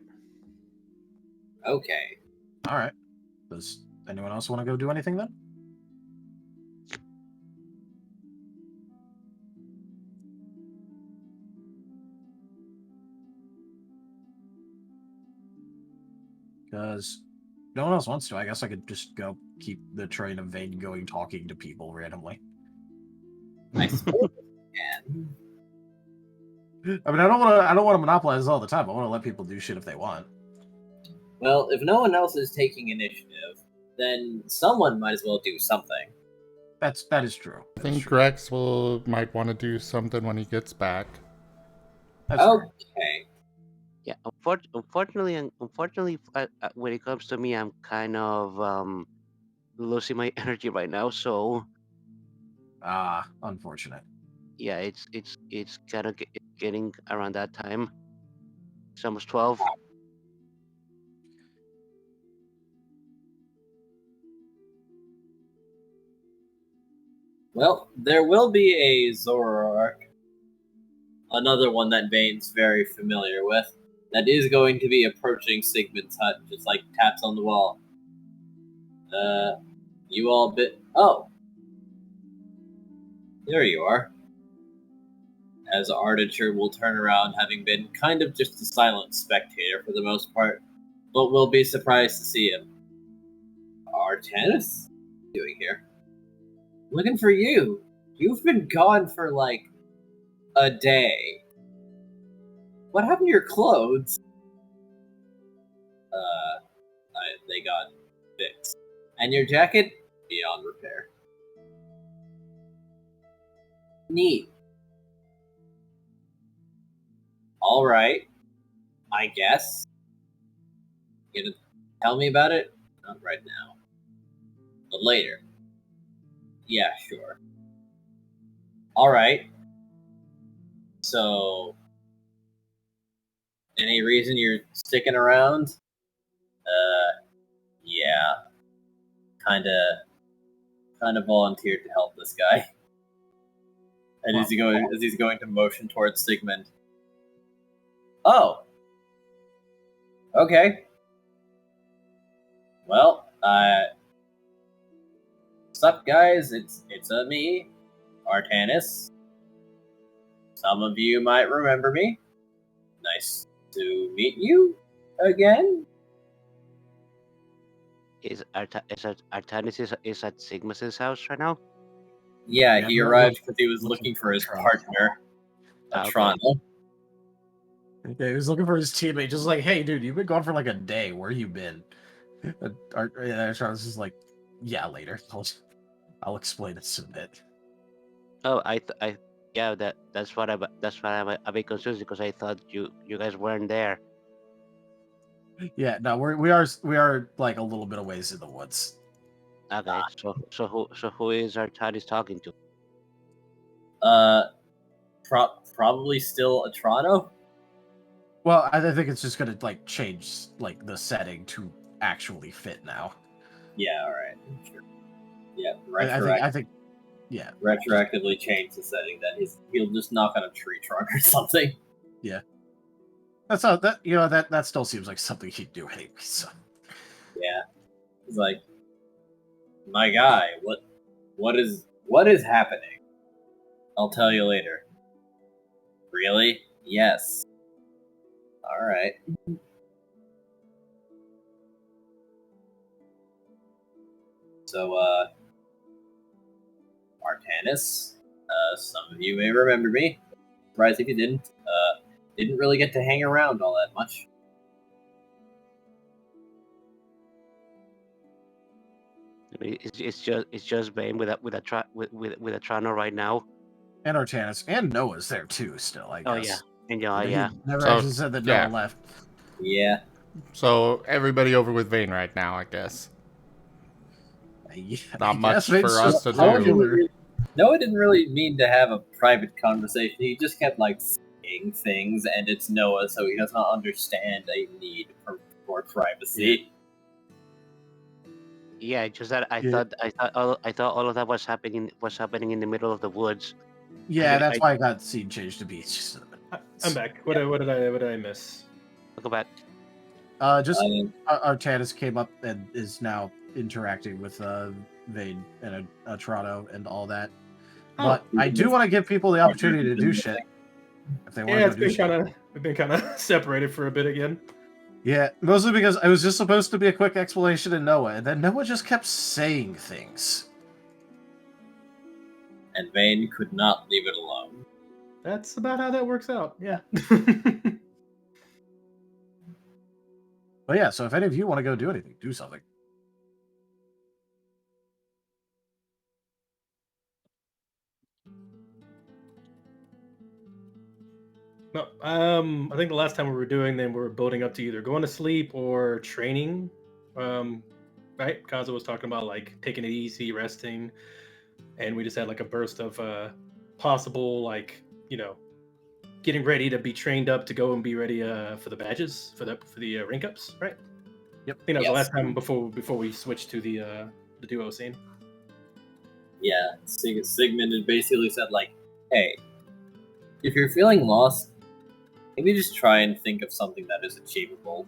Okay. All right. Does anyone else want to go do anything then? Because no one else wants to. I guess I could just go keep the train of Vane going, talking to people randomly. I suppose I can. I mean, I don't want to monopolize all the time. I want to let people do shit if they want. Well, if no one else is taking initiative, then someone might as well do something. That is true. I think Rex might want to do something when he gets back. That's fair. Okay. Yeah, unfortunately, when it comes to me, I'm kind of losing my energy right now. So Unfortunate. Yeah, it's kind of getting around that time. It's almost 12. Well, there will be a Zoroark, another one that Vane's very familiar with, that is going to be approaching Sigmund's hut, just like taps on the wall. You all bit. Oh, there you are. As Articher will turn around, having been kind of just a silent spectator for the most part, but will be surprised to see him. Artanis? What are you doing here? Looking for you. You've been gone for like a day. What happened to your clothes? They got fixed. And your jacket? Beyond repair. Neat. Alright. I guess. You gonna tell me about it? Not right now. But later. Yeah, sure. Alright. So, any reason you're sticking around? Yeah. Kinda volunteered to help this guy. And as he's going to motion towards Sigmund. Oh. Okay. Well, what's up, guys? It's me, Artanis. Some of you might remember me. Nice to meet you again. Is Artanis is at Sigma's house right now? Yeah, he arrived because he was looking for his partner, Atrano. Yeah, he was looking for his teammate, just like, hey, dude, you've been gone for like a day. Where you been? Atrano's just like, yeah, later. I'll explain this a bit. Oh, yeah, that's what I'm a bit confused because I thought you guys weren't there. Yeah, no, we are like a little bit of ways in the woods. Okay, so who is Artanis talking to? Probably still Atrano. Well, I think it's just gonna like change like the setting to actually fit now. Yeah, all right, sure. Yeah, I think, yeah, retroactively change the setting. That he'll just knock on a tree trunk or something. Yeah, that's not that that still seems like something he'd do anyway. So yeah, it's like, my guy, what is happening? I'll tell you later. Really? Yes. All right. So, Artanis, some of you may remember me. Surprised if you didn't. Didn't really get to hang around all that much. It's just Bane with Atrano right now. And Artanis and Noah's there too. Still, I guess. Oh yeah, and yeah. Never actually said that Noah left. Yeah. So everybody over with Vane right now, I guess. Not much for us to do. Noah didn't really mean to have a private conversation. He just kept like saying things, and it's Noah, so he does not understand a need for more privacy. Yeah, just that I thought all of that was happening in the middle of the woods. Yeah, that's why I got scene changed to beach. I'm back. What did I miss? I'll go back. Just Artanis came up and is now interacting with Vane and Atrano and all that. But I do want to give people the opportunity to do shit if they want to do shit. We've been kind of separated for a bit again. Yeah, mostly because it was just supposed to be a quick explanation in Noah, and then Noah just kept saying things. And Vane could not leave it alone. That's about how that works out, yeah. But yeah, so if any of you want to go do anything, do something. No, I think the last time we were doing them, we were building up to either going to sleep or training. Right? Kaza was talking about like taking it easy, resting, and we just had like a burst of possible, like, getting ready to be trained up to go and be ready for the badges for the rank ups, right? Yep. I think that was the Yes. last time before we switched to the duo scene. Yeah, Sigmund had basically said, like, hey, if you're feeling lost, maybe just try and think of something that is achievable,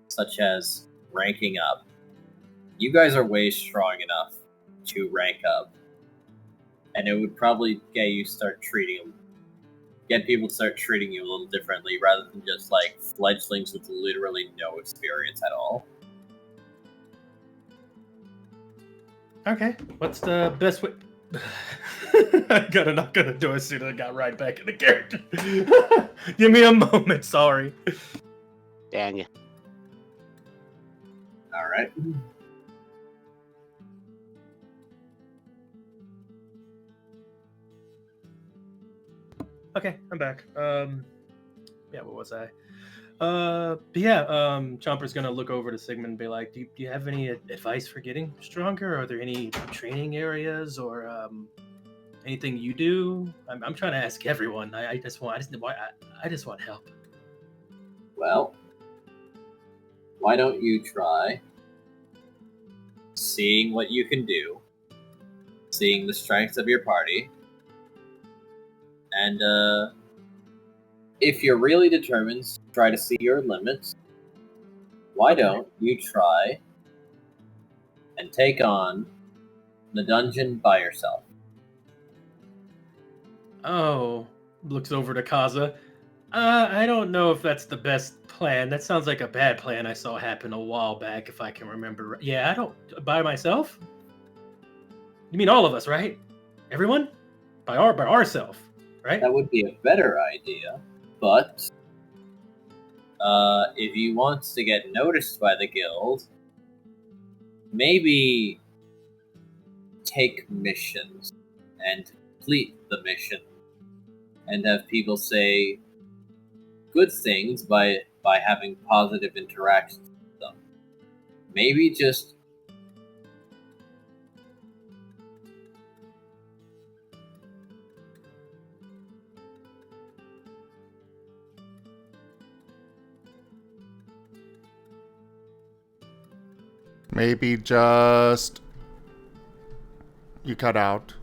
such as ranking up. You guys are way strong enough to rank up, and it would probably get people to start treating you a little differently rather than just like fledglings with literally no experience at all. Okay, what's the best way? I gotta knock on the door as soon as I got right back in the character. Give me a moment, sorry. Dang it. All right. Okay, I'm back. Yeah, what was I? But yeah, Chomper's gonna look over to Sigmund and be like, "Do you have any advice for getting stronger? Are there any training areas or anything you do?" I'm trying to ask everyone. I just want help. Well, why don't you try seeing what you can do, seeing the strengths of your party, and if you're really determined to try to see your limits, why don't you try and take on the dungeon by yourself? Oh, looks over to Kaza. I don't know if that's the best plan. That sounds like a bad plan I saw happen a while back, if I can remember. Yeah, I don't by myself. You mean all of us, right? Everyone? By ourselves, right? That would be a better idea, but if you want to get noticed by the guild, maybe take missions and complete the mission and have people say good things by having positive interactions with them. Maybe just Maybe just... You cut out.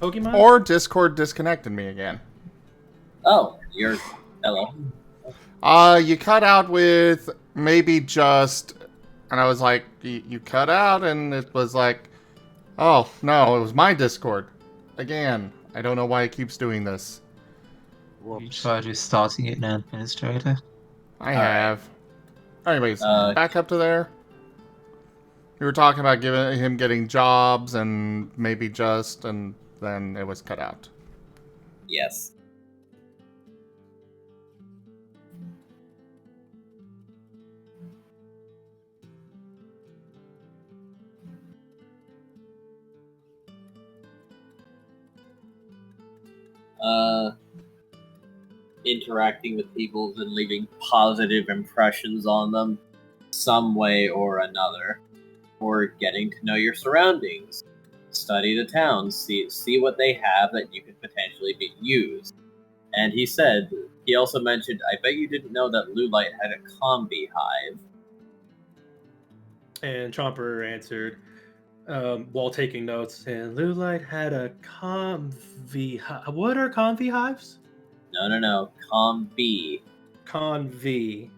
Pokemon? Or Discord disconnected me again. oh, you're hello. You cut out with maybe just... And I was like, you cut out, and it was like, oh, no, it was my Discord. Again, I don't know why it keeps doing this. You Whoops. tried restarting it now, Administrator? I All right. have. Anyways, Uh, back up to there. You were talking about him getting jobs and maybe just, and then it was cut out. Yes. Interacting with people and leaving positive impressions on them some way or another, or getting to know your surroundings, study the town, see what they have that you could potentially be used. And he also mentioned, I bet you didn't know that Lulite had a combi hive. And Chomper answered, while taking notes, and Lulite had a conv. What are conv hives? No, combi. Conv. B.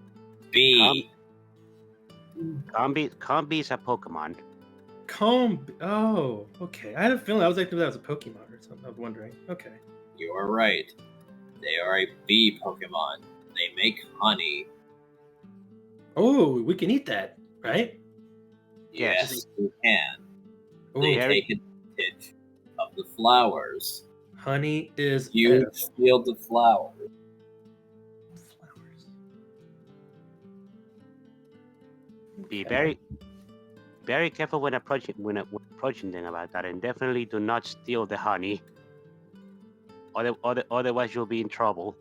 Combi's a Pokemon. Oh, okay. I had a feeling that was a Pokemon or something. I was wondering. Okay. You are right. They are a bee Pokemon. They make honey. Oh, we can eat that, right? Yes, you can. Ooh, They take advantage of the flowers. honey is You edible. steal the flowers. Flowers. Be Okay. very careful when approaching them about that, and definitely do not steal the honey. Otherwise, you'll be in trouble.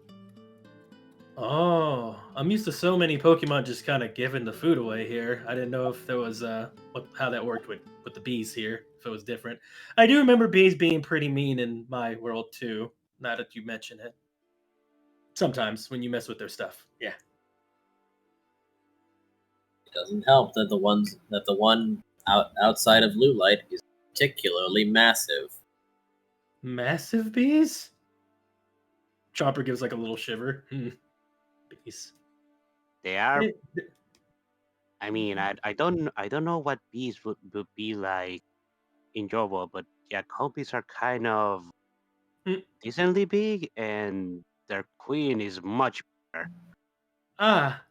Oh, I'm used to so many Pokemon just kind of giving the food away here. I didn't know if there was how that worked with the bees here. If it was different. I do remember bees being pretty mean in my world too. Now that you mention it, sometimes when you mess with their stuff, yeah. It doesn't help that the one outside of Lulite is particularly massive. Massive bees. Chomper gives like a little shiver. Bees. They are. Eh, I mean, I don't know what bees would be like in Jovo, but yeah, compies are kind of Mm. decently big, and their queen is much bigger.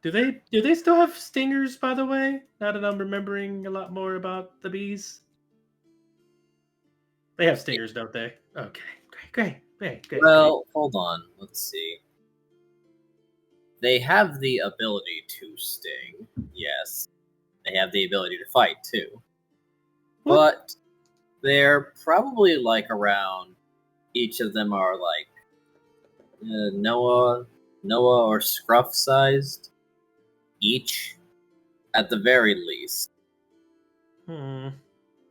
do they still have stingers? By the way, now that I'm remembering a lot more about the bees, they have stingers, don't they? Okay, great. Well, hold on. Let's see. They have the ability to sting, yes. They have the ability to fight, too. What? But they're probably like around, each of them are like Noah or Scruff sized each, at the very least.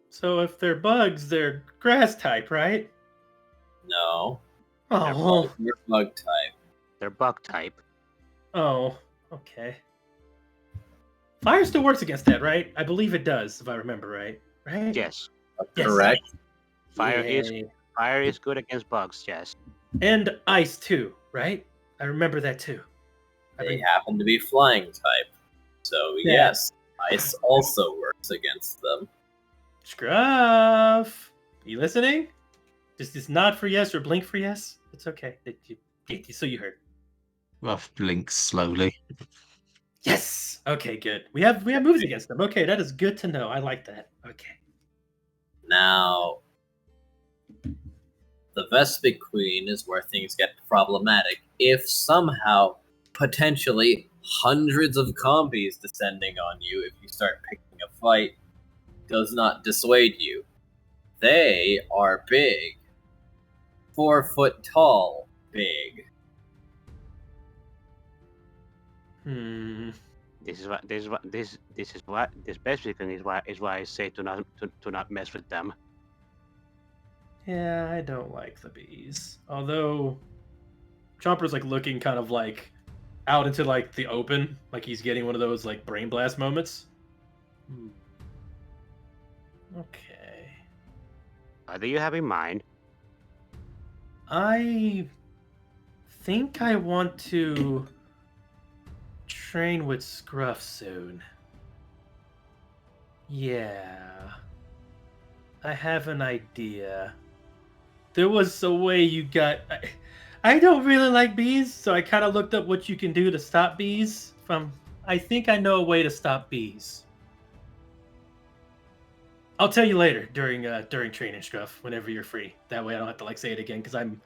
So if they're bugs, they're grass type, right? No. Oh. They're bug type. They're bug type. Oh, okay. Fire still works against that, right? I believe it does, if I remember right. Right? Yes. Yes. Correct. Fire Yay. is good against bugs. Yes. And ice too, right? I remember that too. They happen to be flying type. So Yeah. yes, ice also works against them. Scruff, you listening? Just nod for yes or blink for yes. It's okay. So you heard. Ruff blinks slowly. Yes. Okay, good. We have moves against them. Okay, that is good to know. I like that. Okay. Now, the Vespic Queen is where things get problematic. If somehow, potentially, hundreds of combies descending on you if you start picking a fight does not dissuade you. They are big. 4 foot tall, big. This basically is why I say to not mess with them. Yeah, I don't like the bees. Although Chomper's like looking kind of like out into like the open, like he's getting one of those like brain blast moments. Okay. What do you have in mind? I think I want to train with Scruff soon. Yeah. I have an idea. There was a way you got... I don't really like bees, so I kind of looked up what you can do to stop bees. I think I know a way to stop bees. I'll tell you later during training, Scruff, whenever you're free. That way I don't have to like say it again, because I'm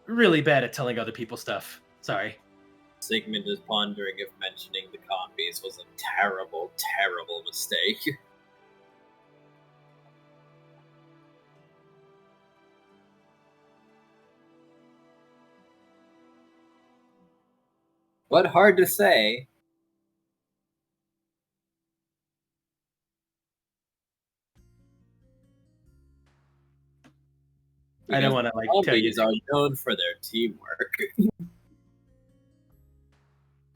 really bad at telling other people stuff. Sorry. Sigmund is pondering if mentioning the combies was a terrible, terrible mistake. But hard to say. I don't want to like tell you. Combies are known for their teamwork.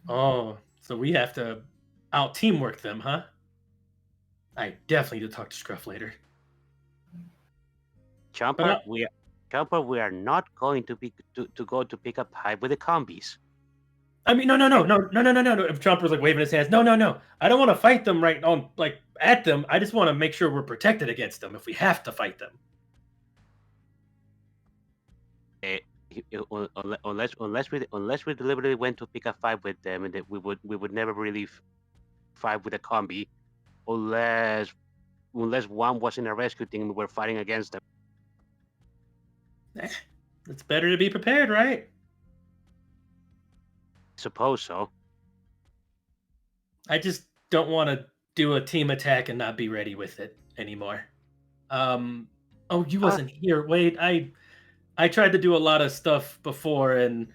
Oh, so we have to out teamwork them, huh? I definitely need to talk to Scruff later. Chomper, we are not going to go to pick up hive with the combies. I mean, no. If Chomper's like waving his hands, no. I don't want to fight them right on, like at them. I just want to make sure we're protected against them if we have to fight them. Unless we deliberately went to pick a fight with them, and that we would never really fight with a combi, unless one was in a rescue team and we were fighting against them. It's better to be prepared, right? Suppose so. I just don't want to do a team attack and not be ready with it anymore. Oh, you wasn't here. Wait, I tried to do a lot of stuff before, and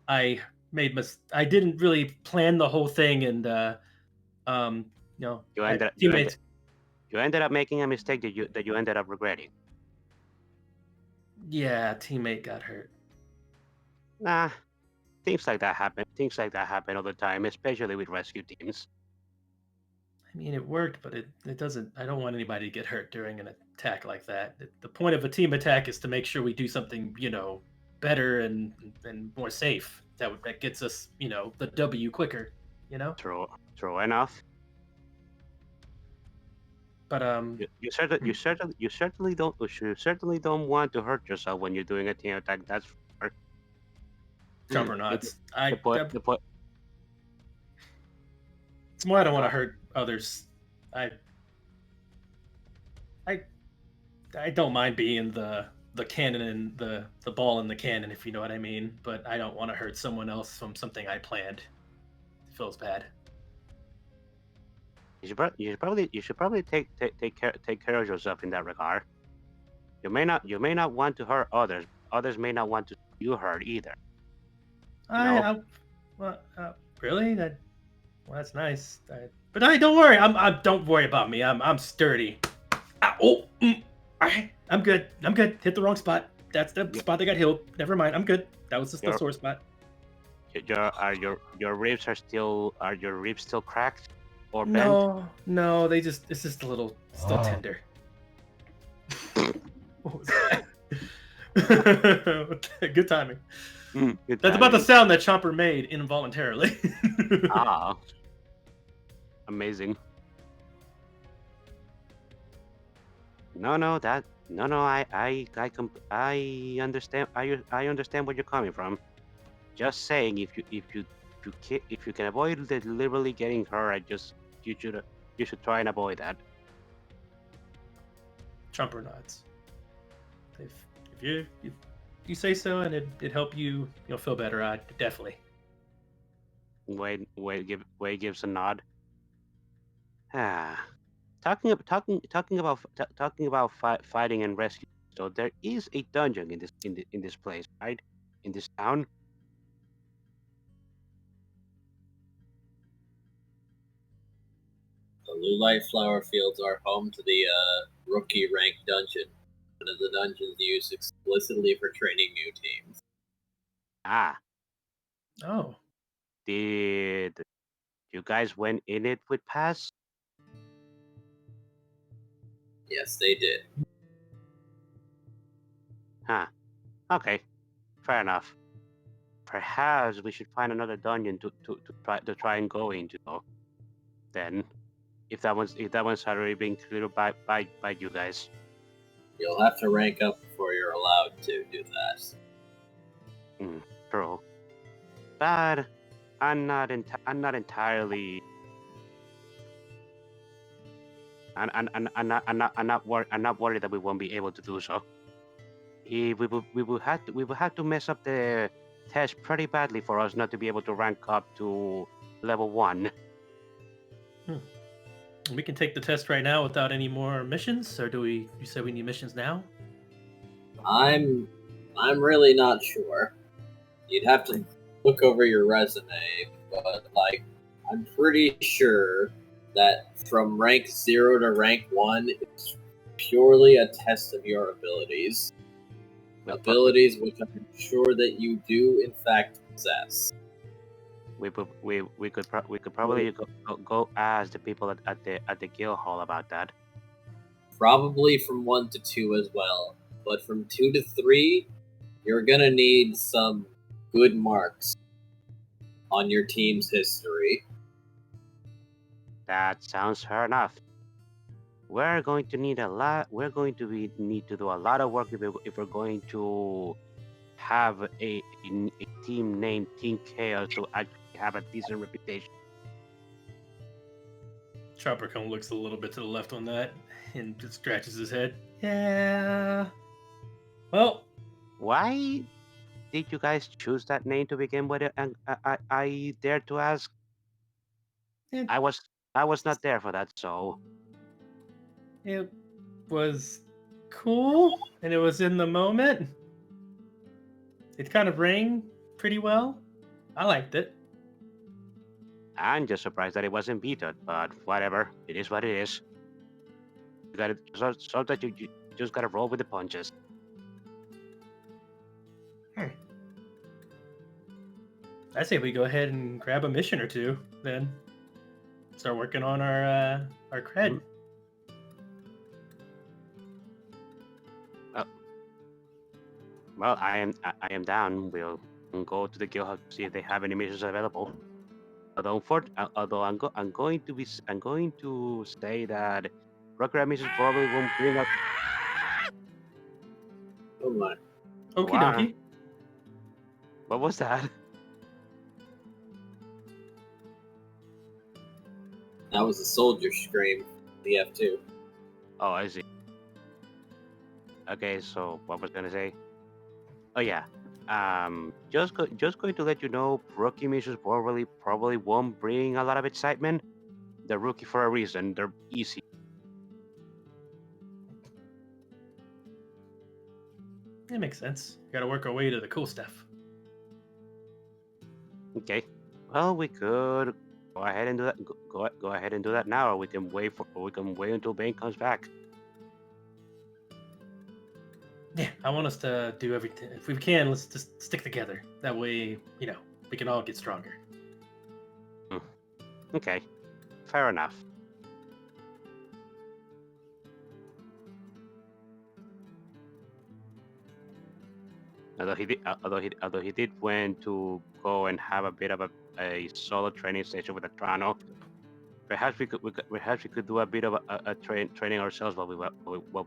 I I didn't really plan the whole thing, and You ended teammates. you ended up making a mistake that you ended up regretting. Yeah, teammate got hurt. Nah, things like that happen. Things like that happen all the time, especially with rescue teams. I mean, it worked, but it doesn't. I don't want anybody to get hurt during an attack like that. The point of a team attack is to make sure we do something, better and more safe. That gets us, the W quicker. True enough. But You certainly don't want to hurt yourself when you're doing a team attack. That's for jumper knots. the point. It's more I don't want to hurt others. I don't mind being the cannon and the ball in the cannon, if you know what I mean. But I don't want to hurt someone else from something I planned. It feels bad. You should probably take care of yourself in that regard. You may not want to hurt others. Others may not want to see you hurt either. Really? That's nice. But don't worry. Don't worry about me. I'm sturdy. All right. I'm good. Hit the wrong spot. That's the spot that got healed. Never mind. I'm good. That was just the sore spot. Your ribs still cracked or bent? No. It's just a little still tender. What was that? Good timing. That's about the sound that Chomper made involuntarily. Amazing. I understand. I understand where you're coming from. Just saying, if you can avoid literally getting hurt, you should try and avoid that. Chomper nods. If you say so, and it help you, feel better, I'd definitely. Wade gives a nod. Talking about fighting and rescue. So there is a dungeon in this place, right? In this town. The Lulite Flower Fields are home to the rookie rank dungeon, one of the dungeons used explicitly for training new teams. Oh. Did you guys went in it with pass? Yes, they did. Okay. Fair enough. Perhaps we should find another dungeon to try and go into. Then, if that one's already being cleared by you guys. You'll have to rank up before you're allowed to do that. True. But I'm not entirely. I'm not worried that we won't be able to do so. We will have to mess up the test pretty badly for us not to be able to rank up to level 1. We can take the test right now without any more missions, or you said we need missions now? I'm really not sure. You'd have to look over your resume, but I'm pretty sure that from rank 0 to rank 1 is purely a test of your abilities. Abilities which I'm sure that you do in fact possess. We could probably go ask the people at the guild hall about that. Probably from 1 to 2 as well, but from 2 to 3, you're gonna need some good marks on your team's history. That sounds fair enough. We're going to need a lot. We're going to need to do a lot of work if we're going to have a team named Team Chaos to actually have a decent reputation. Chopper looks a little bit to the left on that and just scratches his head. Yeah. Well, why did you guys choose that name to begin with? And I dare to ask. I was not there for that, so. It was cool, and it was in the moment. It kind of rang pretty well. I liked it. I'm just surprised that it wasn't vetoed, but whatever. It is what it is. You gotta, sometimes you just gotta roll with the punches. I say we go ahead and grab a mission or two, then start working on our cred. Well, I am down. We'll go to the guild hub to see if they have any missions available. Although I'm going to say that Rocket missions probably won't bring up. Oh my. Okie Wow. dokie. What was that? That was a soldier scream. The F2. Oh, I see. Okay, so what was I gonna say? Oh yeah. Just going to let you know, rookie missions probably won't bring a lot of excitement. They're rookie for a reason. They're easy. That makes sense. Got to work our way to the cool stuff. Okay. Well, we could go ahead and do that. Go ahead and do that now, or we can wait until Bane comes back. Yeah, I want us to do everything. If we can, let's just stick together. That way, we can all get stronger. Okay. Fair enough. Although he did went to go and have a bit of a solo training session with Atrano. Perhaps we could do a bit of a training ourselves while we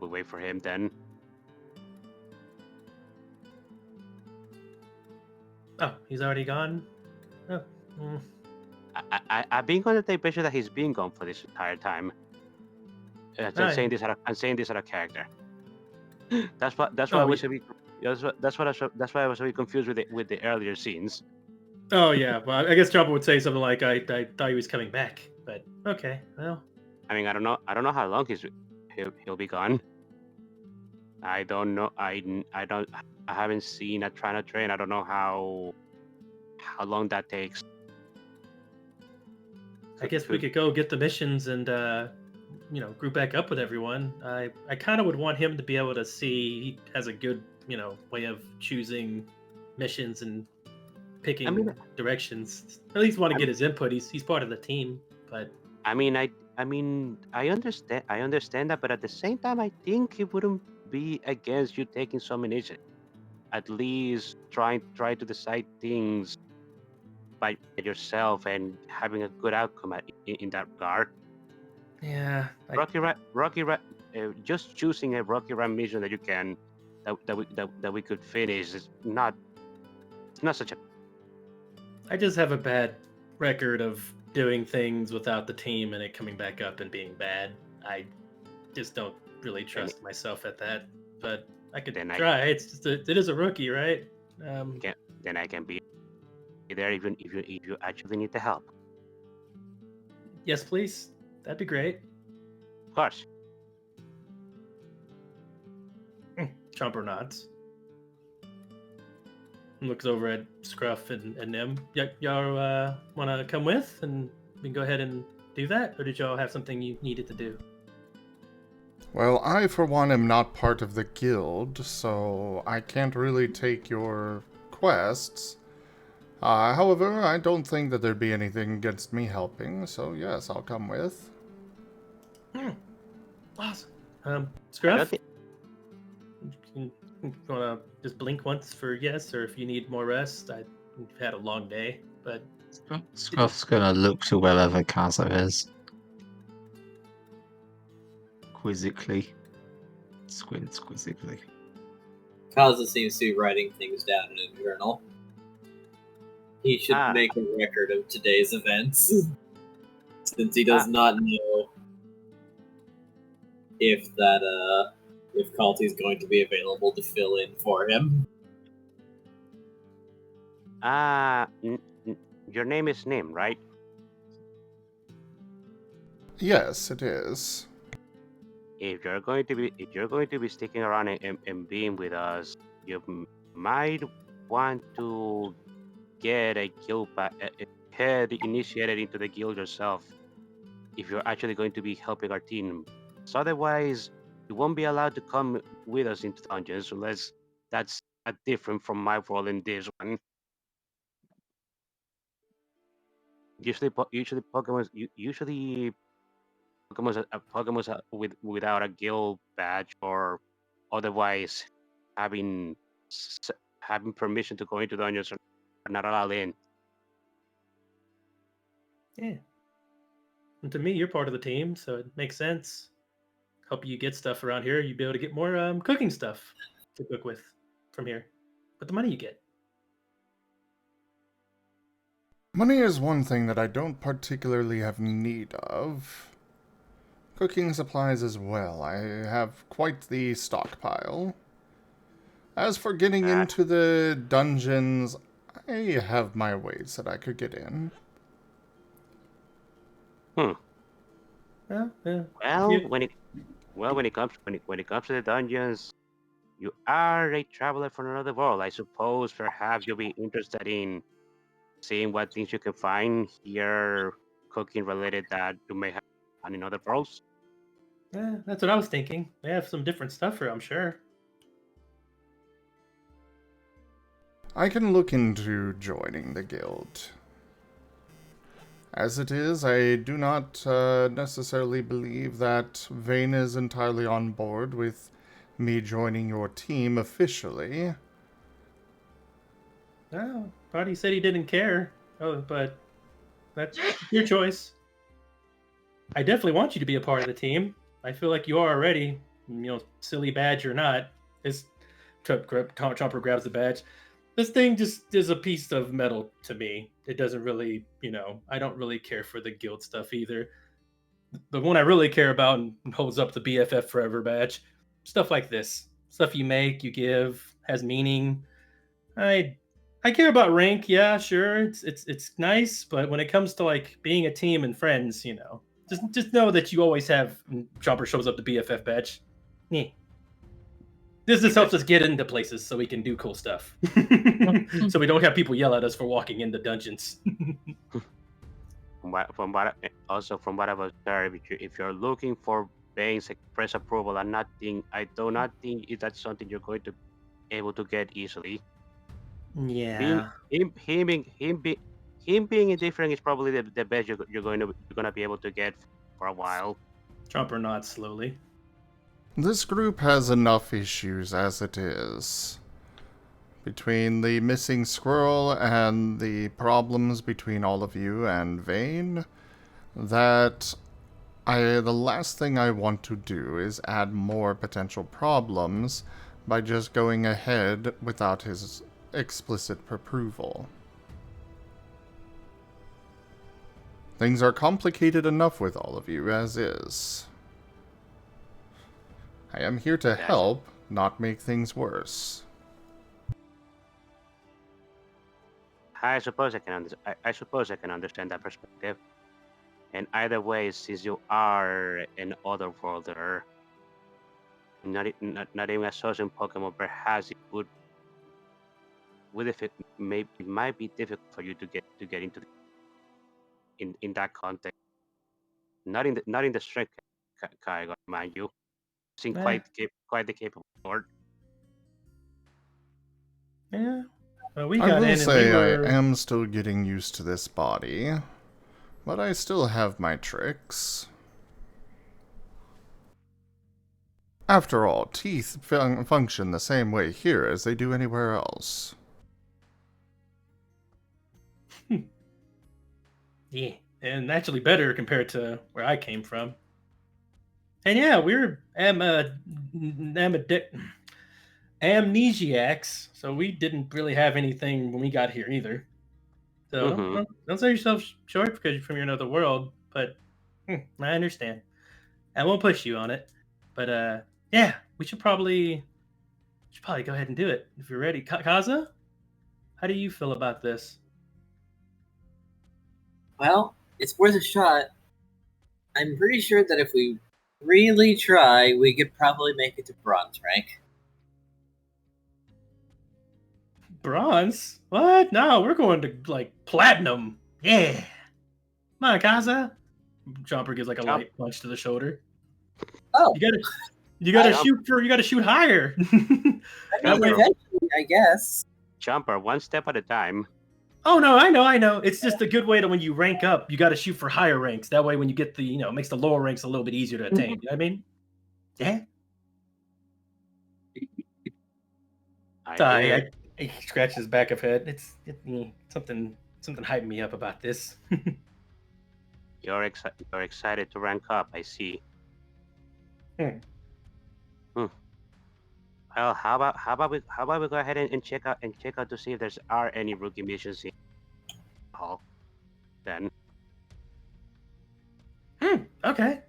wait for him. Then. Oh, he's already gone. Oh. I've been going to take picture that he's been gone for this entire time. I'm saying this out of character. That's why I was a bit. That's why I was a bit confused with the earlier scenes. Oh yeah, well I guess Chopper would say something like, "I thought he was coming back," but okay, well. I mean, I don't know how long he'll be gone. I don't know. I haven't seen a Trano train. I don't know how long that takes. I guess we could go get the missions and group back up with everyone. I kind of would want him to be able to see he has a good way of choosing missions and picking directions. At least want to get his input. He's part of the team, but I understand that, but at the same time, I think it wouldn't be against you taking some initiative. At least try to decide things by yourself and having a good outcome in that regard. Yeah, just choosing a Rocky Run mission that you can that we could finish is not such a. I just have a bad record of doing things without the team and it coming back up and being bad. I just don't really trust myself at that, but I could try. It's just it is a rookie, right? Then I can be there even if you actually need the help. Yes, please. That'd be great. Of course. Chomper nods. Looks over at Scruff and Nim. Y'all want to come with, and we can go ahead and do that, or did y'all have something you needed to do? Well, I, for one, am not part of the guild, so I can't really take your quests. However, I don't think that there'd be anything against me helping, so yes, I'll come with. Awesome. Scruff? You want to just blink once for yes, or if you need more rest? I've had a long day, but... Scruff's gonna look to wherever Kazo is. Quizzically. Squints quizzically. Kaza seems to be writing things down in a journal. He should make a record of today's events, since he does not know if Calti is going to be available to fill in for him. Your name is Nim, right? Yes, it is. If you're going to be sticking around and being with us, you might want to get a head initiated into the guild yourself if you're actually going to be helping our team. So otherwise, you won't be allowed to come with us into dungeons unless that's different from my role in this one. Usually Pokemon without a guild badge or otherwise having having permission to go into dungeons are not allowed in. Yeah. And to me, you're part of the team, so it makes sense. Help you get stuff around here. You'd be able to get more cooking stuff to cook with from here. But the money you get. Money is one thing that I don't particularly have need of. Cooking supplies as well. I have quite the stockpile. As for getting into the dungeons, I have my ways that I could get in. Yeah. Yeah. When it comes to the dungeons, you are a traveler from another world. I suppose perhaps you'll be interested in seeing what things you can find here, cooking related that you may have found in other worlds. Yeah, that's what I was thinking. They have some different stuff here, I'm sure. I can look into joining the guild. As it is, I do not necessarily believe that Vane is entirely on board with me joining your team officially. Oh, thought he said he didn't care. Oh, but that's your choice. I definitely want you to be a part of the team. I feel like you are already. Silly badge or not. Chomper grabs the badge. This thing just is a piece of metal to me. It doesn't really, I don't really care for the guild stuff either. The one I really care about and holds up the BFF Forever badge. Stuff like this. Stuff you make, you give, has meaning. I care about rank, yeah, sure. It's nice, but when it comes to like being a team and friends, just know that you always have Chomper shows up the BFF badge. Yeah. This helps us get into places so we can do cool stuff. So we don't have people yell at us for walking into dungeons. From what I've observed, if you're looking for Bane's express approval, I do not think that's something you're going to be able to get easily. Yeah. Him being indifferent is probably the best you're gonna be able to get for a while. Chomper nods slowly. This group has enough issues as it is. Between the missing squirrel and the problems between all of you and Vane, that the last thing I want to do is add more potential problems by just going ahead without his explicit approval. Things are complicated enough with all of you as is. I am here to help, not make things worse. I suppose I can understand that perspective. And either way, since you are an otherworlder, not even a chosen Pokemon, perhaps it might be difficult for you to get into in that context. Not in the strength category, mind you. Seem quite the capable Lord. Yeah. Well, I will say I am still getting used to this body, but I still have my tricks. After all, teeth function the same way here as they do anywhere else. Yeah, and actually better compared to where I came from. And yeah, we're amnesiacs, so we didn't really have anything when we got here either. So don't sell yourself short because you're from another world, but I understand. I won't push you on it, but yeah, we should probably go ahead and do it if you're ready. Kaza, how do you feel about this? Well, it's worth a shot. I'm pretty sure that if we really try, we could probably make it to bronze rank. Bronze? What? No, we're going to like platinum. Yeah. Come on, Kaza. Chomper gives like a light punch to the shoulder. Oh, You gotta shoot higher. I mean, eventually, I guess. Jumper, one step at a time. Oh no, I know. It's just a good way to when you rank up, you got to shoot for higher ranks. That way, when you get the, it makes the lower ranks a little bit easier to attain. You know what I mean? Yeah. He scratches his back of head. It's something hyping me up about this. You're excited to rank up. I see. Well, how about we go ahead and check out to see if there's any rookie missions in hall. Then. Okay.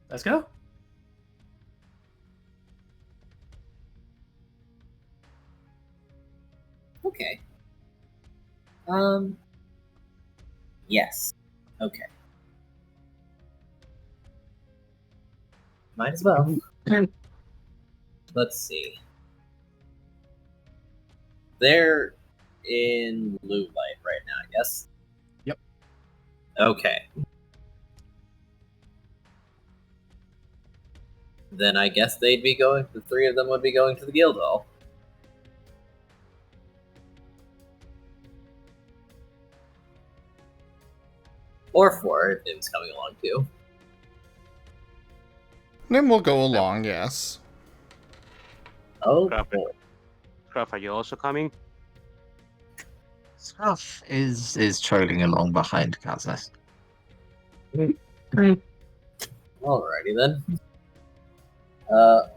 Let's go. Okay. Yes. Okay. Might as well. Let's see. They're in blue light right now, yes? Yep. Okay. Then I guess the three of them would be going to the guild hall. Or 4 if Nim's coming along too. Nim will go along, yes. Oh, Scruff, are you also coming? Scruff is trailing along behind Kazas. Alrighty then.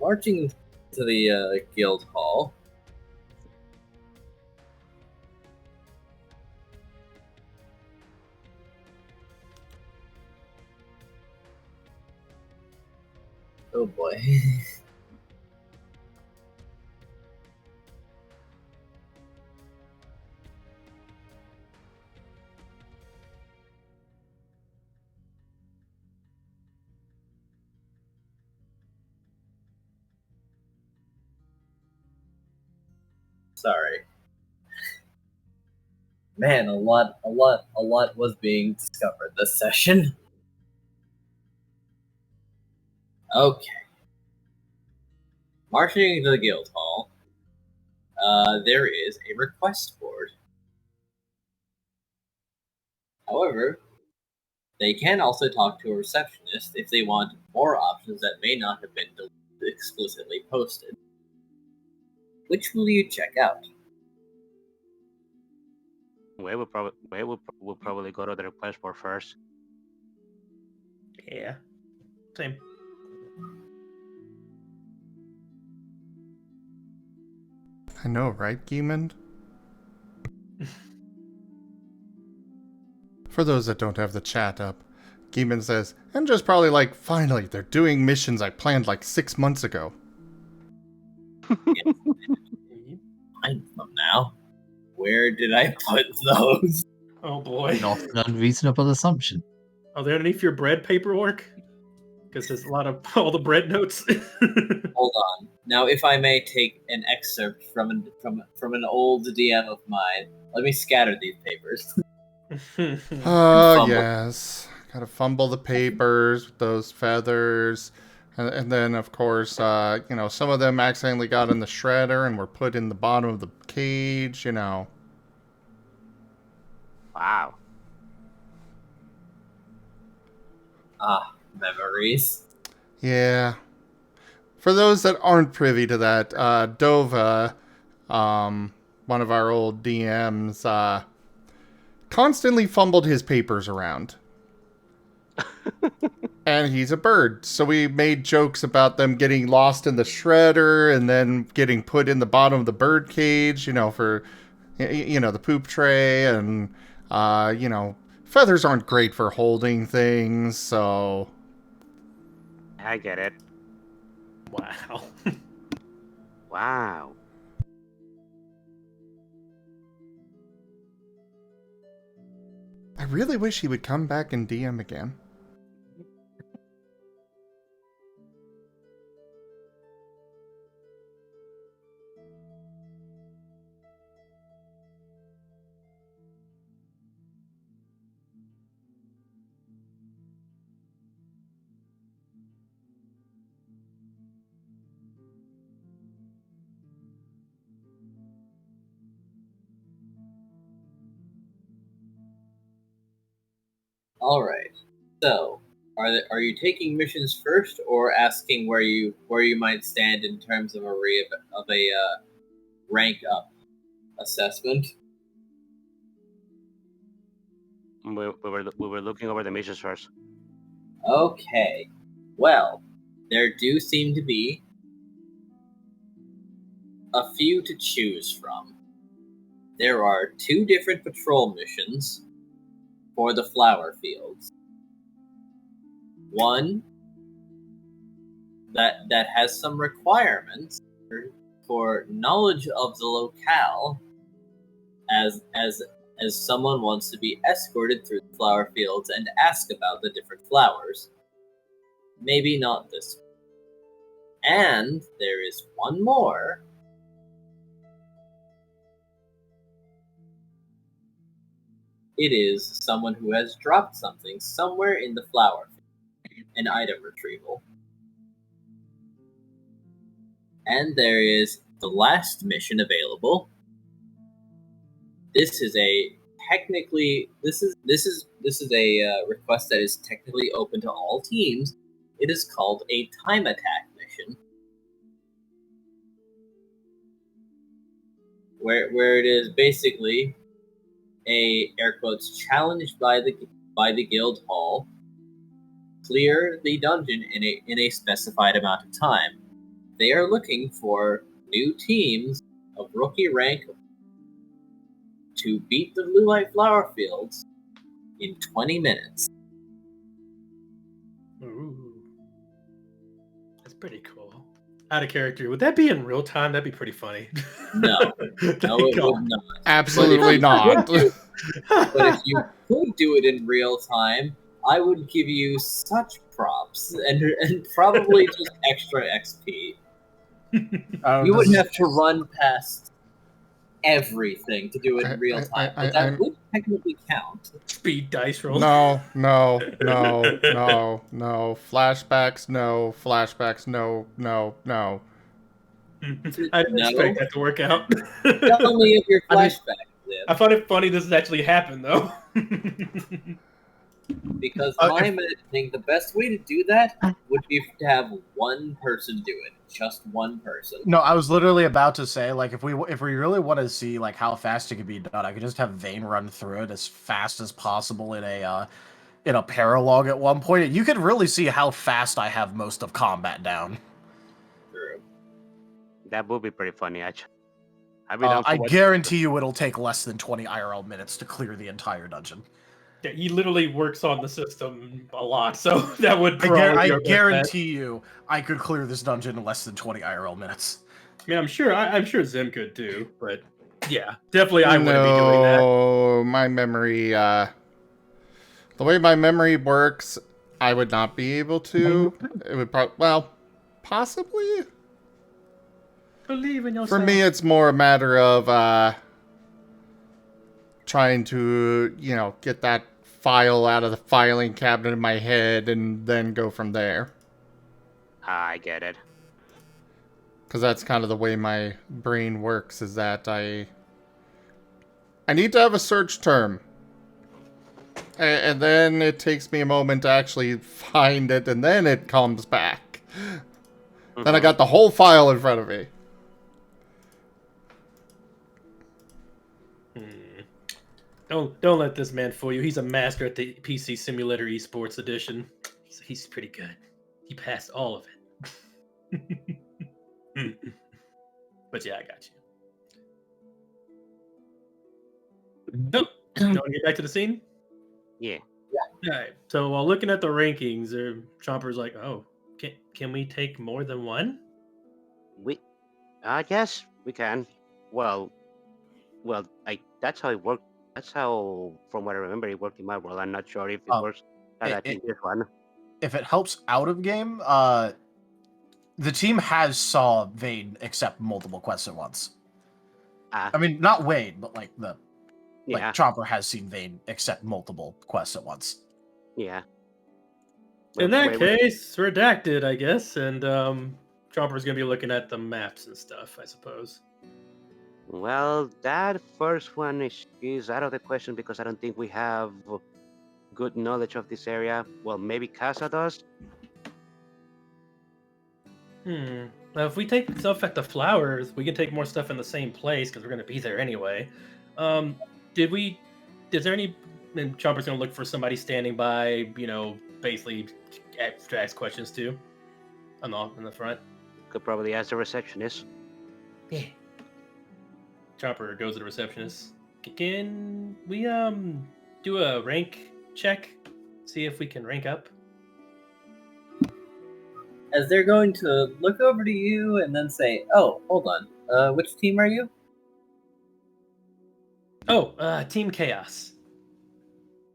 Marching to the guild hall. Oh boy. Sorry. Man, a lot was being discovered this session. Okay. Marching to the guild hall, there is a request board. However, they can also talk to a receptionist if they want more options that may not have been explicitly posted. Which will you check out? We'll probably go to the request board first. Yeah. Same. I know, right, Geemond? For those that don't have the chat up, Geemond says, Enja's probably like, finally, they're doing missions I planned like 6 months ago. I know now. Where did I put those? Oh boy. Not an unreasonable assumption. Are they underneath your bread paperwork? Because there's a lot of all the bread notes. Hold on. Now, if I may take an excerpt from an old DM of mine, let me scatter these papers. Yes. Gotta fumble the papers with those feathers. And then, of course, some of them accidentally got in the shredder and were put in the bottom of the cage, Wow. Memories. Yeah. For those that aren't privy to that, Dova, one of our old DMs, constantly fumbled his papers around. And he's a bird, so we made jokes about them getting lost in the shredder and then getting put in the bottom of the bird cage, for, the poop tray. And, feathers aren't great for holding things, so... I get it. Wow. Wow. I really wish he would come back and DM again. All right. So, are you taking missions first, or asking where you might stand in terms of a rank up assessment? We were looking over the missions first. Okay. Well, there do seem to be a few to choose from. There are 2 different patrol missions for the flower fields. One that has some requirements for knowledge of the locale, as someone wants to be escorted through the flower fields and ask about the different flowers. Maybe not this one. And there is one more. It is someone who has dropped something somewhere in the flower field, an item retrieval. And there is the last mission available. This is a request that is technically open to all teams. It is called a time attack mission, where it is basically a air quotes challenge by the guild hall. Clear the dungeon in a specified amount of time. They are looking for new teams of rookie rank to beat the blue light flower fields in 20 minutes. Ooh. That's pretty cool. Out of character. Would that be in real time? That'd be pretty funny. No. No, it would not. Absolutely not. But if you could do it in real time, I would give you such props and probably just extra XP. You wouldn't have to run past everything to do it in real time. But that would technically count. Speed dice roll. No. Flashbacks, no. Flashbacks, no. I didn't expect that to work out. Tell me if your flashback live. I find it funny this has actually happened, though. Because my imagining the best way to do that would be to have one person do it. Just one person. No, I was literally about to say, like, if we really want to see like how fast it could be done, I could just have Vane run through it as fast as possible in a paralog at one point. You could really see how fast I have most of combat down. True. That would be pretty funny, actually. I guarantee you it'll take less than 20 IRL minutes to clear the entire dungeon. Yeah, he literally works on the system a lot, so that would probably I guarantee you I could clear this dungeon in less than 20 IRL minutes. I mean, I'm sure Zim could too, but yeah, definitely I wouldn't be doing that. No, my memory, the way my memory works, I would not be able to. It would possibly. Believe in yourself. For me, it's more a matter of trying to, get that file out of the filing cabinet in my head and then go from there. I get it. Because that's kind of the way my brain works, is that I need to have a search term. And then it takes me a moment to actually find it, and then it comes back. Then I got the whole file in front of me. Don't let this man fool you. He's a master at the PC Simulator Esports Edition. He's pretty good. He passed all of it. But yeah, I got you. Nope. You want to get back to the scene? Yeah. All right. So while looking at the rankings, Chomper's like, "Oh, can we take more than one?" Yes, we can. Well, that's how it worked. That's how, from what I remember, it worked in my world. I'm not sure if it works in this one. If it helps out of game, the team has saw Vane accept multiple quests at once. I mean, not Wade, but Chomper has seen Vane accept multiple quests at once. Yeah. In that case, redacted, I guess, and Chomper's gonna be looking at the maps and stuff, I suppose. Well, that first one is out of the question because I don't think we have good knowledge of this area. Well, maybe Casa does. Now, if we take stuff at the flowers, we can take more stuff in the same place because we're going to be there anyway. Is there any... And Chomper's going to look for somebody standing by, basically to ask questions to in the front. Could probably ask the receptionist. Yeah. Chomper goes to the receptionist. Can we do a rank check? See if we can rank up? As they're going to look over to you and then say, "Oh, hold on. Which team are you?" Oh, Team Chaos.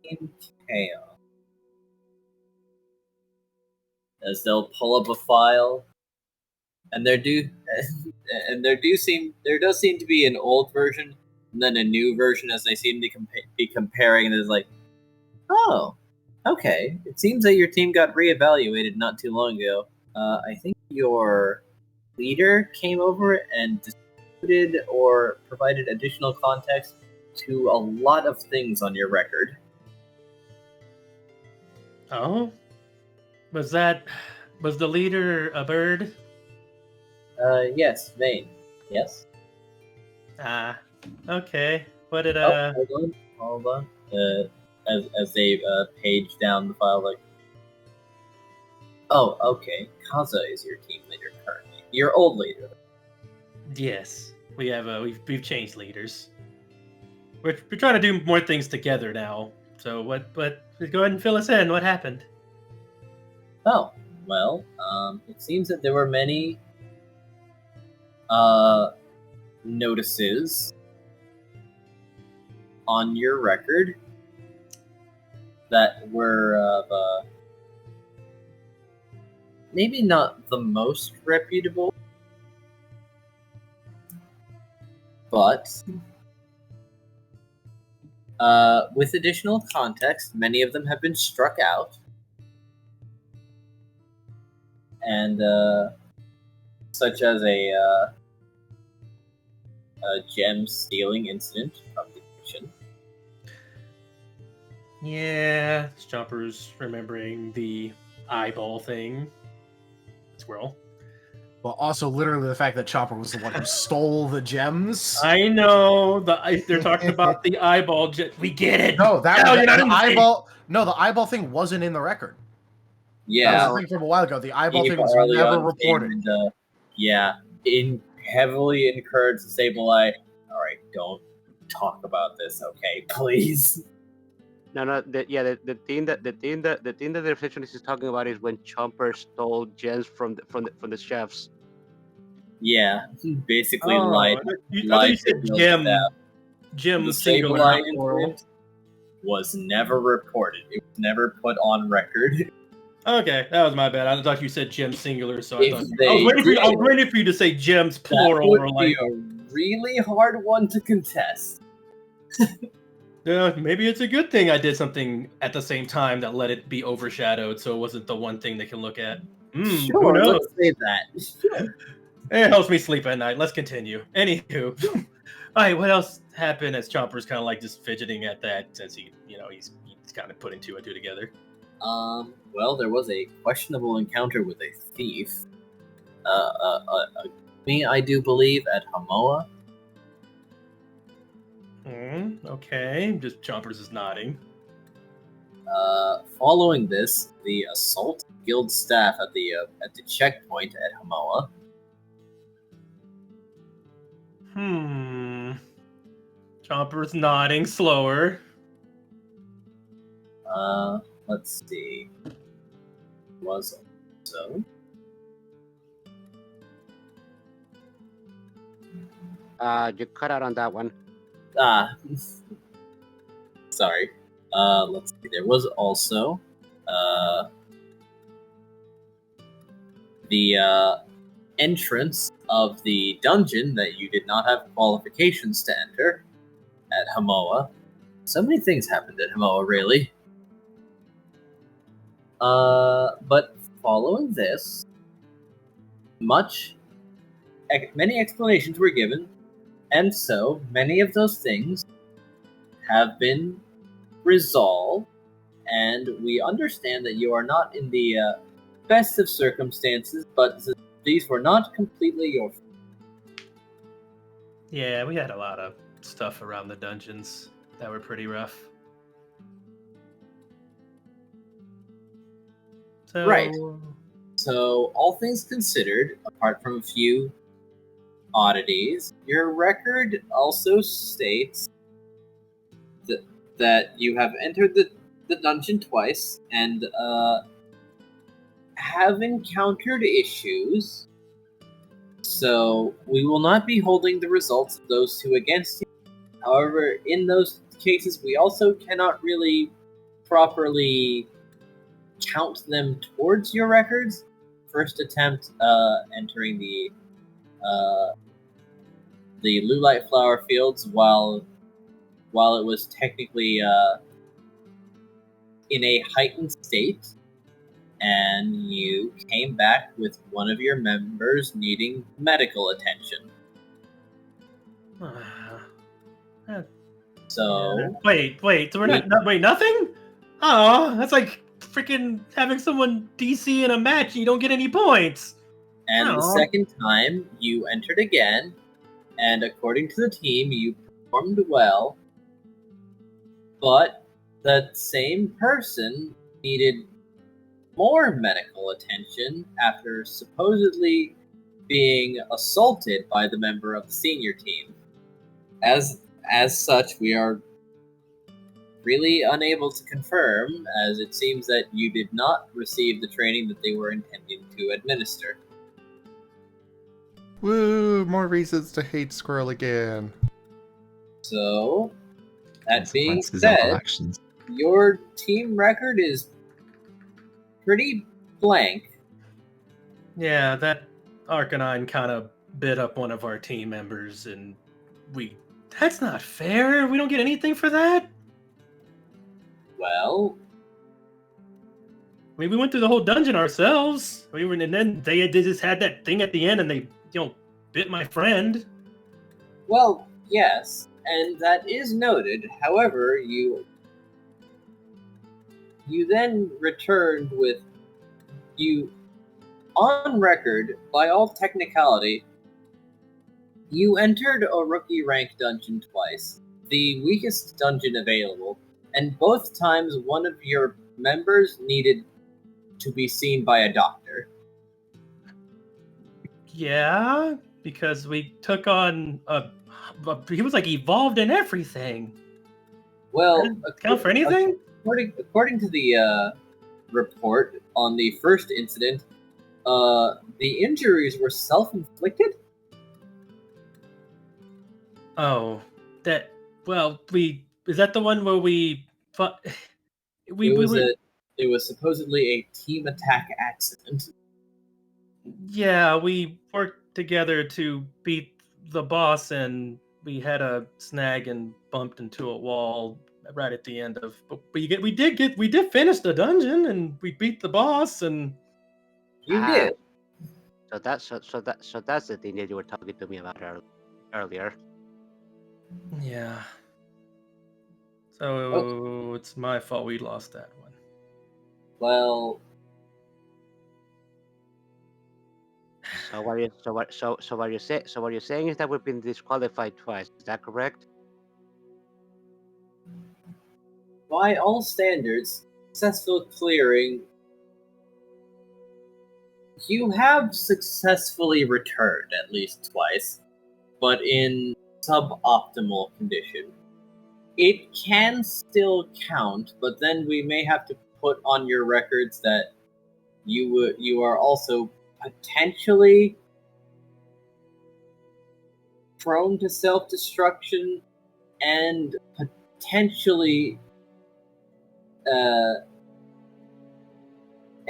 Team Chaos. As they'll pull up a file, and there does seem to be an old version and then a new version, as they seem to be comparing. And it's like, oh, okay. It seems that your team got reevaluated not too long ago. I think your leader came over and disputed or provided additional context to a lot of things on your record. Oh? Was the leader a bird? Yes, Vane. Yes? Ah, okay. What did, Hold on. As they page down the file, like, oh, okay. Kaza is your team leader currently. Your old leader. Yes. We have, we've changed leaders. We're trying to do more things together now. So go ahead and fill us in. What happened? Oh, well, it seems that there were many notices on your record that were of maybe not the most reputable, but with additional context, many of them have been struck out. And such as a gem stealing incident from the kitchen. Yeah, Chomper's remembering the eyeball thing. Squirrel. Well, also literally the fact that Chopper was the one who stole the gems. I know they're talking about the eyeball. We get it. No, you're not the in the eyeball. No, the eyeball thing wasn't in the record. Yeah, that was the thing from a while ago. The eyeball thing was early never on reported. And, heavily encouraged Sableye. All right, don't talk about this, okay? Please. No. The thing that the receptionist is talking about is when Chomper stole gems from the chefs. Yeah, basically I lied. thought you said gem. Gem The singular, Sableye not plural. incident was never reported. It was never put on record. Okay, that was my bad. I thought you said gem singular, so If I was they waiting for you to say gems That plural. would Or be like, a really hard one to contest. maybe it's a good thing I did something at the same time that let it be overshadowed, so it wasn't the one thing they can look at. Who Sure, knows? let's say that. Sure. It helps me sleep at night. Let's continue. Anywho, all right. What else happened as Chomper's kind of like just fidgeting at that since he's kind of putting two and two together. Well, there was a questionable encounter with a thief. Me, I do believe, at Hamoa. Okay, just Chompers is nodding. Following this, the assault guild staff at the checkpoint at Hamoa. Chomper's nodding slower. Let's see. Was so. You cut out on that one. Sorry. Let's see. There was also the entrance of the dungeon that you did not have qualifications to enter at Hamoa. So many things happened at Hamoa, really. But following this, many explanations were given, and so many of those things have been resolved and we understand that you are not in the best of circumstances, but these were not completely your fault. Yeah, we had a lot of stuff around the dungeons that were pretty rough. So, Right. So, all things considered, apart from a few oddities, your record also states that you have entered the dungeon twice and have encountered issues. So, we will not be holding the results of those two against you. However, in those cases, we also cannot really properly count them towards your records. First attempt entering the Lulite flower fields while it was technically in a heightened state, and you came back with one of your members needing medical attention. So wait, so we're not wait, nothing? Oh, that's like freaking having someone DC in a match and you don't get any points. And the second time you entered again, and according to the team, you performed well, but that same person needed more medical attention after supposedly being assaulted by the member of the senior team. As such, we are really unable to confirm, as it seems that you did not receive the training that they were intending to administer. Woo! More reasons to hate Squirrel again. So, that being Consequences of our said, actions. your team record is pretty blank. Yeah, that Arcanine kind of bit up one of our team members, and that's not fair. We don't get anything for that. Well, I mean, we went through the whole dungeon ourselves. And then they just had that thing at the end, and they, bit my friend. Well, yes, and that is noted. However, you then returned with on record, by all technicality, you entered a rookie rank dungeon twice, the weakest dungeon available, and both times one of your members needed to be seen by a doctor. Yeah, because we took on he was like evolved in everything. Well, count for anything? According to the report on the first incident, the injuries were self-inflicted? Oh, is that the one where we fought? It was supposedly a team attack accident. Yeah, we worked together to beat the boss, and we had a snag and bumped into a wall right at the end of. But we did finish the dungeon, and we beat the boss, and you did. So that's the thing that you were talking to me about earlier. Yeah. So It's my fault we lost that one. Well. So what you're saying is that we've been disqualified twice. Is that correct? By all standards, successful clearing. You have successfully returned at least twice, but in suboptimal condition. It can still count, but then we may have to put on your records that you are also potentially prone to self-destruction and potentially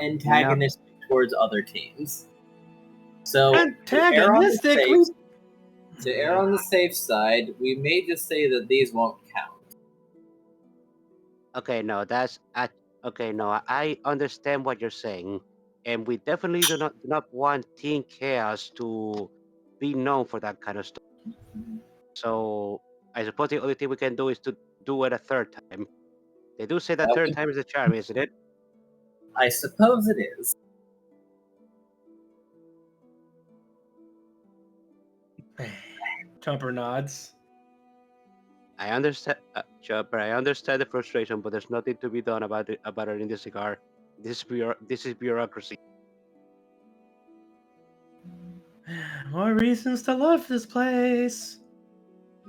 antagonistic towards other teams. So antagonistic. To err on the safe side, we may just say that these won't count. Okay, no, I understand what you're saying, and we definitely do not want Team Chaos to be known for that kind of stuff. So I suppose the only thing we can do is to do it a third time. They do say that third time is the charm, isn't it? I suppose it is. Chomper nods. I understand, Chopper. I understand the frustration, but there's nothing to be done about it in the cigar. This is bureaucracy. More reasons to love this place.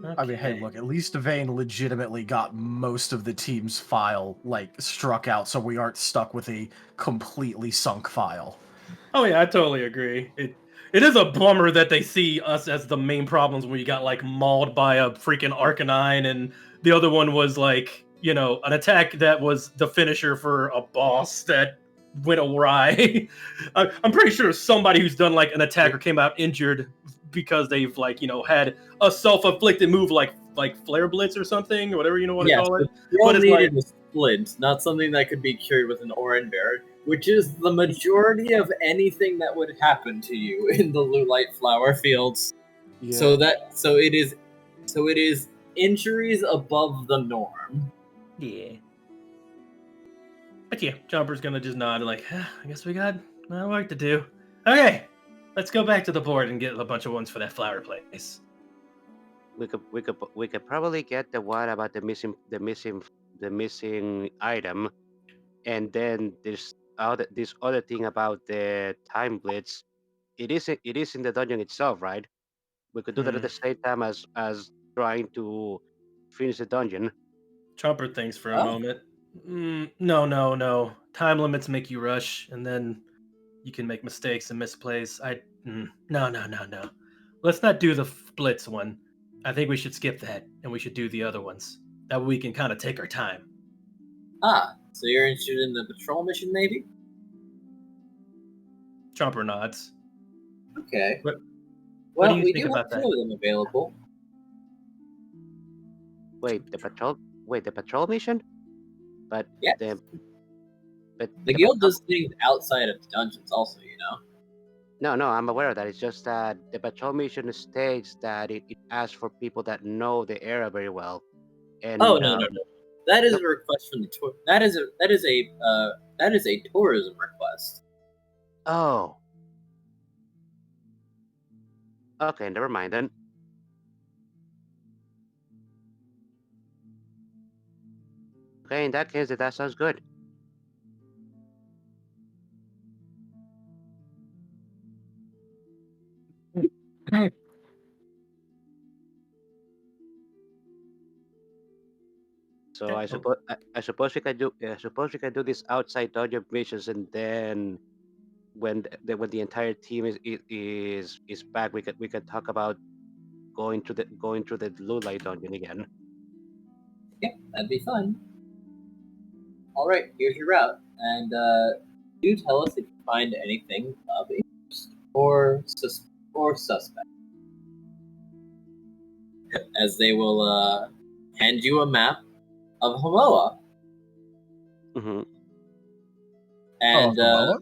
Okay. I mean, hey, look, at least Vane legitimately got most of the team's file, like, struck out, so we aren't stuck with a completely sunk file. Oh yeah, I totally agree. It is a bummer that they see us as the main problems when you got like mauled by a freaking Arcanine, and the other one was like, you know, an attack that was the finisher for a boss that went awry. I'm pretty sure somebody who's done like an attack or came out injured because they've like, you know, had a self-inflicted move like Flare Blitz or something, or whatever you want to call it. But it's needed a splint, not something that could be cured with an Oran Bear, which is the majority of anything that would happen to you in the Lulite flower fields. Yeah. So it is injuries above the norm. Yeah. But yeah, Jumper's gonna just nod like, I guess we got work to do. Okay, let's go back to the board and get a bunch of ones for that flower place. We could probably get the one about the missing item, and then this other thing about the time blitz. It is in the dungeon itself, right? We could do that at the same time as trying to finish the dungeon. Chomper thinks for a moment. No. Time limits make you rush, and then you can make mistakes and misplays. No. Let's not do the blitz one. I think we should skip that, and we should do the other ones. That way we can kind of take our time. So you're interested in the patrol mission, maybe? Chomper nods. Okay. What do you we think do about have two of them available. Wait, the patrol mission? But yes. The guild does things outside of the dungeons also, you know? No, I'm aware of that. It's just that the patrol mission states that it asks for people that know the area very well. And no. That is a request from the tour. That is a tourism request. Oh. Okay, never mind then. Okay, in that case, that sounds good. So I suppose we can do this outside dungeon missions, and then when the entire team is back, we can talk about going through the blue light dungeon again. Yeah, that'd be fun. All right, here's your route, and do tell us if you find anything of interest or suspect, as they will hand you a map of Hamoa. Mm-hmm. And blue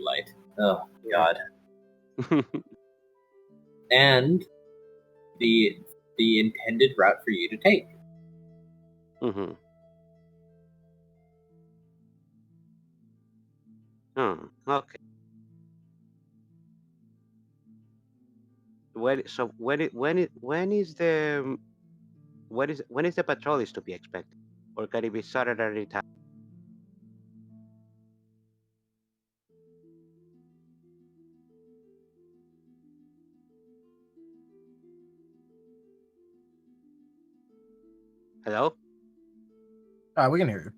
light. Oh God. And the intended route for you to take. Mm-hmm. Okay. When is the patrol is to be expected, or can it be started at any time? Hello? We can hear you.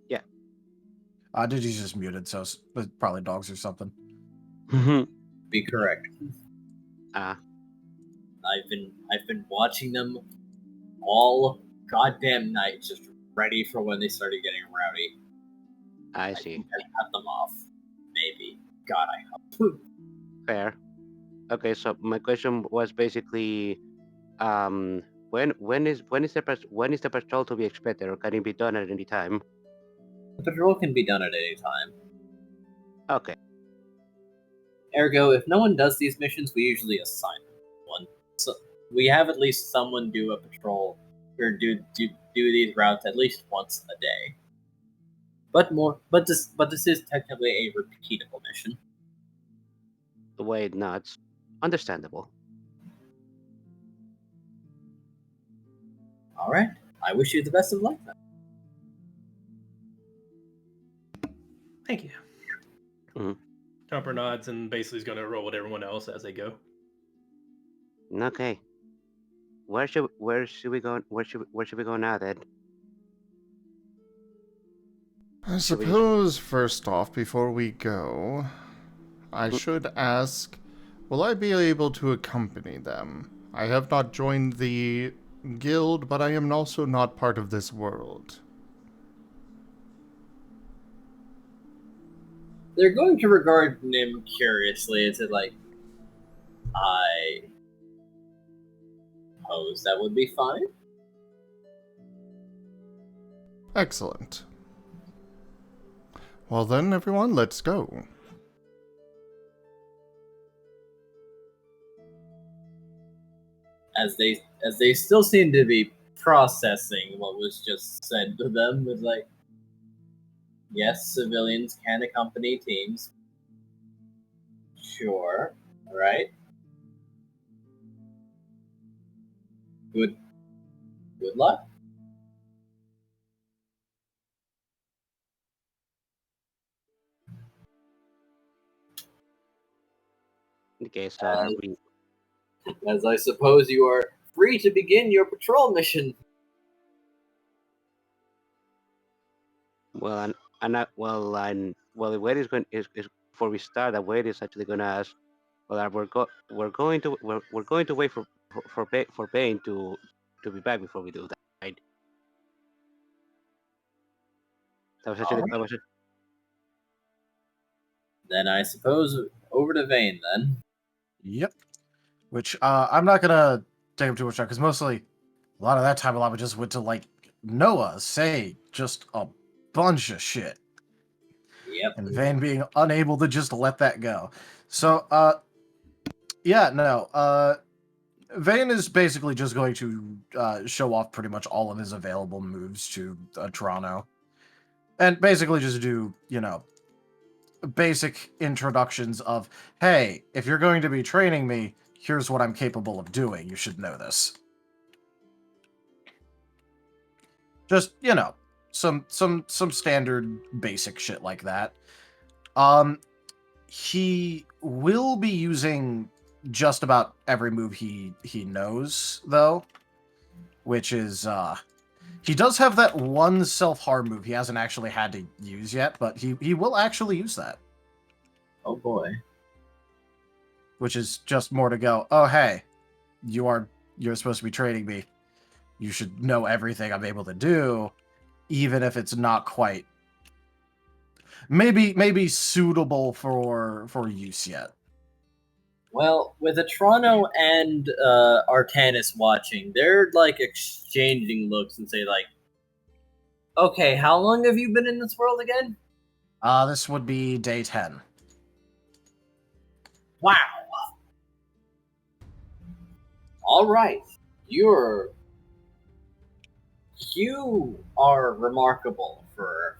Yeah. Digi's just muted, so it's probably dogs or something. Be correct. I've been watching them all goddamn night, just ready for when they started getting rowdy. I see. I cut them off. Maybe. God, I hope. Fair. Okay, so my question was basically, when is the patrol to be expected, or can it be done at any time? The patrol can be done at any time. Okay. Ergo, if no one does these missions, we usually assign one. So we have at least someone do a patrol or do these routes at least once a day. But this is technically a repeatable mission. The way it nuts. Understandable. All right. I wish you the best of luck then. Thank you. Mhm. Jumper nods and basically is going to roll with everyone else as they go. Okay. Where should we go? Where should we go now, then? I Should we just- suppose, first off, before we go, I should ask, will I be able to accompany them? I have not joined the guild, but I am also not part of this world. They're going to regard Nim curiously as like, I suppose that would be fine. Excellent. Well then, everyone, let's go. As they still seem to be processing what was just said to them, was like, yes, civilians can accompany teams. Sure, right? Good luck. Okay, so As I suppose you are free to begin your patrol mission. well, the wait is going is before we start. The wait is actually going to ask. Well, we're going to wait for Bane to be back before we do that. Right? That was Then I suppose over to Vane then. Yep. Which I'm not gonna take up too much time because mostly a lot of that time allotment just went to like Noah say just a bunch of shit. Yep. And Vane being unable to just let that go. So Vane is basically just going to show off pretty much all of his available moves to Toronto. And basically just do, basic introductions of, hey, if you're going to be training me, here's what I'm capable of doing. You should know this. Just, some standard basic shit like that. He will be using just about every move he knows, though, which is he does have that one self-harm move he hasn't actually had to use yet, but he will actually use that. Oh boy. Which is just more to go, oh hey, you're supposed to be training me. You should know everything I'm able to do, even if it's not quite maybe suitable for use yet. Well, with Toronto and Artanis watching, they're like exchanging looks and say like, okay, how long have you been in this world again? This would be day 10. Wow. All right. You are remarkable for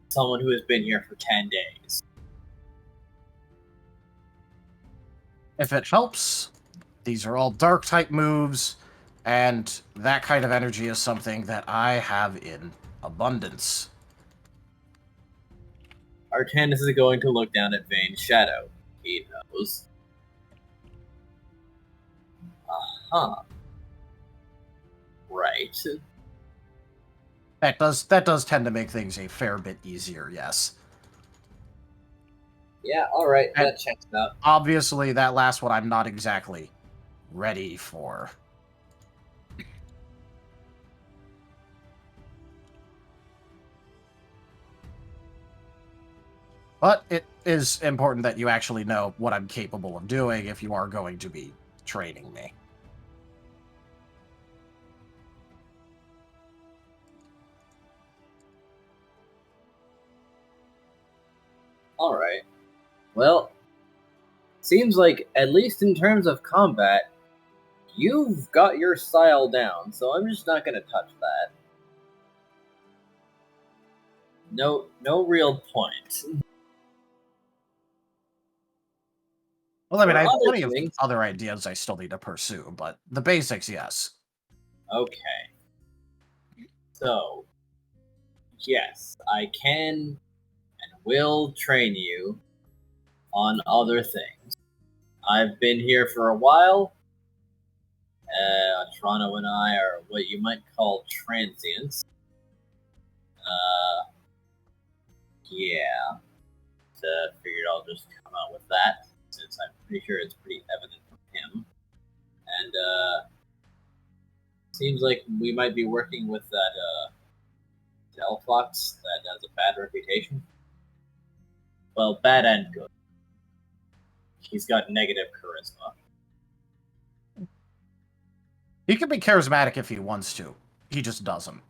someone who has been here for 10 days. If it helps, these are all dark type moves, and that kind of energy is something that I have in abundance. Artanis is going to look down at Vane's shadow. He knows. Uh-huh. Right. That does tend to make things a fair bit easier, yes. Yeah, alright, And that checks out. obviously, that last one I'm not exactly ready for. But it is important that you actually know what I'm capable of doing if you are going to be training me. Alright. Well, seems like, at least in terms of combat, You've got your style down, so I'm just not gonna touch that. No real point. Well, I mean, For I have other plenty of things- other ideas I still need to pursue, but the basics, yes. Okay. So, yes, I can and will train you on other things. I've been here for a while. Toronto and I are what you might call transients. Yeah. So figured I'll just come out with that, since I'm pretty sure it's pretty evident from him. And, seems like we might be working with that, Delphox that has a bad reputation. Well, bad and good. He's got negative charisma. He can be charismatic if he wants to. He just doesn't.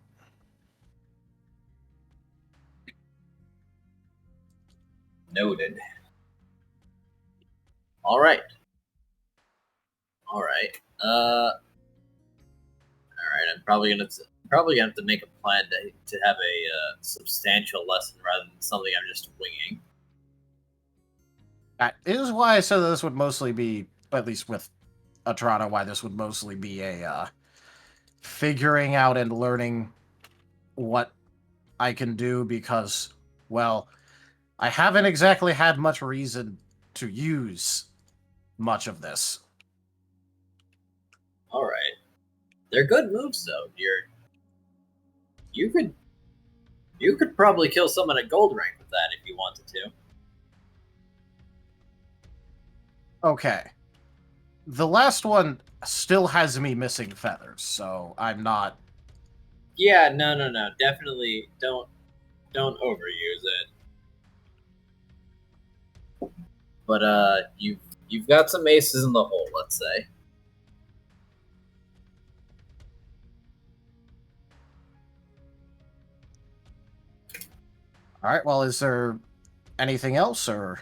Noted. Alright. Alright. I'm probably gonna have to make a plan to have a substantial lesson rather than something I'm just winging. That is why I said that this would mostly be, at least with Toronto, why this would mostly be a figuring out and learning what I can do, because, well, I haven't exactly had much reason to use much of this. Alright. They're good moves though. You could probably kill someone at gold rank with that if you wanted to. Okay. The last one still has me missing feathers, so I'm not... Yeah, no. Definitely don't overuse it. But you've got some aces in the hole, let's say. Alright, well, is there anything else, or...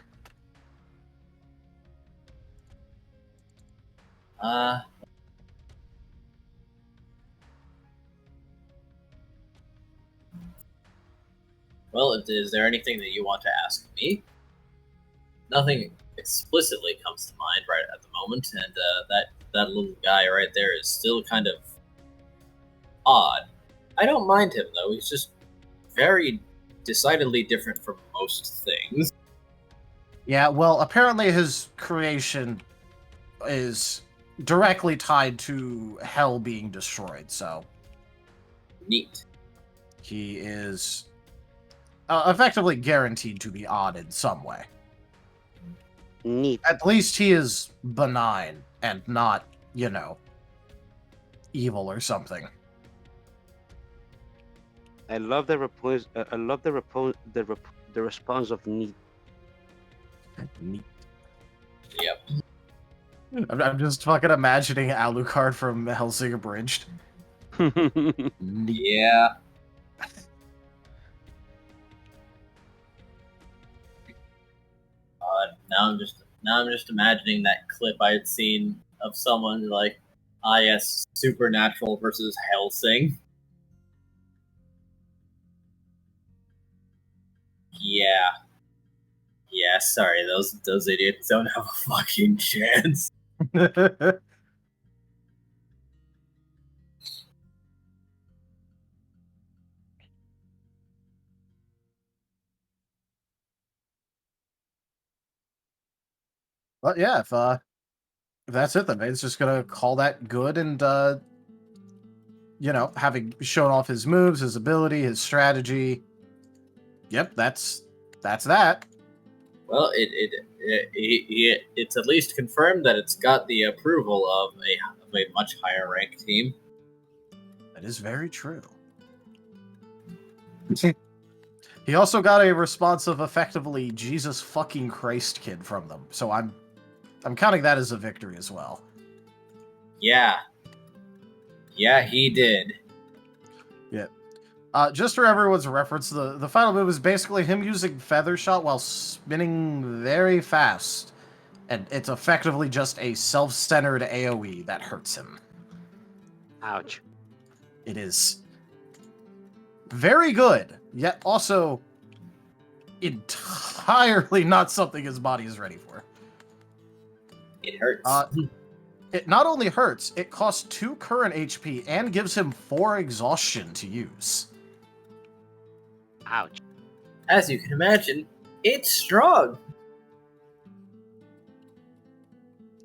Well, is there anything that you want to ask me? Nothing explicitly comes to mind right at the moment, and that little guy right there is still kind of odd. I don't mind him though. He's just very decidedly different from most things. Yeah, well, apparently his creation is directly tied to hell being destroyed, so... Neat. He is effectively guaranteed to be odd in some way. Neat. At least he is benign and not, you know, evil or something. I love the response of neat. Neat. Yep. I'm just fucking imagining Alucard from Hellsinger Bridged. Neat. Yeah. Now I'm just imagining that clip I had seen of someone like, yes, Supernatural versus Hellsing. Yeah. Yeah, sorry, those idiots don't have a fucking chance. But yeah, if that's it then, it's just gonna call that good, and you know, having shown off his moves, his ability, his strategy. Yep, that's that. Well, it's at least confirmed that it's got the approval of a much higher ranked team. That is very true. He also got a response of effectively Jesus fucking Christ kid from them, so I'm counting that as a victory as well. Yeah. Yeah, he did. Yeah. Just for everyone's reference, the final move is basically him using Feather Shot while spinning very fast And it's effectively just a self-centered AoE that hurts him. Ouch. It is very good, yet also entirely not something his body is ready for. It hurts. It not only hurts, it costs 2 current HP and gives him 4 exhaustion to use. Ouch. As you can imagine, it's strong.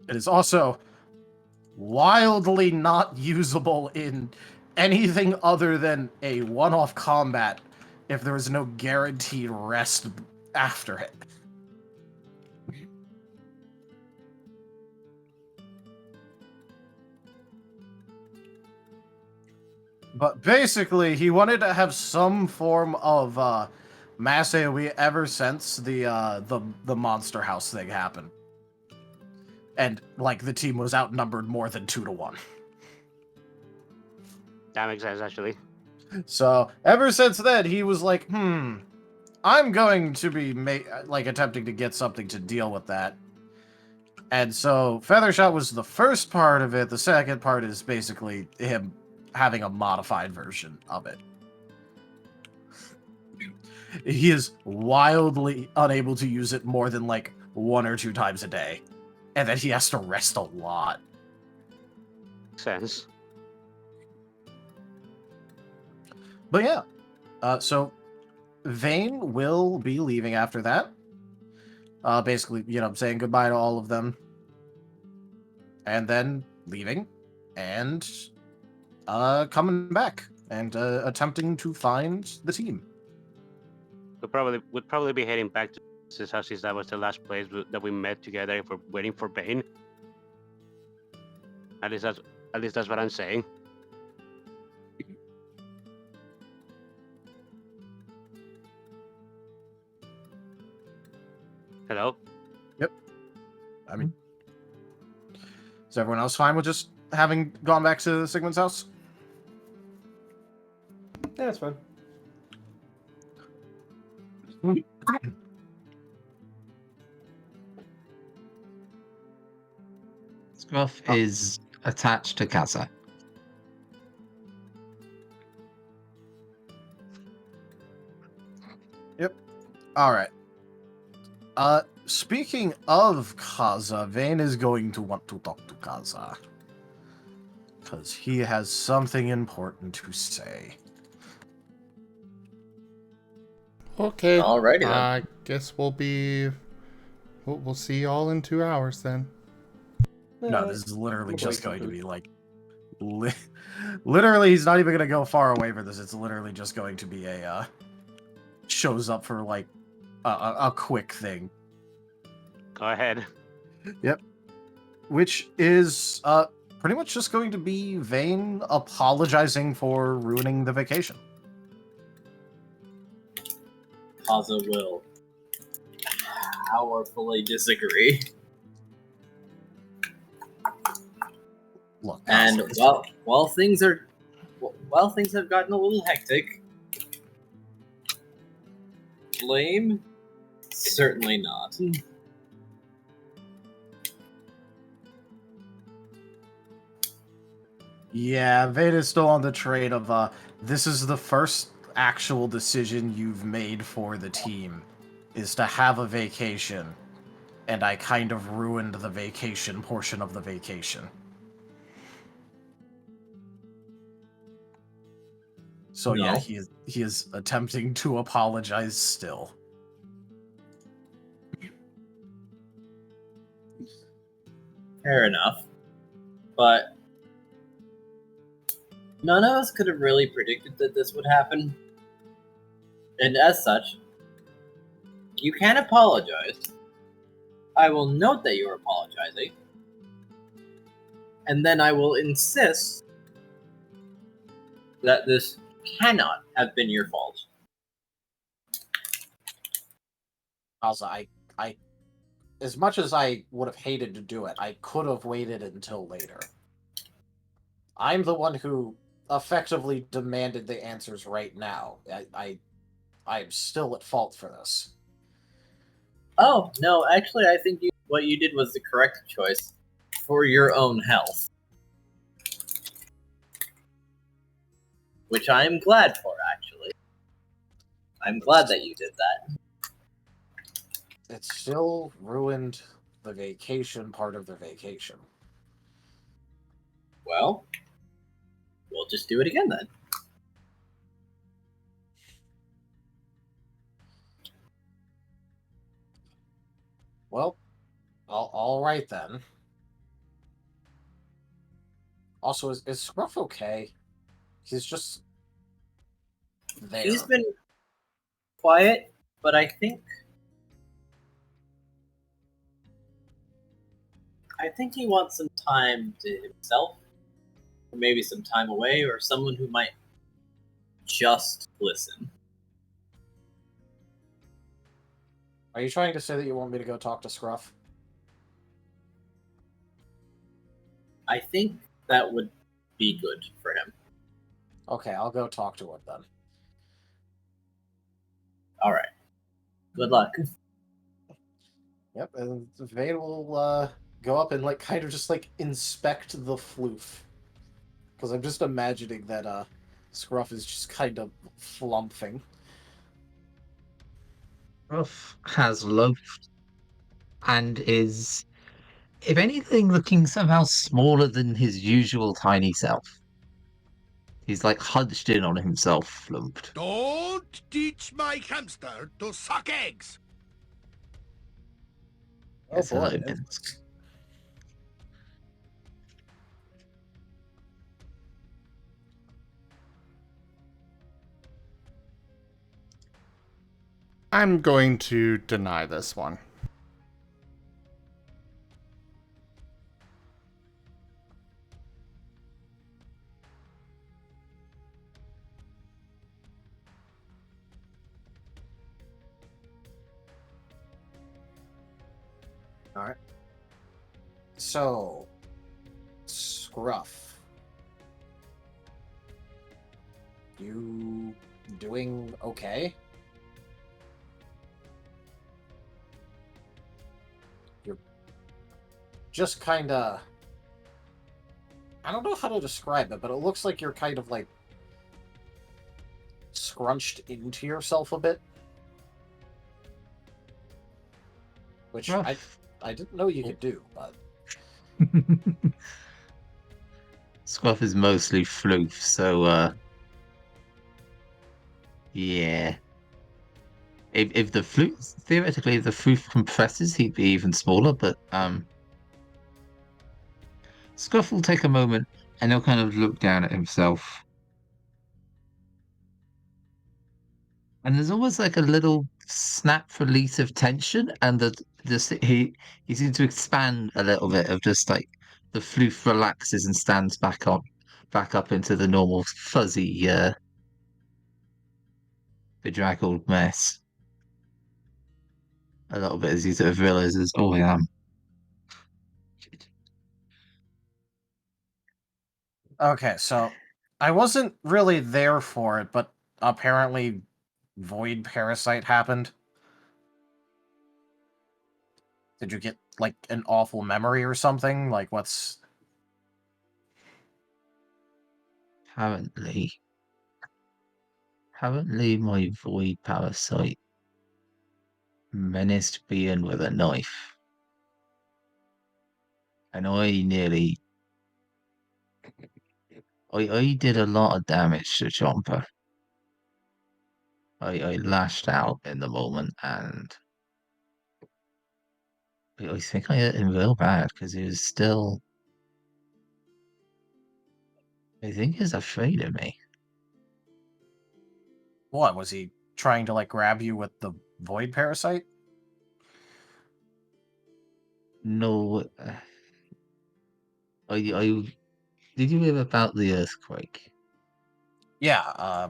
It is also wildly not usable in anything other than a one-off combat if there is no guaranteed rest after it. But basically, he wanted to have some form of mass AoE ever since the Monster House thing happened. And, like, the team was outnumbered more than 2-1. That makes sense, actually. So, ever since then, he was like, I'm going to be, attempting to get something to deal with that. And so, Feathershot was the first part of it. The second part is basically him having a modified version of it. He is wildly unable to use it more than, 1 or 2 times a day. And then he has to rest a lot. Makes sense. But yeah, so Vane will be leaving after that. Basically, saying goodbye to all of them. And then leaving. And coming back. And attempting to find the team. We'd probably be heading back to his house since that was the last place that we met together if we're waiting for Bane. At least that's what I'm saying. Hello? Yep. I mean, is everyone else fine with just having gone back to Sigmund's house? Yeah, that's fine. Scruff is attached to Kaza. Yep. All right. Speaking of Kaza, Vane is going to want to talk to Kaza. Because he has something important to say. Okay. Alrighty then. I guess we'll see y'all in 2 hours then. No, this is literally just going to be literally, he's not even going to go far away for this. It's literally just going to be a, shows up for, a quick thing. Go ahead. Yep. Which is, pretty much just going to be Vane apologizing for ruining the vacation. Kaza will powerfully disagree. Look, And while things have gotten a little hectic, blame? Certainly not. yeah, Vane is still on the train of, this is the first actual decision you've made for the team, is to have a vacation, and I kind of ruined the vacation portion of the vacation. So No. yeah, he is attempting to apologize still. Fair enough. But none of us could have really predicted that this would happen. And as such, you can apologize. I will note that you're apologizing. And then I will insist that this cannot have been your fault. Also, I as much as I would have hated to do it, I could have waited until later. I'm the one who effectively demanded the answers right now. I'm still at fault for this. Oh, no, actually, I think what you did was the correct choice for your own health. Which I am glad for, actually. I'm glad that you did that. It still ruined the vacation part of the vacation. Well, we'll just do it again then. Well, all right then. Also, is Scruff okay? He's just there. He's been quiet, but I think he wants some time to himself, or maybe some time away, or someone who might just listen. Are you trying to say that you want me to go talk to Scruff? I think that would be good for him. Okay, I'll go talk to him then. All right. Good luck. Yep, and Vane will go up and kind of just inspect the floof. Because I'm just imagining that Scruff is just kind of flumping. Scruff has loafed and is, if anything, looking somehow smaller than his usual tiny self. He's hunched in on himself, flumped. Don't teach my hamster to suck eggs. Oh Hello, boy. Minsk. I'm going to deny this one. Alright. So, Scruff. You doing okay? You're just kinda... I don't know how to describe it, but it looks like you're kind of scrunched into yourself a bit. Which I didn't know you could do, but... Scruff is mostly floof, so yeah. If the floof, theoretically, if the floof compresses, he'd be even smaller, but Scruff will take a moment and he'll kind of look down at himself. And there's almost a little snap release of tension, and he seems to expand a little bit of just the floof relaxes and stands back up into the normal fuzzy bedraggled mess. A little bit as he sort of realizes, oh, I am. Okay, so I wasn't really there for it, but apparently Void Parasite happened. Did you get, an awful memory or something? What's... Apparently, my void parasite menaced being with a knife. And I did a lot of damage to Chomper. I lashed out in the moment, and I think I hurt him real bad because he was still. I think he's afraid of me. What, was he trying to, grab you with the Void Parasite? No, did you hear about the earthquake? Yeah,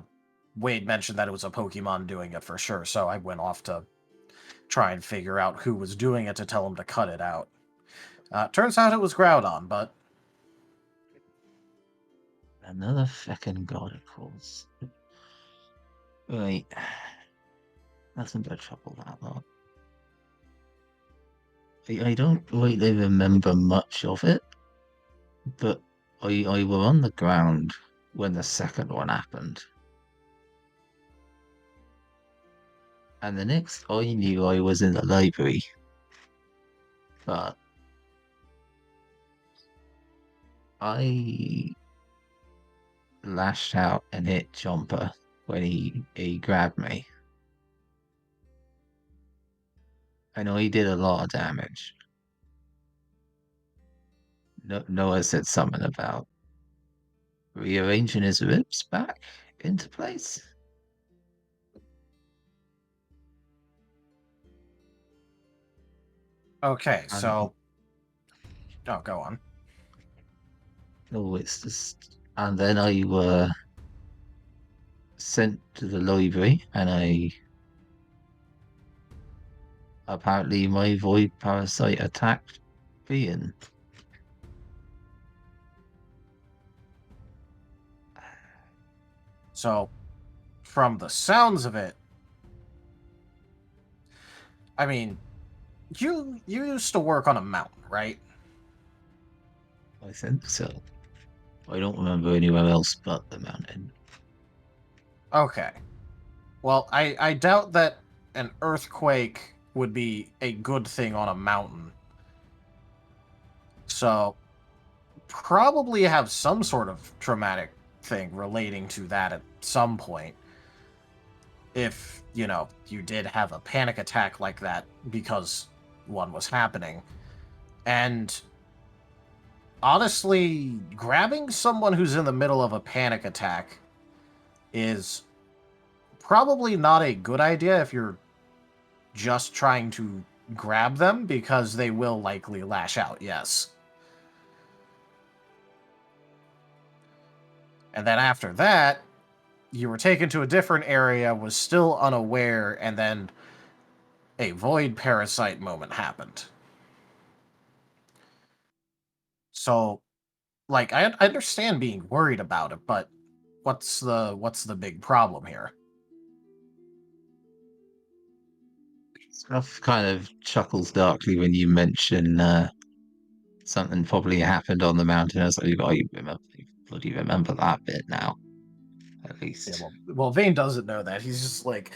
Wade mentioned that it was a Pokemon doing it for sure, so I went off to try and figure out who was doing it to tell him to cut it out. Turns out it was Groudon, but... Another feckin' god, of course. Right. That's in bit of trouble, that lot. I don't really remember much of it, but I were on the ground when the second one happened. And the next I knew I was in the library. But I lashed out and hit Jumper when he grabbed me. I know he did a lot of damage. Noah said something about rearranging his ribs back into place. Okay, so oh, go on. No, it's just, and then I were sent to the library, and apparently my void parasite attacked being. So, from the sounds of it, I mean, you used to work on a mountain, right? I think so. I don't remember anywhere else but the mountain. Okay. Well, I doubt that an earthquake would be a good thing on a mountain. So, probably have some sort of traumatic thing relating to that at some point. If, you did have a panic attack like that because one was happening. And honestly, grabbing someone who's in the middle of a panic attack is probably not a good idea if you're just trying to grab them, because they will likely lash out, yes. And then after that, you were taken to a different area, was still unaware, and then a void parasite moment happened. So, like, I understand being worried about it, but what's the big problem here? Scruff kind of chuckles darkly when you mention something probably happened on the mountain. I was like, oh, you bloody remember that bit now, at least. Yeah, well, Vane doesn't know that. He's just like,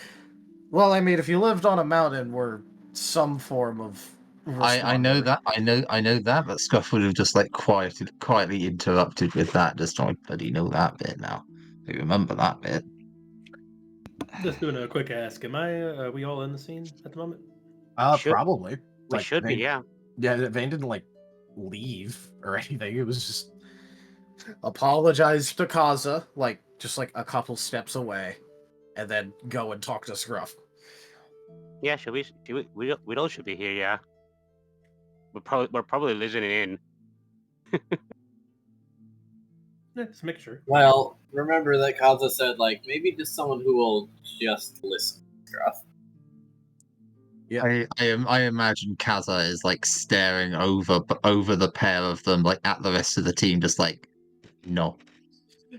well, I mean, if you lived on a mountain where some form of I know that. I know that, but Scruff would have just like quietly interrupted with that. Just I bloody know that bit now. I remember that bit. Just doing a quick ask. Are we all in the scene at the moment? Probably. We should be, Vane, yeah. Yeah, Vane didn't like leave or anything. It was just apologize to Kaza, just like a couple steps away, and then go and talk to Scruff. Yeah, we all should be here, yeah. We're probably listening in. Yeah, just make sure. Well, remember that Kaza said, maybe just someone who will just listen to Scruff. Yeah. I imagine Kaza is like staring over the pair of them, like at the rest of the team, just like no.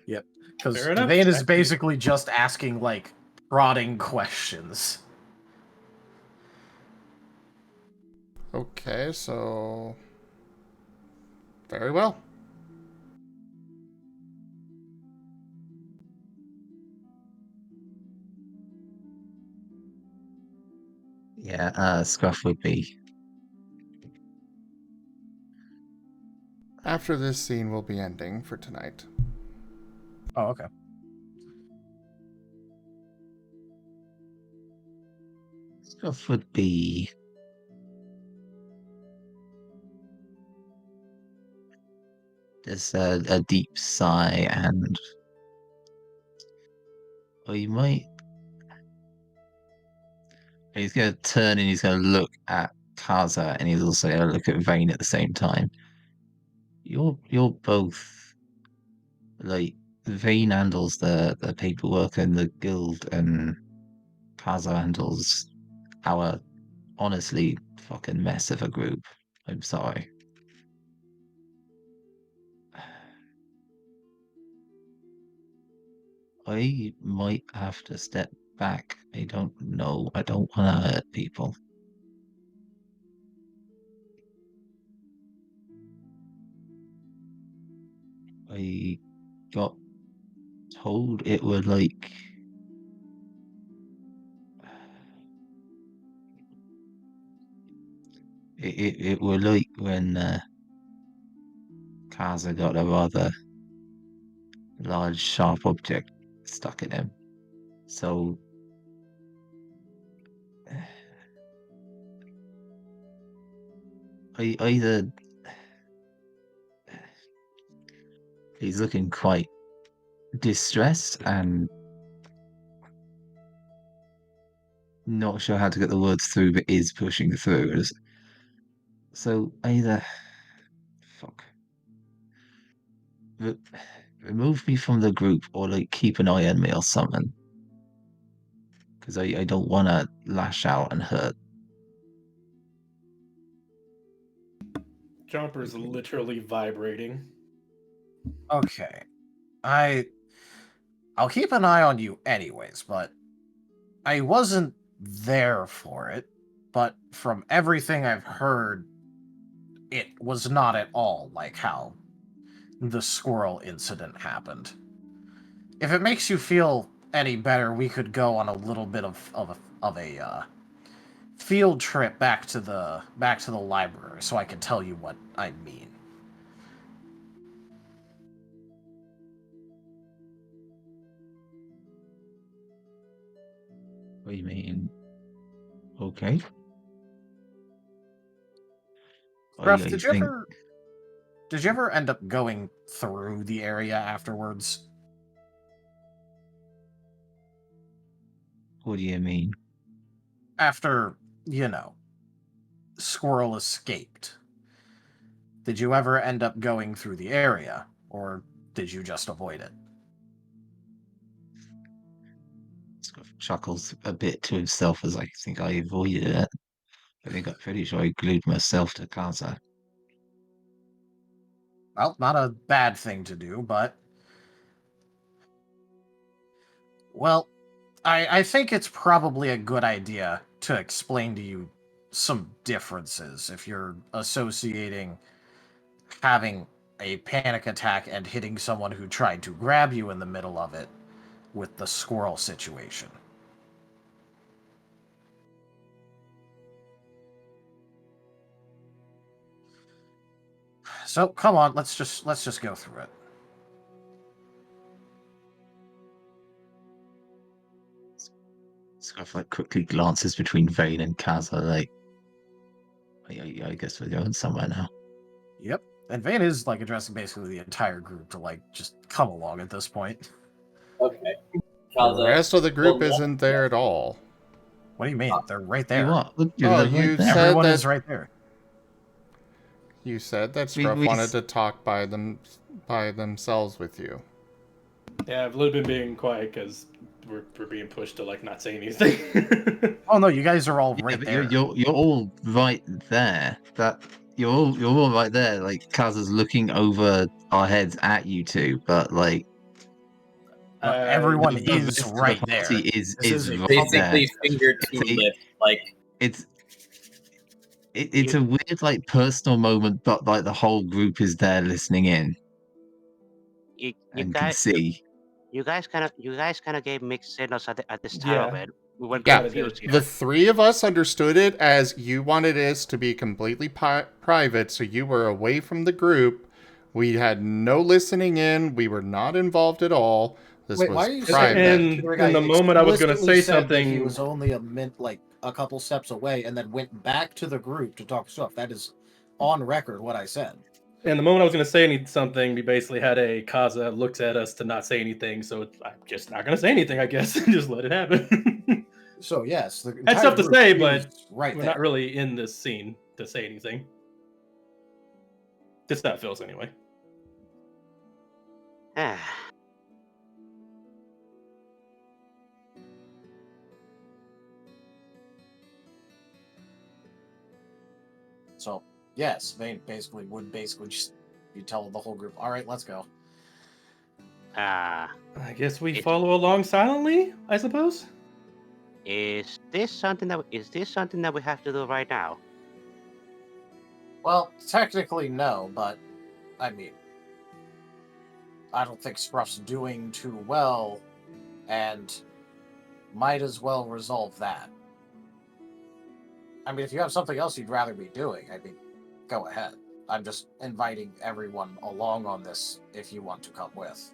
Yep. Because Fair enough. Vane is basically just asking prodding questions. Okay, so very well. Yeah, Scruff would be. After this scene will be ending for tonight. Oh, okay. Scruff would be. There's a deep sigh, and he might. He's going to turn and he's going to look at Kaza, and he's also going to look at Vane at the same time. You're both like Vane handles the paperwork and the guild, and Kaza handles our honestly fucking mess of a group. I'm sorry. I might have to step back. I don't know. I don't want to hurt people. I got told it would like it were like when Kaza got a rather large sharp object stuck in him. So either he's looking quite distressed and not sure how to get the words through, but is pushing through. So either fuck. Remove me from the group or like keep an eye on me or something. Because I don't want to lash out and hurt. Jumper's literally vibrating. Okay. I'll keep an eye on you anyways, but I wasn't there for it. But from everything I've heard, it was not at all like how the squirrel incident happened. If it makes you feel any better, we could go on a little bit of a field trip back to the library so I can tell you what I mean. What do you mean? Okay. Scruff, did you ever end up going through the area afterwards? What do you mean? After, Squirrel escaped. Did you ever end up going through the area, or did you just avoid it? Scruff chuckles a bit to himself as I think I avoided it. I think I'm pretty sure I glued myself to Kaza. Well, not a bad thing to do, but... Well, I think it's probably a good idea to explain to you some differences if you're associating having a panic attack and hitting someone who tried to grab you in the middle of it with the squirrel situation. So come on, let's just go through it. Scruff like quickly glances between Vane and Kaza, like I guess we're going somewhere now. Yep. And Vane is like addressing basically the entire group to like just come along at this point. Okay. The rest of the group isn't there at all. What do you mean? They're right there. You what? Look, Oh, they're you right there. said Everyone that is right there. You said that Scruff wanted to talk by themselves with you. Yeah, I've been being quiet because we're being pushed to like not say anything. Oh no, you guys are all right but there. You're all right there. You're all right there. Like Kaza's looking over our heads at you two, but like everyone the is rest of the right there. party is right basically there. finger to lip, like it's a weird like personal moment, but like the whole group is there listening in and can see. You guys kind of gave mixed signals at the start Yeah. of it. We were Yeah, confused here. the three of us understood it as you wanted us to be completely private, so you were away from the group. We had no listening in. We were not involved at all. This Wait, was why are you private. saying in the moment I was going to say said that something, he was only a couple steps away and then went back to the group to talk stuff. That is on record what I said. and the moment I was going to say something, we basically had a Kaza looks at us to not say anything, so I'm just not going to say anything, I guess, and just let it happen. So yes, That's stuff to say, but right we're there. not really in this scene to say anything. That's how it feels anyway. So yes, Vane would just you tell the whole group, all right, let's go. I guess we follow along silently, I suppose. Is this something that we have to do right now? Well, technically no, but I mean, I don't think Scruff's doing too well, and might as well resolve that. I mean, if you have something else you'd rather be doing, I mean, go ahead. I'm just inviting everyone along on this if you want to come with.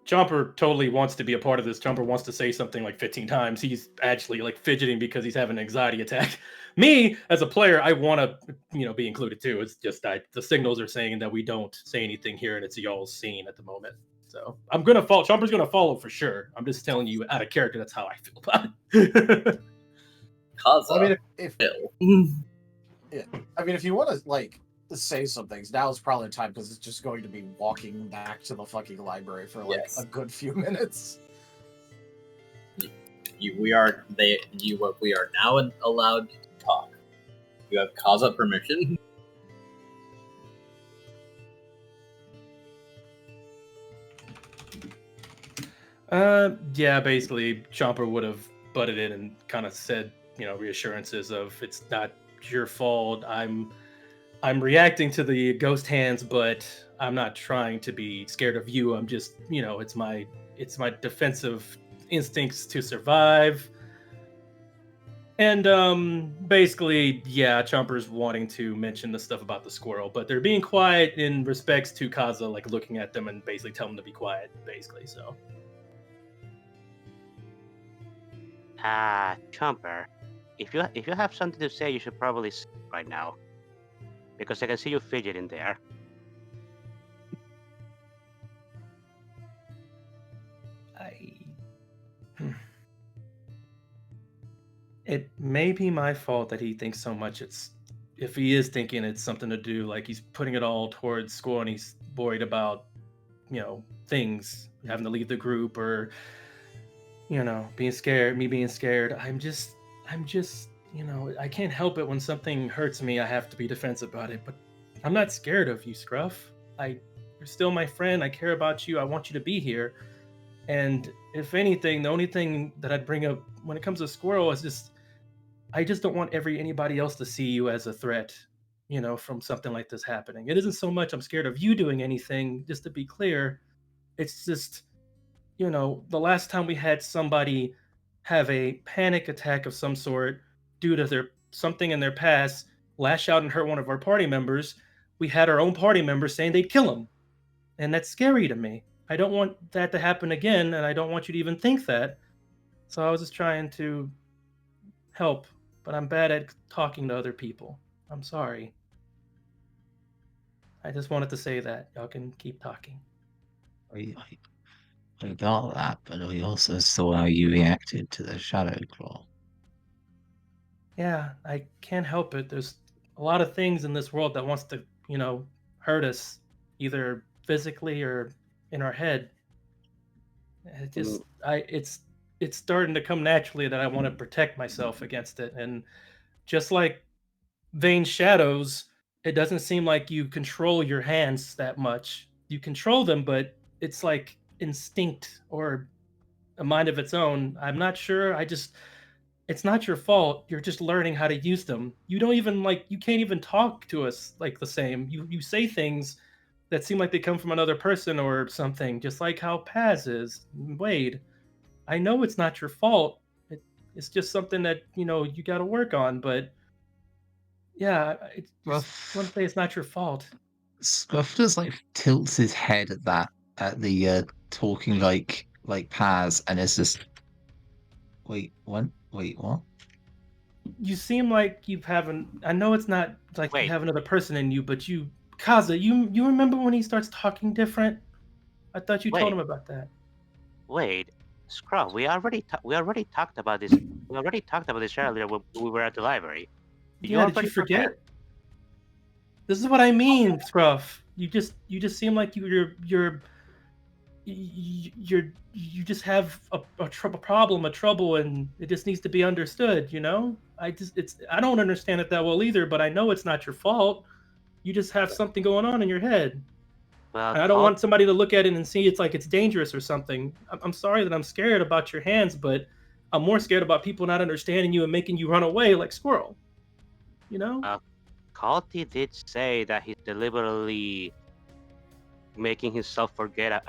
Chomper totally wants to be a part of this. Chomper wants to say something like 15 times. He's actually like fidgeting because he's having an anxiety attack. Me, as a player, I want to, be included too. It's just that the signals are saying that we don't say anything here, and it's y'all's scene at the moment. So I'm gonna follow. Chomper's gonna follow for sure. I'm just telling you out of character. That's how I feel about it. Kaza. I mean, if you want to say some things, now is probably the time because it's just going to be walking back to the fucking library for a good few minutes. We are now allowed to talk. You have Kaza permission. Yeah, basically, Chomper would have butted in and kind of said, reassurances of it's not your fault. I'm reacting to the ghost hands, but I'm not trying to be scared of you. I'm just, it's my defensive instincts to survive. And basically, yeah, Chomper's wanting to mention the stuff about the squirrel, but they're being quiet in respects to Kaza, like looking at them and basically telling them to be quiet, basically. So. Chomper, if you have something to say, you should probably say it right now, because I can see you fidgeting there. It may be my fault that he thinks so much. If he is thinking it's something to do, like he's putting it all towards school and he's worried about, things, having to leave the group or, being scared, me being scared. I'm just, I can't help it when something hurts me. I have to be defensive about it, but I'm not scared of you, Scruff. You're still my friend. I care about you. I want you to be here. And if anything, the only thing that I'd bring up when it comes to Squirrel is I just don't want anybody else to see you as a threat, from something like this happening. It isn't so much I'm scared of you doing anything, just to be clear. It's just, the last time we had somebody have a panic attack of some sort due to something in their past, lash out and hurt one of our party members, we had our own party members saying they'd kill him. And that's scary to me. I don't want that to happen again, and I don't want you to even think that. So I was just trying to help, but I'm bad at talking to other people. I'm sorry. I just wanted to say that. Y'all can keep talking. I got that, but we also saw how you reacted to the Shadow Claw. Yeah, I can't help it. There's a lot of things in this world that wants to, hurt us, either physically or in our head. It's starting to come naturally that I want to protect myself against it. And just like Vane's shadows, it doesn't seem like you control your hands that much. You control them, but it's like instinct or a mind of its own. I'm not sure. It's not your fault. You're just learning how to use them. You don't even you can't even talk to us like the same. You say things that seem like they come from another person or something, just like how Paz is. Wade, I know it's not your fault. It's just something that, you got to work on, but yeah, I want to say it's not your fault. Scruff just tilts his head at the talking like Paz, and it's just wait, what? You seem like you haven't. I know it's not like you have another person in you, but Kaza, you remember when he starts talking different? I thought you told him about that. Wait, Scruff, we already talked about this. We already talked about this earlier when we were at the library. Did you forget? This is what I mean, Scruff. You just seem like you just have a trouble, and it just needs to be understood. I don't understand it that well either, but I know it's not your fault. You just have something going on in your head. Well, and I don't want somebody to look at it and see it's dangerous or something. I'm sorry that I'm scared about your hands, but I'm more scared about people not understanding you and making you run away like Squirrel. Calti did say that he's deliberately making himself forget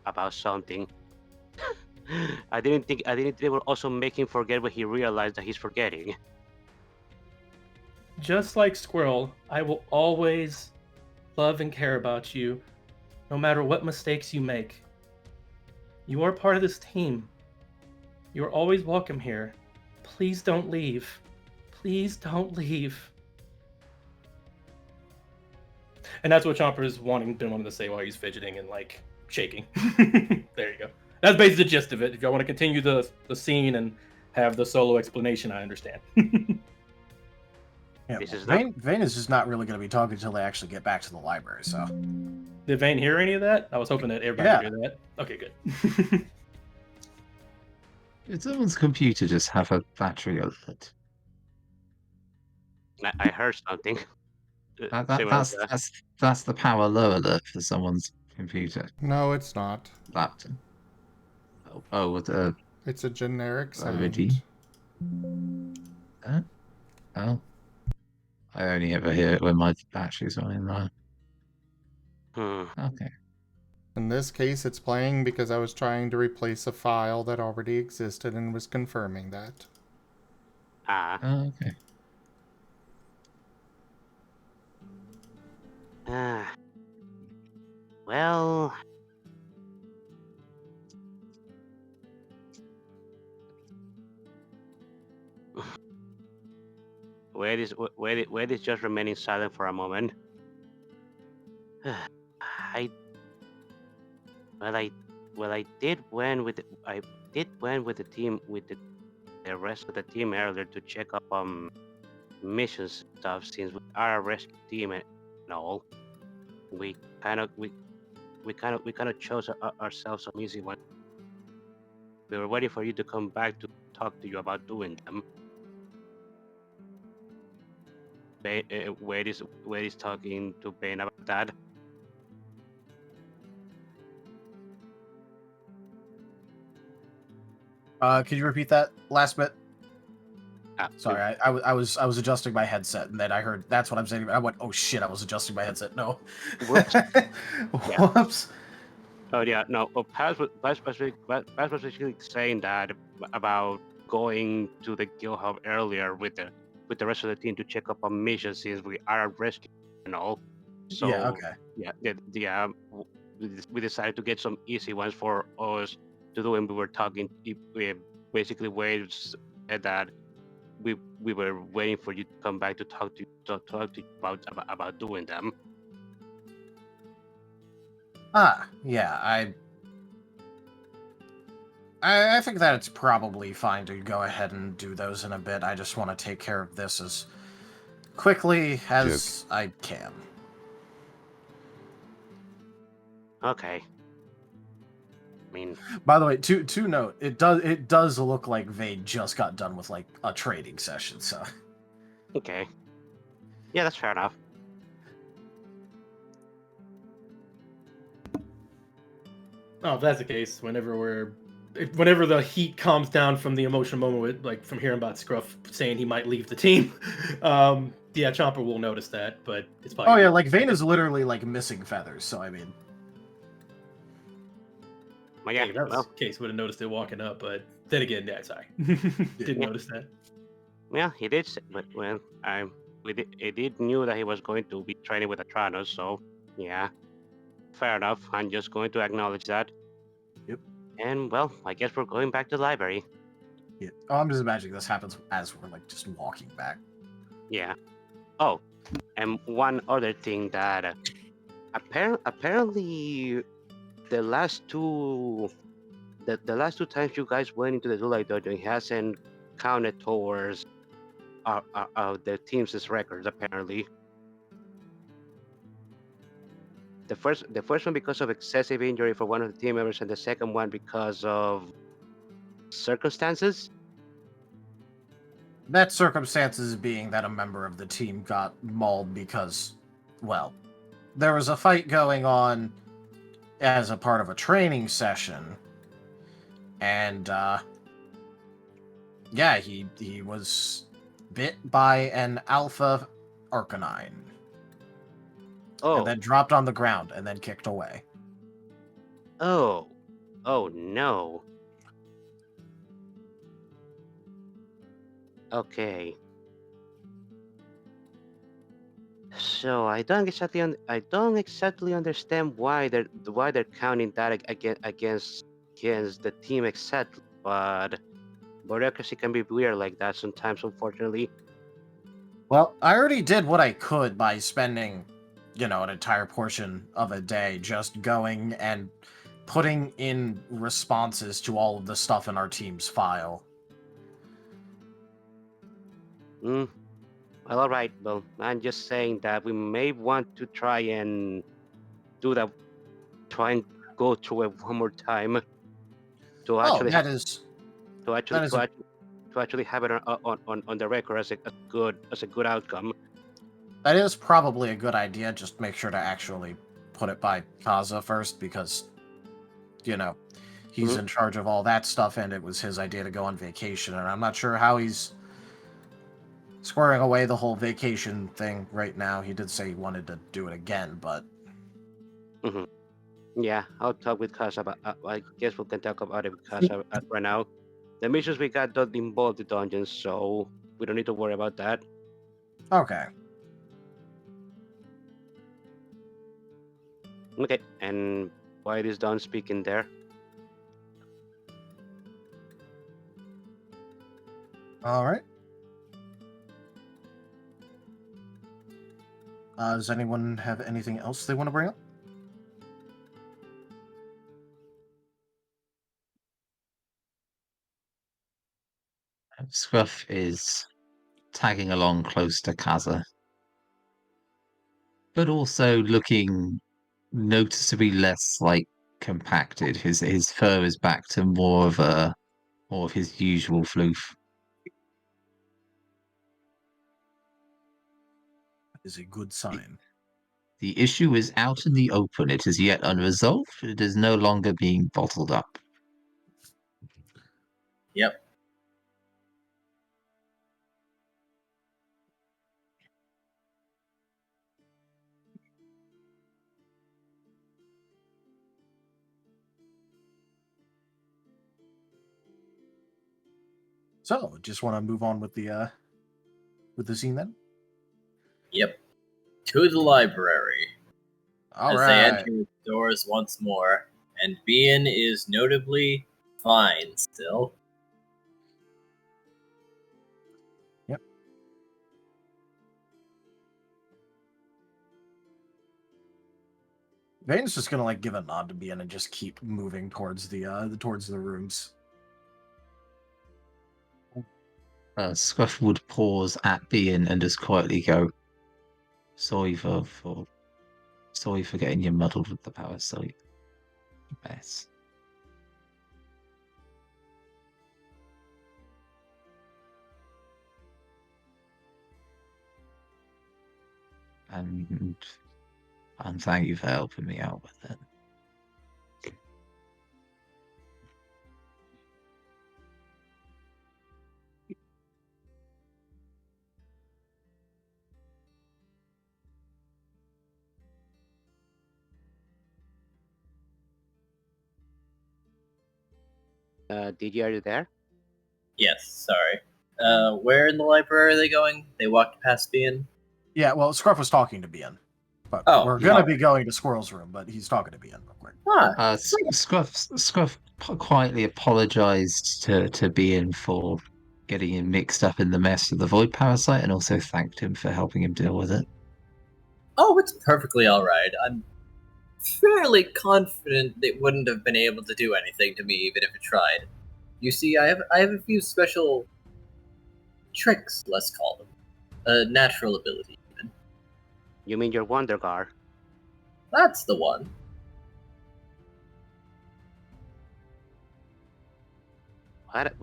about something. I didn't think they would also make him forget what he realized that he's forgetting. Just like Squirrel, I will always love and care about you, no matter what mistakes you make. You are part of this team. You are always welcome here. Please don't leave. Please don't leave. And that's what Chomper's been wanting to say while he's fidgeting and like shaking. There you go. That's basically the gist of it. If y'all want to continue the scene and have the solo explanation, I understand. Yeah, This is Vane is just not really going to be talking until they actually get back to the library. So Did Vane hear any of that? I was hoping that everybody would hear that. Okay, good. Did someone's computer just have a battery alert? I heard something. That's the power low alert for someone's computer. No, it's not. Laptop. Oh, with a. It's a generic sound. Already? Oh. I only ever hear it when my battery's on in there. Okay. In this case, it's playing because I was trying to replace a file that already existed and was confirming that. Oh, okay. Well, Wade is just remaining silent for a moment. I did win with the team with the rest of the team earlier to check up on missions stuff, since we are a rescue team and all. We kind of chose ourselves some easy ones. We were waiting for you to come back to talk to you about doing them. Wade is talking to Bane about that. Could you repeat that last bit? Sorry, Ah, I was adjusting my headset, and then I heard that's what I'm saying. I went, oh shit, I was adjusting my headset. No. Whoops. Whoops. Oh yeah, no. Paz was basically saying that about going to the guild hub earlier with the rest of the team to check up on missions, since we are a rescue and all. So Yeah, okay. yeah. We decided to get some easy ones for us to do, and we were talking. We basically Wade said that we were waiting for you to come back to talk to you about doing them. Yeah, I think that it's probably fine to go ahead and do those in a bit. I just want to take care of this as quickly as I can. Okay. I mean, by the way, to note, it does look like Vade just got done with like a trading session, so. Okay. Yeah, that's fair enough. Oh, if that's the case, whenever the heat calms down from the emotional moment, with, like from hearing about Scruff saying he might leave the team, yeah, Chomper will notice that, but it's probably. Oh yeah, like Vane is literally like missing feathers, so I mean. Well, yeah, if that was the case, would have noticed it walking up, but then again, yeah, sorry, didn't notice that. Yeah, he did, but well, we did knew that he was going to be training with Atranos, so yeah, fair enough. I'm just going to acknowledge that. Yep. And well, I guess we're going back to the library. Yeah. Oh, I'm just imagining this happens as we're like just walking back. Yeah. Oh, and one other thing that apparently the last two times you guys went into the Dulai Dojo, he hasn't counted towards the team's records. Apparently, the first one because of excessive injury for one of the team members, and the second one because of circumstances. That circumstances being that a member of the team got mauled because, well, there was a fight going on as a part of a training session, and yeah, he was bit by an alpha Arcanine. Oh, And then dropped on the ground and then kicked away. oh, oh no. Okay. So I don't exactly understand why they're counting that against the team exactly, but bureaucracy can be weird like that sometimes, unfortunately. Well, I already did what I could by spending, an entire portion of a day just going and putting in responses to all of the stuff in our team's file. Well, all right. Well, I'm just saying that we may want to try and do that. Try and go through it one more time to Oh, actually that is to actually that is to, a act- to actually have it on the record as a good outcome. that is probably a good idea. Just make sure to actually put it by Kaza first, because he's Mhm. in charge of all that stuff, and it was his idea to go on vacation, and I'm not sure how he's squaring away the whole vacation thing right now. He did say he wanted to do it again, but Yeah, I'll talk with Casa about. I guess we can talk about it with Casa right now. The missions we got don't involve the dungeons, so we don't need to worry about that. okay. Okay, and why is Don speaking there? All right. Does anyone have anything else they want to bring up? Scruff is tagging along close to Kaza, but also looking noticeably less compacted. His fur is back to more of his usual floof. That is a good sign. The issue is out in the open. It is yet unresolved. It is no longer being bottled up. Yep. So, just want to move on with the scene then. Yep. To the library. All As they right. enter the doors once more, and Bean is notably fine still. Yep. Vane's just gonna give a nod to Bean and just keep moving towards the rooms. Scruff would pause at Bean and just quietly go, sorry for getting you muddled with the power site. Mess. And thank you for helping me out with it. DJ, are you there? Yes, sorry. Where in the library are they going? They walked past Bean? Yeah, well, Scruff was talking to Bean, but Oh, we're gonna be alright. going to Squirrel's room. But he's talking to Bean real quick. Ah, Scruff quietly apologized to Bean for getting him mixed up in the mess of the void parasite, and also thanked him for helping him deal with it. oh, it's perfectly alright. I'm fairly confident it wouldn't have been able to do anything to me even if it tried. You see, I have a few special tricks, let's call them. A natural ability, even. You mean your Wonder Gar? That's the one. What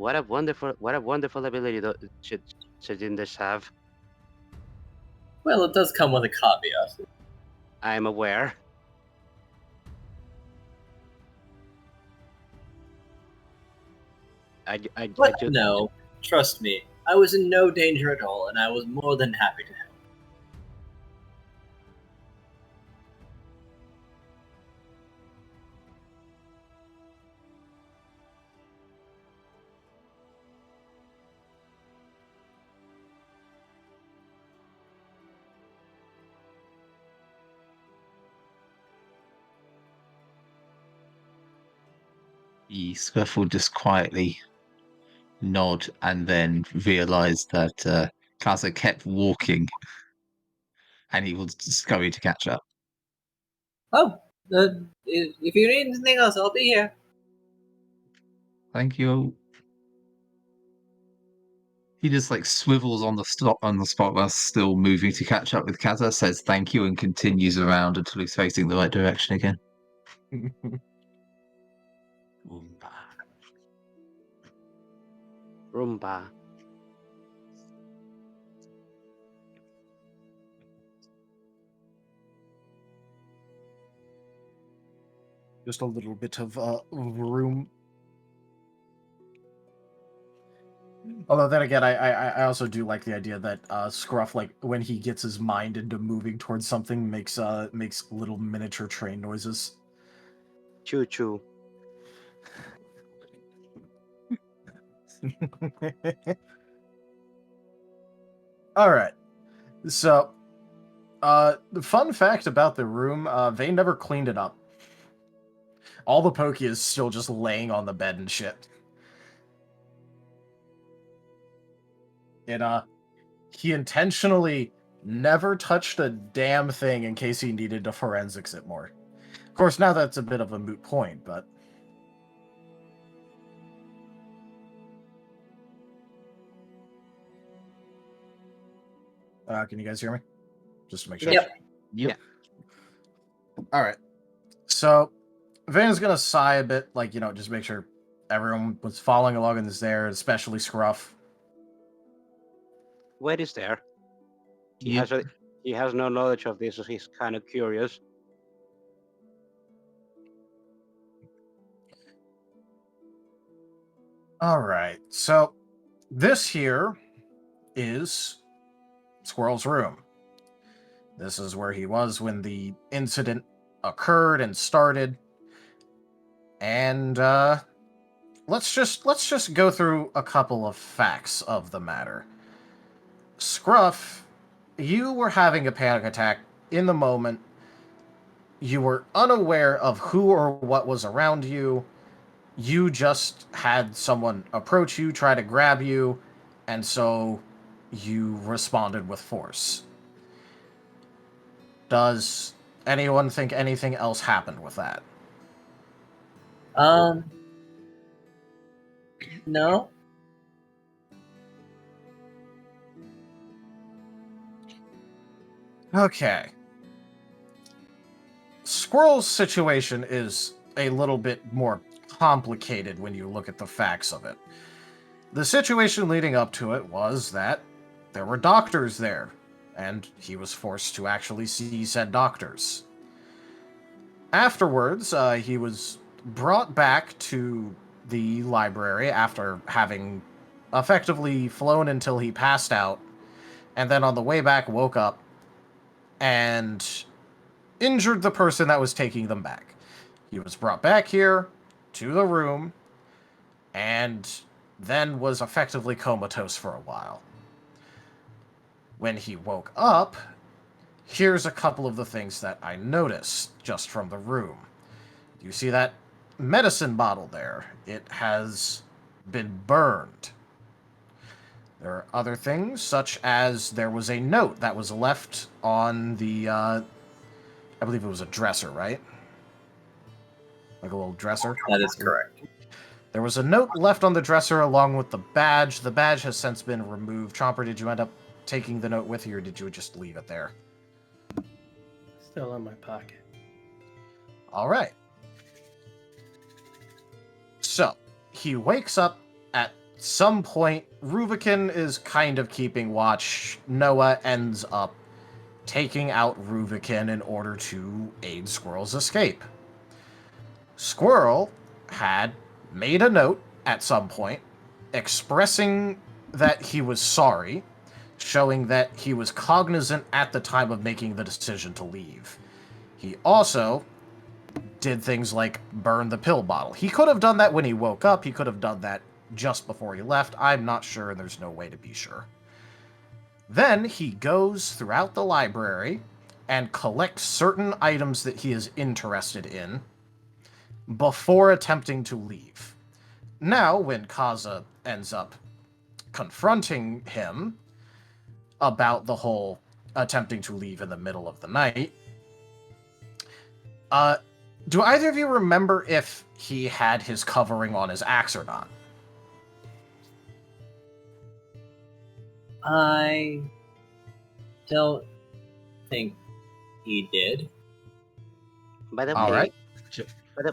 a wonderful ability should this have. Well, it does come with a caveat. I am aware. But no, trust me, I was in no danger at all, and I was more than happy to help. Scruff will just quietly nod and then realise that Kaza kept walking, and he will scurry to catch up. Oh, if you need anything else, I'll be here. Thank you. He just like swivels on the spot while still moving to catch up with Kaza, says thank you, and continues around until he's facing the right direction again. Oompa. Roomba. Just a little bit of room. Although then again, I also do like the idea that Scruff, like when he gets his mind into moving towards something, makes little miniature train noises. Choo choo. All right. So, the fun fact about the room, they never cleaned it up. All the Pokey is still just laying on the bed and shit. And, he intentionally never touched a damn thing in case he needed to forensics it more. Of course, now that's a bit of a moot point, but... can you guys hear me? Just to make sure. Yep. Yeah. Alright. So, Van's gonna sigh a bit, like, just make sure everyone was following along in this there, especially Scruff. Where is there? He Yep. has no knowledge of this, so he's kind of curious. Alright, so this here is Squirrel's room. This is where he was when the incident occurred and started. And let's just go through a couple of facts of the matter. Scruff, you were having a panic attack in the moment. You were unaware of who or what was around you. You just had someone approach you, try to grab you, and so you responded with force. Does anyone think anything else happened with that? No. Okay. Squirrel's situation is a little bit more complicated when you look at the facts of it. The situation leading up to it was that there were doctors there, and he was forced to actually see said doctors. Afterwards, he was brought back to the library after having effectively flown until he passed out, and then on the way back woke up and injured the person that was taking them back. He was brought back here to the room and then was effectively comatose for a while. When he woke up, here's a couple of the things that I noticed just from the room. You see that medicine bottle there? It has been burned. There are other things, such as there was a note that was left on the, I believe it was a dresser, right? Like a little dresser? That is correct. There was a note left on the dresser along with the badge. The badge has since been removed. Chomper, did you end up taking the note with you, or did you just leave it there? Still in my pocket. All right. So, he wakes up at some point. Rubicon is kind of keeping watch. Noah ends up taking out Rubicon in order to aid Squirrel's escape. Squirrel had made a note at some point expressing that he was sorry, showing that he was cognizant at the time of making the decision to leave. He also did things like burn the pill bottle. He could have done that when he woke up. He could have done that just before he left. I'm not sure, and there's no way to be sure. Then he goes throughout the library and collects certain items that he is interested in, before attempting to leave. Now, when Kaza ends up confronting him about the whole attempting to leave in the middle of the night, do either of you remember if he had his covering on his axe or not? I don't think he did. By the All way, right.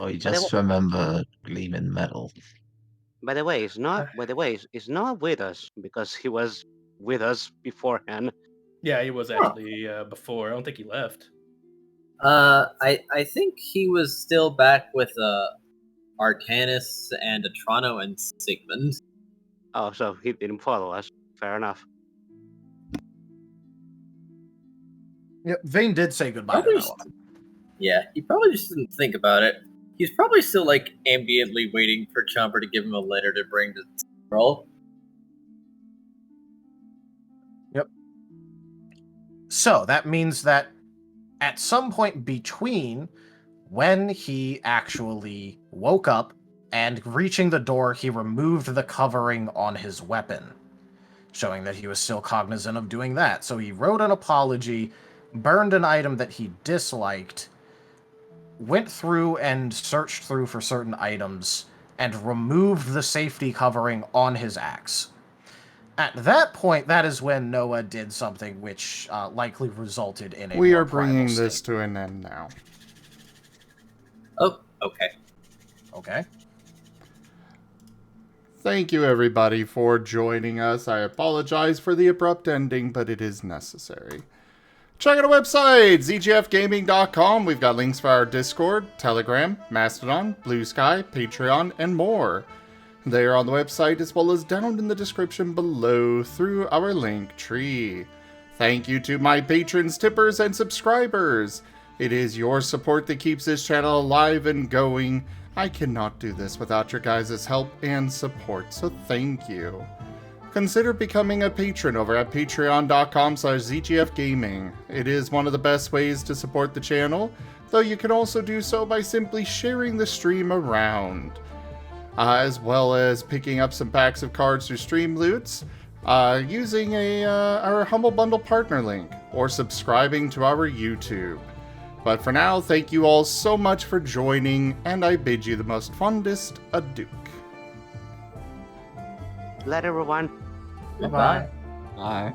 Or you just remember gleaming metal. by the way, it's not. By the way, it's not with us because he was with us beforehand. Yeah, he was actually before. I don't think he left. I think he was still back with Arcanus and Atrano and Sigmund. Oh, so he didn't follow us. Fair enough. Yep, Vane did say goodbye to Noah. Yeah, he probably just didn't think about it. He's probably still like ambiently waiting for Chomper to give him a letter to bring to Scroll. Yep. So that means that at some point between when he actually woke up and reaching the door, he removed the covering on his weapon, showing that he was still cognizant of doing that. So he wrote an apology, burned an item that he disliked, went through and searched through for certain items, and removed the safety covering on his axe. At that point, that is when Noah did something which likely resulted in a We more are bringing primal this state. to an end now. Oh, okay. Okay. Thank you, everybody, for joining us. I apologize for the abrupt ending, but it is necessary. Check out our website, zgfgaming.com. We've got links for our Discord, Telegram, Mastodon, Blue Sky, Patreon, and more. They are on the website as well as down in the description below through our link tree. Thank you to my patrons, tippers, and subscribers. It is your support that keeps this channel alive and going. I cannot do this without your guys' help and support, so thank you. Consider becoming a patron over at patreon.com/zgfgaming. It is one of the best ways to support the channel, though you can also do so by simply sharing the stream around. As well as picking up some packs of cards through Stream Loots, using our Humble Bundle partner link, or subscribing to our YouTube. But for now, thank you all so much for joining, and I bid you the most fondest adieu. Let everyone. Goodbye. Bye.